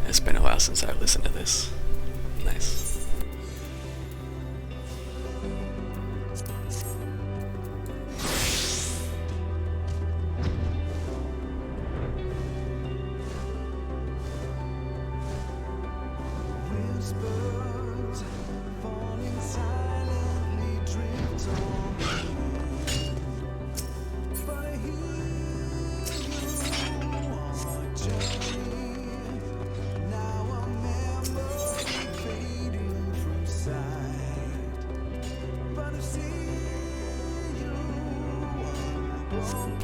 It's been a while since I listened to this. Nice.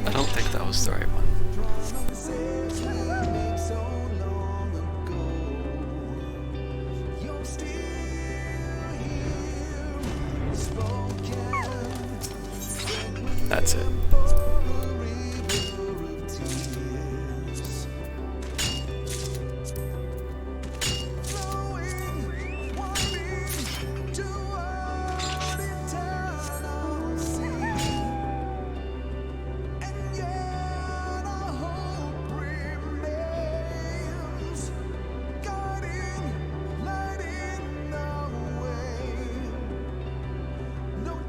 I don't think that was the right one. That's it.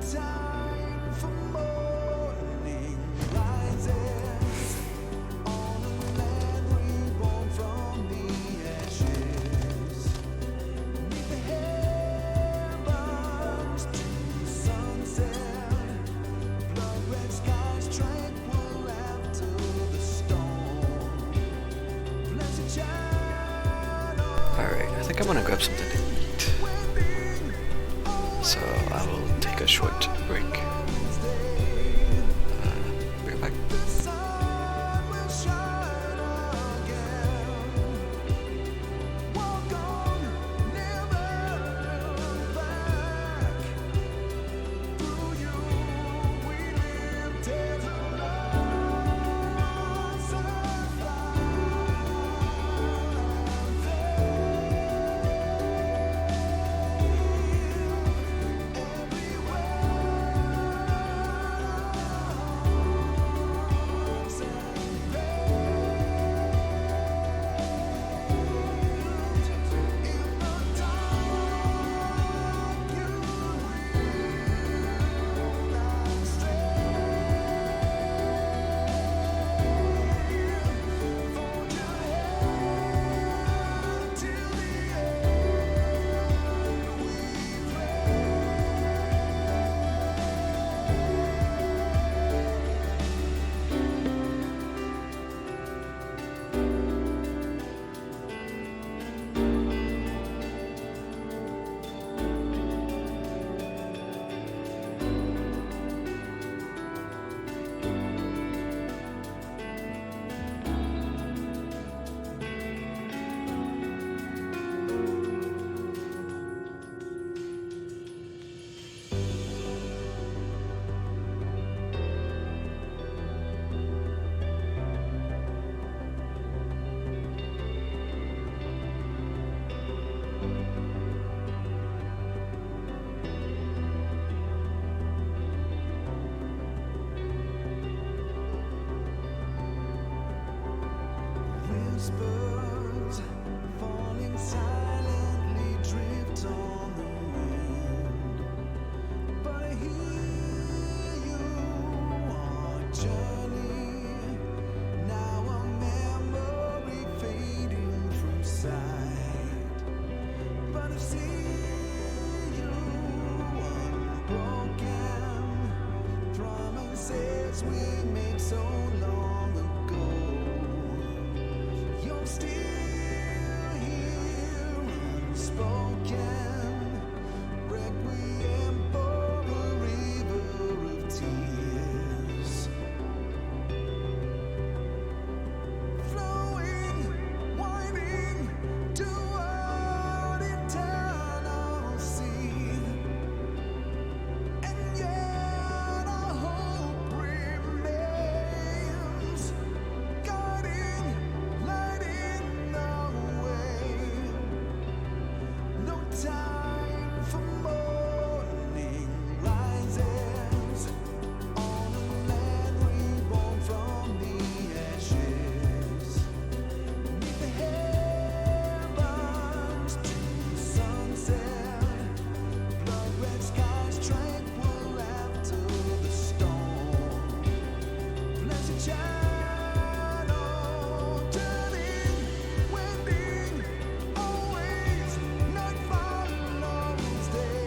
Time want to grab something to eat, so I will take a short break. Be right back. Whispers falling silently drift on the wind, but I hear you our journey. Now a memory fading from sight, but I see you unbroken. Promises we made so long ago. You're still here, unspoken. Requiem for a river of tears, flowing, winding toward eternal sea. And yet our hope remains, guiding, lighting the way. No time for morning rises on a land reborn from the ashes. Neath the heavens to sunset, blood red skies tranquil after the storm. Blessed shadow turning, wending, always night follows day.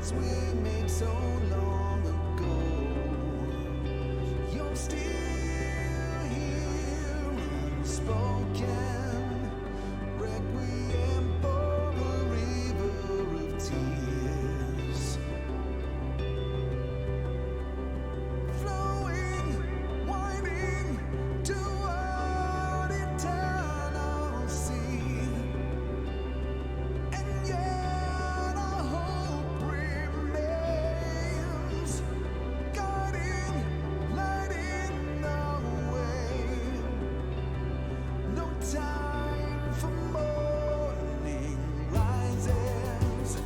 promises we made so long ago. You're still here, unspoken. Requiem for a river of tears, flowing, winding toward eternal sea. And yet our hope remains, guiding, lighting the way. No time for morning rises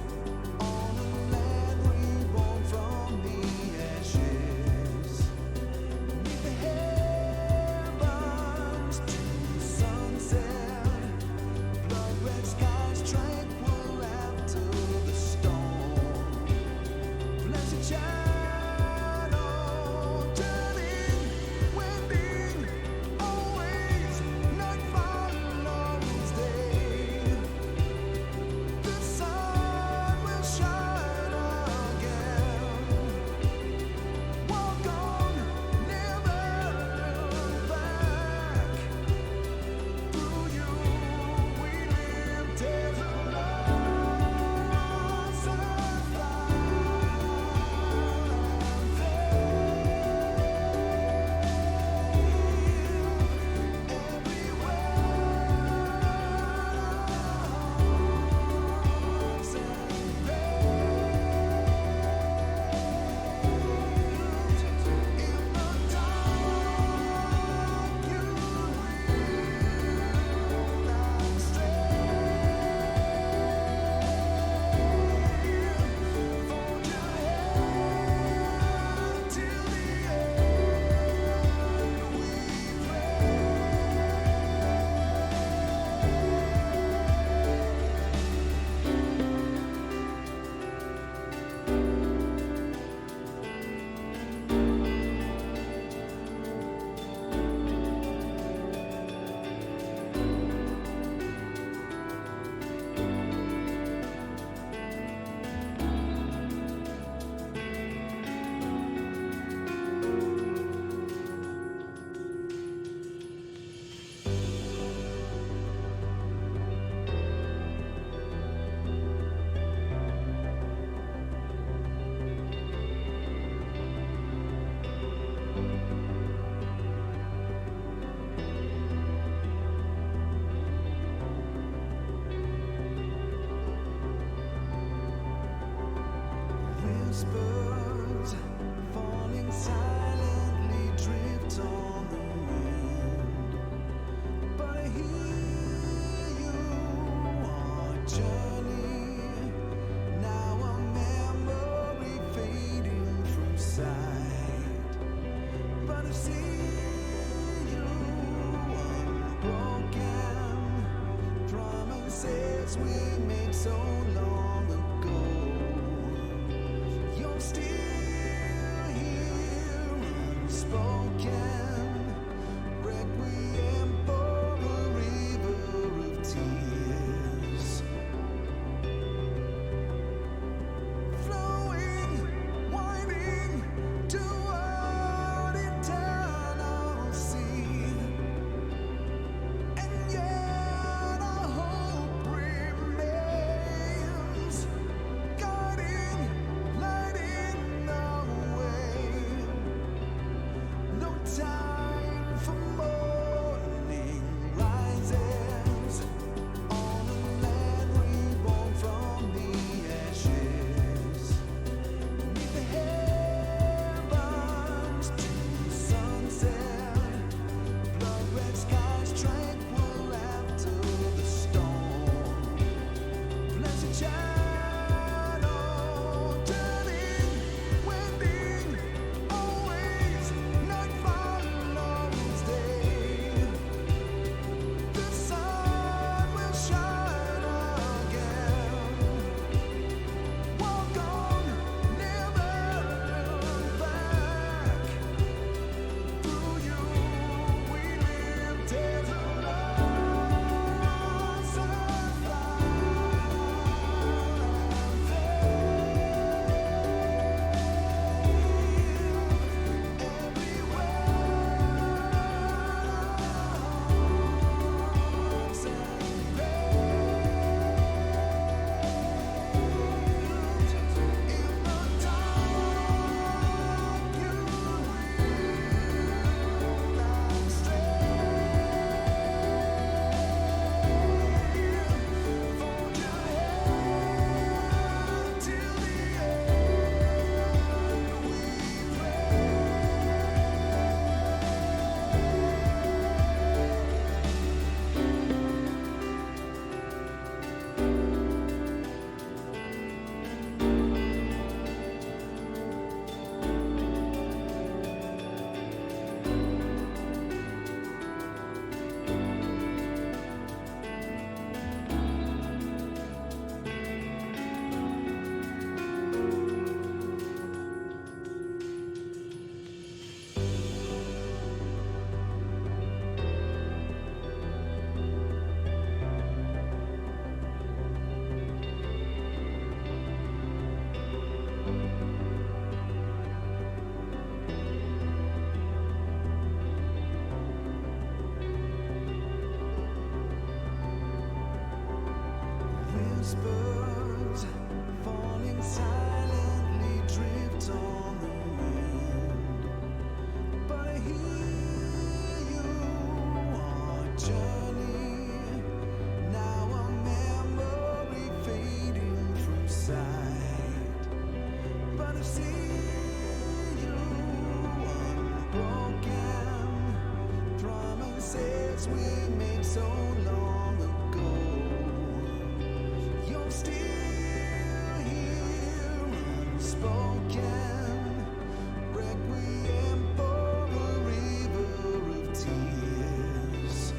on a land reborn from the ashes. Beneath the heavens to the sunset, blood red skies tranquil after the storm. Flesh and shadow turning, wending, always night follows day. The sun will shine again. Walk on, never look back. Through you we live, tales of loss and whispers falling silently drift on the wind. But I hear you, our journey, now a memory fading from sight. But I see you unbroken, promises we made so long ago. You're still here, unspoken. so long ago. You're still here, unspoken. Requiem for a river of tears,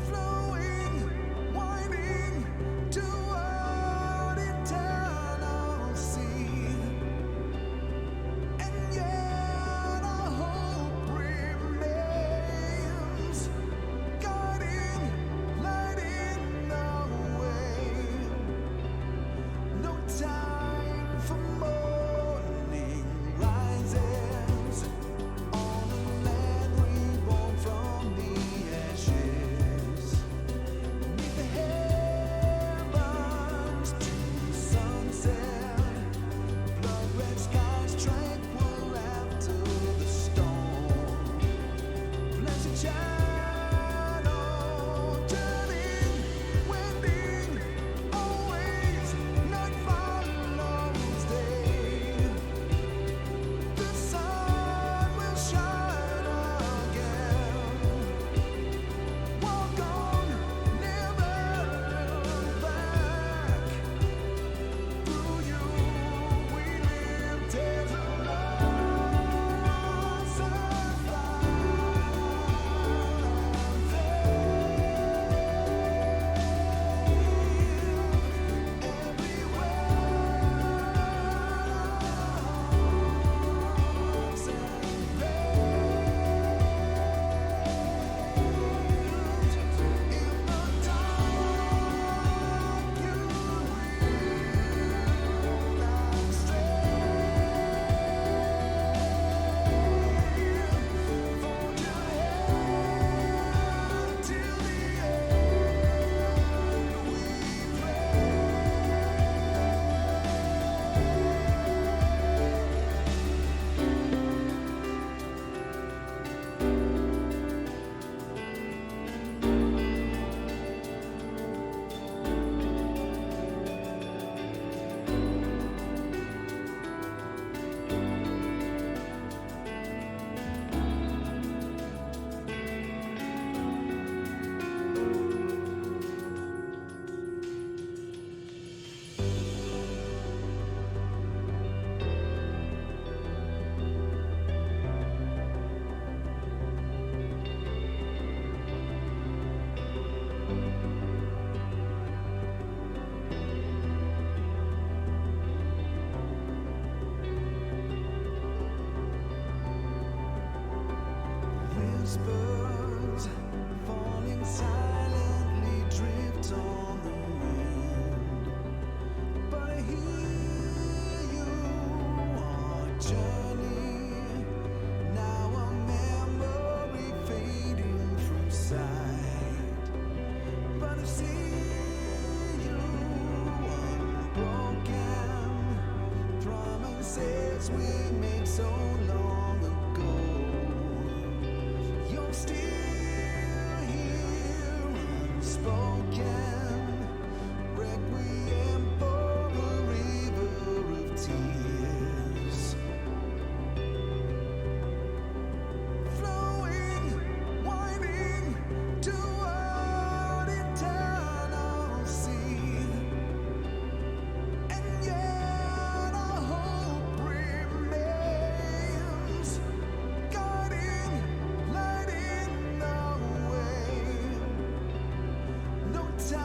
flowing, winding toward eternal sea. And yet our hope remains, guiding, lighting the way. No time for morning rises on a land reborn from the ashes. Neath the heavens to sunset, blood-red skies tranquil after the storm. Blessed shadow turning, wending, always night follows day. The sun will shine again. Walk on, never look back. Through you we live, tales of loss and whispers falling silently drift on the wind. But I hear you, our journey, now a memory fading from sight. But I see you unbroken, promises we made so long ago. You're still here, unspoken. Requiem for a river of tears, flowing, winding toward eternal sea. And yet our hope remains, guiding, lighting the way. No time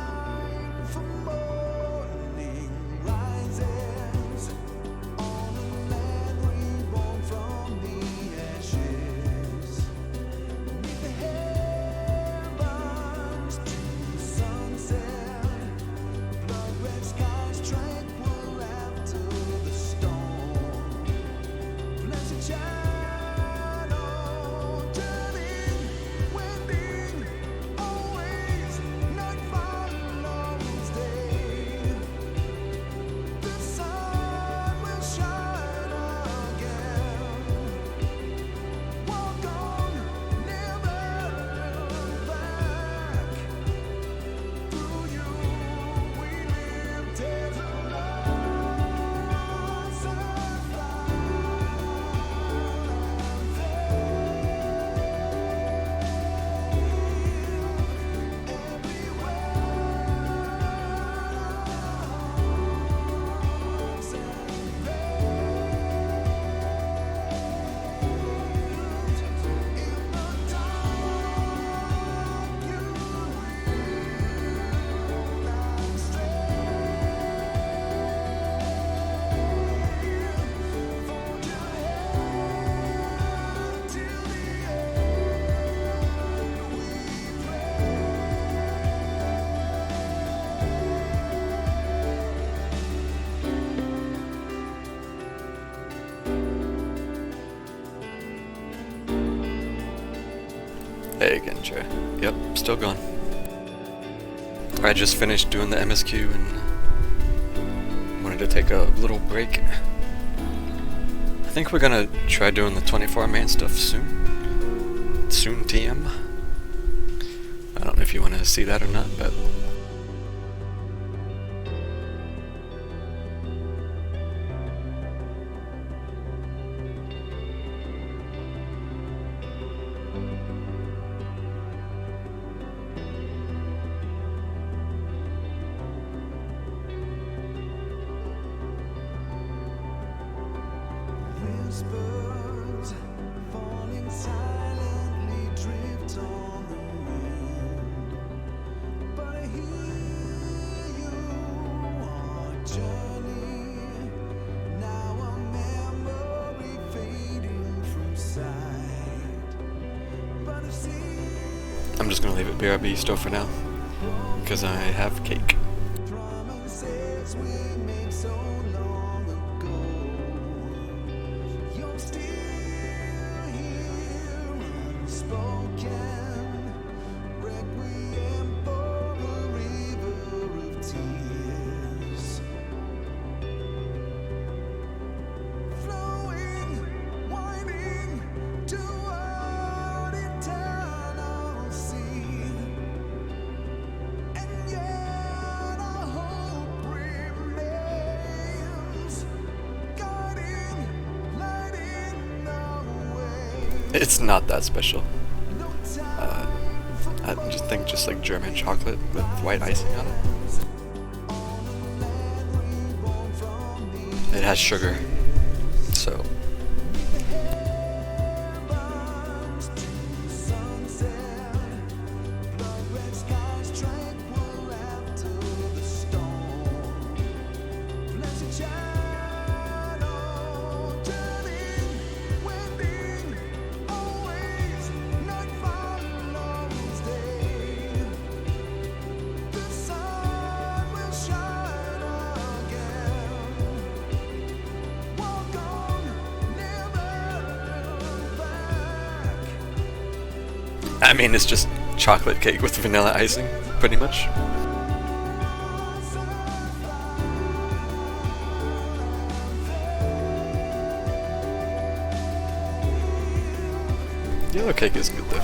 cake intro. Yep, still going. I just finished doing the MSQ and wanted to take a little break. I think we're gonna try doing the 24-man stuff soon. Soon TM. I don't know if you want to see that or not, but... Whispers falling silently drift on the wind, but I hear you our journey. Now a memory fading from sight, but I've seen I'm just gonna leave it BRB still for now, because I have cake. promises we made so long ago. You're still here unspoken, requiem for a river of tears, flowing, winding toward eternal sea, and yet our hope remains, guiding, lighting the way. It's not that special. I just think just like German chocolate with white icing on it. It has sugar, so... I mean, it's just chocolate cake with vanilla icing, pretty much. Yellow cake is good though.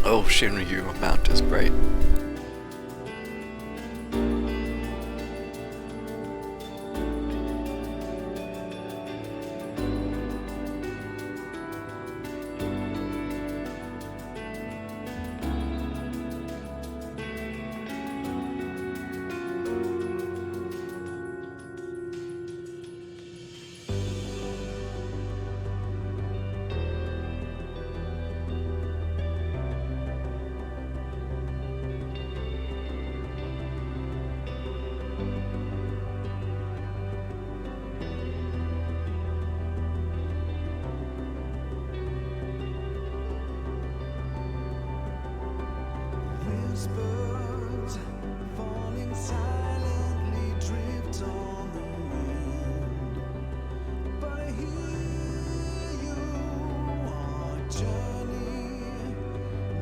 Oh, Shinryu Mount is bright. Whispers falling silently drift on the wind, but I hear you our journey.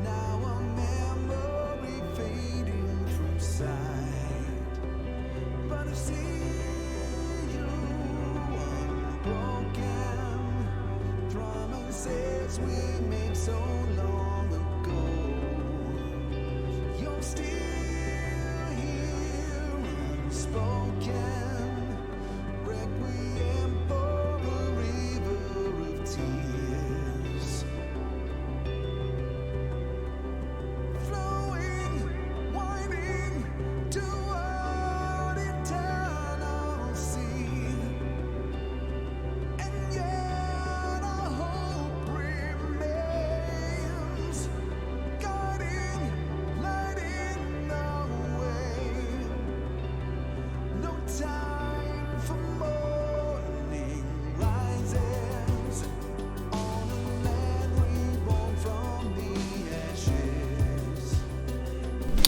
Now a memory fading from sight, but I've seen you unbroken, promises we made so long ago. You're still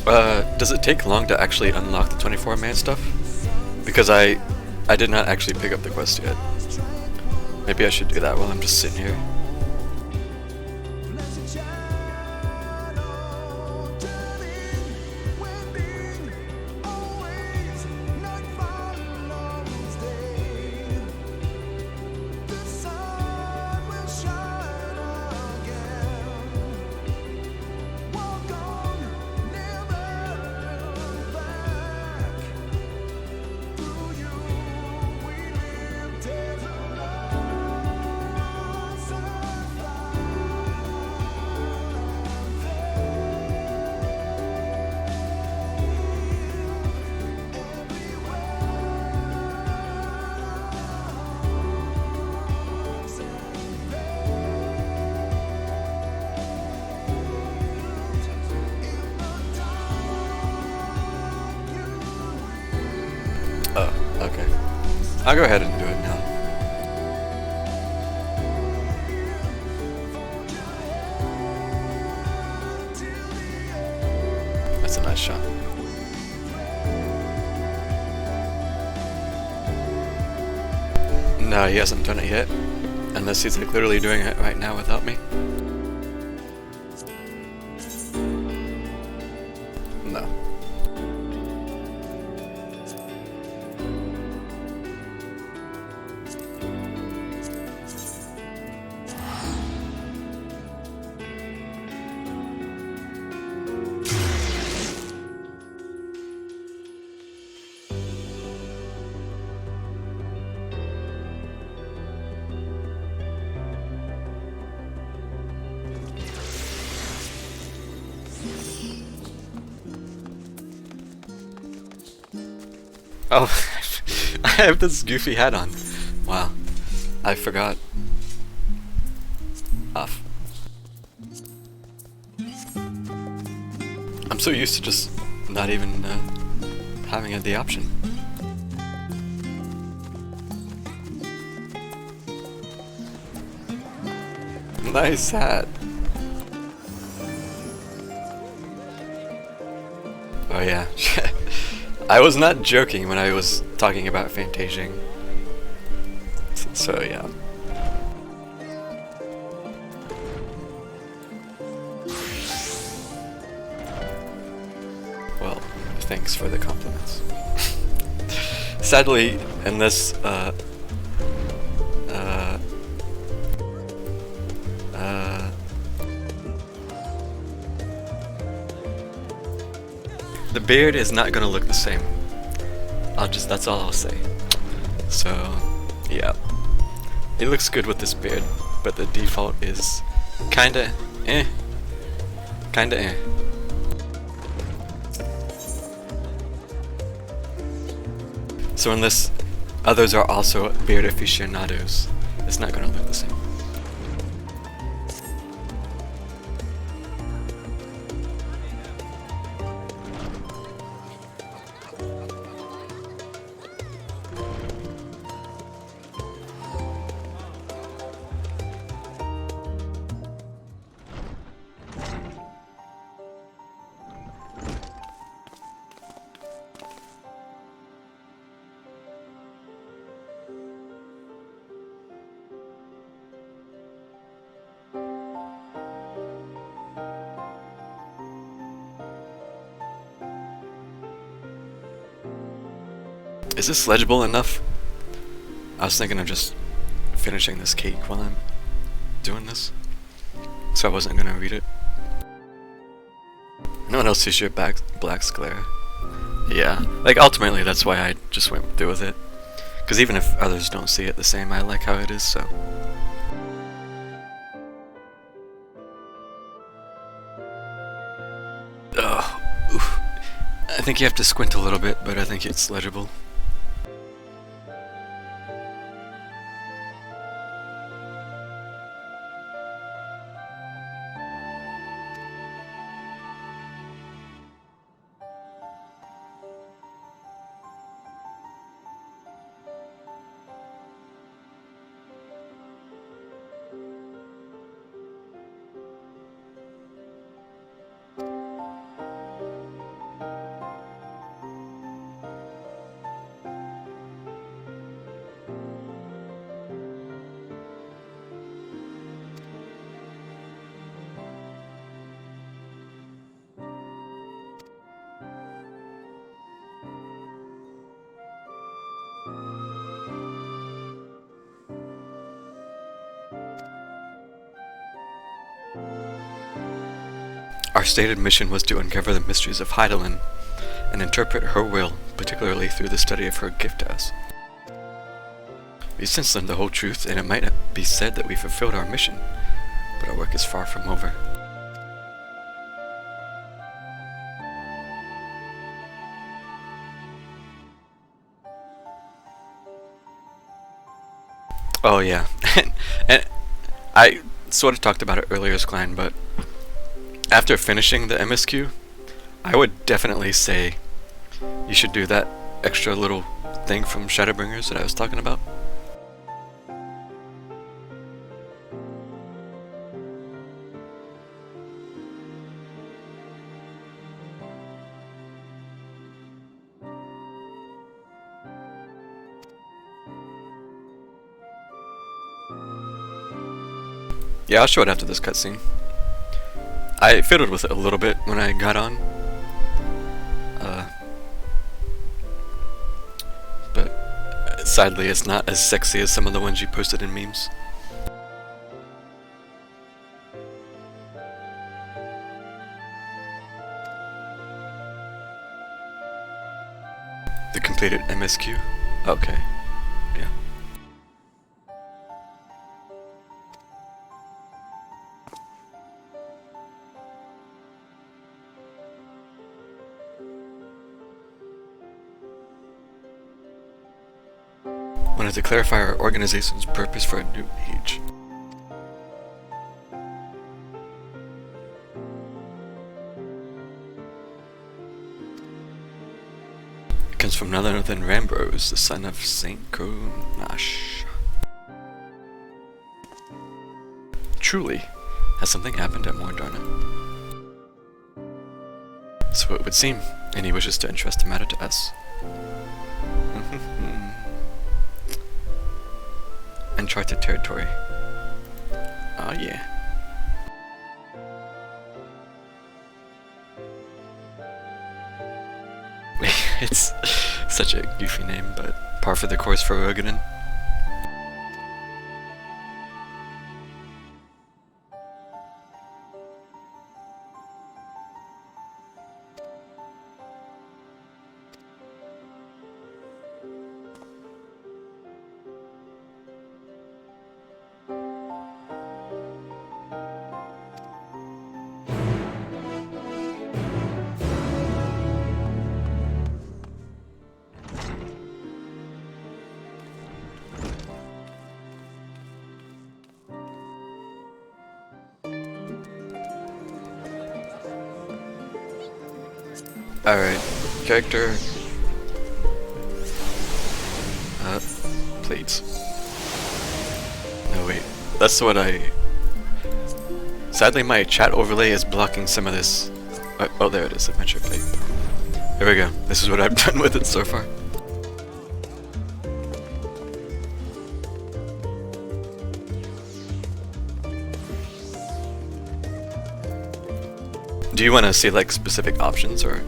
Does it take long to actually unlock the 24-man stuff? Because I did not actually pick up the quest yet. Maybe I should do that while I'm just sitting here. Oh, okay. I'll go ahead and do it now. That's a nice shot. No, he hasn't done it yet. Unless he's like literally doing it right now without me. No. Oh, I have this goofy hat on. Wow, I forgot. Off. I'm so used to just not even having the option. Nice hat. Oh yeah. I was not joking when I was talking about fantasiing. So yeah. Well, thanks for the compliments. Sadly, in this the beard is not gonna look the same. That's all I'll say. So, yeah. It looks good with this beard, but the default is kinda eh. Kinda eh. So unless others are also beard aficionados, it's not gonna look the same. Is this legible enough? I was thinking of just finishing this cake while I'm doing this, so I wasn't gonna read it. No one else sees your black sclera. Yeah, like ultimately that's why I just went through with it. Because even if others don't see it the same, I like how it is, so. Oh, oof. I think you have to squint a little bit, but I think it's legible. Our stated mission was to uncover the mysteries of Hydaelyn and interpret her will, particularly through the study of her gift to us. We since learned the whole truth, and it might be said that we fulfilled our mission, but our work is far from over. Oh yeah, and I sort of talked about it earlier, Skline, but after finishing the MSQ, I would definitely say you should do that extra little thing from Shadowbringers that I was talking about. Yeah, I'll show it after this cutscene. I fiddled with it a little bit when I got on. But sadly it's not as sexy as some of the ones you posted in memes. The completed MSQ? Okay. Yeah. Wanted to clarify our organization's purpose for a new age. It comes from none other than Rambrose, the son of Saint Konash. Truly, has something happened at Mordarna? So it would seem, and he wishes to entrust the matter to us. Uncharted territory. Oh yeah. It's such a goofy name, but par for the course for Rogaden. Alright, character. Plates. No, wait. That's what I. Sadly, my chat overlay is blocking some of this. Oh, there it is, adventure plate. There we go. This is what I've done with it so far. Do you want to see like specific options or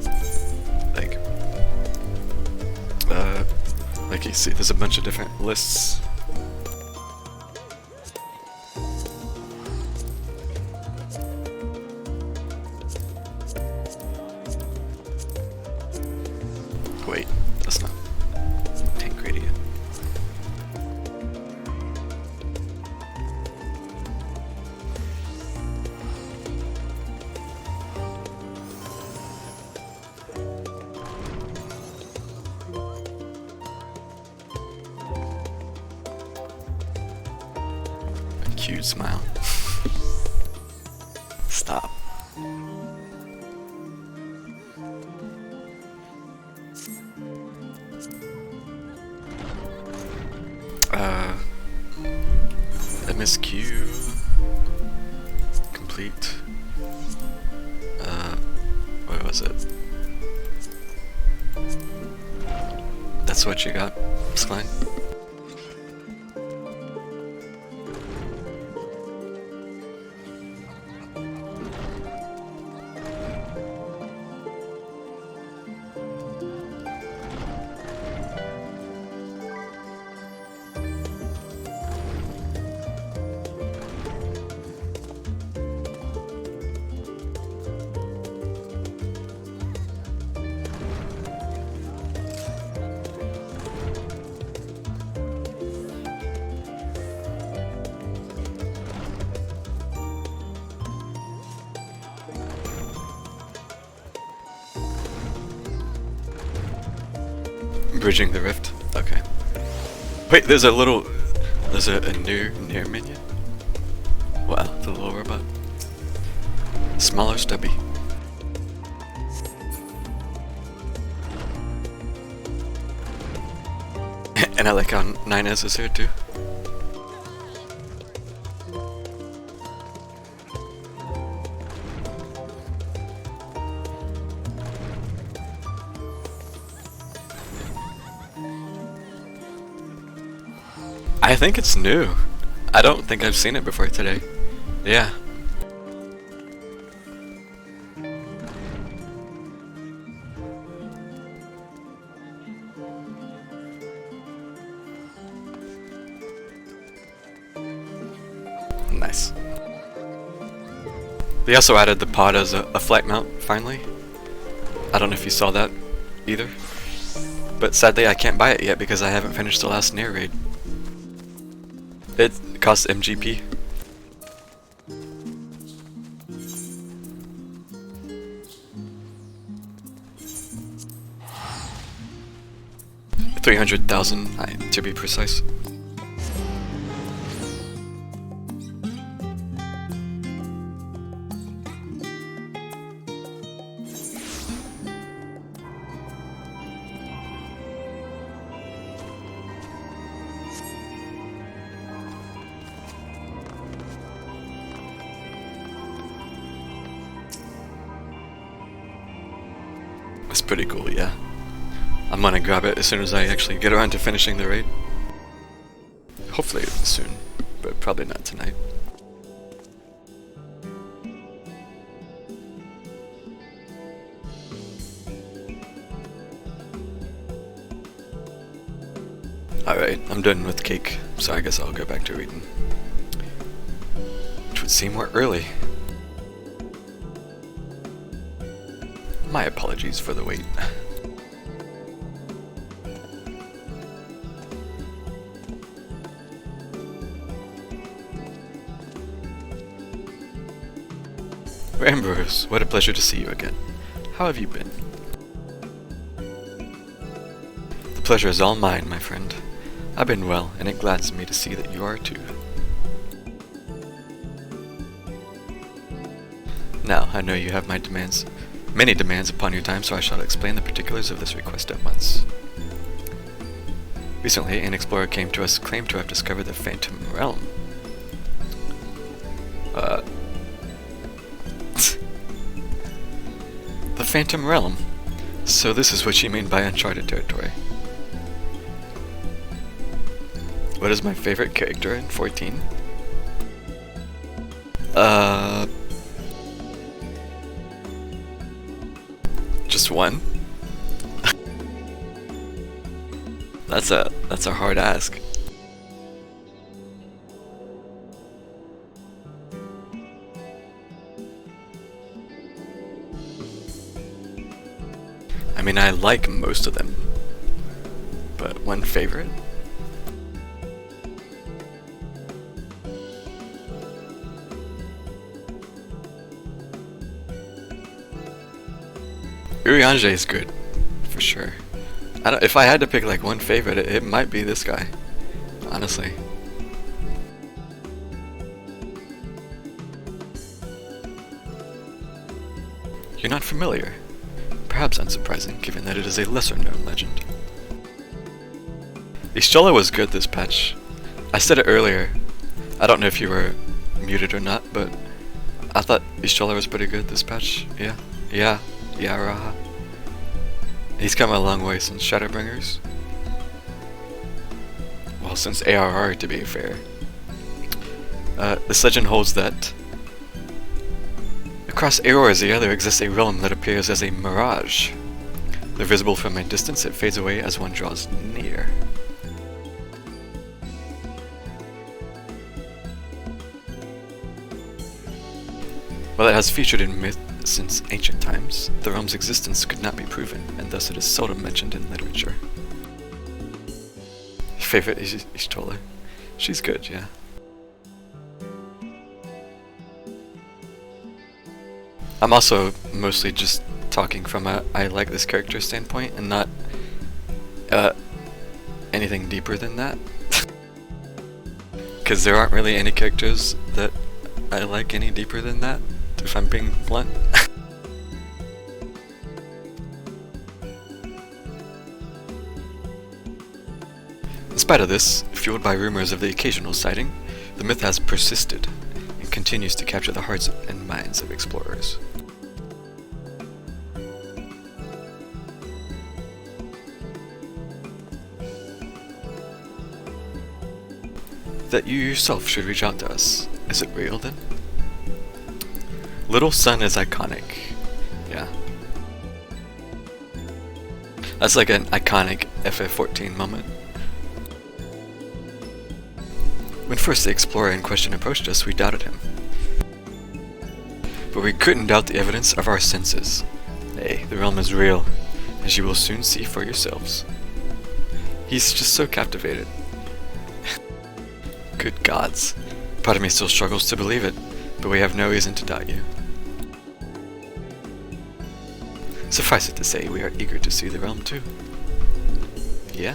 like you see there's a bunch of different lists. Wait, that's not tank gradient. Cute smile. Stop. MSQ complete. What was it? That's what you got, Skline? Bridging the rift? Okay. Wait, there's a new near minion? Wow, the little robot. Smaller stubby. And I like how Nines is here too. I think it's new. I don't think I've seen it before today. Yeah. Nice. They also added the pod as a flight mount, finally. I don't know if you saw that either. But sadly I can't buy it yet because I haven't finished the last Nier raid. It costs MGP. $300,000 to be precise. It's pretty cool, yeah. I'm gonna grab it as soon as I actually get around to finishing the raid. Hopefully soon, but probably not tonight. Alright, I'm done with cake, so I guess I'll go back to reading. Which would seem more early. My apologies for the wait. Ambrose, what a pleasure to see you again. How have you been? The pleasure is all mine, my friend. I've been well, and it gladdens me to see that you are too. Now, I know you have my demands. Many demands upon your time, so I shall explain the particulars of this request at once. Recently, an explorer came to us claimed to have discovered the Phantom Realm. The Phantom Realm? So this is what you mean by uncharted territory. What is my favorite character in 14? Just one? That's a hard ask. I mean, I like most of them, but one favorite? Urianger is good, for sure. If I had to pick like one favorite, it might be this guy, honestly. You're not familiar. Perhaps unsurprising, given that it is a lesser-known legend. Y'shtola was good this patch. I said it earlier. I don't know if you were muted or not, but I thought Y'shtola was pretty good this patch. Yeah, Raha. He's come a long way since Shadowbringers. Well, since ARR, to be fair. This legend holds that across Aeor the other exists a realm that appears as a mirage. Though visible from a distance, it fades away as one draws near. While it has featured in myth since ancient times, the realm's existence could not be proven, and thus it is seldom mentioned in literature. Favorite is Y'shtola. She's good, yeah. I'm also mostly just talking from a I like this character standpoint and not Anything deeper than that? Because there aren't really any characters that I like any deeper than that, if I'm being blunt. In spite of this, fueled by rumors of the occasional sighting, the myth has persisted and continues to capture the hearts and minds of explorers. That you yourself should reach out to us. Is it real then? Little Sun is iconic. Yeah. That's like an iconic FF14 moment. When first the explorer in question approached us, we doubted him. But we couldn't doubt the evidence of our senses. Hey, the realm is real, as you will soon see for yourselves. He's just so captivated. Good gods. Part of me still struggles to believe it, but we have no reason to doubt you. Suffice it to say, we are eager to see the realm too. Yeah.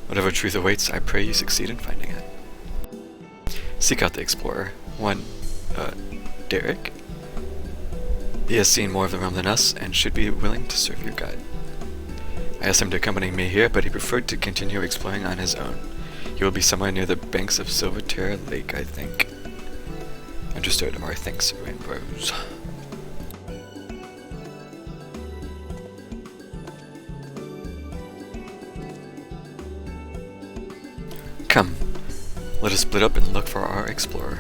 Whatever truth awaits, I pray you succeed in finding it. Seek out the explorer. One, Derek? He has seen more of the realm than us, and should be willing to serve your guide. I asked him to accompany me here, but he preferred to continue exploring on his own. He will be somewhere near the banks of Silverterra Lake, I think. Understood. Our thanks, Rainbows. Come, let us split up and look for our explorer.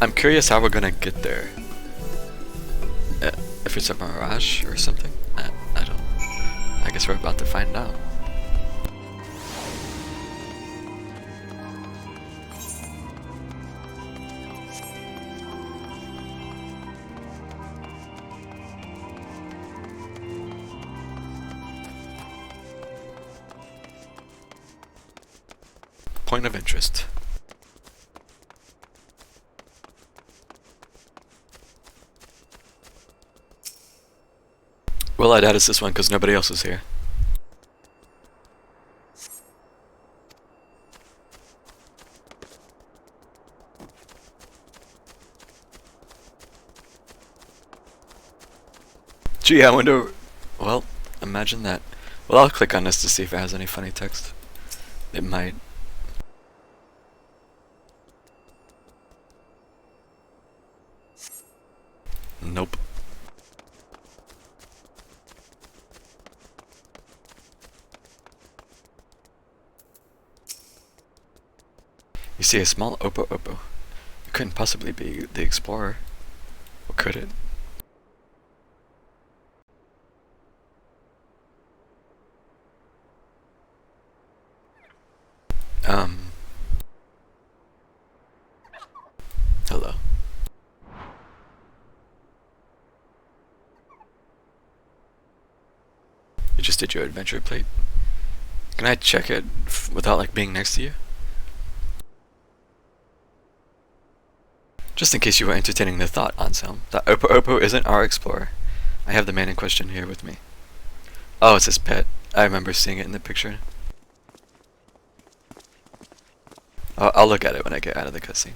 I'm curious how we're gonna get there. If it's a mirage or something? I don't. I guess we're about to find out. Point of interest. Well, I doubt it's this one because nobody else is here. Gee, I wonder... Well, imagine that. Well, I'll click on this to see if it has any funny text. It might. Nope. You see a small Oppo Oppo. It couldn't possibly be the Explorer. Or could it? Hello. You just did your adventure plate? Can I check it without like being next to you? Just in case you were entertaining the thought, Anselm, that Oppo Oppo isn't our explorer. I have the man in question here with me. Oh, it's his pet. I remember seeing it in the picture. I'll look at it when I get out of the cutscene.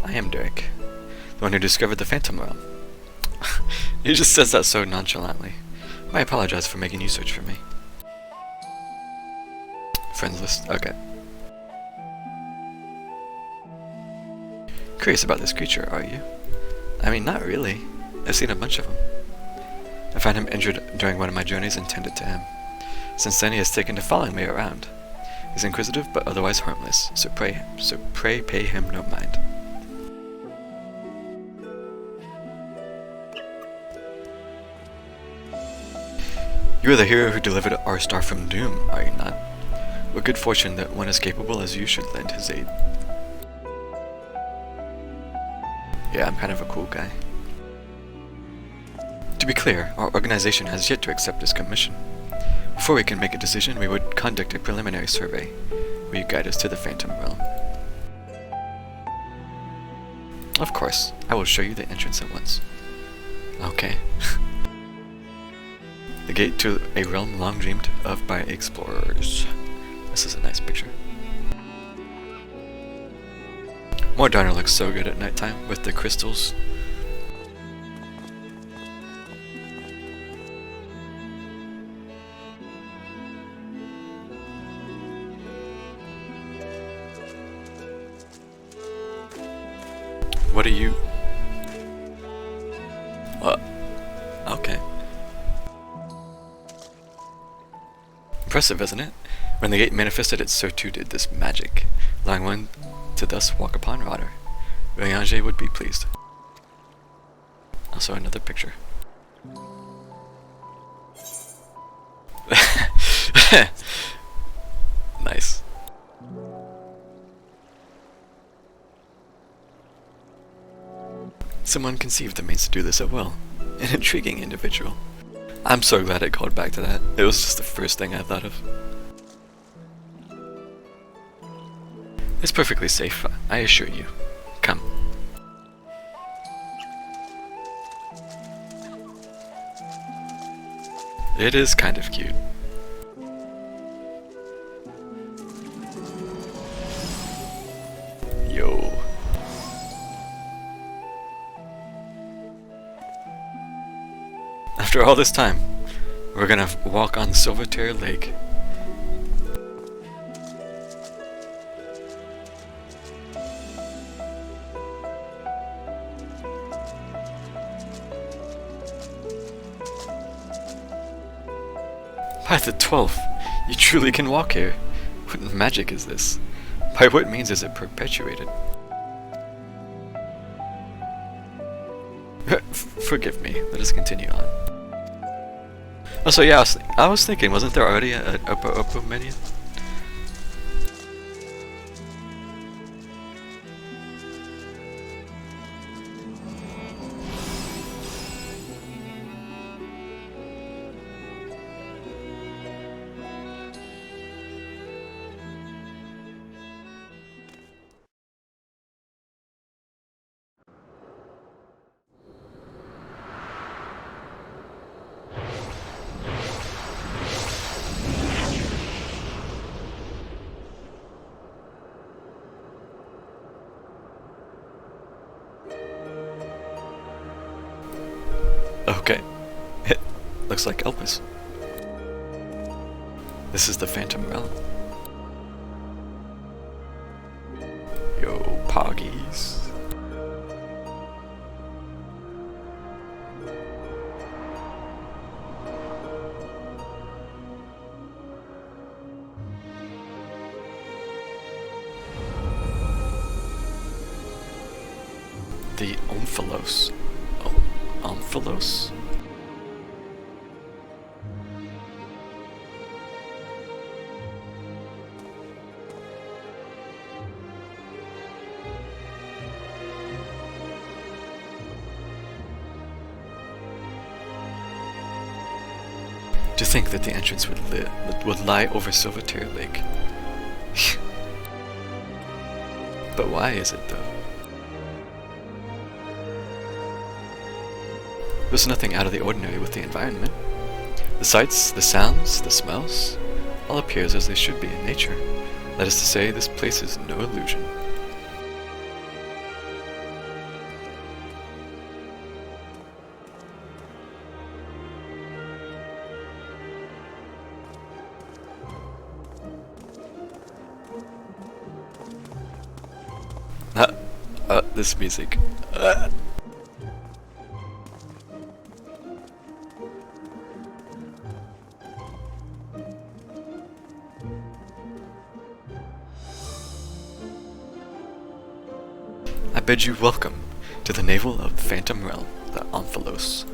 I am Derek, the one who discovered the Phantom Realm. He just says that so nonchalantly. I apologize for making you search for me. Friends list? Okay. Curious about this creature, are you? I mean, not really. I've seen a bunch of them. I found him injured during one of my journeys and tended to him. Since then he has taken to following me around. He's inquisitive but otherwise harmless, so pray pay him no mind. You are the hero who delivered our star from doom, are you not? What good fortune that one as capable as you should lend his aid. Yeah, I'm kind of a cool guy. To be clear, our organization has yet to accept this commission. Before we can make a decision, we would conduct a preliminary survey. Will you guide us to the Phantom Realm? Of course, I will show you the entrance at once. Okay. The gate to a realm long dreamed of by explorers. This is a nice picture. Mordana looks so good at nighttime with the crystals. What are you? Okay. Impressive, isn't it? When the gate manifested it, so too did this magic, allowing one to thus walk upon water. Voyager would be pleased. Also another picture. Nice. Someone conceived the means to do this at will. An intriguing individual. I'm so glad it called back to that. It was just the first thing I thought of. It's perfectly safe, I assure you. Come. It is kind of cute. Yo. After all this time, we're gonna walk on Silvertear Lake. By the 12th, you truly can walk here. What magic is this? By what means is it perpetuated? Forgive me, let us continue on. Also, yeah, I was thinking, wasn't there already a Upper menu? Okay. It looks like Elvis. This is the Phantom Realm. Yo, Poggies. The Omphalos. Omphalos? To think that the entrance would lie over Silvertear Lake. But why is it, though? There's nothing out of the ordinary with the environment. The sights, the sounds, the smells, all appears as they should be in nature. That is to say, this place is no illusion. This music. I bid you welcome to the navel of the Phantom Realm, the Omphalos.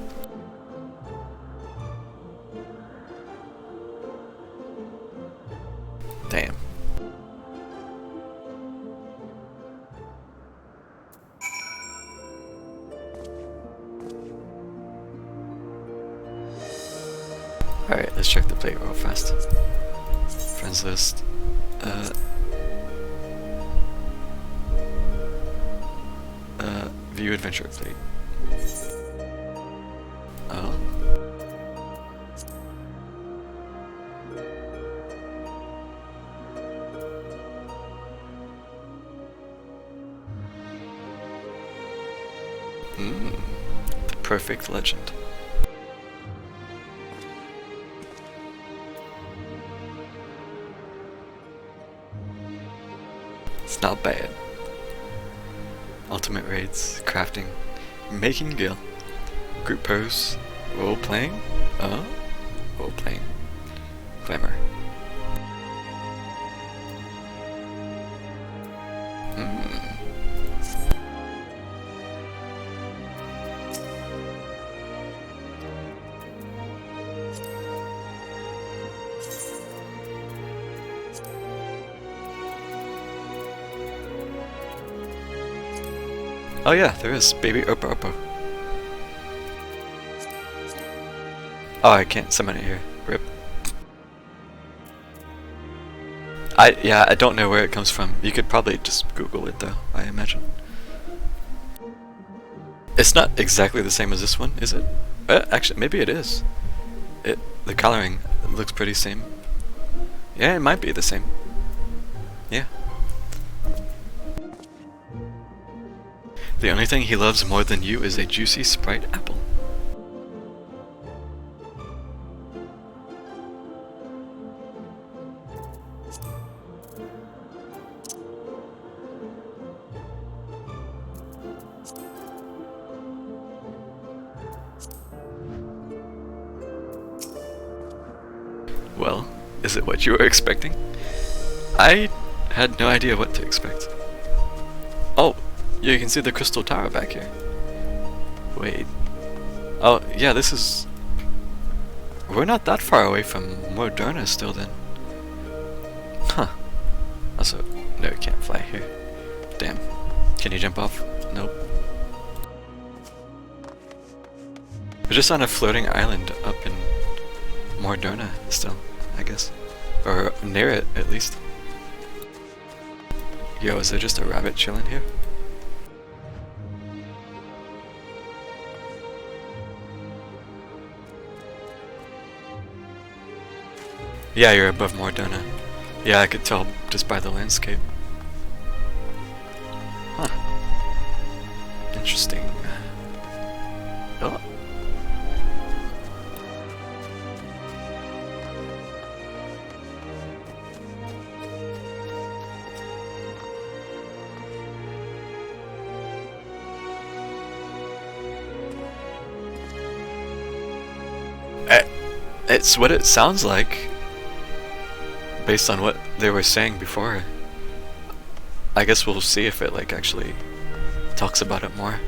Damn. Alright, let's check the plate real fast. Friends list. View adventure plate. Oh. The perfect legend. It's not bad. Ultimate raids, crafting, making guild, group pose, role playing, role playing, glamour. Oh yeah, there is. Baby Oppo Oppo. Oh, I can't summon it here. Rip. I don't know where it comes from. You could probably just Google it though, I imagine. It's not exactly the same as this one, is it? Actually, maybe it is. The coloring looks pretty same. Yeah, it might be the same. Yeah. The only thing he loves more than you is a juicy Sprite apple. Well, is it what you were expecting? I had no idea what to expect. Oh, you can see the crystal tower back here. Wait. Oh, yeah, this is... We're not that far away from Moderna still then. Huh. Also, no, you can't fly here. Damn. Can you jump off? Nope. We're just on a floating island up in Moderna still, I guess. Or near it, at least. Yo, is there just a rabbit chilling here? Yeah, you're above Moderna. Yeah, I could tell just by the landscape. Huh. Interesting. Oh. It's what it sounds like, based on what they were saying before. I guess we'll see if it like actually talks about it more.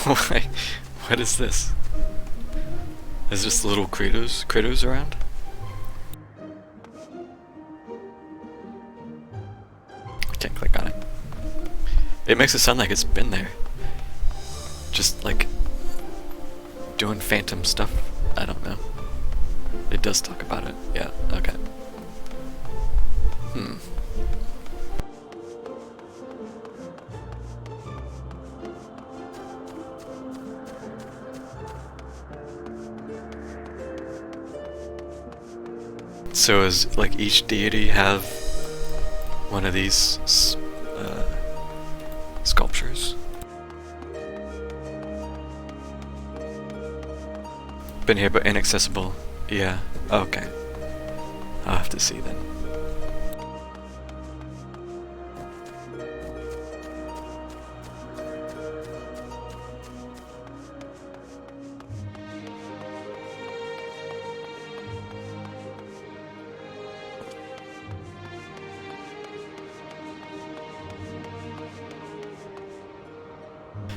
What is this? Is just little critters around? I can't click on it. It makes it sound like it's been there. Just like doing phantom stuff. I don't know. It does talk about it. Yeah, okay. So is like each deity have one of these sculptures? Been here but inaccessible. Yeah, okay. I'll have to see then.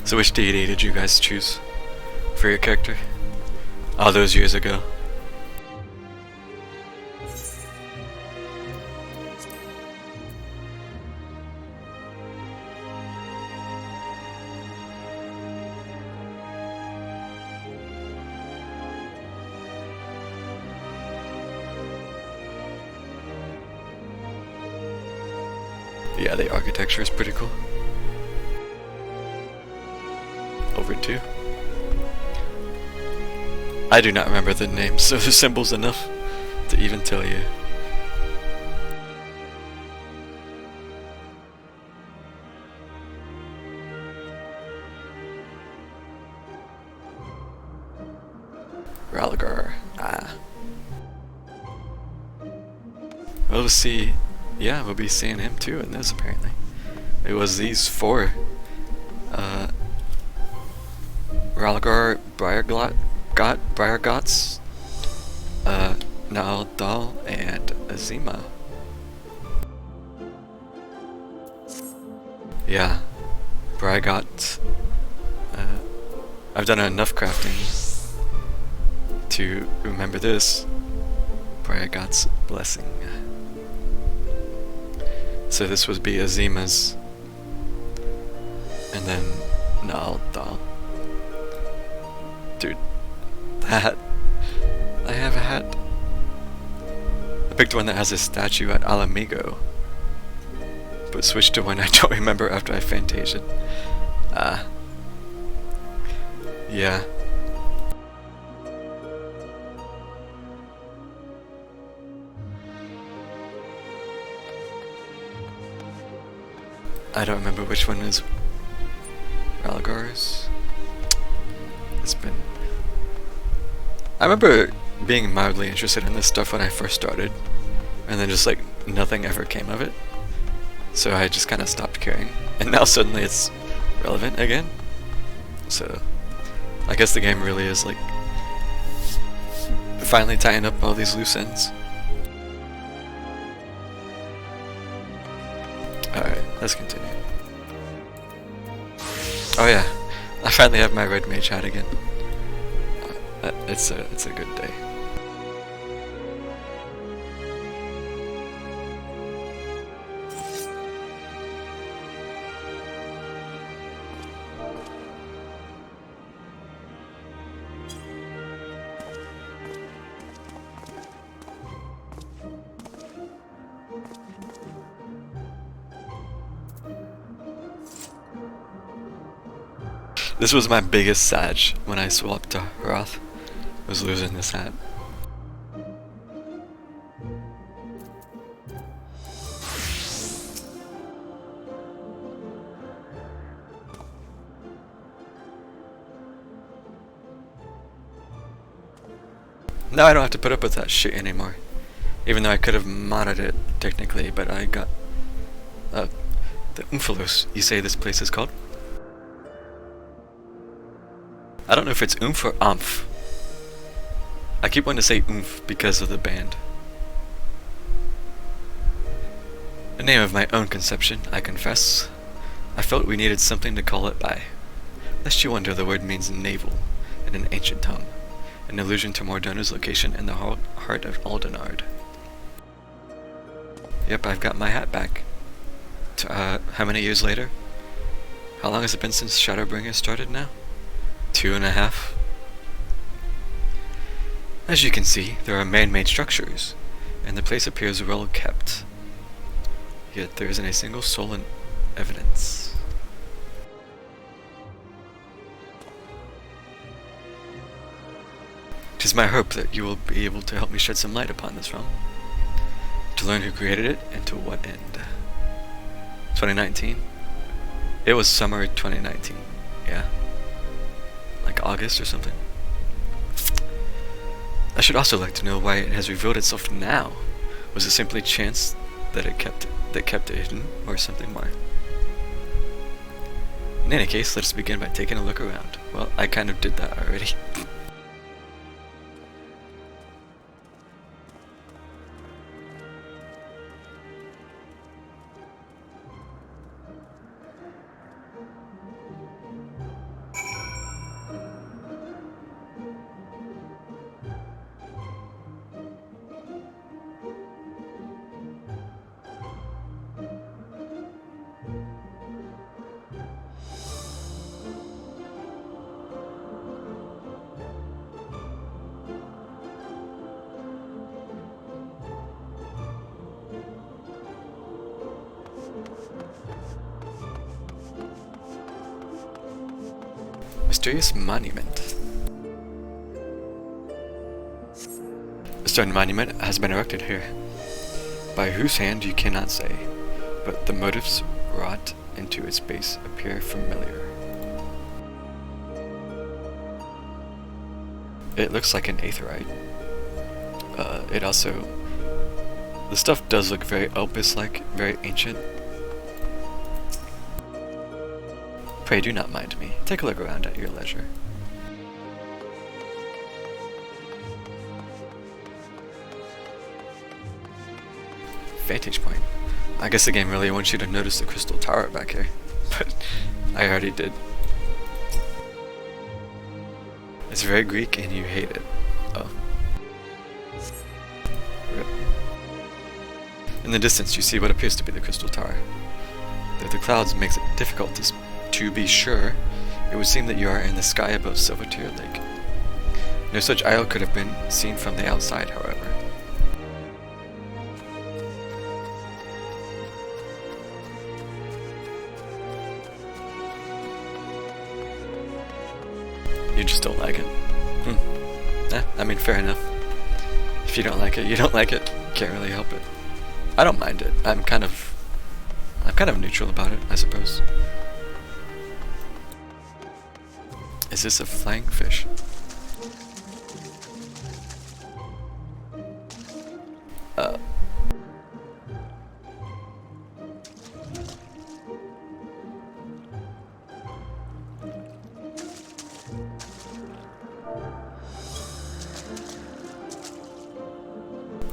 So which deity did you guys choose for your character? All those years ago. Yeah, the architecture is pretty cool. Over 2. I do not remember the names of the symbols enough to even tell you. Ralgar. Ah. We'll see. Yeah, we'll be seeing him too in this apparently. It was these 4. Ralgar, Briargots, Naaldal, and Azima. Yeah, Briargot. I've done enough crafting to remember this. Briargot's blessing. So this would be Azima's, and then Naaldal. Dude, the hat. I have a hat. I picked one that has a statue at Alamigo, but switched to one I don't remember after I Fantasia'd. Yeah. I don't remember which one is Ralgar's. It's been... I remember being mildly interested in this stuff when I first started, and then just like nothing ever came of it. So I just kind of stopped caring, and now suddenly it's relevant again. So I guess the game really is like finally tying up all these loose ends. Alright, let's continue. Oh yeah, I finally have my red mage hat again. It's a good day. This was my biggest sadge when I swapped to Roth, was losing this hat. Now I don't have to put up with that shit anymore. Even though I could have modded it technically, but I got the Umphalos, you say this place is called? I don't know if it's oomph or umph. I keep wanting to say oomph because of the band. A name of my own conception, I confess. I felt we needed something to call it by. Lest you wonder, the word means navel in an ancient tongue, an allusion to Mordona's location in the heart of Aldenard. Yep, I've got my hat back. How many years later? How long has it been since Shadowbringer started now? 2.5. As you can see, there are man-made structures, and the place appears well kept. Yet there isn't a single soul in evidence. It is my hope that you will be able to help me shed some light upon this realm, to learn who created it and to what end. 2019? It was summer 2019, yeah. Like August or something. I should also like to know why it has revealed itself now. Was it simply chance that it kept it hidden, or something more? In any case, let us begin by taking a look around. Well, I kind of did that already. mysterious monument. A stone monument has been erected here. By whose hand you cannot say, but the motifs wrought into its base appear familiar. It looks like an aetheryte. It also... The stuff does look very Elpis-like, very ancient. Pray do not mind me. Take a look around at your leisure. Vantage point. I guess the game really wants you to notice the crystal tower back here, but I already did. It's very Greek and you hate it. Oh. Rip. In the distance you see what appears to be the crystal tower. Though the clouds makes it difficult to be sure, it would seem that you are in the sky above Silvertear Lake. No such isle could have been seen from the outside, however. You just don't like it. I mean, fair enough. If you don't like it, you don't like it. Can't really help it. I don't mind it. I'm kind of neutral about it, I suppose. Is this a flying fish?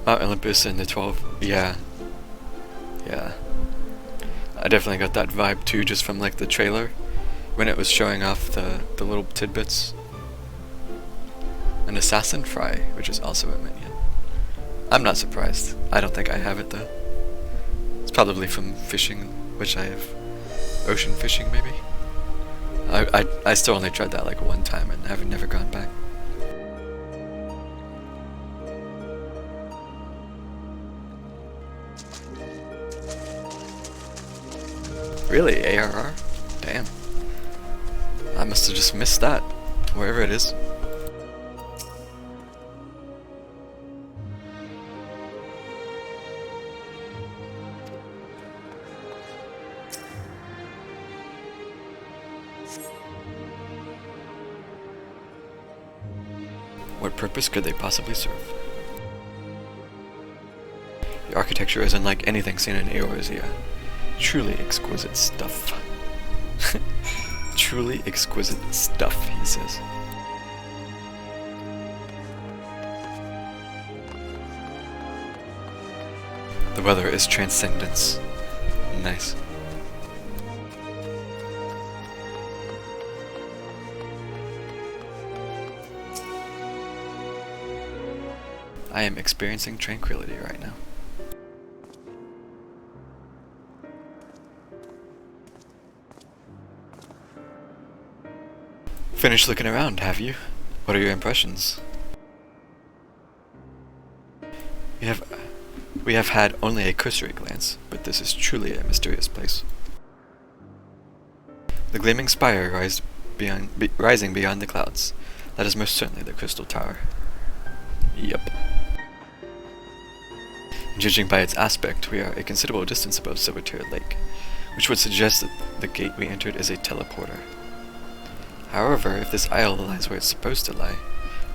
Mount Olympus and the 12, yeah. I definitely got that vibe too, just from like the trailer, when it was showing off the little tidbits. An assassin fry, which is also a minion. I'm not surprised. I don't think I have it though. It's probably from fishing, which I have ocean fishing maybe. I still only tried that like one time and have never gone back. Really? ARR? Damn. I must have just missed that, wherever it is. What purpose could they possibly serve? The architecture is unlike anything seen in Eorzea. Truly exquisite stuff. Truly exquisite stuff, he says. The weather is transcendence. Nice. I am experiencing tranquility right now. Finished looking around, have you? What are your impressions? We have had only a cursory glance, but this is truly a mysterious place. The gleaming spire rising beyond the clouds. That is most certainly the crystal tower. Yep. Judging by its aspect, we are a considerable distance above Silvertear Lake, which would suggest that the gate we entered is a teleporter. However, if this isle lies where it's supposed to lie,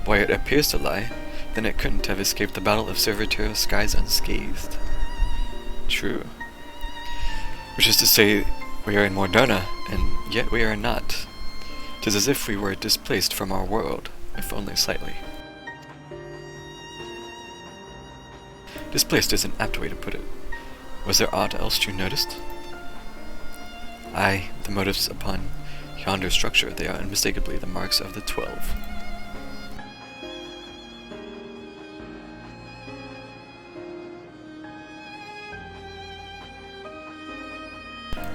where it appears to lie, then it couldn't have escaped the Battle of Silvertear skies unscathed. True. Which is to say, we are in Mordona, and yet we are not. 'Tis as if we were displaced from our world, if only slightly. Displaced is an apt way to put it. Was there aught else you noticed? Aye, the motifs upon yonder structure, they are unmistakably the marks of the 12.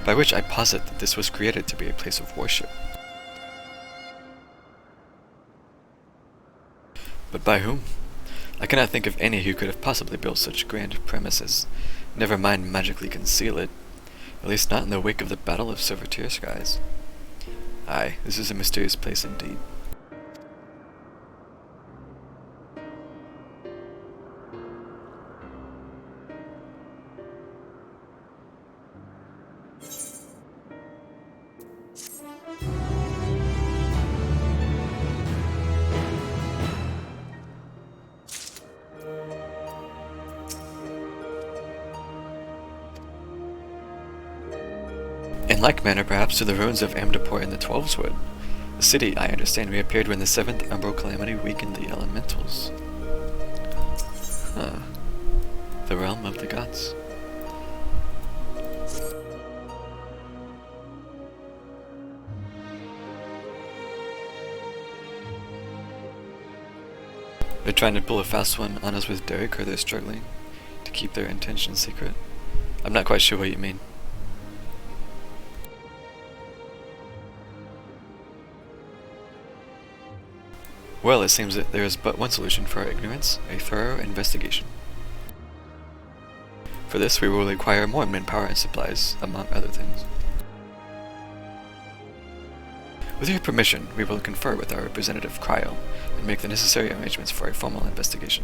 By which I posit that this was created to be a place of worship. But by whom? I cannot think of any who could have possibly built such grand premises, never mind magically conceal it, at least not in the wake of the Battle of Silvertear skies. Aye, this is a mysterious place indeed. In like manner, perhaps, to the ruins of Amdapor in the Twelveswood. The city, I understand, reappeared when the 7th Umbral Calamity weakened the elementals. Huh. The realm of the gods. They're trying to pull a fast one on us with Derek, or they're struggling to keep their intentions secret. I'm not quite sure what you mean. Well, it seems that there is but one solution for our ignorance, a thorough investigation. For this, we will require more manpower and supplies, among other things. With your permission, we will confer with our representative, Cryo, and make the necessary arrangements for a formal investigation.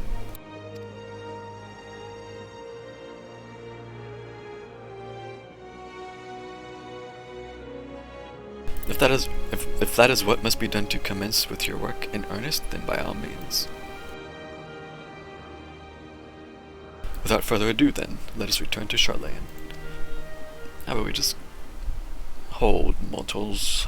If that is what must be done to commence with your work in earnest, then by all means. Without further ado then, let us return to Charlayan. How about we just hold mortals?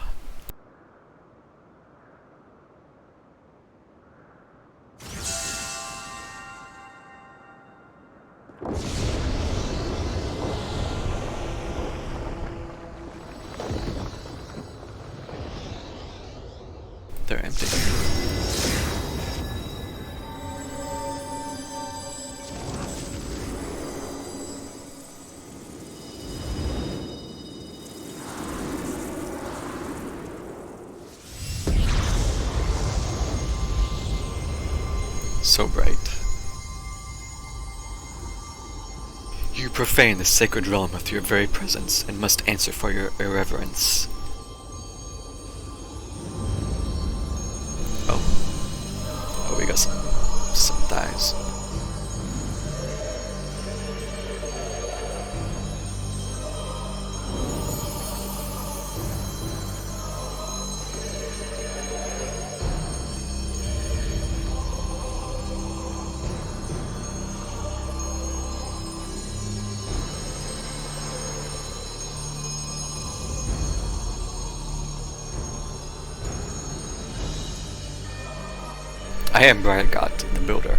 They're empty. So bright. You profane the sacred realm with your very presence and must answer for your irreverence. Oh, we got some thighs. I am Briargot, the builder.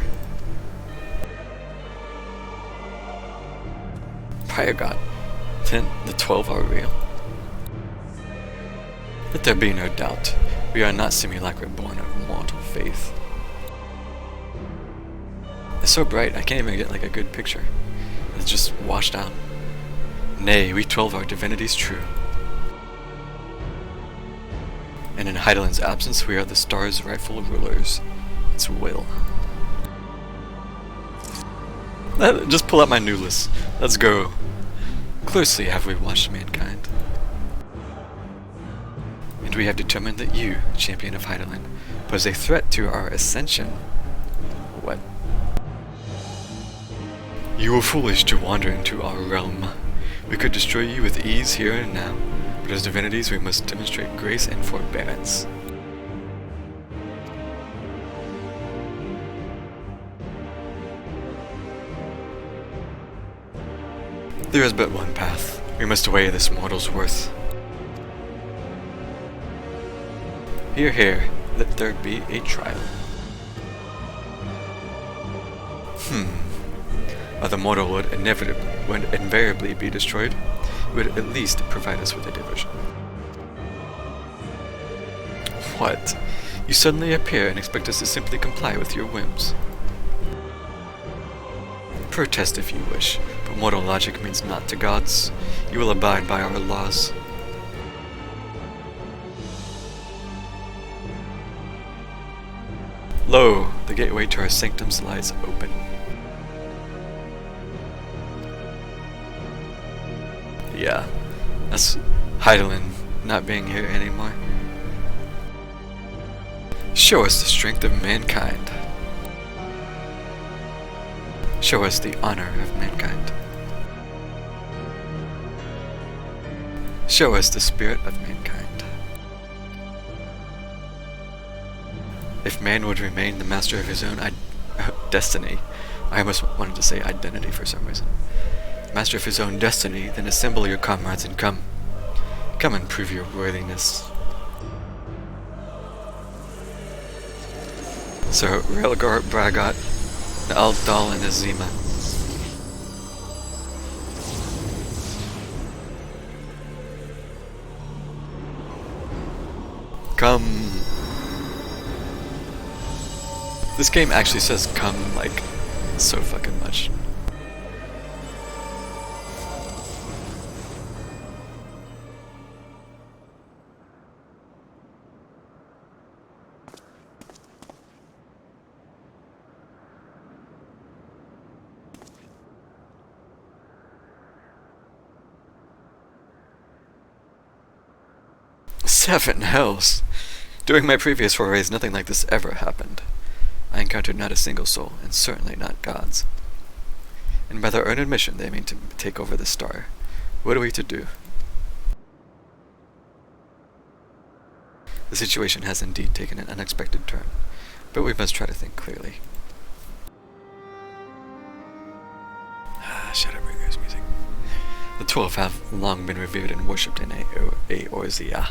Briargot, then the 12 are real. Let there be no doubt, we are not simulacra born of mortal faith. It's so bright, I can't even get like a good picture. It's just washed out. Nay, we 12 are divinities true. And in Heidelin's absence, we are the star's rightful rulers. Its will. Just pull out my new list. Let's go. Closely have we watched mankind. And we have determined that you, champion of Heidelin, pose a threat to our ascension. What? You were foolish to wander into our realm. We could destroy you with ease here and now, but as divinities we must demonstrate grace and forbearance. There is but one path. We must weigh this mortal's worth. Hear, hear, let there be a trial. The mortal would invariably be destroyed, would at least provide us with a diversion. What? You suddenly appear and expect us to simply comply with your whims. Protest if you wish, but mortal logic means naught to gods. You will abide by our laws. Lo, the gateway to our sanctums lies open. Yeah, that's Heidelin not being here anymore. Show us the strength of mankind. Show us the honor of mankind. Show us the spirit of mankind. If man would remain the master of his own destiny, I almost wanted to say identity for some reason. Master of his own destiny, then assemble your comrades and come. Come and prove your worthiness. So, Relgar, Bragot, Aldal, and Azima. Come. This game actually says come like so fucking much. Seven hells! During my previous forays, nothing like this ever happened. I encountered not a single soul, and certainly not gods. And by their own admission, they mean to take over the star. What are we to do? The situation has indeed taken an unexpected turn, but we must try to think clearly. Shadowbringers music. The 12 have long been revered and worshipped in Eorzea.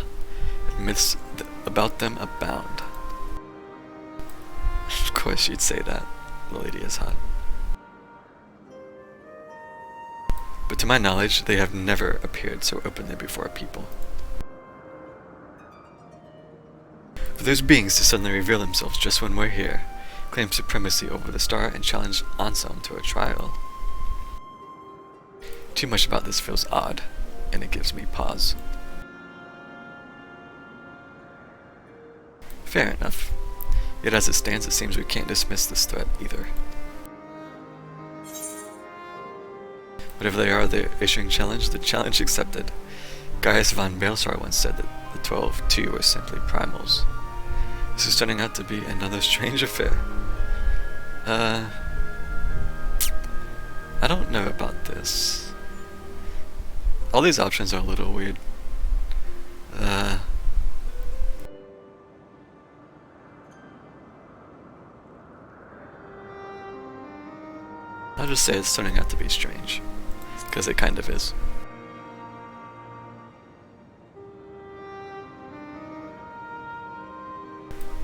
Myths about them abound. Of course she'd say that. The lady is hot. But to my knowledge, they have never appeared so openly before a people. For those beings to suddenly reveal themselves just when we're here, claim supremacy over the star, and challenge Anselm to a trial. Too much about this feels odd, and it gives me pause. Fair enough. Yet as it stands, it seems we can't dismiss this threat either. But if they are the issuing challenge, the challenge accepted. Gaius von Balsar once said that the 12 too were simply primals. This is turning out to be another strange affair. I don't know about this. All these options are a little weird. I'll just say it's turning out to be strange, because it kind of is.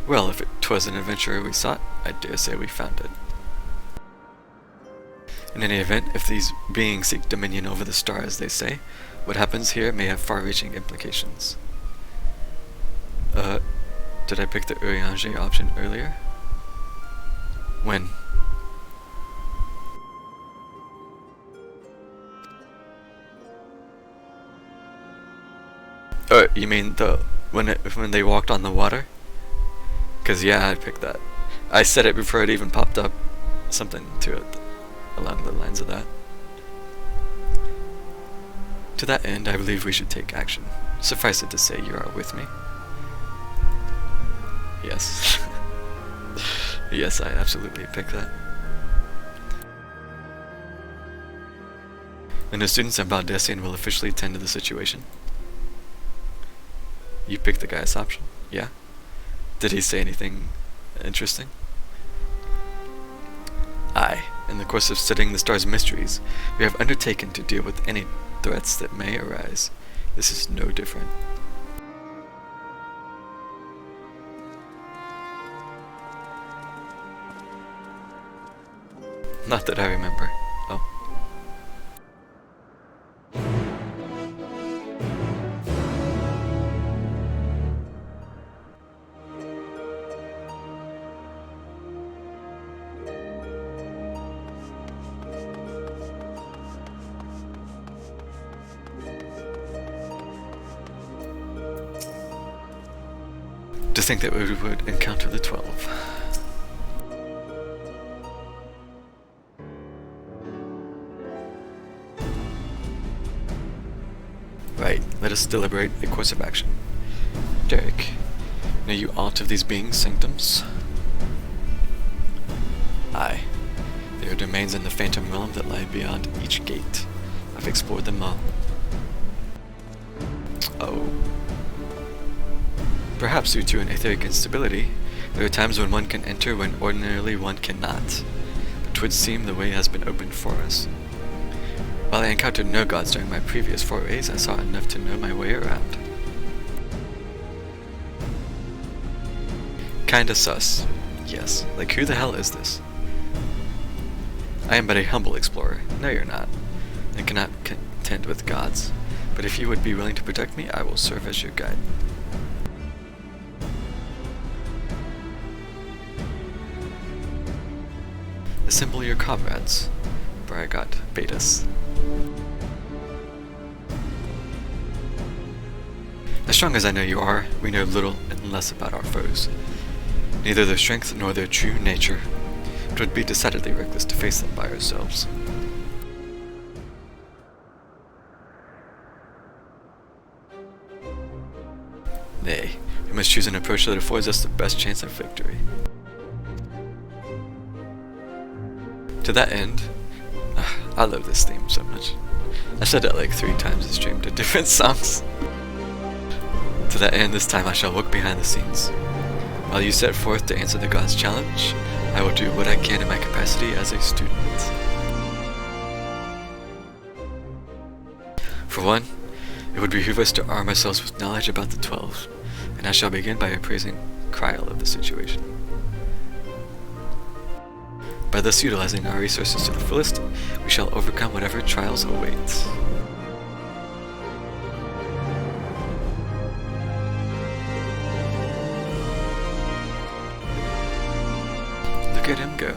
Well, if it was an adventure we sought, I dare say we found it. In any event, if these beings seek dominion over the star as they say, what happens here may have far-reaching implications. Did I pick the Urianger option earlier? When? Oh, you mean when they walked on the water? 'Cause yeah, I picked that. I said it before it even popped up. Something to it along the lines of that. To that end, I believe we should take action. Suffice it to say, you are with me? Yes. Yes, I absolutely picked that. And the students at Baldessian will officially attend to the situation. You picked the guy's option, yeah? Did he say anything interesting? Aye, in the course of studying the star's mysteries, we have undertaken to deal with any threats that may arise. This is no different. Not that I remember. Oh. To think that we would encounter the 12. Right, let us deliberate a course of action. Derek, Know you aught of these beings' sanctums? Aye. There are domains in the Phantom Realm that lie beyond each gate. I've explored them all. Oh. Perhaps due to an etheric instability, there are times when one can enter when ordinarily one cannot. But 'twould seem the way has been opened for us. While I encountered no gods during my previous forays, I saw enough to know my way around. Kinda sus. Yes, like who the hell is this? I am but a humble explorer. No, you're not. And cannot contend with gods. But if you would be willing to protect me, I will serve as your guide. Assemble your comrades. Bragot, Betas. As strong as I know you are, we know little and less about our foes. Neither their strength nor their true nature. It would be decidedly reckless to face them by ourselves. Nay, we must choose an approach that affords us the best chance of victory. To that end, I love this theme so much. I said that like 3 times in stream to different songs. To that end, this time I shall look behind the scenes. While you set forth to answer the God's challenge, I will do what I can in my capacity as a student. For one, it would behoove us to arm ourselves with knowledge about the 12, and I shall begin by appraising Kryl of the situation. By thus utilizing our resources to the fullest, we shall overcome whatever trials await. Look at him go.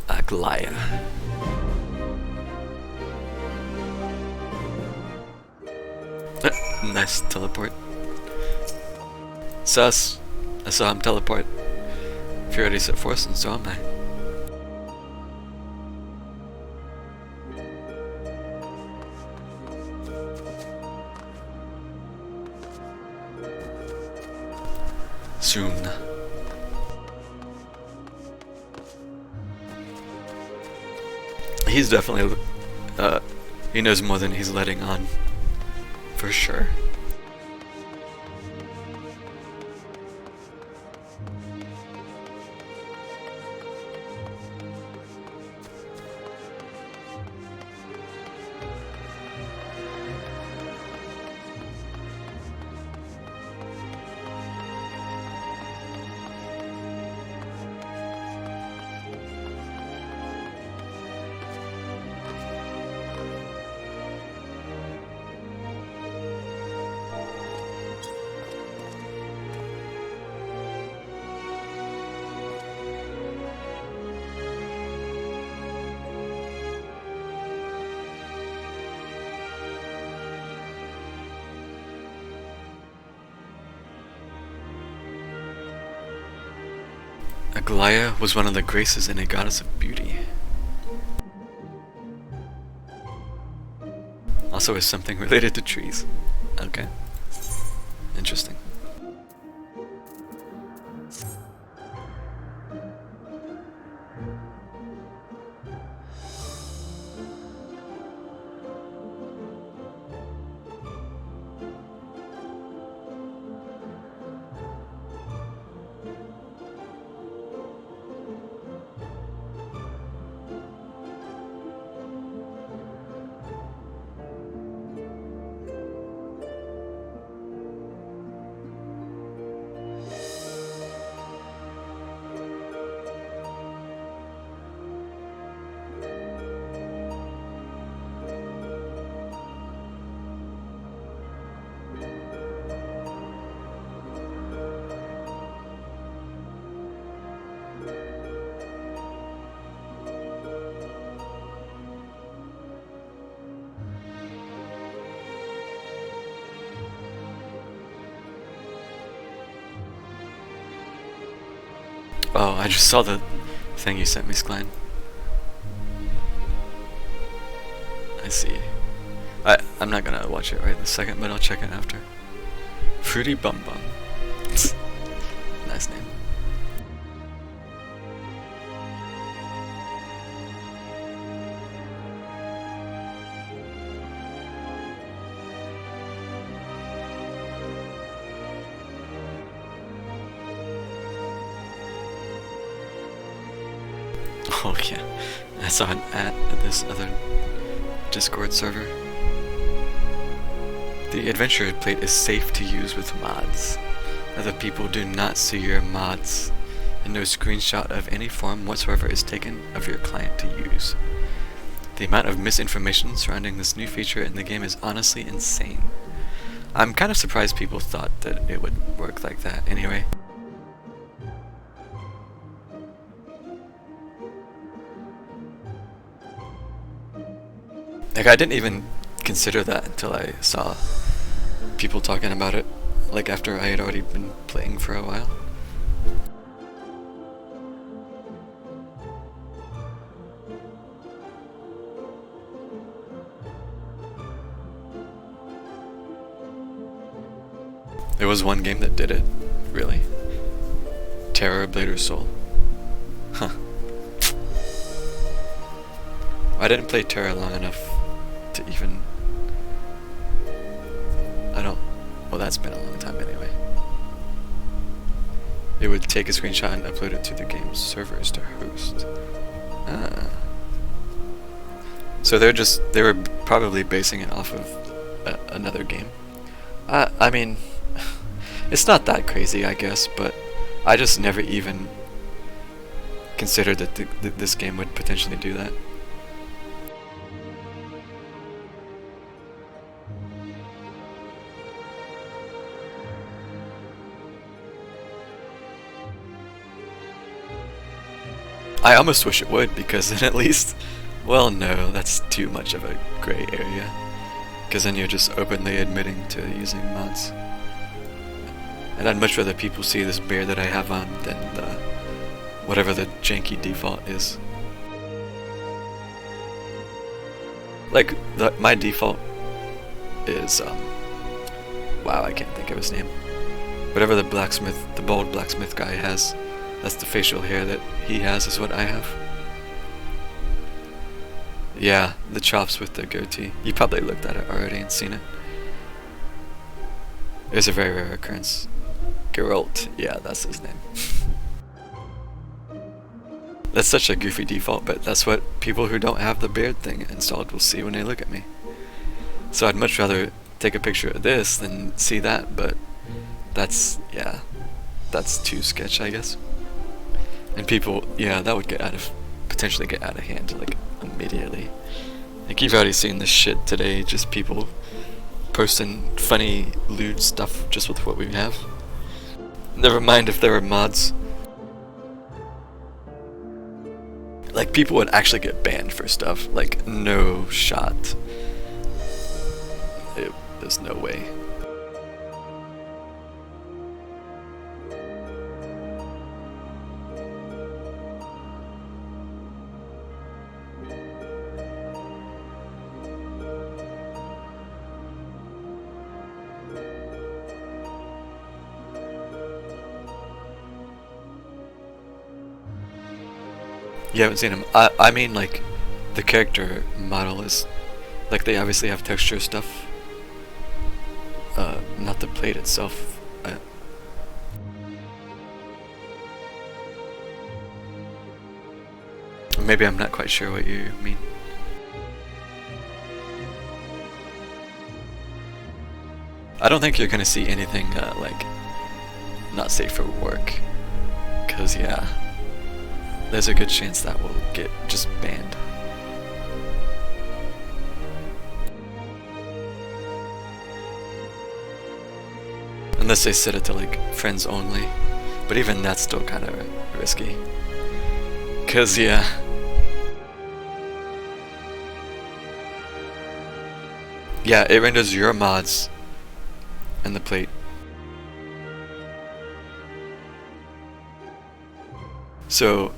Aglaya. Nice teleport. Sus. I saw him teleport. If you're already set forth, and so am I. Soon. He's definitely, he knows more than he's letting on. For sure. Aglaya was one of the graces and a goddess of beauty. Also is something related to trees. Okay. Interesting. Oh, I just saw the thing you sent me, Skline. I see. I'm not gonna watch it right this second, but I'll check it after. Fruity Bum Bum. Nice name. Oh yeah, I saw an ad at this other Discord server. The adventure plate is safe to use with mods. Other people do not see your mods, and no screenshot of any form whatsoever is taken of your client to use. The amount of misinformation surrounding this new feature in the game is honestly insane. I'm kind of surprised people thought that it would work like that anyway. Like, I didn't even consider that until I saw people talking about it, like after I had already been playing for a while. There was one game that did it, really. Terror Blader Soul. Huh. I didn't play Terra long enough to even... well, that's been a long time anyway. It would take a screenshot and upload it to the game's servers to host. Ah. So they were probably basing it off of another game. I mean, it's not that crazy, I guess, but I just never even considered that this game would potentially do that. I almost wish it would, because then at least, well, no, that's too much of a gray area, because then you're just openly admitting to using mods. And I'd much rather people see this beard that I have on than whatever the janky default is. Like, my default is, wow, I can't think of his name. Whatever the bald blacksmith guy has, that's the facial hair that he has is what I have. Yeah, the chops with the goatee. You probably looked at it already and seen it. It's a very rare occurrence. Geralt, yeah, that's his name. That's such a goofy default, but that's what people who don't have the beard thing installed will see when they look at me. So I'd much rather take a picture of this than see that, but that's, yeah, that's too sketch, I guess. And people, yeah, that would potentially get out of hand, like, immediately. Like, you've already seen this shit today, just people posting funny, lewd stuff just with what we have. Never mind if there were mods. Like, people would actually get banned for stuff, like, no shot. There's no way. You haven't seen him. I mean, like, the character model is, like, they obviously have texture stuff. Not the plate itself. Maybe I'm not quite sure what you mean. I don't think you're gonna see anything, like, not safe for work. 'Cause, yeah, there's a good chance that will get just banned. Unless they set it to, like, friends only. But even that's still kind of risky. 'Cause, yeah. Yeah, it renders your mods and the plate. So,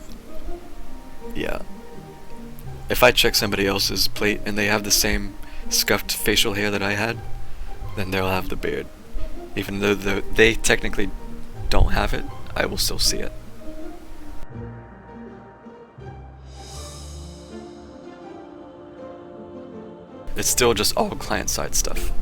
Yeah. If I check somebody else's plate and they have the same scuffed facial hair that I had, then they'll have the beard. Even though they technically don't have it, I will still see it. It's still just all client-side stuff.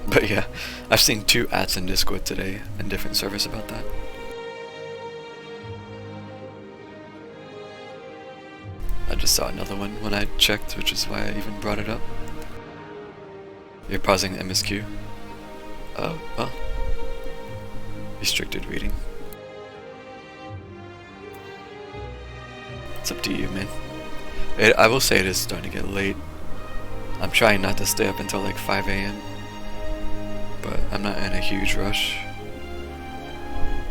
But yeah, I've seen 2 ads in Discord today in different servers about that. I just saw another one when I checked, which is why I even brought it up. You're pausing the MSQ? Oh, well. Restricted reading. It's up to you, man. I will say it is starting to get late. I'm trying not to stay up until like 5 AM. But I'm not in a huge rush.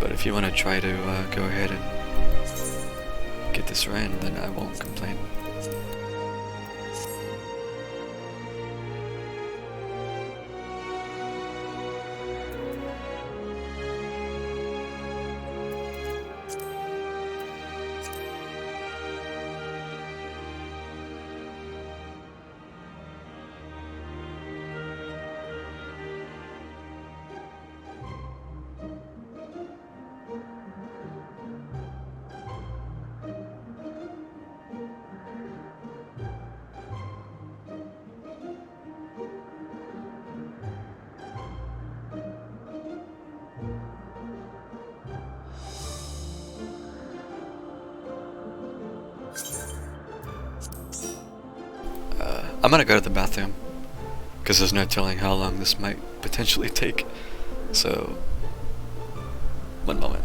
But if you want to try to go ahead and get this ran, then I won't complain. I'm gonna go to the bathroom, because there's no telling how long this might potentially take, so, one moment.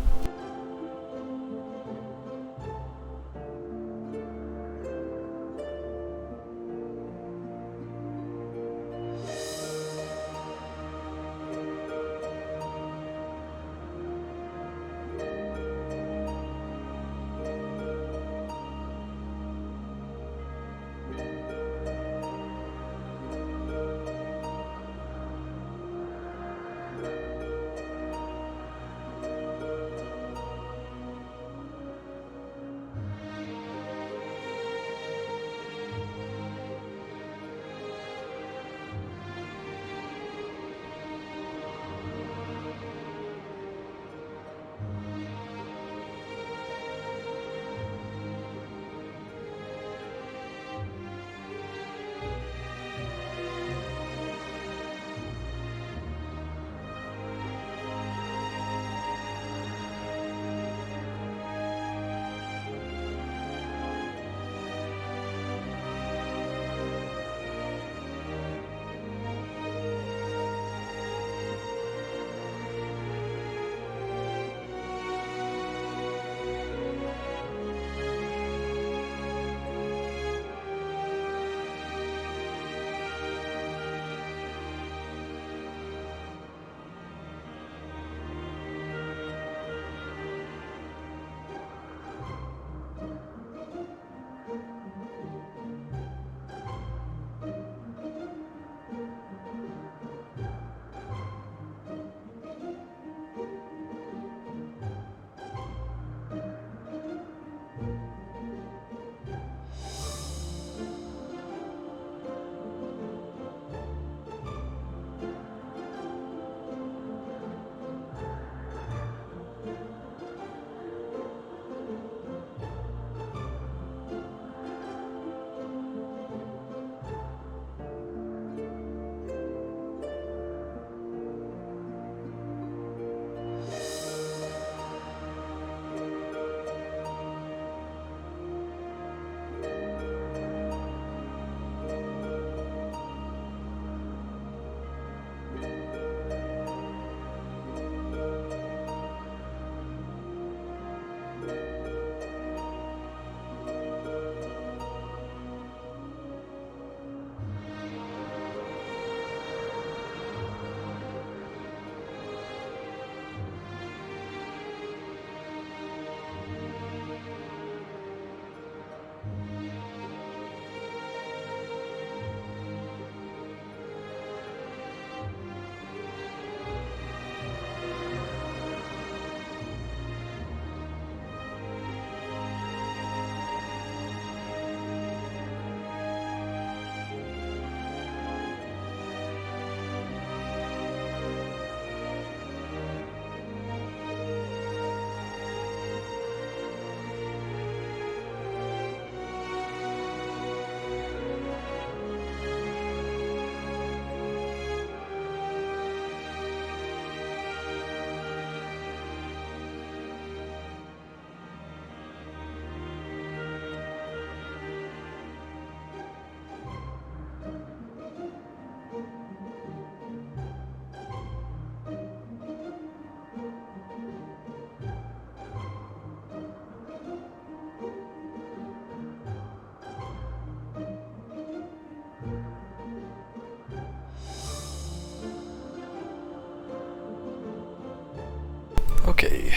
Okay.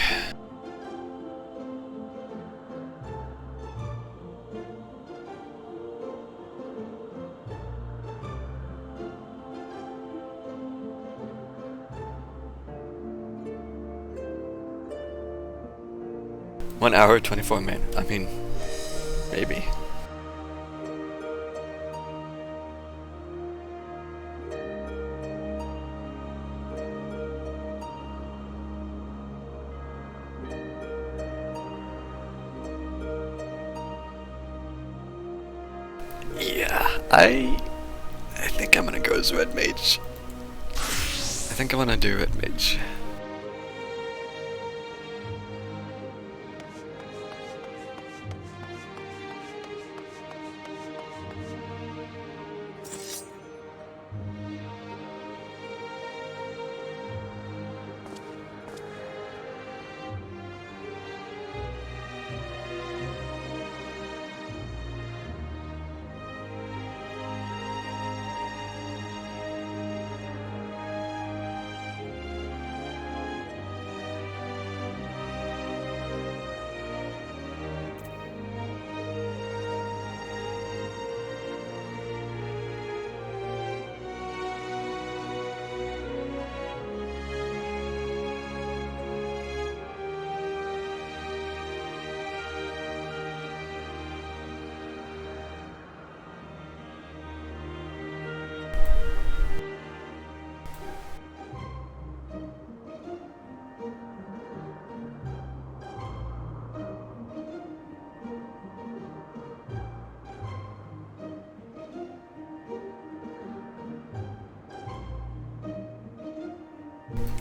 One hour, 24 minutes. I mean, maybe. Yeah, I think I'm gonna go as Red Mage. I think I'm gonna do Red Mage.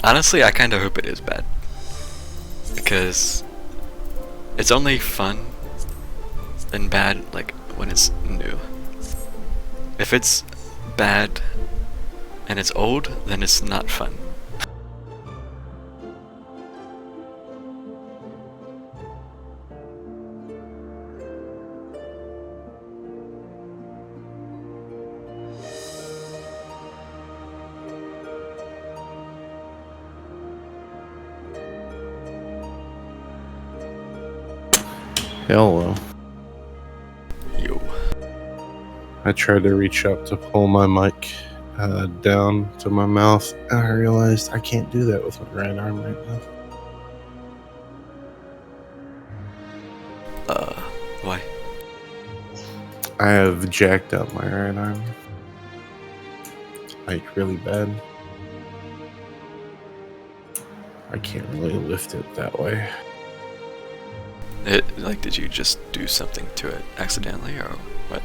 Honestly, I kinda hope it is bad. Because it's only fun and bad, like, when it's new. If it's bad and it's old, then it's not fun. Hello. Yo. I tried to reach up to pull my mic down to my mouth, and I realized I can't do that with my right arm right now. Why? I have jacked up my right arm. Like, really bad. I can't really lift it that way. Like, did you just do something to it accidentally, or what?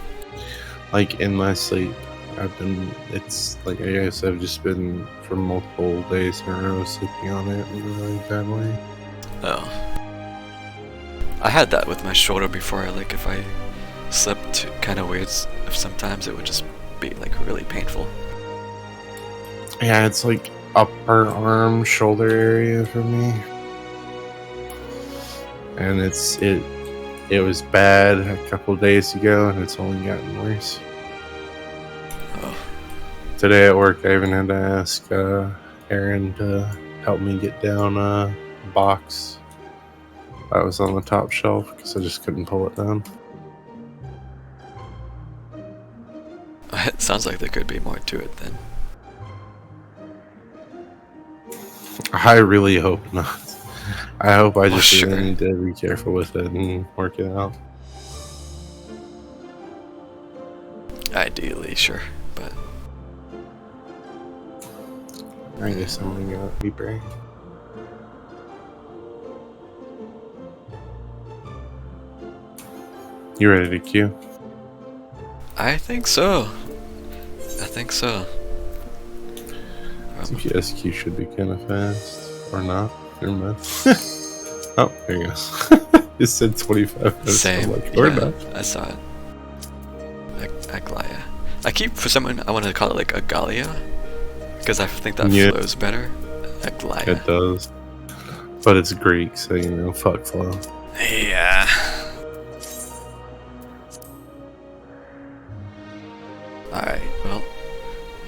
Like, in my sleep, it's like, I guess I've just been for multiple days in a row sleeping on it in a really bad way. Oh. I had that with my shoulder before, like, if I slept kind of weird, sometimes it would just be, like, really painful. Yeah, it's like upper arm, shoulder area for me. And it was bad a couple days ago, and it's only gotten worse. Oh. Today at work, I even had to ask Aaron to help me get down a box that was on the top shelf because I just couldn't pull it down. It sounds like there could be more to it then. I really hope not. I hope I just sure. really need to be careful with it and work it out. Ideally, sure, but I guess I'm gonna go be brave. You ready to queue? I think so. I think so. SQ should be kind of fast, or not. Never mind. Oh, there you go. It said 25 minutes. Same. Like, or not. I saw it. Aglaia. I keep, for some reason, I want to call it like Agalia, because I think that flows better. Aglaia. It does. But it's Greek, so you know, fuck flow. Yeah. Alright, well,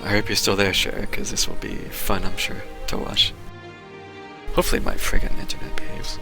I hope you're still there, Sher, because this will be fun, I'm sure, to watch. Hopefully my friggin' internet behaves.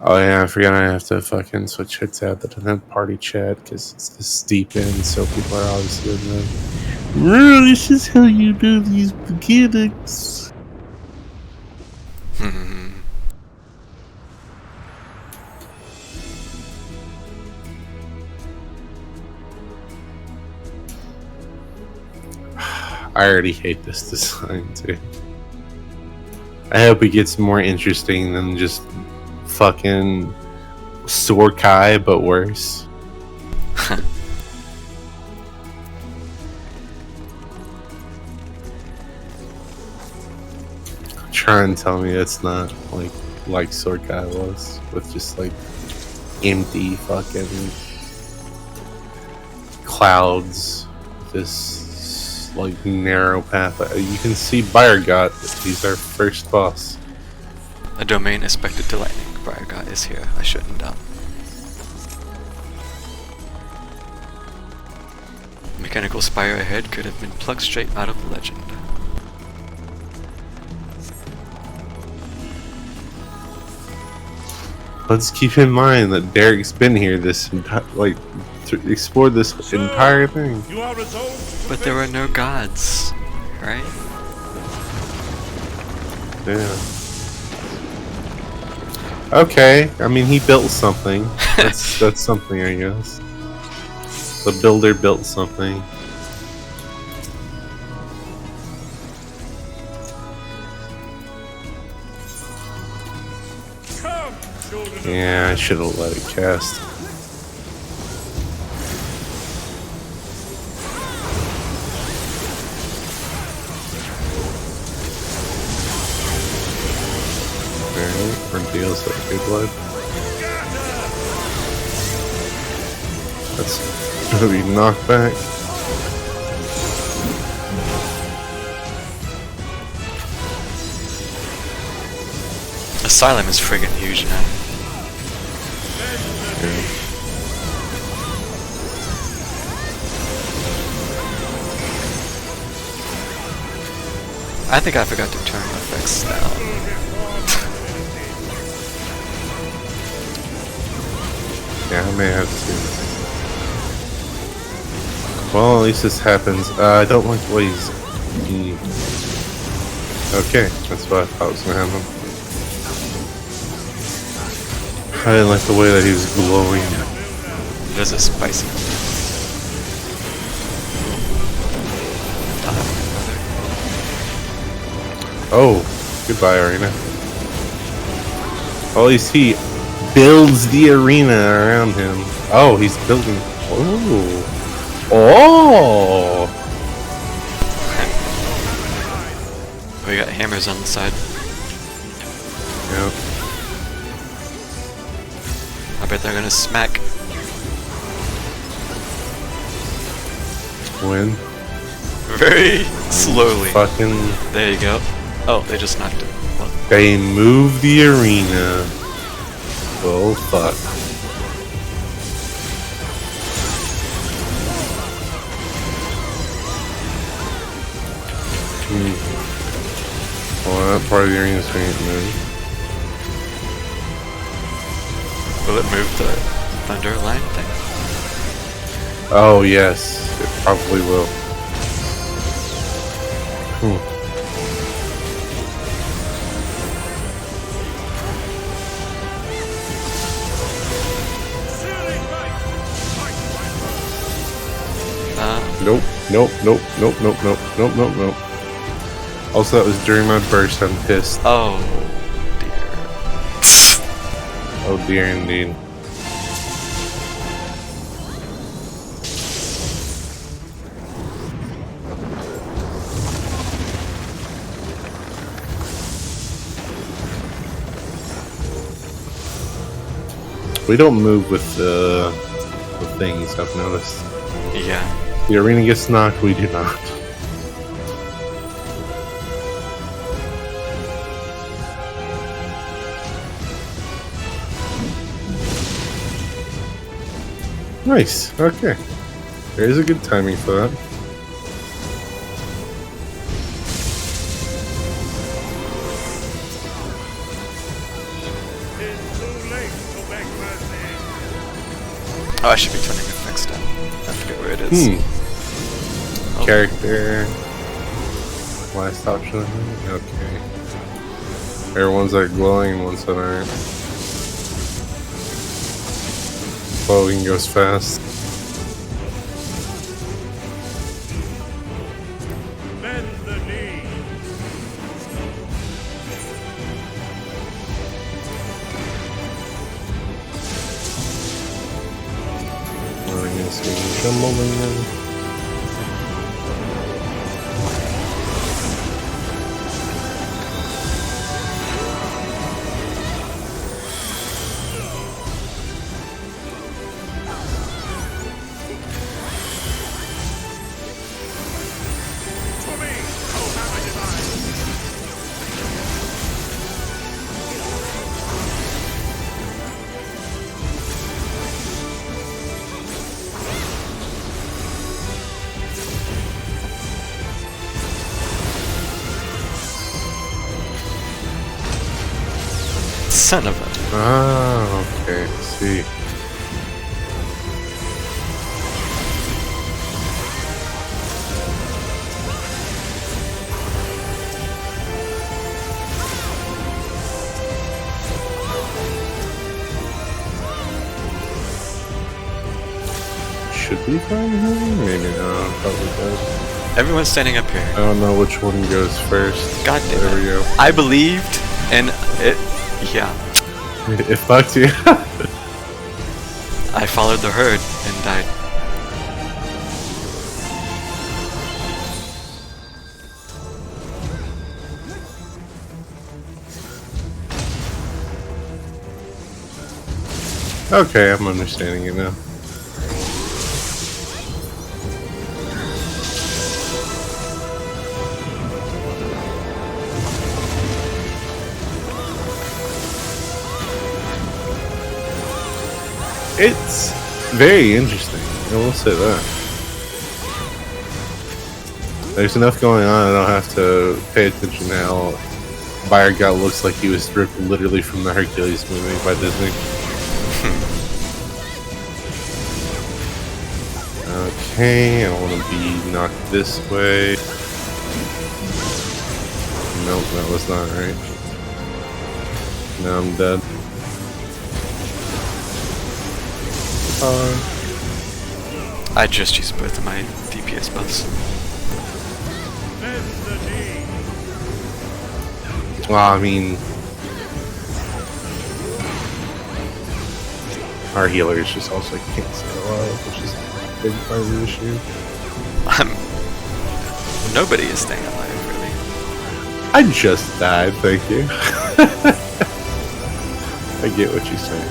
Oh yeah, I forgot I have to fucking switch it to the party chat because it's this deep in, so people are obviously in the. Well, this is how you do these mechanics. I already hate this design too. I hope it gets more interesting than just fucking Sorkai, but worse. Try and tell me it's not like Sorkai was, with just like empty fucking clouds. This like narrow path. You can see Bayergot. He's our first boss. A domain expected to lightning. Bayergot is here. I shouldn't doubt. Mechanical spire ahead could have been plucked straight out of legend. Let's keep in mind that Derek's been here this entire explored this entire thing. But there were no gods, right? Yeah. Okay, I mean he built something. That's something, I guess. The builder built something. Yeah, I should have let it cast. Deals that good blood. That's gonna be knockback. Asylum is friggin' huge now. Yeah. I think I forgot to turn effects down. Yeah, I may have to. Well, at least this happens. I don't like the way he's... Okay, that's what I thought was gonna happen. I didn't like the way that he was glowing. This is spicy. Oh, goodbye, Arena. Well, at least he builds the arena around him. Oh, he's building. Oh. Oh. We got hammers on the side. Yep. I bet they're gonna smack. When? Very slowly. Fucking. There you go. Oh, they just knocked it. Well. They move the arena. Oh fuck. Well, that part of the arena's going to move. Will it move the thunder line thing? Oh yes, it probably will. Nope. Also, that was during my burst. I'm pissed. Oh dear. Oh dear, indeed. We don't move with the things, I've noticed. Yeah. The arena gets knocked, we do not. Nice, okay. There's a good timing for that. Oh, I should be turning effects down. I forget where it is. Oh. Character. Last option. Okay. There are ones that are glowing and ones that aren't. Glowing goes fast. Bend the knee. Son of a... Ah, okay, see. Should be fine here? Maybe not, probably good. Everyone's standing up here. I don't know which one goes first. God damn there it. we go. I believed, and it... Yeah. It fucked you. I followed the herd and died. Okay, I'm understanding it now. It's very interesting, I will say that. There's enough going on, I don't have to pay attention to how Bayard looks like he was ripped literally from the Hercules movie by Disney. Okay, I want to be knocked this way. Nope, that was not right. Now I'm dead. I just used both of my DPS buffs. Well, I mean, our healers just also can't stay alive, which is a big part of the issue. Nobody is staying alive, really. I just died, thank you. I get what you're saying.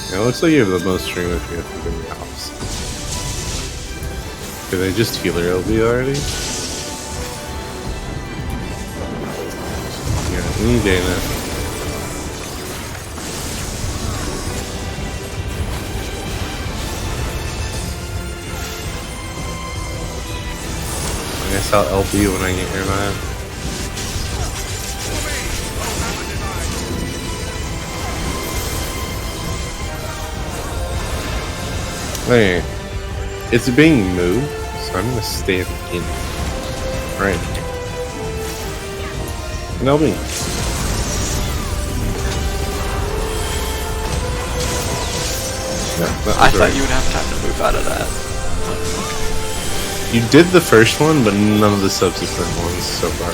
It looks like you have the most stream if you have to go to your house. Did they just heal her LB already? Yeah, any day now. I guess I'll LB when I get here, man. Hey, it's being moved, so I'm gonna stand in right here. And I'll be. Yeah, I thought you would have time to move out of that. You did the first one, but none of the subsequent ones so far.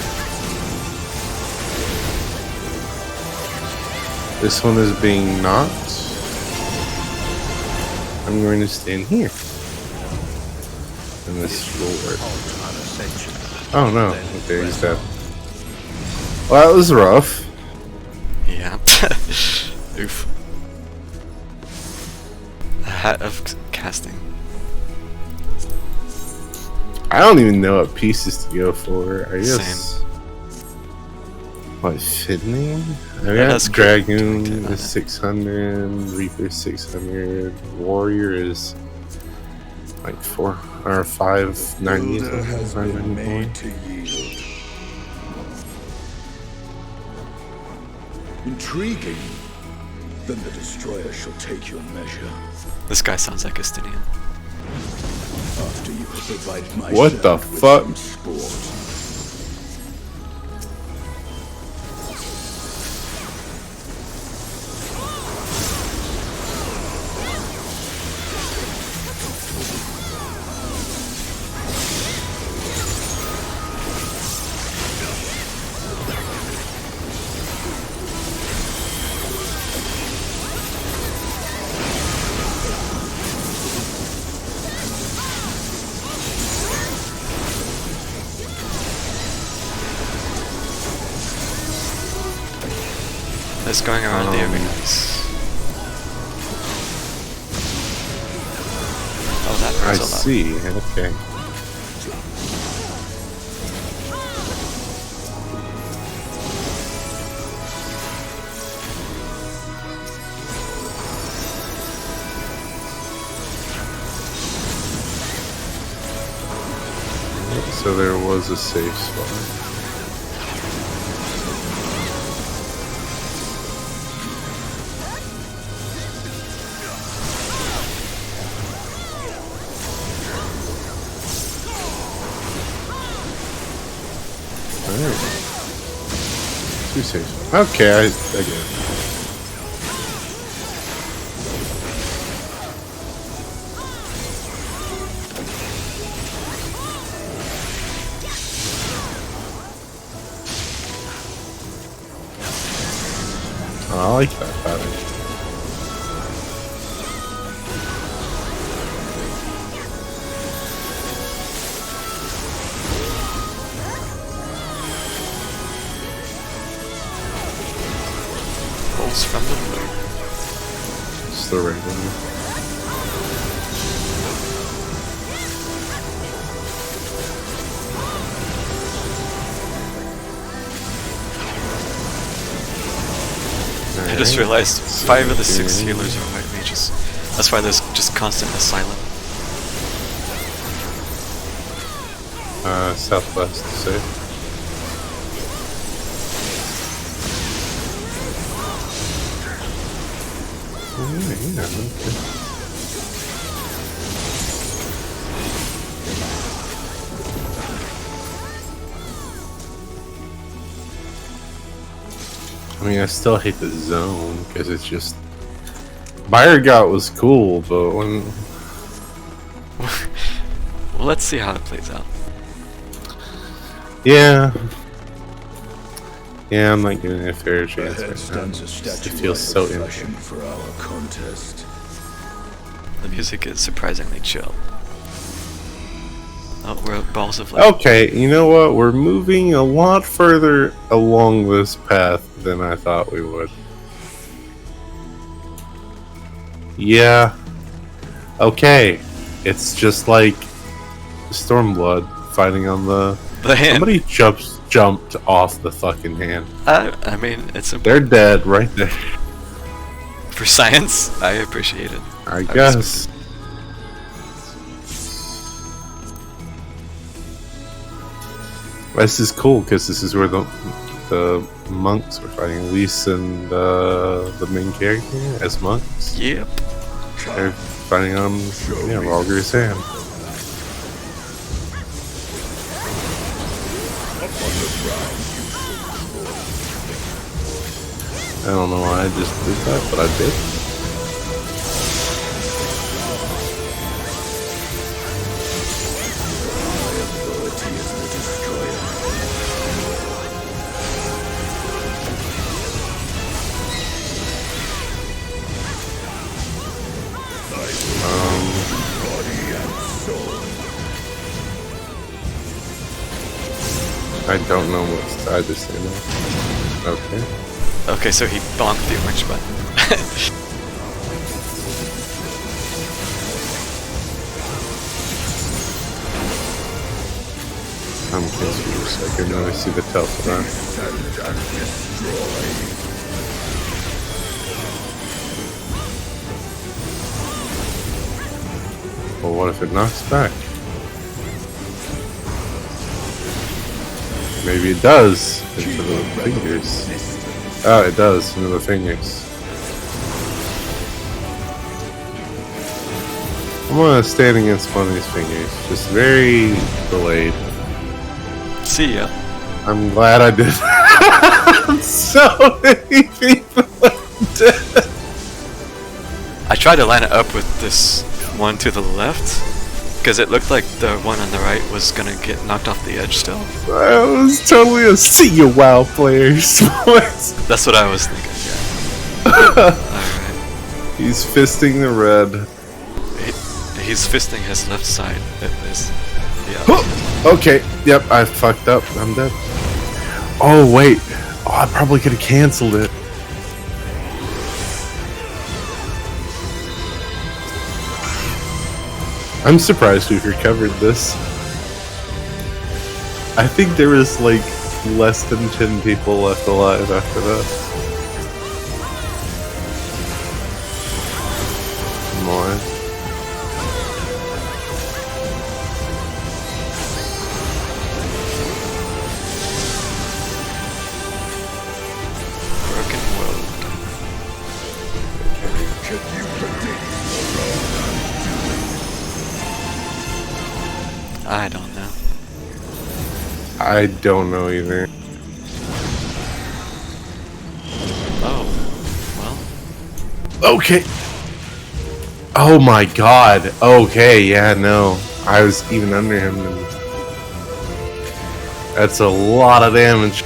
This one is being knocked. I'm going to stand here. And in this floor. Oh no, okay, he's dead. Well, that was rough. Yeah. Oof. A hat of casting. I don't even know what pieces to go for. I guess. What, Sydney? I got Dragoon is 600, Reaper 600, Warrior is like 4 or 590. Has been made to yield. Intriguing. Then the destroyer shall take your measure. This guy sounds like Estinian. After you have provided my what the fuck? It's going around the arenas. Oh, that hurts a lot. I see, okay. So there was a safe spot. Two saves. Okay, I get it. I like that pattern. From the blue. It's the right one. I just realized 5 of the 6 healers are white mages. That's why there's just constant asylum. Southwest, safe. Yeah, okay. I mean, I still hate the zone because it's just Bayergot was cool, but when well, let's see how it plays out. Yeah, I'm not giving it a fair chance right now. It feels so empty. For our contest. The music is surprisingly chill. Oh, we're at Balls of Light. Okay, you know what? We're moving a lot further along this path than I thought we would. Yeah. Okay. It's just like Stormblood fighting on the hand. Somebody jumped off the fucking hand. I mean, it's They're dead right there. For science, I appreciate it. I guess. This is cool because this is where the monks were fighting. Lys and the main character as monks. Yep. They're fighting on Rhalgr's hand. I don't know why I just did that, but I did. I don't know what side to stand on. Okay. Okay, so he bonked the orange button. I'm confused. I can really see the telephone. Well, what if it knocks back? Maybe it does into the fingers. Oh, it does into the fingers. I'm gonna stand against one of these fingers, just very delayed. See ya. I'm glad I did. So many people are dead. I tried to line it up with this one to the left, because it looked like the one on the right was gonna get knocked off the edge still. That was totally a see ya WoW player's voice. That's what I was thinking, yeah. Alright. He's fisting the red. He's fisting his left side, at least. Yeah. Okay, yep, I fucked up. I'm dead. Oh, wait. Oh, I probably could have canceled it. I'm surprised we've recovered this. I think there was like less than 10 people left alive after that. More. I don't know. I don't know either. Oh, well. Okay. Oh my god. Okay, yeah, no. I was even under him. And that's a lot of damage.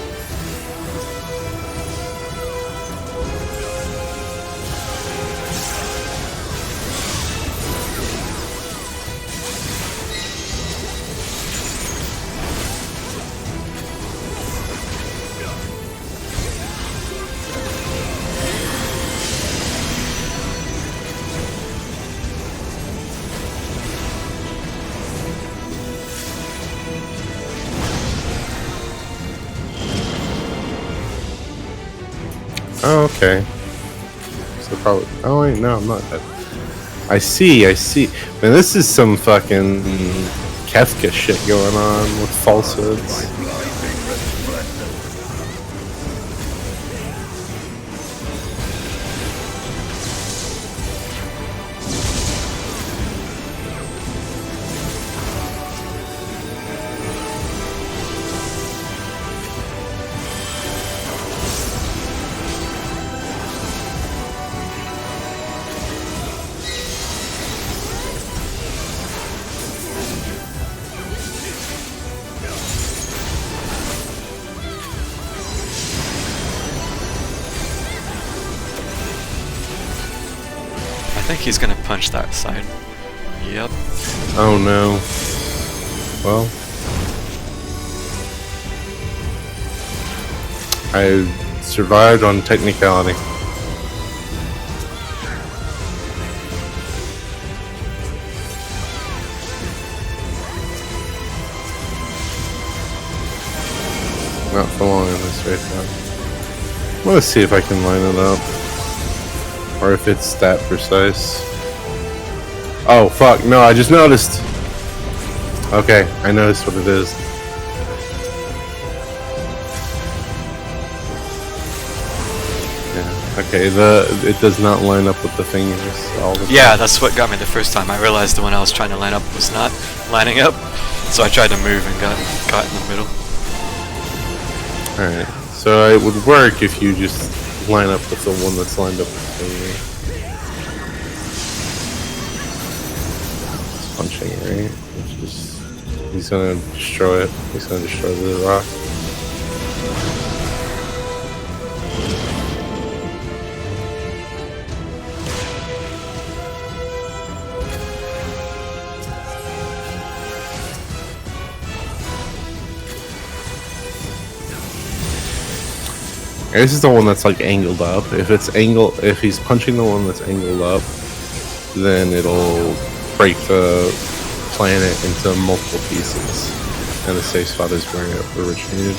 Oh, okay. So probably. Oh wait, no, I'm not dead. I see. Man, this is some fucking Kefka shit going on with falsehoods. I think he's gonna punch that side. Yep. Oh no. Well. I survived on technicality. Not for long in this race now. I'm gonna see if I can line it up. Or if it's that precise. Oh fuck, no, I just noticed. Okay, I noticed what it is. Yeah, okay, it does not line up with the fingers all the time. Yeah, that's what got me the first time. I realized the one I was trying to line up was not lining up, so I tried to move and got caught in the middle. Alright, so it would work if you just line up with the one that's lined up with the finger. It's punching it, right? Which is, he's gonna destroy it. He's gonna destroy the rock. This is the one that's like angled up. If he's punching the one that's angled up, then it'll break the planet into multiple pieces, and the safe spot is where it originated.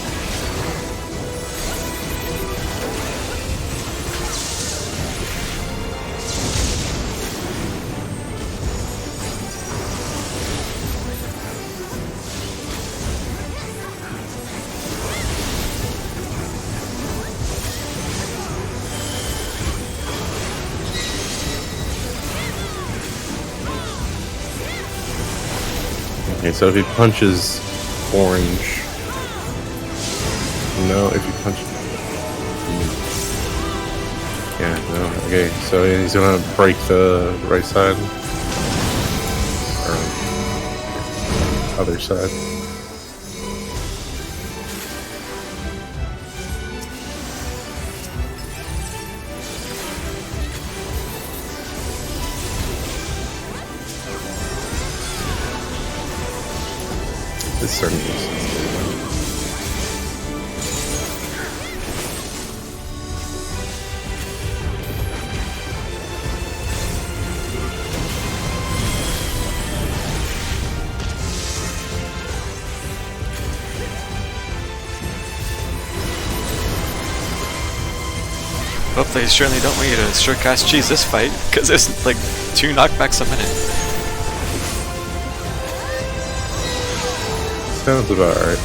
Okay, so if he punches orange, no, if he punches, yeah, no, okay, so he's gonna break the right side, or other side. It's starting to make sense. Hope they certainly don't want you to shortcast cheese this fight, because there's like 2 knockbacks a minute. Sounds about right.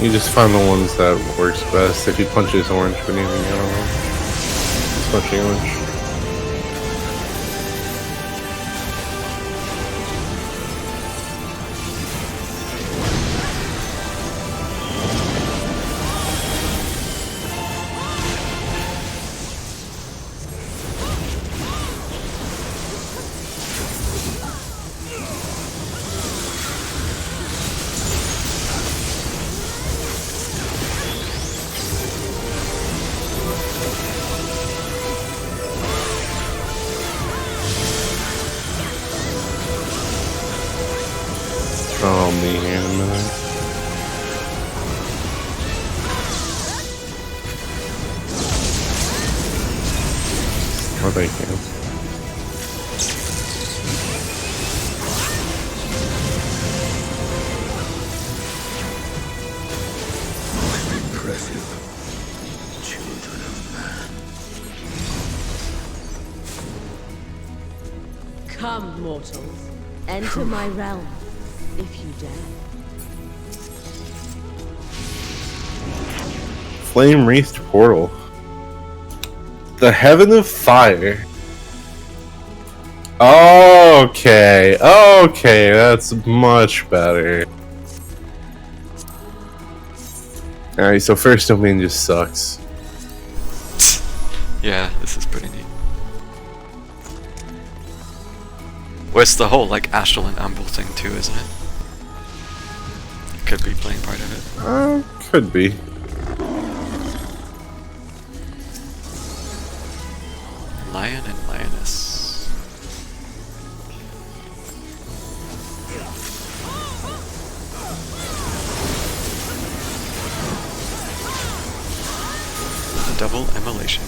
You just find the ones that works best. If he punches orange with anything, I don't know. He's punching orange. Oh man. Oh, thank you. Impressive. Children of man. Come, mortals. Enter my realm, if you dare. Flame-wreathed portal. The Heaven of Fire. Okay. Okay, that's much better. Alright, so first domain just sucks. Yeah, this is pretty neat. Well, it's the whole like astral and umbral thing too, isn't it? Could be playing part of it. Could be. Lion and lioness. Double immolation.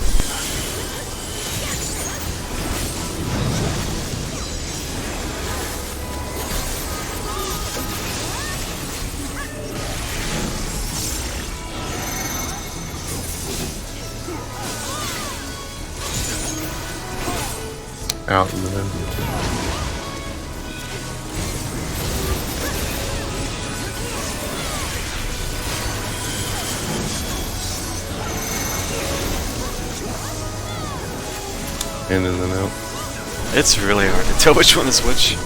Out and then. In and then out. It's really hard to tell which one is which.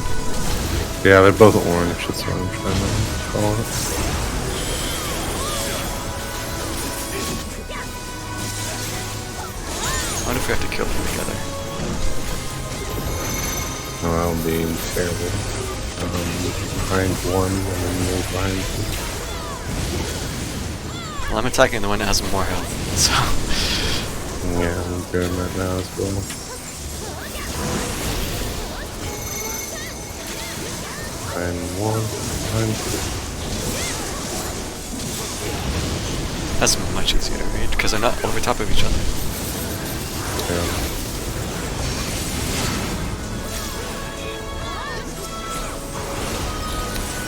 Yeah, they're both orange, that's what I'm trying to call it. I wonder if we have to kill them together. Oh, that would be terrible. Behind one and then move behind two. Well, I'm attacking the one that has more health, so... Yeah, I'm doing that now as well. Behind one, behind two. That's much easier to read because they're not over top of each other. Yeah.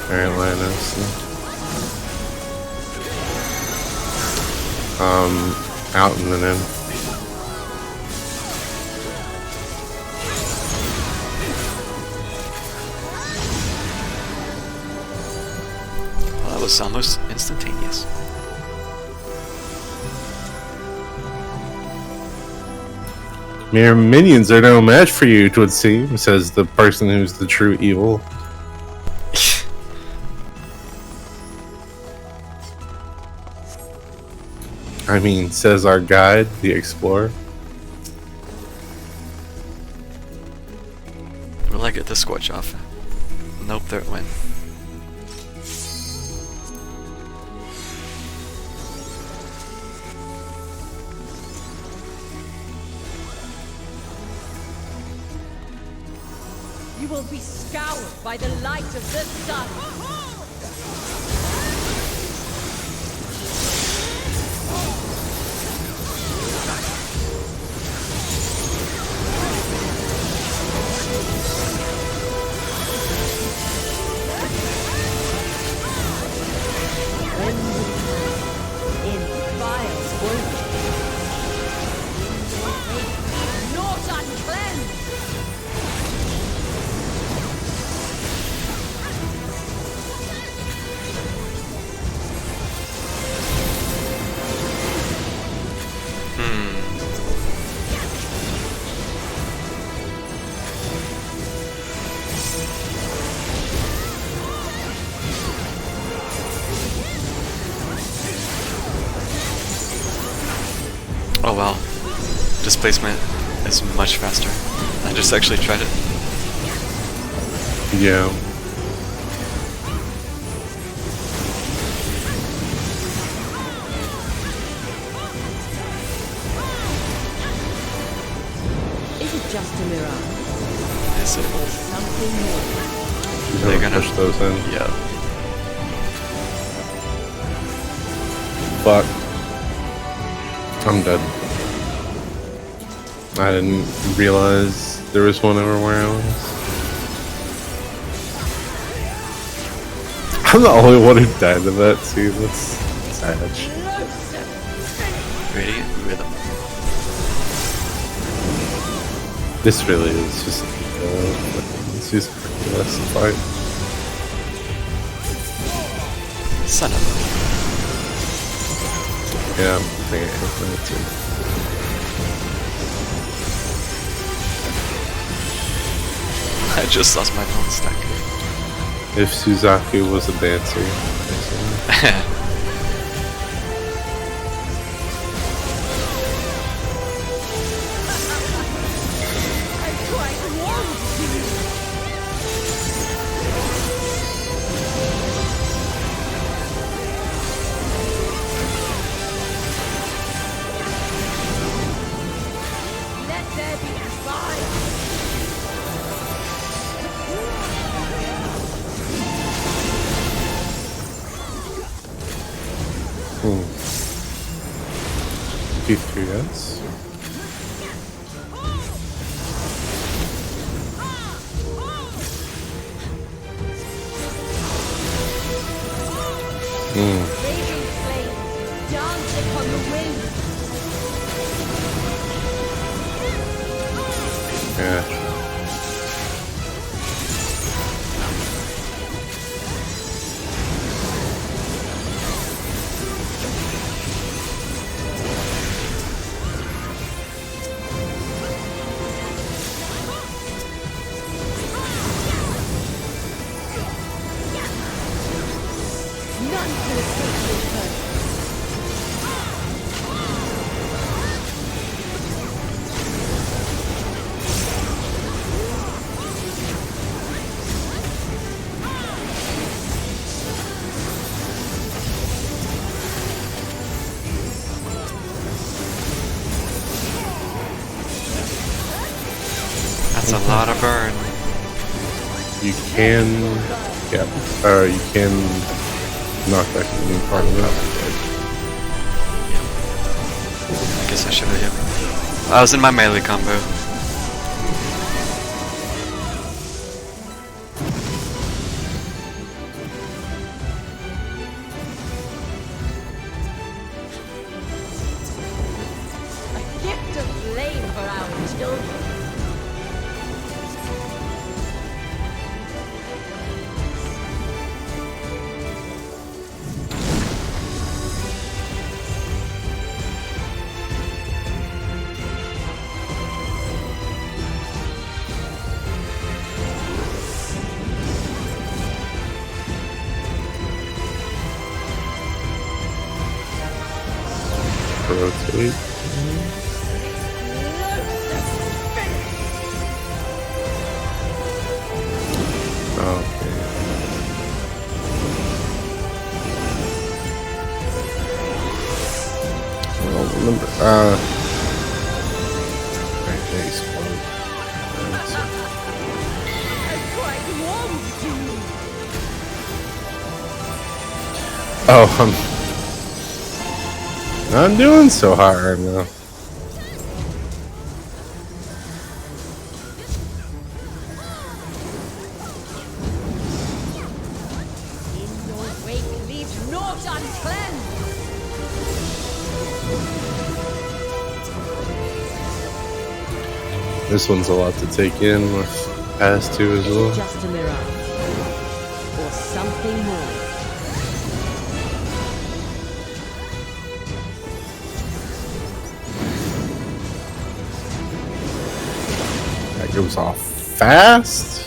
Alright, Linus. Out and then in. Well, that was almost instantaneous. Mere minions are no match for you, it would seem, says the person who's the true evil. I mean, says our guide, the explorer. Will I get the scorch off? Nope, there it went. You will be scoured by the light of the sun. Oh well, displacement is much faster. I just actually tried it. Yeah. Is it just a mirage? Is it? Or something more? They're gonna push those in. Yeah. Fuck. I'm dead. I didn't realize there was one everywhere else. I'm the only one who died to that too. That's sad. Radiant rhythm. This really is just it's just ridiculous to fight. Son of a. Yeah, I think I hit that too. I just lost my bone stack. If Suzaku was a dancer. P3S. Raging flames dance upon the wind. Yeah. That's a lot of burn. You can, yeah, you can knock back the new part of it. guess I should have hit. I was in my melee combo. A gift of flame for our children. Rotate. Okay. Well, remember, right, they explode. Oh, I'm doing so hot right now. In your wake leaves naught uncleansed. This one's a lot to take in with Pass 2 as well. Just a mirage. Or something more. That goes off fast.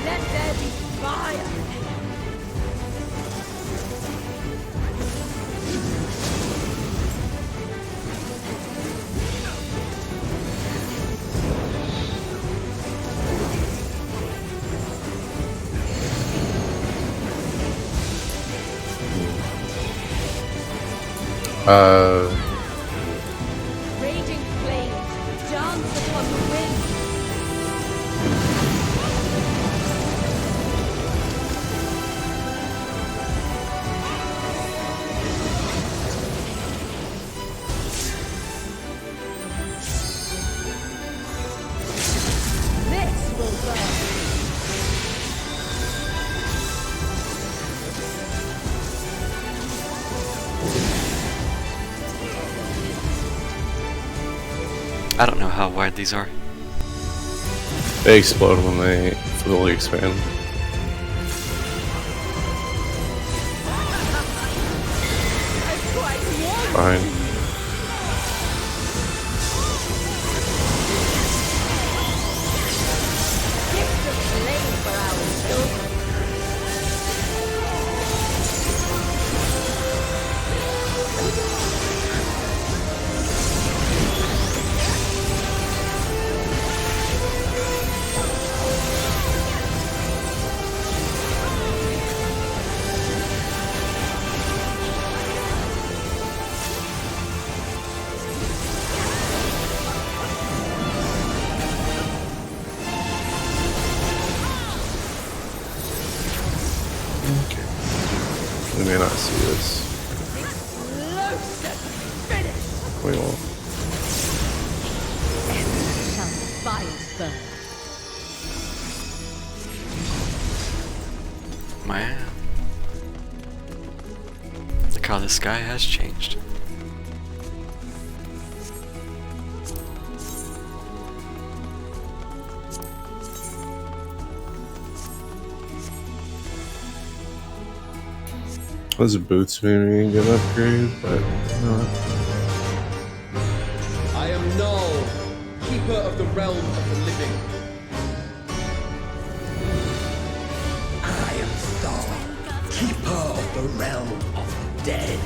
Let there be fire. Raging flames dance upon the wind. This will burn. I don't know how wide these are. They explode when they fully expand. Fine. Gift of flame for our children. We may not see this. We won't. Shall the fires burn? Man. Look how the sky has changed. Those boots maybe a good upgrade, but I am Null, keeper of the realm of the living. I am Thor, keeper of the realm of the dead.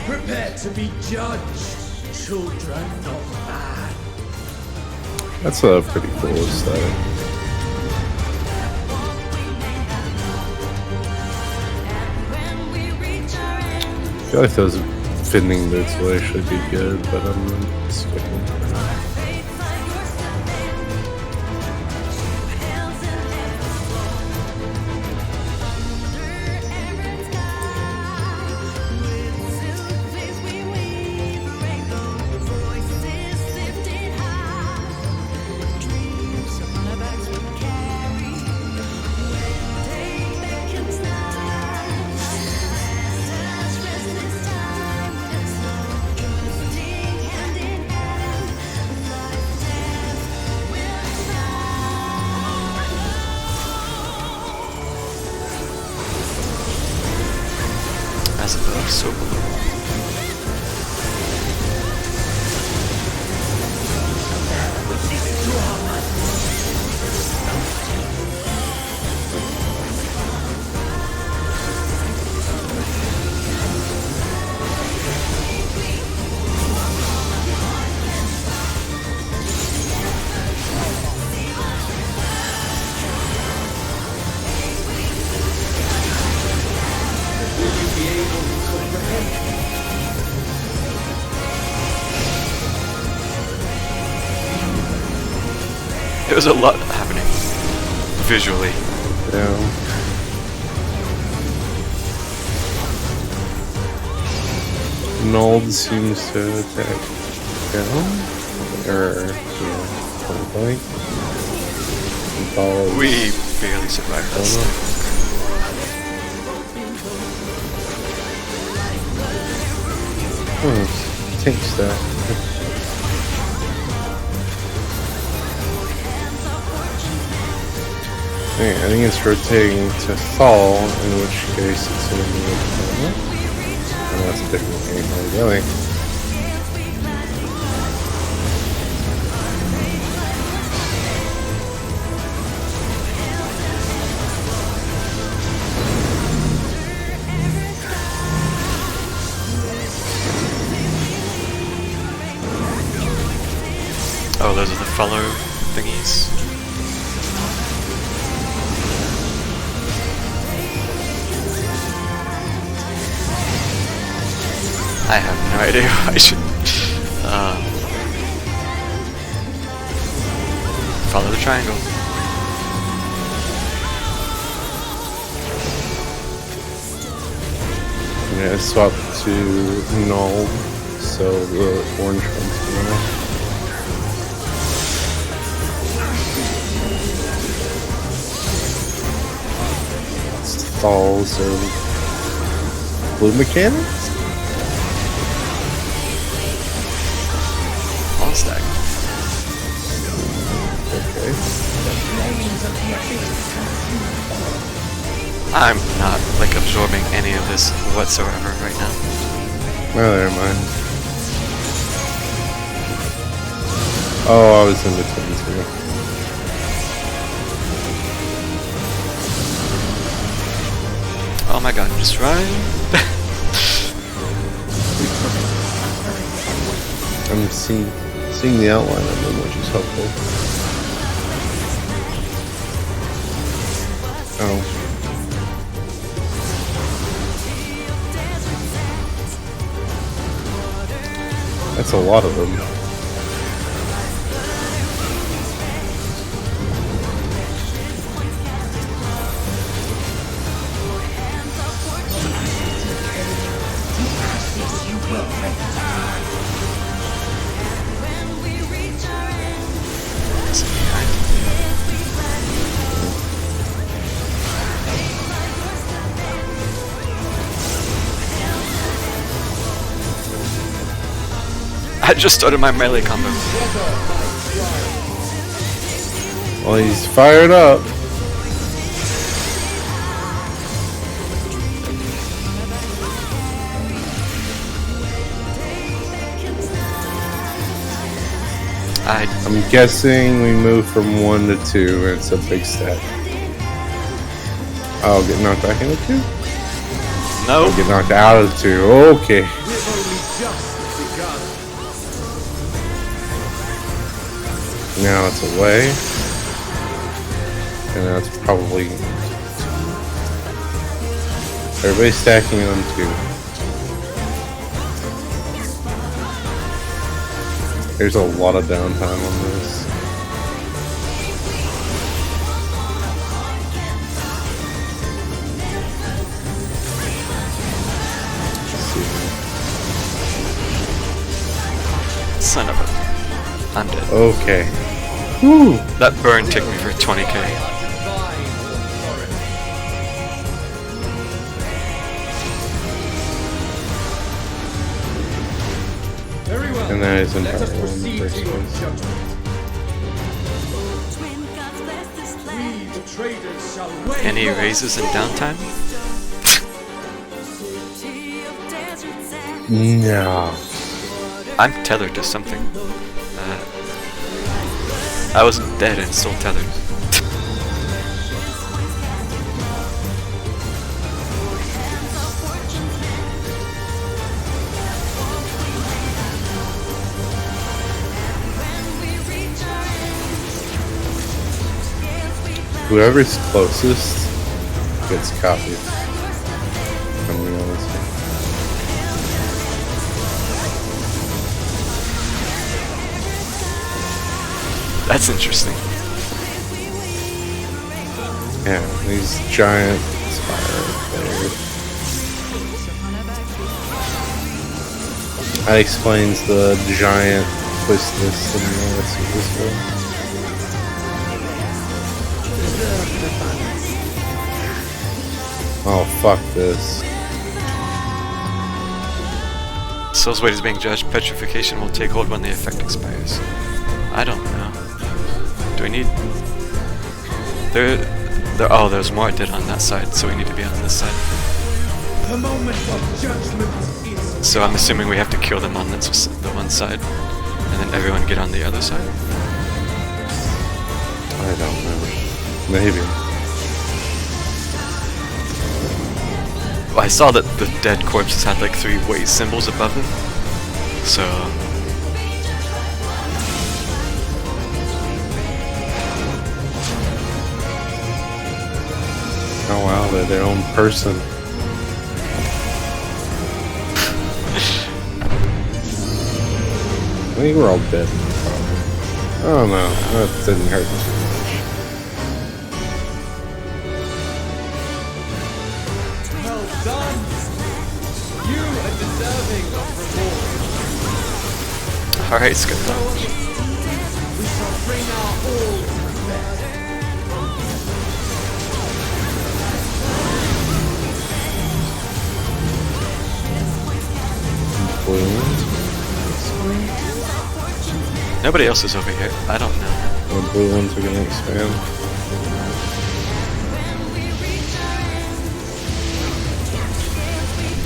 Prepare to be judged, children of man. that's a pretty cool aesthetic. feel like those fitting boots will actually be good, but I'm skipping for now. As above, so below. There was a lot happening visually. Yeah. Nold seems to attack down, or point blank. We barely survived that stuff. Takes that. Okay, I think it's rotating to fall, in which case it's going to be and that's a different game altogether. Oh, those are the follow thingies. I have no idea if I should follow the triangle. I'm gonna swap to null, so the orange one's gonna. Falls or blue mechanics? All stack. Okay. I'm not like absorbing any of this whatsoever right now. Oh, never mind. Oh, I was in between two. Oh my god, just run! I'm seeing the outline of them, which is helpful. Oh. That's a lot of them. I just started my melee combo. Well, he's fired up. I'm guessing we move from 1 to 2, and it's a big stat. I'll get knocked back into 2? No. I'll get knocked out of 2. Okay. Now it's away. And now it's probably... Everybody's stacking on 2. There's a lot of downtime on this. Son of a... I'm dead. Okay. Woo! That burn took me for 20k. And that is entirely in the first place. Any raises in downtime? No. I'm tethered to something. I was dead and still tethered. Whoever's closest gets copied. I'm gonna be honest. That's interesting. Yeah, these giant spiral players. That explains the giant twistness in the rest of this one. Oh, fuck this. Soul's weight is being judged. Petrification will take hold when the effect expires. I don't know. Do we need... Oh, there's more I did on that side, so we need to be on this side. The moment of judgment is... So I'm assuming we have to kill them on the one side, and then everyone get on the other side? I don't know. Maybe. Well, I saw that the dead corpses had like 3 weight symbols above them, so... Oh wow, they're their own person. I think we're all dead. Oh no, that didn't hurt too much. Well done! You are deserving of reward. Alright, Scott. We shall bring our all to bear. Nobody else is over here. I don't know. The blue ones are gonna expand.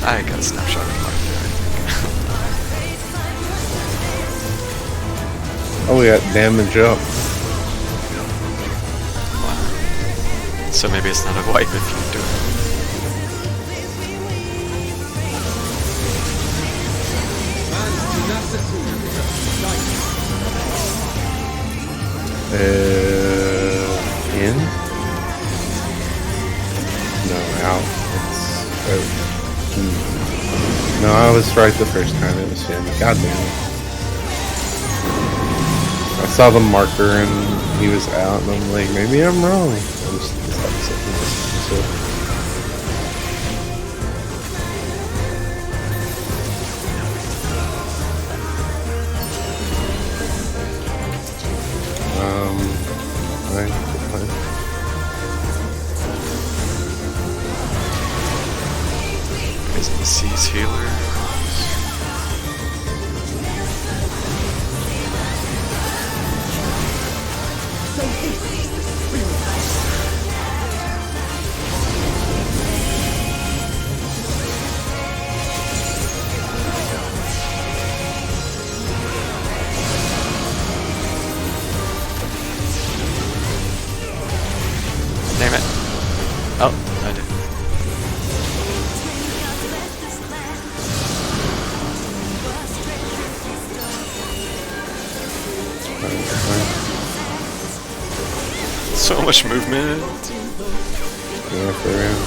I got a snapshot of Mark there, I Oh, we got damage up. Wow. So maybe it's not a wipe if you do it. In? No, out. It's out. No, I was right the first time it was in. God damn it. I saw the marker and he was out and I'm like, maybe I'm wrong. I just decided something else. Seas healer. Damn it. Oh, I did. So much movement. Yeah, for real.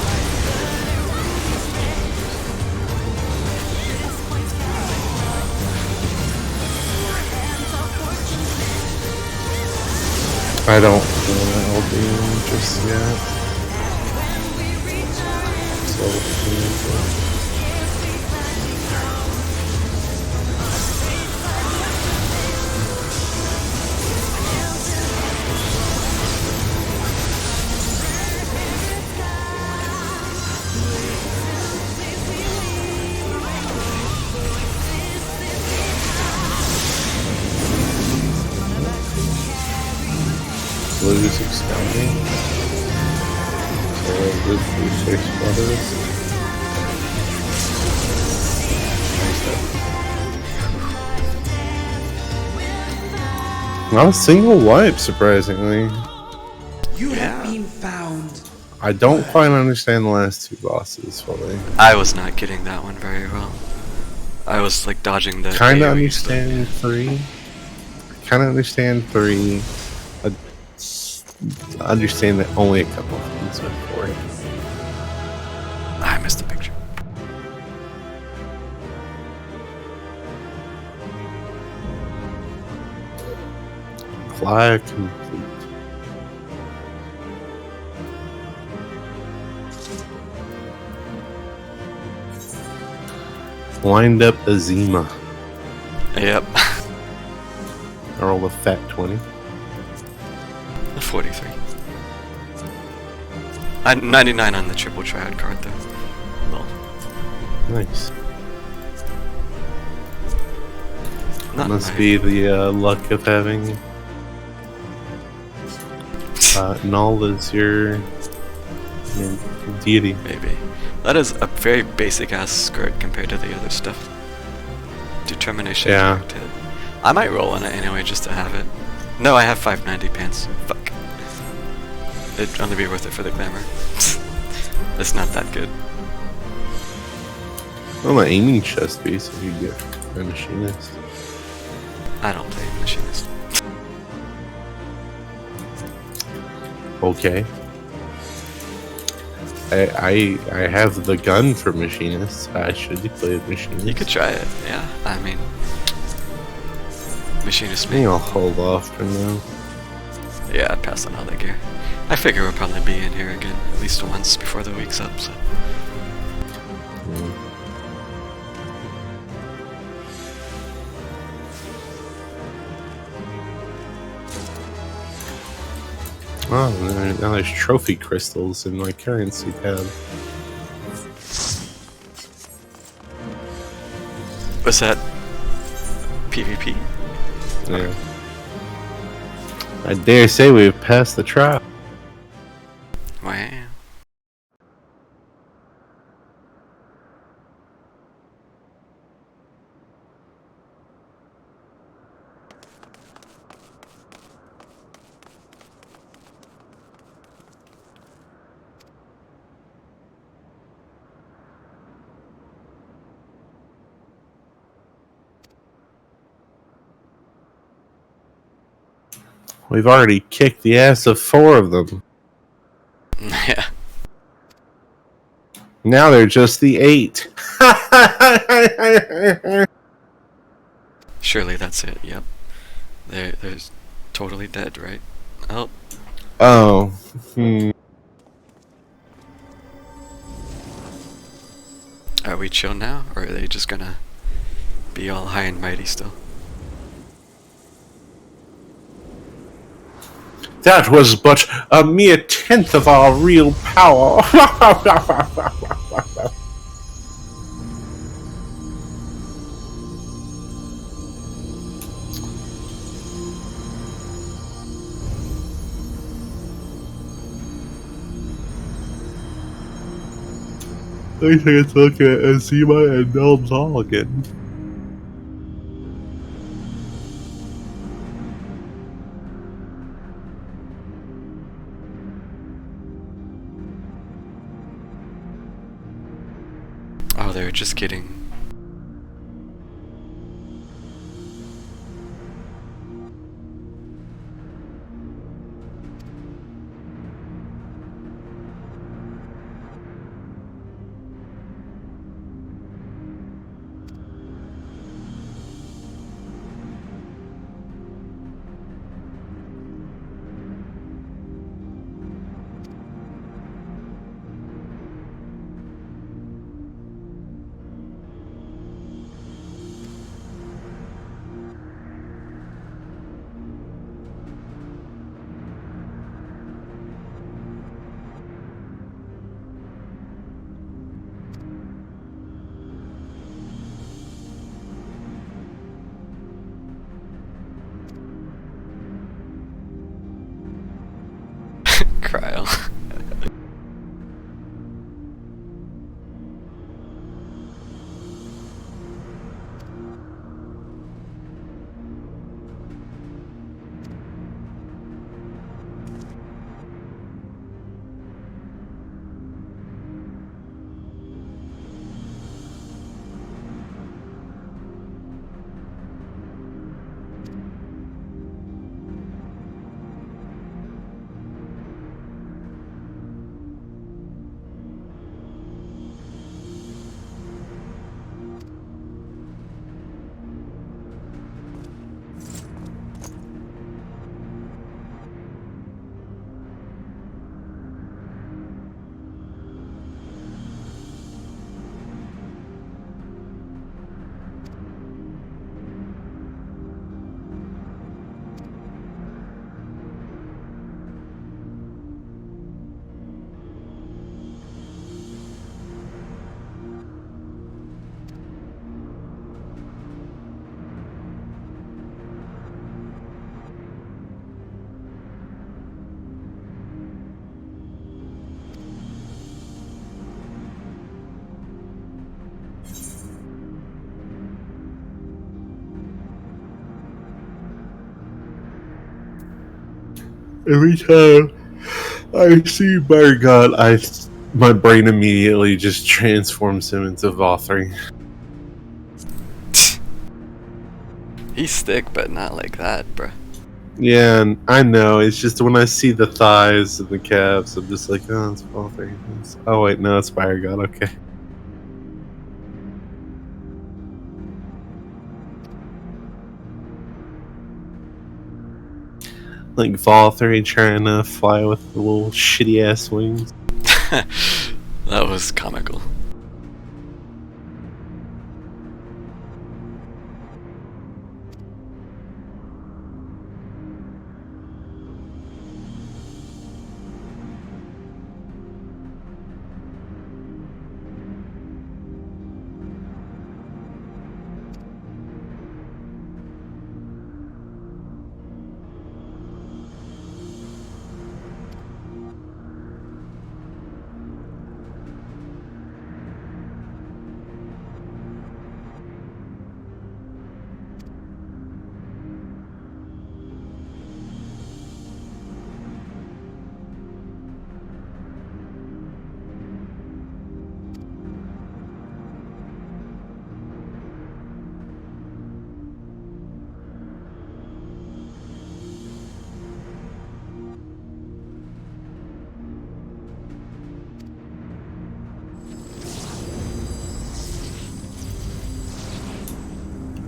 I don't feel that I'll be just yet. So, Blues Excounting. So good for 6 brothers. Not a single wipe, surprisingly. You have been found. I don't quite understand the last 2 bosses fully. I was not getting that one very well. I was like dodging the Kinda AoE understand stuff. 3. Kinda understand 3. Understand that only a couple of things are for it. I missed the picture. Apply complete. Wind up Azima. Yep. I roll a fat 20. A 43. 99 on the triple triad card though. Well. Nice. Not Must be the luck of having Null as your deity. Maybe. That is a very basic ass skirt compared to the other stuff. Determination. Yeah. Direct hit. I might roll on it anyway just to have it. No, I have 590 pants. Fuck. It'd only be worth it for the glamour. It's not that good. Well, my aiming chest piece if you get a machinist. I don't play machinist. Okay. I have the gun for machinist. I should play machinist. You could try it, yeah. I mean, machinist. I think I'll hold off for now. Yeah, I'd pass on all that gear. I figure we'll probably be in here again at least once before the week's up. So. Oh, now there's trophy crystals in my currency tab. Was that PvP? Yeah. I dare say we've passed the trial. Wow. We've already kicked the ass of 4 of them. Yeah. Now they're just the 8. Surely that's it. Yep. They're totally dead, right? Oh. Oh. Are we chill now, or are they just gonna be all high and mighty still? That was but a mere 10th of our real power. I think it's looking at Azima and Nelm's all again. Oh, they're just kidding. Every time I see Bargot, my brain immediately just transforms him into Vothring. He's thick, but not like that, bruh. Yeah, and I know. It's just when I see the thighs and the calves, I'm just like, oh, it's Vothring. Oh, wait, no, it's Bargot. Okay. Like Vothring trying to fly with the little shitty ass wings. That was comical.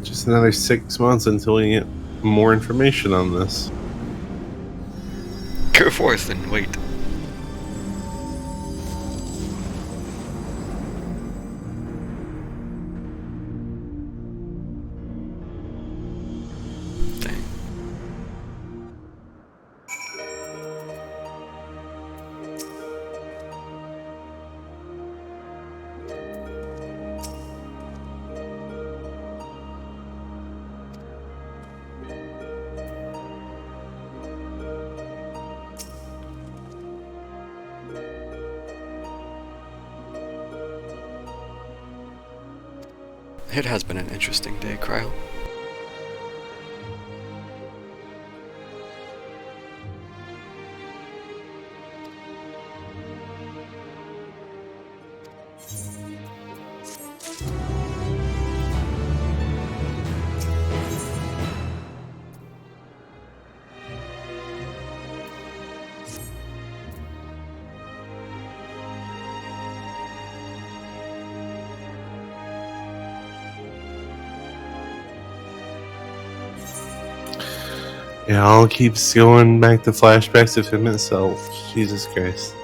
Just another 6 months until we get more information on this. Go forth and wait. It has been an interesting day, Cryo. It all keeps going back to flashbacks of him himself. Jesus Christ.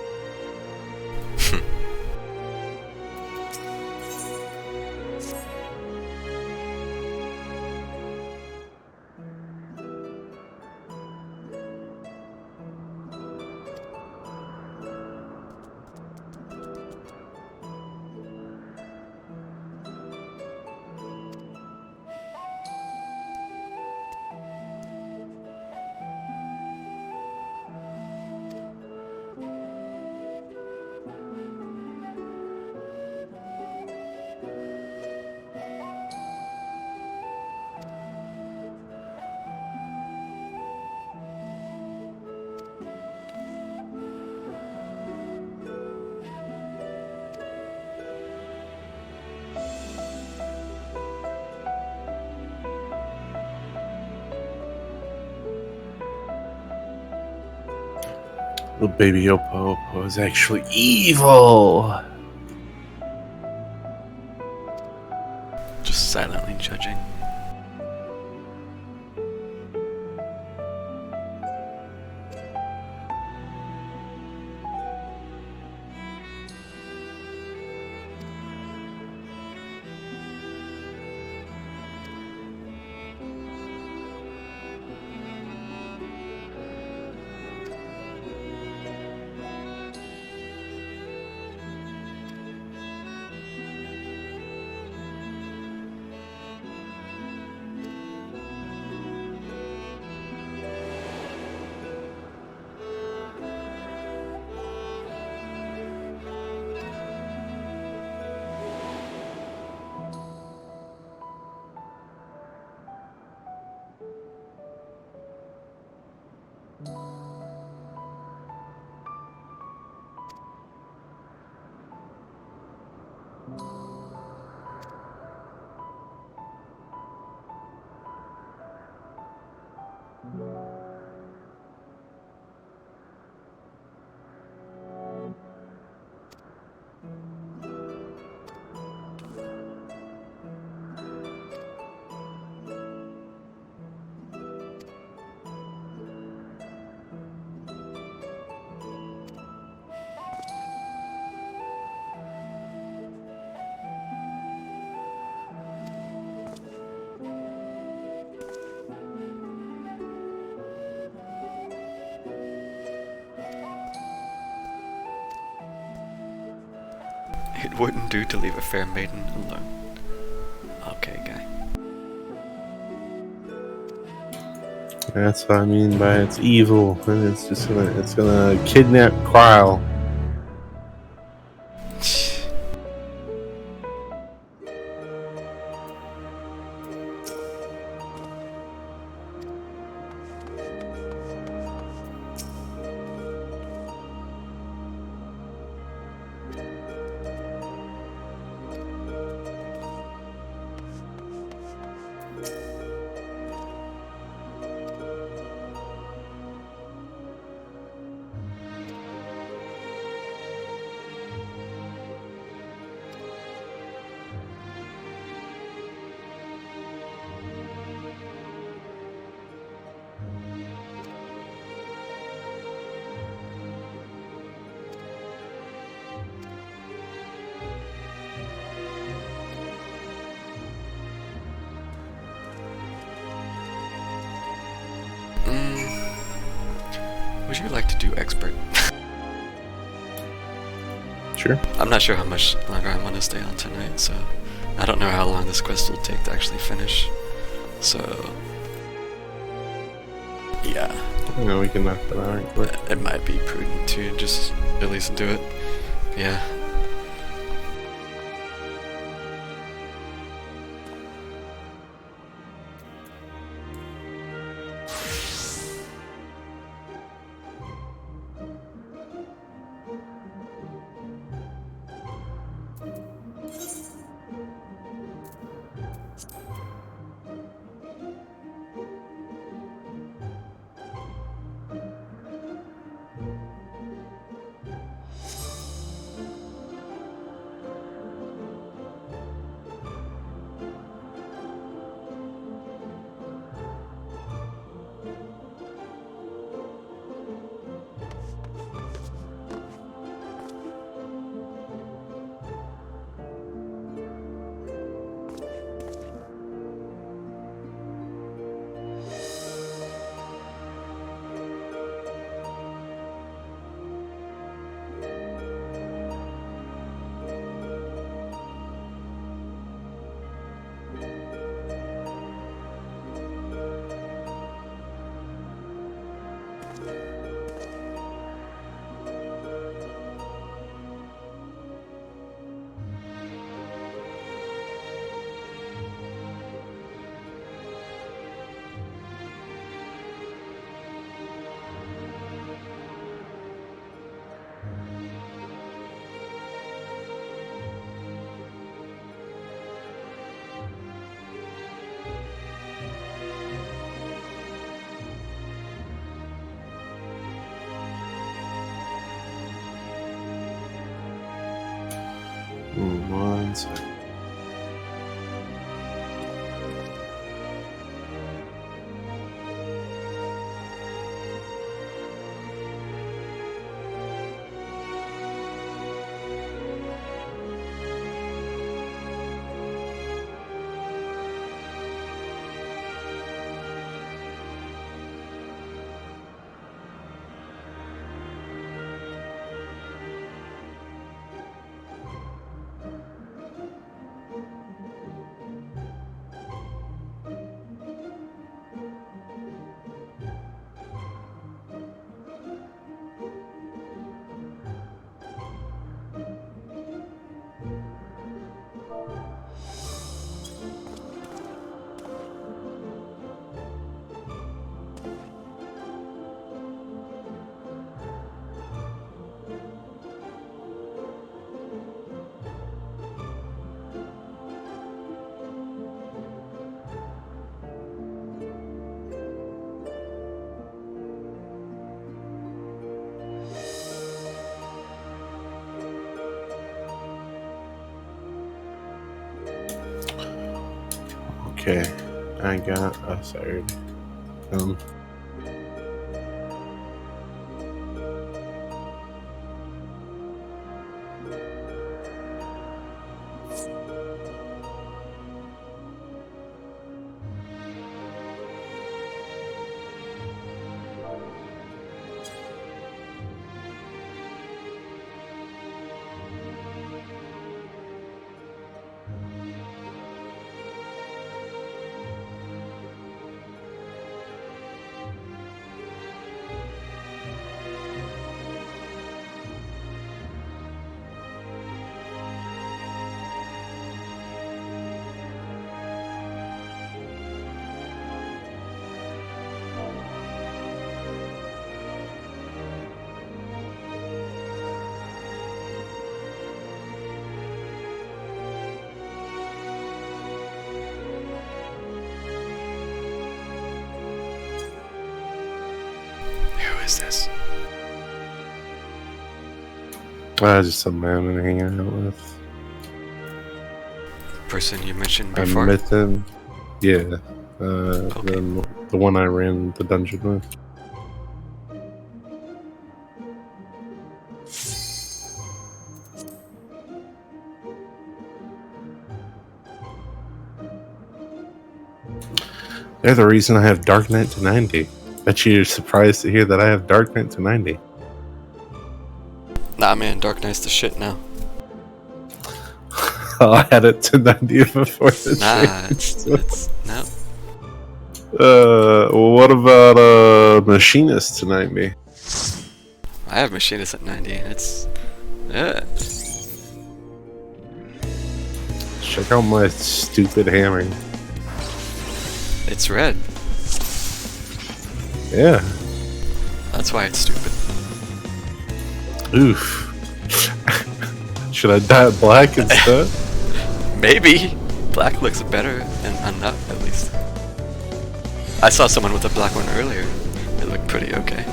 Little baby Oppo is actually evil. Just silently judging. It wouldn't do to leave a fair maiden alone. Okay, guy. That's what I mean by it's evil, and it's gonna kidnap Quile. Would you like to do expert? Sure. I'm not sure how much longer I want to stay on tonight, so I don't know how long this quest will take to actually finish. So yeah. We can knock that out right quick. It might be prudent to just at least do it. Yeah. One second. Okay, I got a third. is this? Just some man I'm hanging out with. Person you mentioned before? I met them. Yeah. The one I ran the dungeon with. They're the reason I have Dark Knight to 90. Bet you're surprised to hear that I have Dark Knight to 90. Nah, man, Dark Knight's the shit now. I had it to 90 before the change. It's no. What about Machinist to 90? I have Machinist at 90. It's check out my stupid hammer. It's red. Yeah. That's why it's stupid. Oof. Should I dye it black instead? Maybe. Black looks better on that, at least. I saw someone with a black one earlier. It looked pretty okay.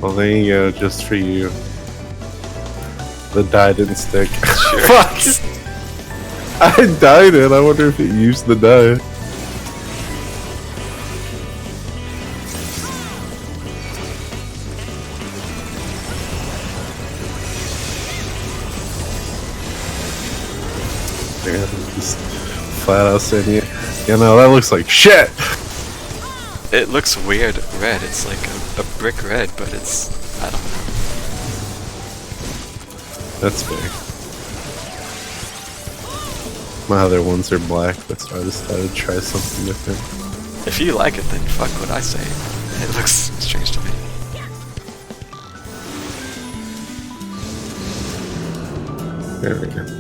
Well, there you go, just for you. The dye didn't stick. Sure. Fuck! I dyed it. I wonder if it used the dye. Yeah, just flat out saying, yeah, no, that looks like shit. It looks weird red. It's like a brick red, but it's, I don't know. That's fair. My other ones are black, that's why I decided to try something different. If you like it, then fuck what I say. It looks strange to me. There we go.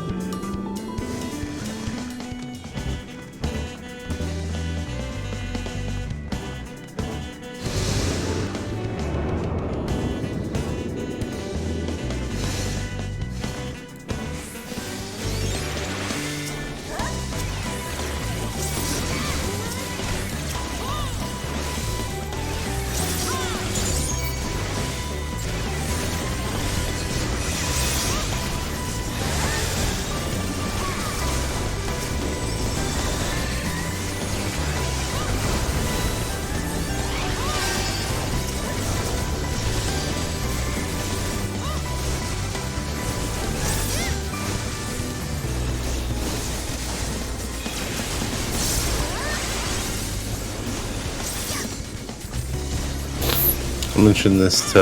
I mentioned this to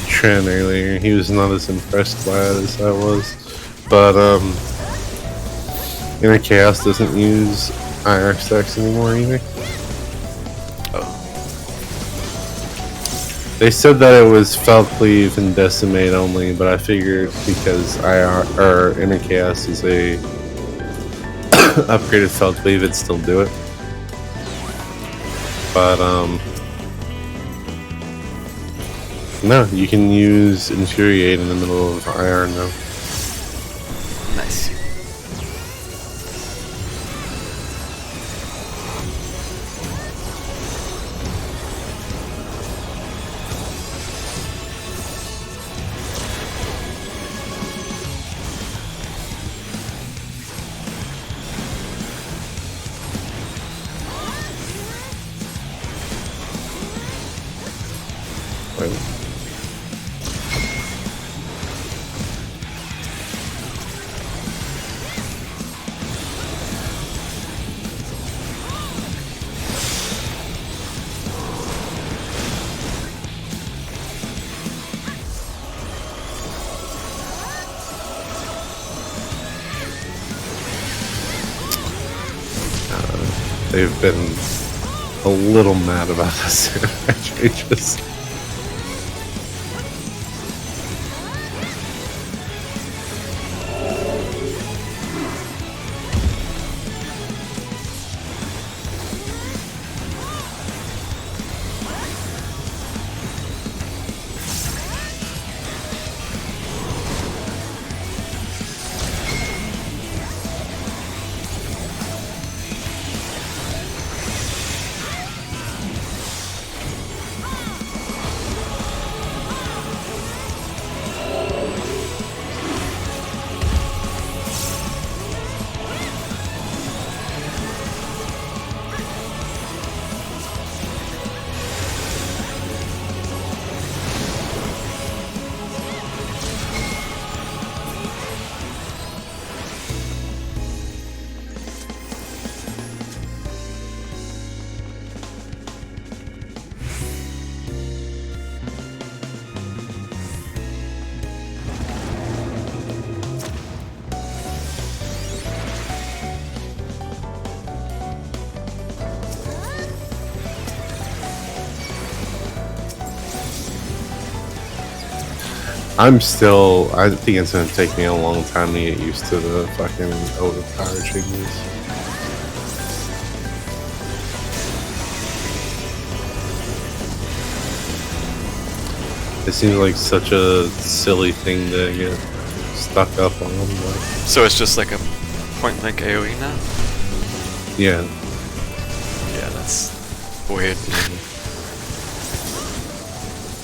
Tran earlier. He was not as impressed by it as I was. But, Inner Chaos doesn't use IR stacks anymore either. Oh. They said that it was Felt Cleave and Decimate only, but I figured because Inner Chaos is a upgraded Felt Cleave, it'd still do it. But, no, you can use Infuriate in the middle of IR now. Nice. Wait. They've been a little mad about this changes. I think it's gonna take me a long time to get used to the fucking overpower changes. It seems like such a silly thing to get stuck up on. But... So it's just like a point-blank AoE now? Yeah. Yeah, that's weird.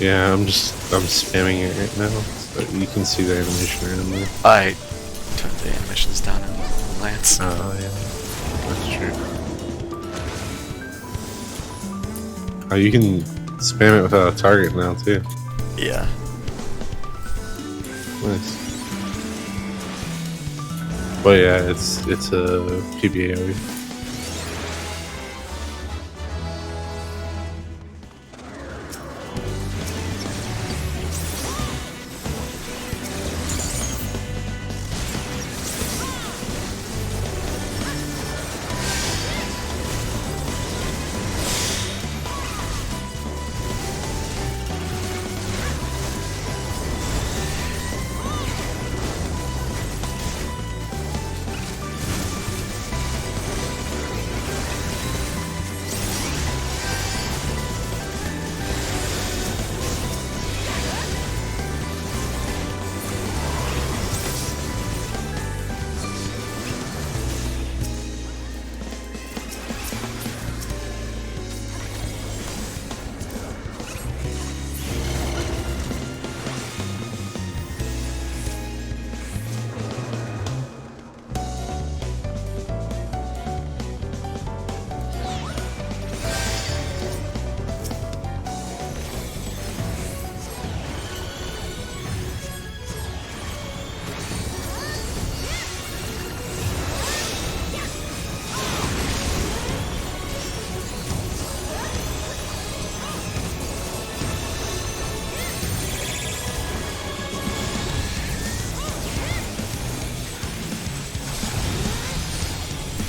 Yeah, I'm spamming it right now, so you can see the animation around there. I turned the animations down in Lance. Oh yeah, that's true. Oh, you can spam it without a target now too. Yeah. Nice. But yeah, it's a PBAOE.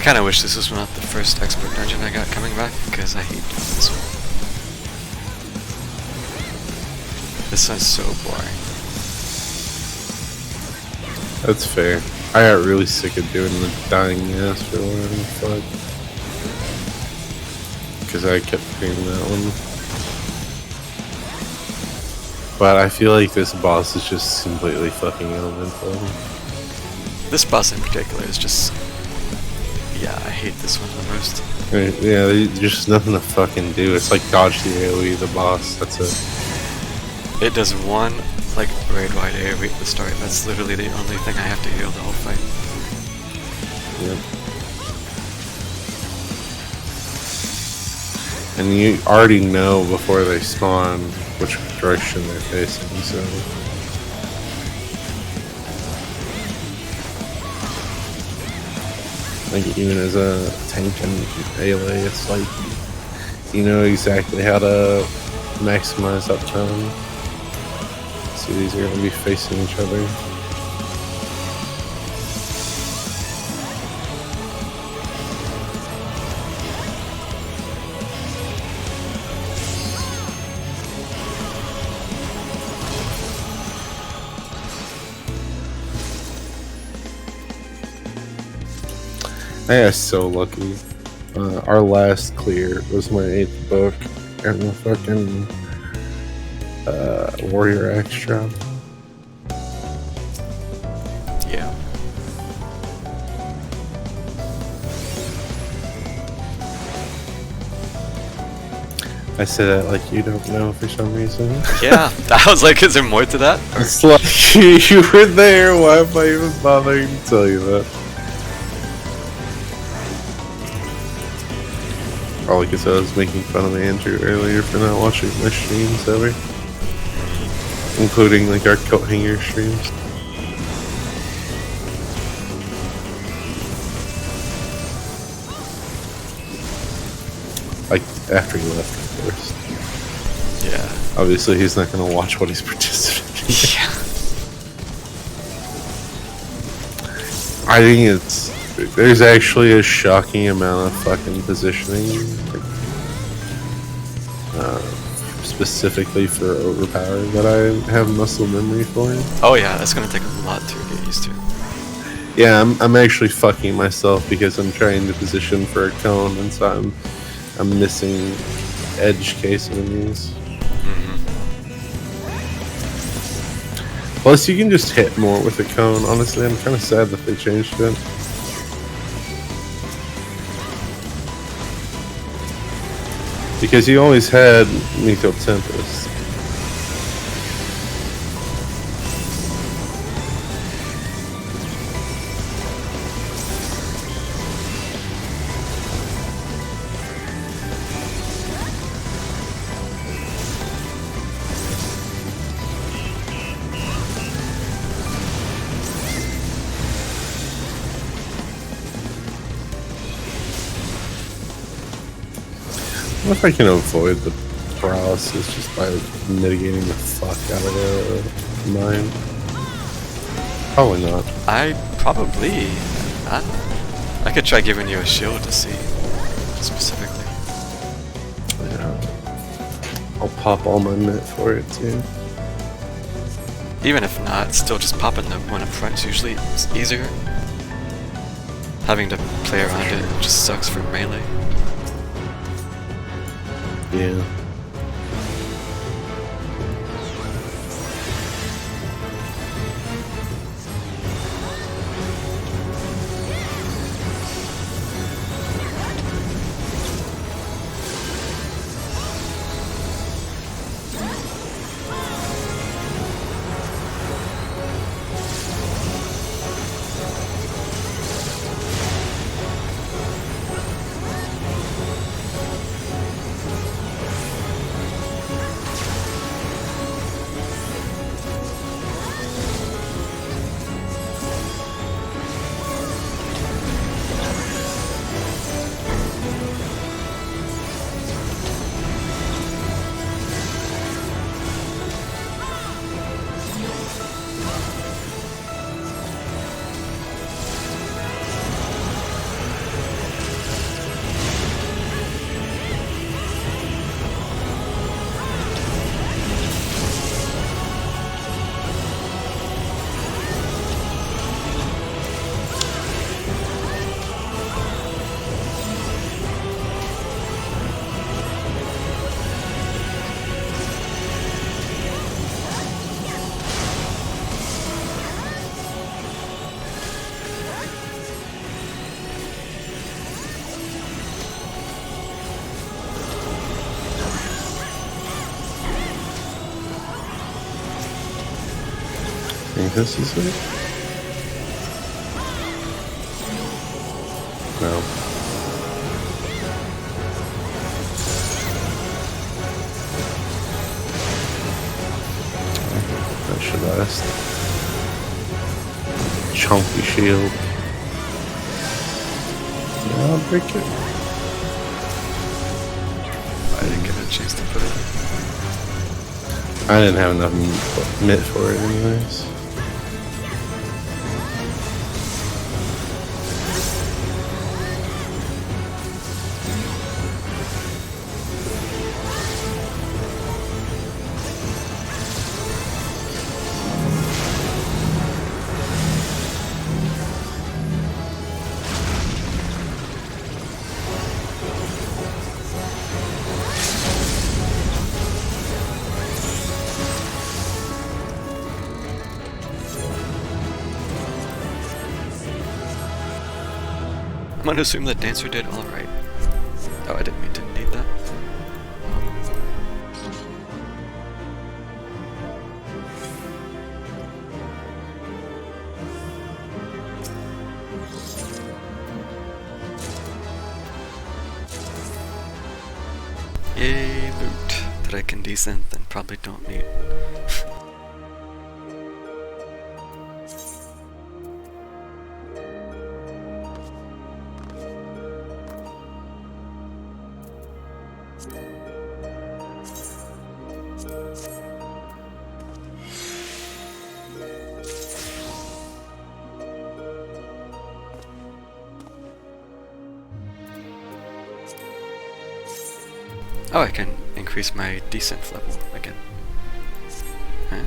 Kinda wish this was not the first expert dungeon I got coming back, because I hate this one. This one's so boring. That's fair. I got really sick of doing the dying ass or whatever the fuck. Because I kept doing that one. But I feel like this boss is just completely fucking elemental. This boss in particular is just... yeah, I hate this one the most. Yeah, there's just nothing to fucking do. It's like dodge the AoE, the boss, that's it. It does one, like, raid-wide AoE at the start. That's literally the only thing I have to heal the whole fight. Yep. And you already know before they spawn which direction they're facing, so... like, even as a tank and melee, it's like, you know exactly how to maximize uptime. So these are going to be facing each other. I got so lucky. Our last clear was my 8th book, and the fucking Warrior Axe drop. Yeah. I said that like you don't know for some reason. Yeah, I was like, is there more to that? Or? It's like, you were there, why am I even bothering to tell you that? All I said, I was making fun of Andrew earlier for not watching my streams ever. Including like our coat hanger streams. Like, after he left, of course. Yeah. Obviously he's not gonna watch what he's participating in. Yeah. I think there's actually a shocking amount of fucking positioning, specifically for overpower that I have muscle memory for. Oh yeah, that's gonna take a lot to get used to. Yeah, I'm actually fucking myself because I'm trying to position for a cone, and so I'm missing edge case enemies. Plus, you can just hit more with a cone. Honestly, I'm kind of sad that they changed it. Because you always had Lethal Tempest. What if I can avoid the paralysis just by mitigating the fuck out of the mine? Probably not. Probably not. I could try giving you a shield to see specifically. Yeah. I'll pop all my mint for it too. Even if not, still just popping the one up front is usually easier. Having to play around it just sucks for melee. Yeah. I think this is it. No. That should last. Chunky shield. Yeah, I'll break it. I didn't get a chance to put it. I didn't have enough mint for it anyways. I'm gonna assume the dancer did alright. Oh, I didn't mean to need that. Yay, loot that I can desynth and probably don't need. Oh, I can increase my desynth level again. Ah.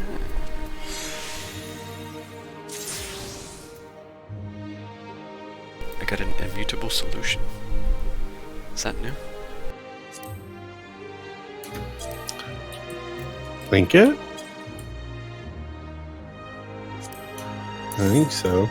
I got an immutable solution. Is that new? Think it? I think so.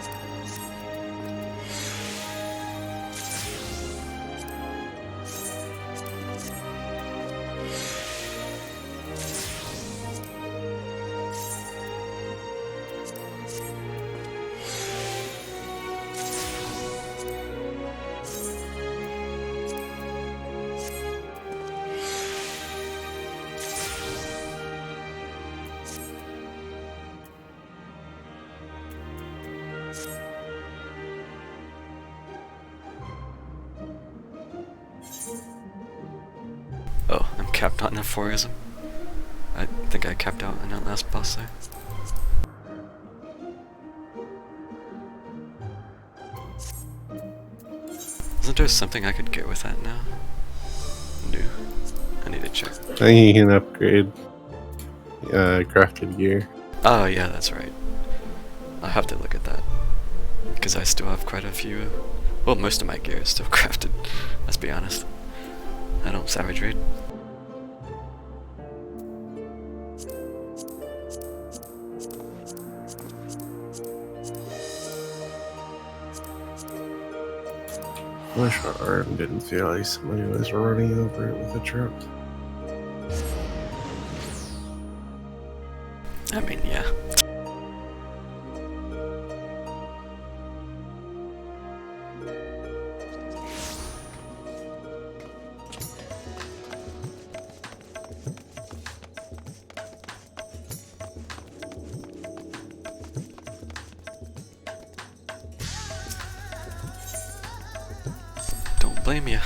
Oh, I'm capped on aphorism. I think I capped out in that last boss there. Isn't there something I could get with that now? No. I need to check. I think you can upgrade crafted gear. Oh yeah, that's right. I'll have to look at that. Because I still have quite a few... Well, most of my gear is still crafted, let's be honest. I don't savage raid. I wish our arm didn't feel like somebody was running over it with a truck. I mean, yeah. Don't blame you.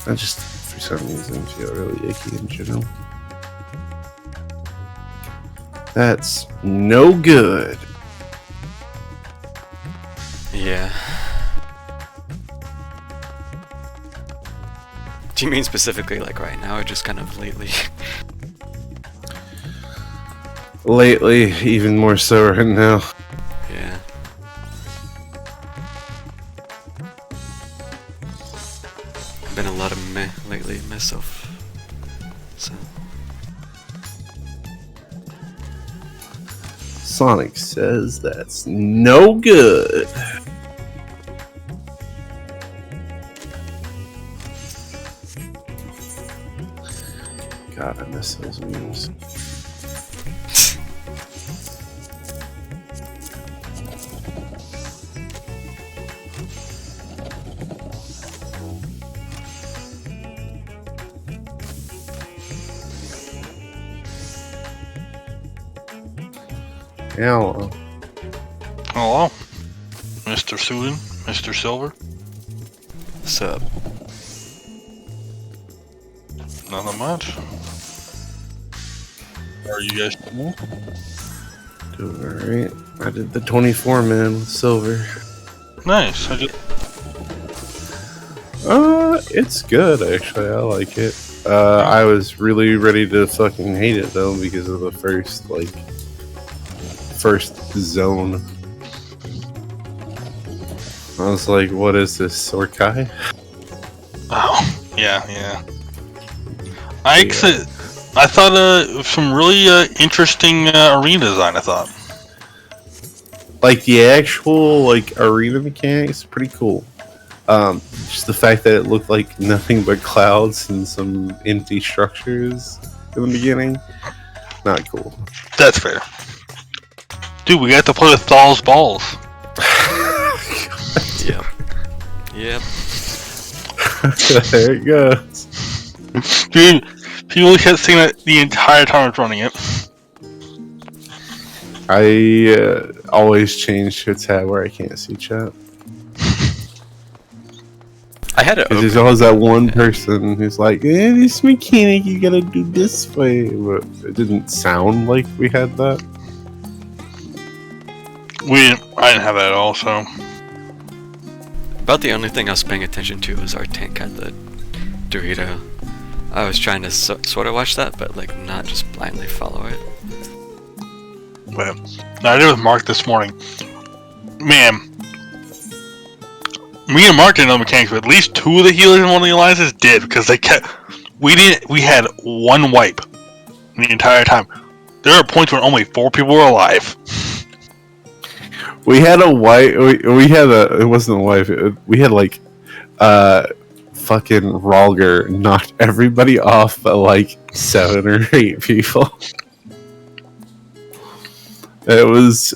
I just, for some reason, feel really icky in general. That's no good. Yeah. Do you mean specifically like right now, or just kind of lately? Lately, even more so right now. Yeah. I've been a lot of meh lately myself. So. Sonic says that's no good. God, I miss those memes. Yeah, well. Hello, Mr. Susan, Mr. Silver. What's up? Nothing much. How are you guys doing? Doing alright. I did the 24 man with Silver. Nice. It's good actually. I like it. I was really ready to fucking hate it though because of the first zone. I was like, what is this, Orkai? Oh, yeah. I thought some really interesting arena design, I thought. Like the actual arena mechanics, pretty cool. Just the fact that it looked like nothing but clouds and some empty structures in the beginning, not cool. That's fair. Dude, we got to play with Thal's balls. Yep. There it goes. Dude, people kept saying that the entire time I was running it. I always change to a tab where I can't see chat. I had it. There's always that one person who's like, this mechanic, you gotta do this way. But it didn't sound like we had that. I didn't have that at all, so. About the only thing I was paying attention to was our tank had the Dorito. I was trying to sort of watch that, but not just blindly follow it. But I did with Mark this morning. Man, me and Mark didn't know the mechanics, but at least two of the healers in one of the alliances did, because they kept. We had one wipe the entire time. There are points where only 4 people were alive. We had a wife. We had a. It wasn't a wife. We had fucking Ralger knocked everybody off but 7 or 8 people. It was,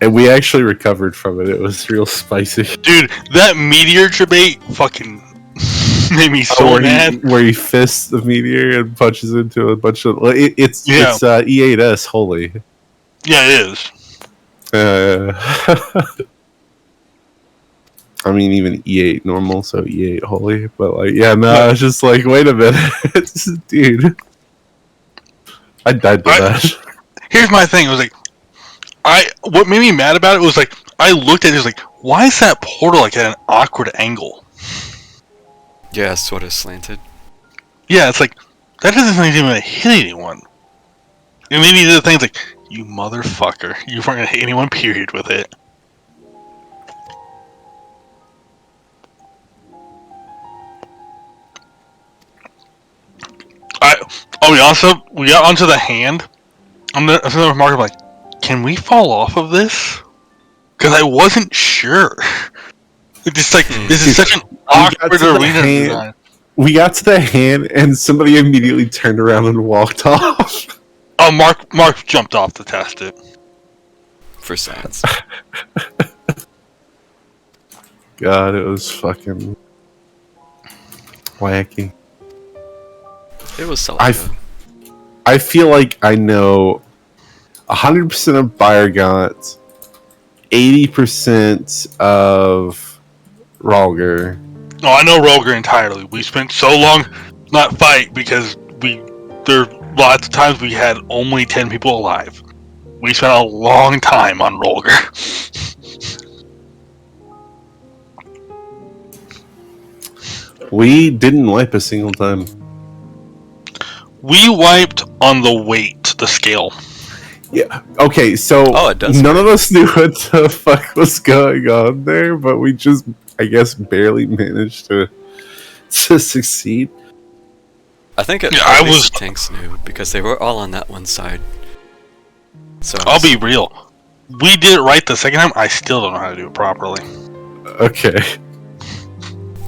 and we actually recovered from it. It was real spicy. Dude, that meteor debate fucking made me so mad. Where he fists the meteor and punches into a bunch of. It's E8S holy. Yeah, it is. I mean, even E8 normal, so E8 holy, but I was just like, wait a minute, dude. I died to that. Here's my thing. It was what made me mad about it was I looked at it, it was why is that portal at an awkward angle? Yeah, sort of slanted. Yeah, it's that doesn't even hit anyone. And then he did the things you motherfucker, you weren't gonna hit anyone, period, with it. We got onto the hand. I'm the mark can we fall off of this? Because I wasn't sure. It's just this is such an awkward arena design. We got to the hand, and somebody immediately turned around and walked off. Oh, Mark jumped off to test it. For science. God, it was fucking wacky. It was so I feel like I know 100% of Bayergant, 80% of Ralger. No, I know Ralger entirely. We spent so long not fight because there lots of times we had only 10 people alive. We spent a long time on Ralger. We didn't wipe a single time. We wiped on the weight, the scale. Yeah. Okay. So none of us knew what the fuck was going on there, but we just, I guess, barely managed to succeed. I think tanks knew because they were all on that one side. So I'll be real. we did it right the second time. I still don't know how to do it properly. Okay.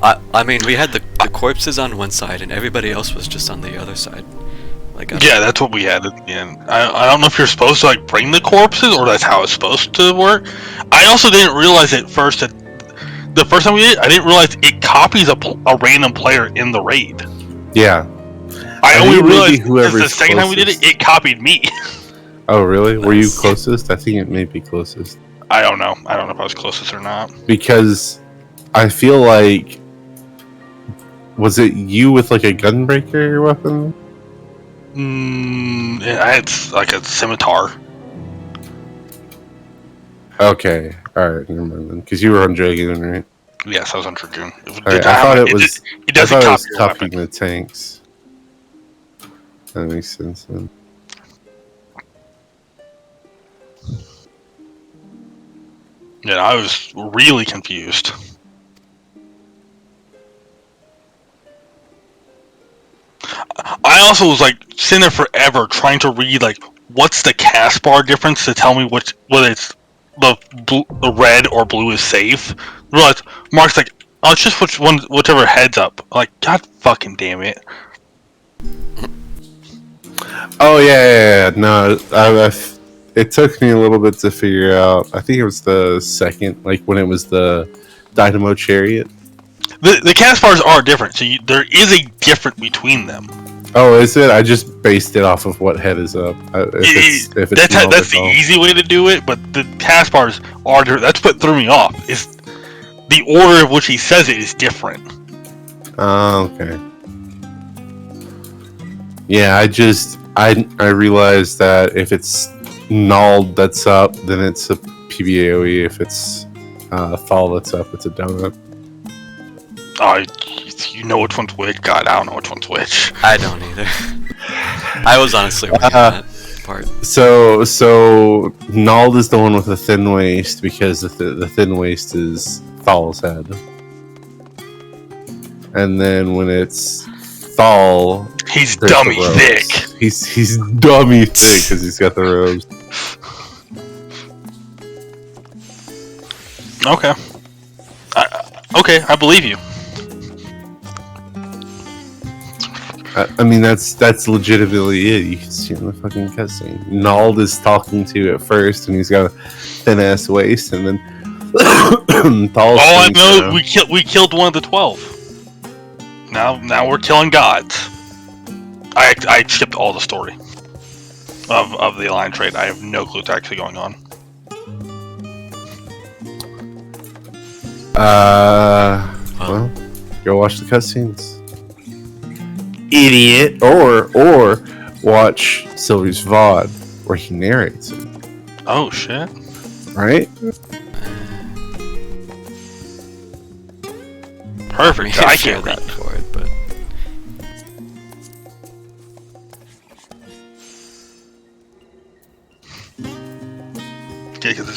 I mean, we had the corpses on one side, and everybody else was just on the other side. Like, yeah, that's what we had at the end. I don't know if you're supposed to like bring the corpses, or that's how it's supposed to work. I also didn't realize at first that the first time we did it, I didn't realize it copies a random player in the raid. Yeah. I only realized because the second time we did it, it copied me. Oh, really? Were you closest? I think it may be closest. I don't know. I don't know if I was closest or not. Because I feel like... Was it you with like a gunbreaker weapon? It's like a scimitar. Okay. Alright, never mind then. Because you were on Dragoon, right? Yes, I was on Dragoon. Right, I thought it was... It doesn't I thought it copy was your copying weapon. the tanks. That makes sense then. Yeah, I was really confused. I also was like sitting there forever trying to read like what's the cast bar difference to tell me whether it's the red or blue is safe. Realized Mark's like, oh, it's just whichever heads up. I'm like, God fucking damn it. Oh yeah. No, it took me a little bit to figure out. I think it was the second, like when it was the Dynamo Chariot. The cast bars are different, so there is a difference between them. Oh, is it? I just based it off of what head is up. If it's That's the easy way to do it, but the cast bars are different. That's what threw me off. Is the order of which he says it is different. Oh, okay. Yeah, I realized that if it's nulled that's up, then it's a PBAOE. If it's fall that's up, it's a donut. Oh, you know which one's which? God, I don't know which one's which. I don't either. I was honestly working on that part. So nulled is the one with the thin waist because the thin waist is Thal's head. And then when it's Thal, he's dummy thick. He's dummy thick because he's got the robes. Okay. Okay, I believe you. I mean, that's legitimately it. You can see in the fucking cutscene. Nald is talking to you at first, and he's got a thin ass waist, and then Thal's I know, we killed one of the 12. Now we're killing gods. I skipped all the story of the Alliance trade. I have no clue what's actually going on. Well, go watch the cutscenes. Idiot. Or watch Sylvie's VOD where he narrates it. Oh shit. Right? Perfect. I can't read for it, but okay, because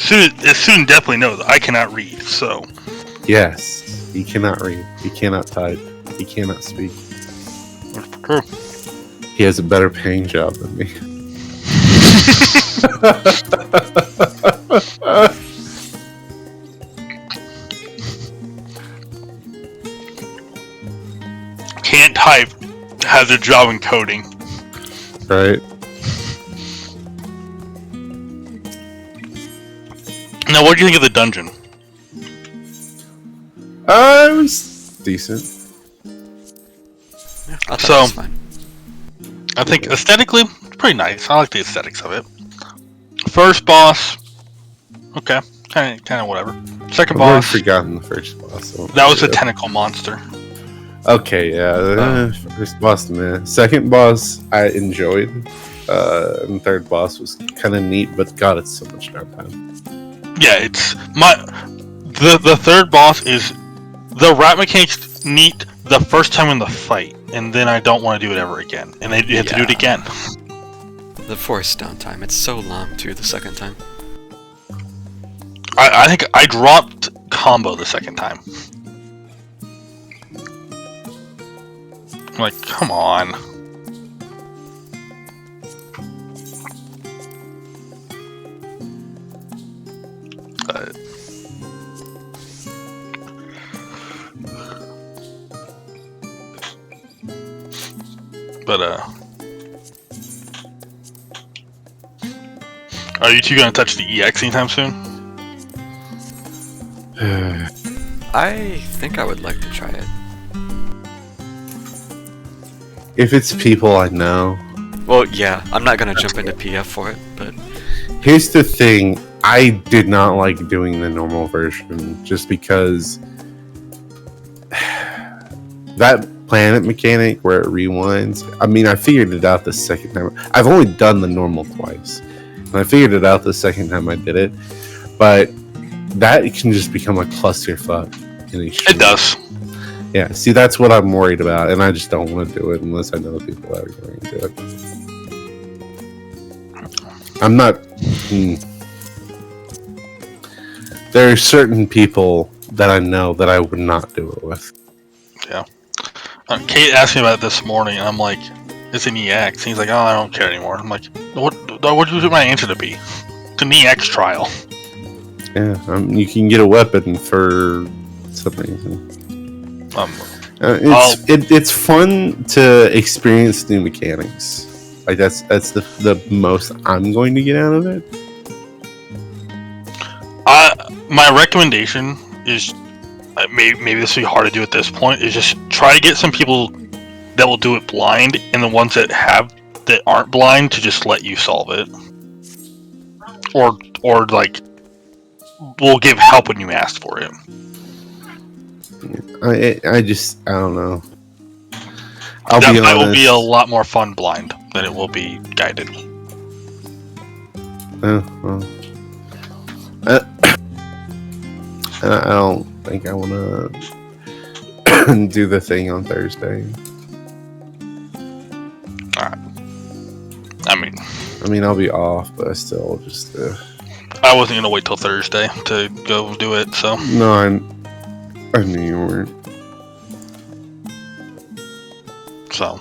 as soon definitely knows I cannot read, so Yes. He cannot read. He cannot type. He cannot speak. True. He has a better paying job than me. Can't type, has a job in coding. Right. Now, what do you think of the dungeon? It was decent. So, I think aesthetically, it's pretty nice. I like the aesthetics of it. First boss, okay, kind of whatever. Second I've already boss, forgotten the first boss. So that was a tentacle monster. Okay, yeah. First boss, man. Second boss, I enjoyed. And third boss was kind of neat, but God, it's so much downtime. Yeah, it's the third boss is the rat mechanics neat the first time in the fight, and then I don't want to do it ever again, and then you have to do it again. The forced downtime, it's so long too the second time. I think I dropped combo the second time. I'm like, come on. But are you two gonna touch the EX anytime soon? I think I would like to try it. If it's people I know. Well, yeah, I'm not gonna jump into PF for it, but here's the thing. I did not like doing the normal version just because that planet mechanic where it rewinds. I mean, I figured it out the second time. I've only done the normal twice, and I figured it out the second time I did it. But that can just become a clusterfuck in a stream. It does. Yeah, see, that's what I'm worried about, and I just don't want to do it unless I know people that are going to do it. I'm not. There are certain people that I know that I would not do it with. Yeah. Kate asked me about it this morning, and I'm like, "It's an EX." And he's like, "Oh, I don't care anymore." I'm like, "What do you want my answer to be? It's an EX trial." Yeah, you can get a weapon for some reason. It's fun to experience new mechanics. Like that's the most I'm going to get out of it. My recommendation is maybe this will be hard to do at this point. Is just try to get some people that will do it blind, and the ones that aren't blind to just let you solve it, or like will give help when you ask for it. I don't know. I'll be honest. That will be a lot more fun blind than it will be guided. I don't think I want to do the thing on Thursday. Alright. I mean, I'll be off, but I still just. I wasn't gonna wait till Thursday to go do it, so. No, I knew you weren't. So.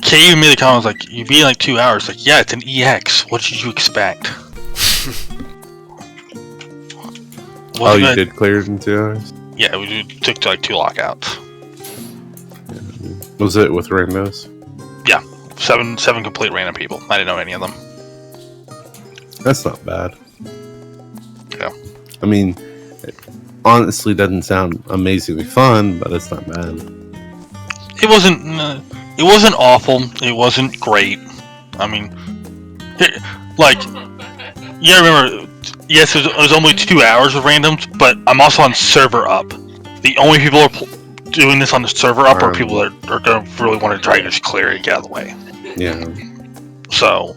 Kay even made the comment, like, you beat like 2 hours. Like, yeah, it's an EX. What did you expect? You did clear it in 2 hours? Yeah, we took like 2 lockouts. Was it with randos? Yeah, seven complete random people. I didn't know any of them. That's not bad. Yeah. I mean, it honestly doesn't sound amazingly fun, but it's not bad. It wasn't awful. It wasn't great. I mean, yeah, remember, yes, it was only 2 hours of randoms, but I'm also on server up. The only people who are doing this on the server up are people that are going to really want to try to just clear it and get out of the way. Yeah. So,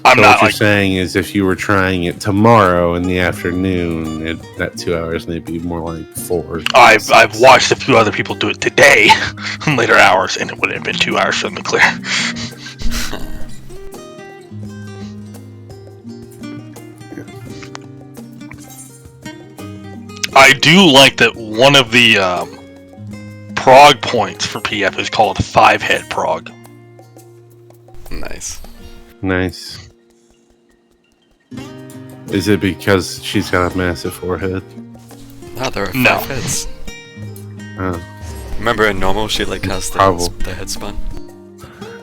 what you're saying is if you were trying it tomorrow in the afternoon, that 2 hours may be more like 4. I've watched a few other people do it today in later hours, and it would have been 2 hours for them to clear. I do like that one of the prog points for PF is called 5-head prog. Nice. Is it because she's got a massive forehead? No, there are 5 heads. Oh. Remember in normal she has the head spun?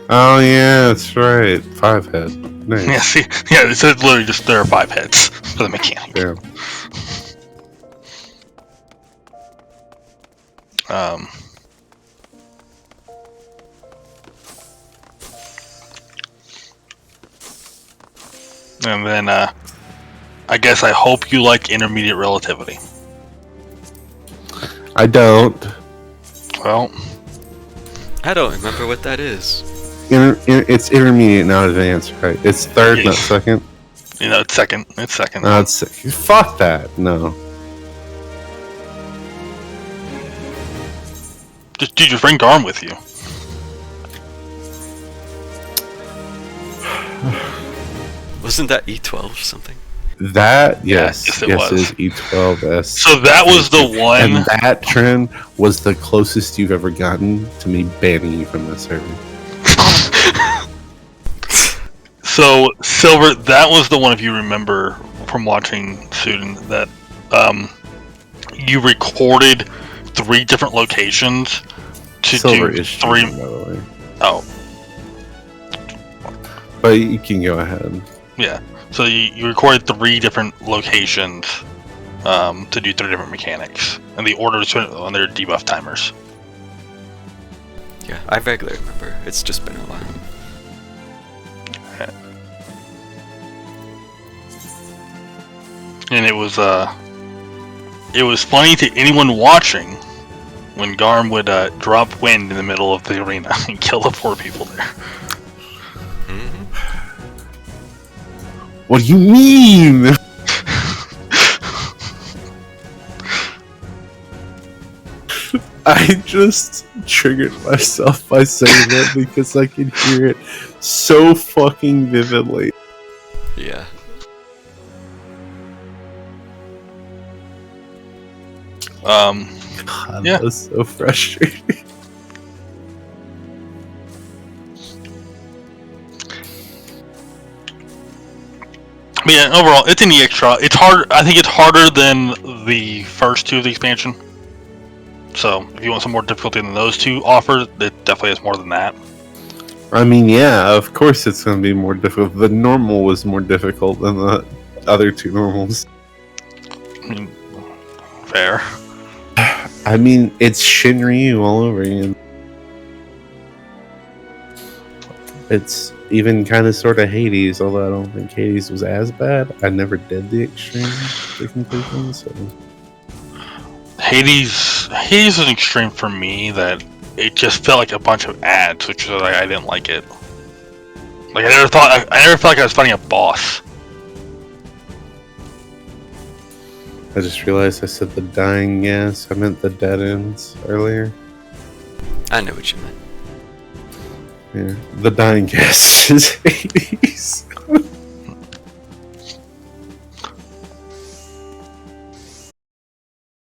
Oh yeah, that's right. 5 head. Nice. Yeah, see, yeah, it's literally just there are 5 heads for the mechanic. Yeah. And then, I guess I hope you like intermediate relativity. I don't. Well, I don't remember what that is. It's intermediate, not advanced, right? It's third, not second. You know, it's second. It's second. No, it's fuck that. No. Just bring Garm with you. Wasn't that E12 or something? That yes, it was. It is E12S. So that was the one. And that trend was the closest you've ever gotten to me banning you from the server. So Silver, that was the one. If you remember from watching Sudan, that you recorded 3 different locations to Silver do is 3. cheating, by the way. Oh, But you can go ahead. yeah. So you recorded 3 different locations to do 3 different mechanics, and the order is on their debuff timers. Yeah, I vaguely remember. It's just been a while. And it was funny to anyone watching when Garm would drop wind in the middle of the arena and kill the poor people there. What do you mean? I just triggered myself by saying that because I can hear it so fucking vividly. Yeah. God, Yeah. that was so frustrating. But yeah, overall, it's an EX trial. It's hard. I think it's harder than the first 2 of the expansion. So, if you want some more difficulty than those 2 offer, it definitely has more than that. I mean, yeah, of course it's going to be more difficult. The normal was more difficult than the other 2 normals. I mean, fair. I mean, it's Shinryu all over again. It's even kind of sort of Hades, although I don't think Hades was as bad. I never did the extreme to completion, so... Hades was an extreme for me that it just felt like a bunch of ads, which was like I didn't like it. Like I never felt like I was fighting a boss. I just realized I said the dying gas. I meant the dead ends earlier. I know what you meant. Yeah, the dying gas is Hades.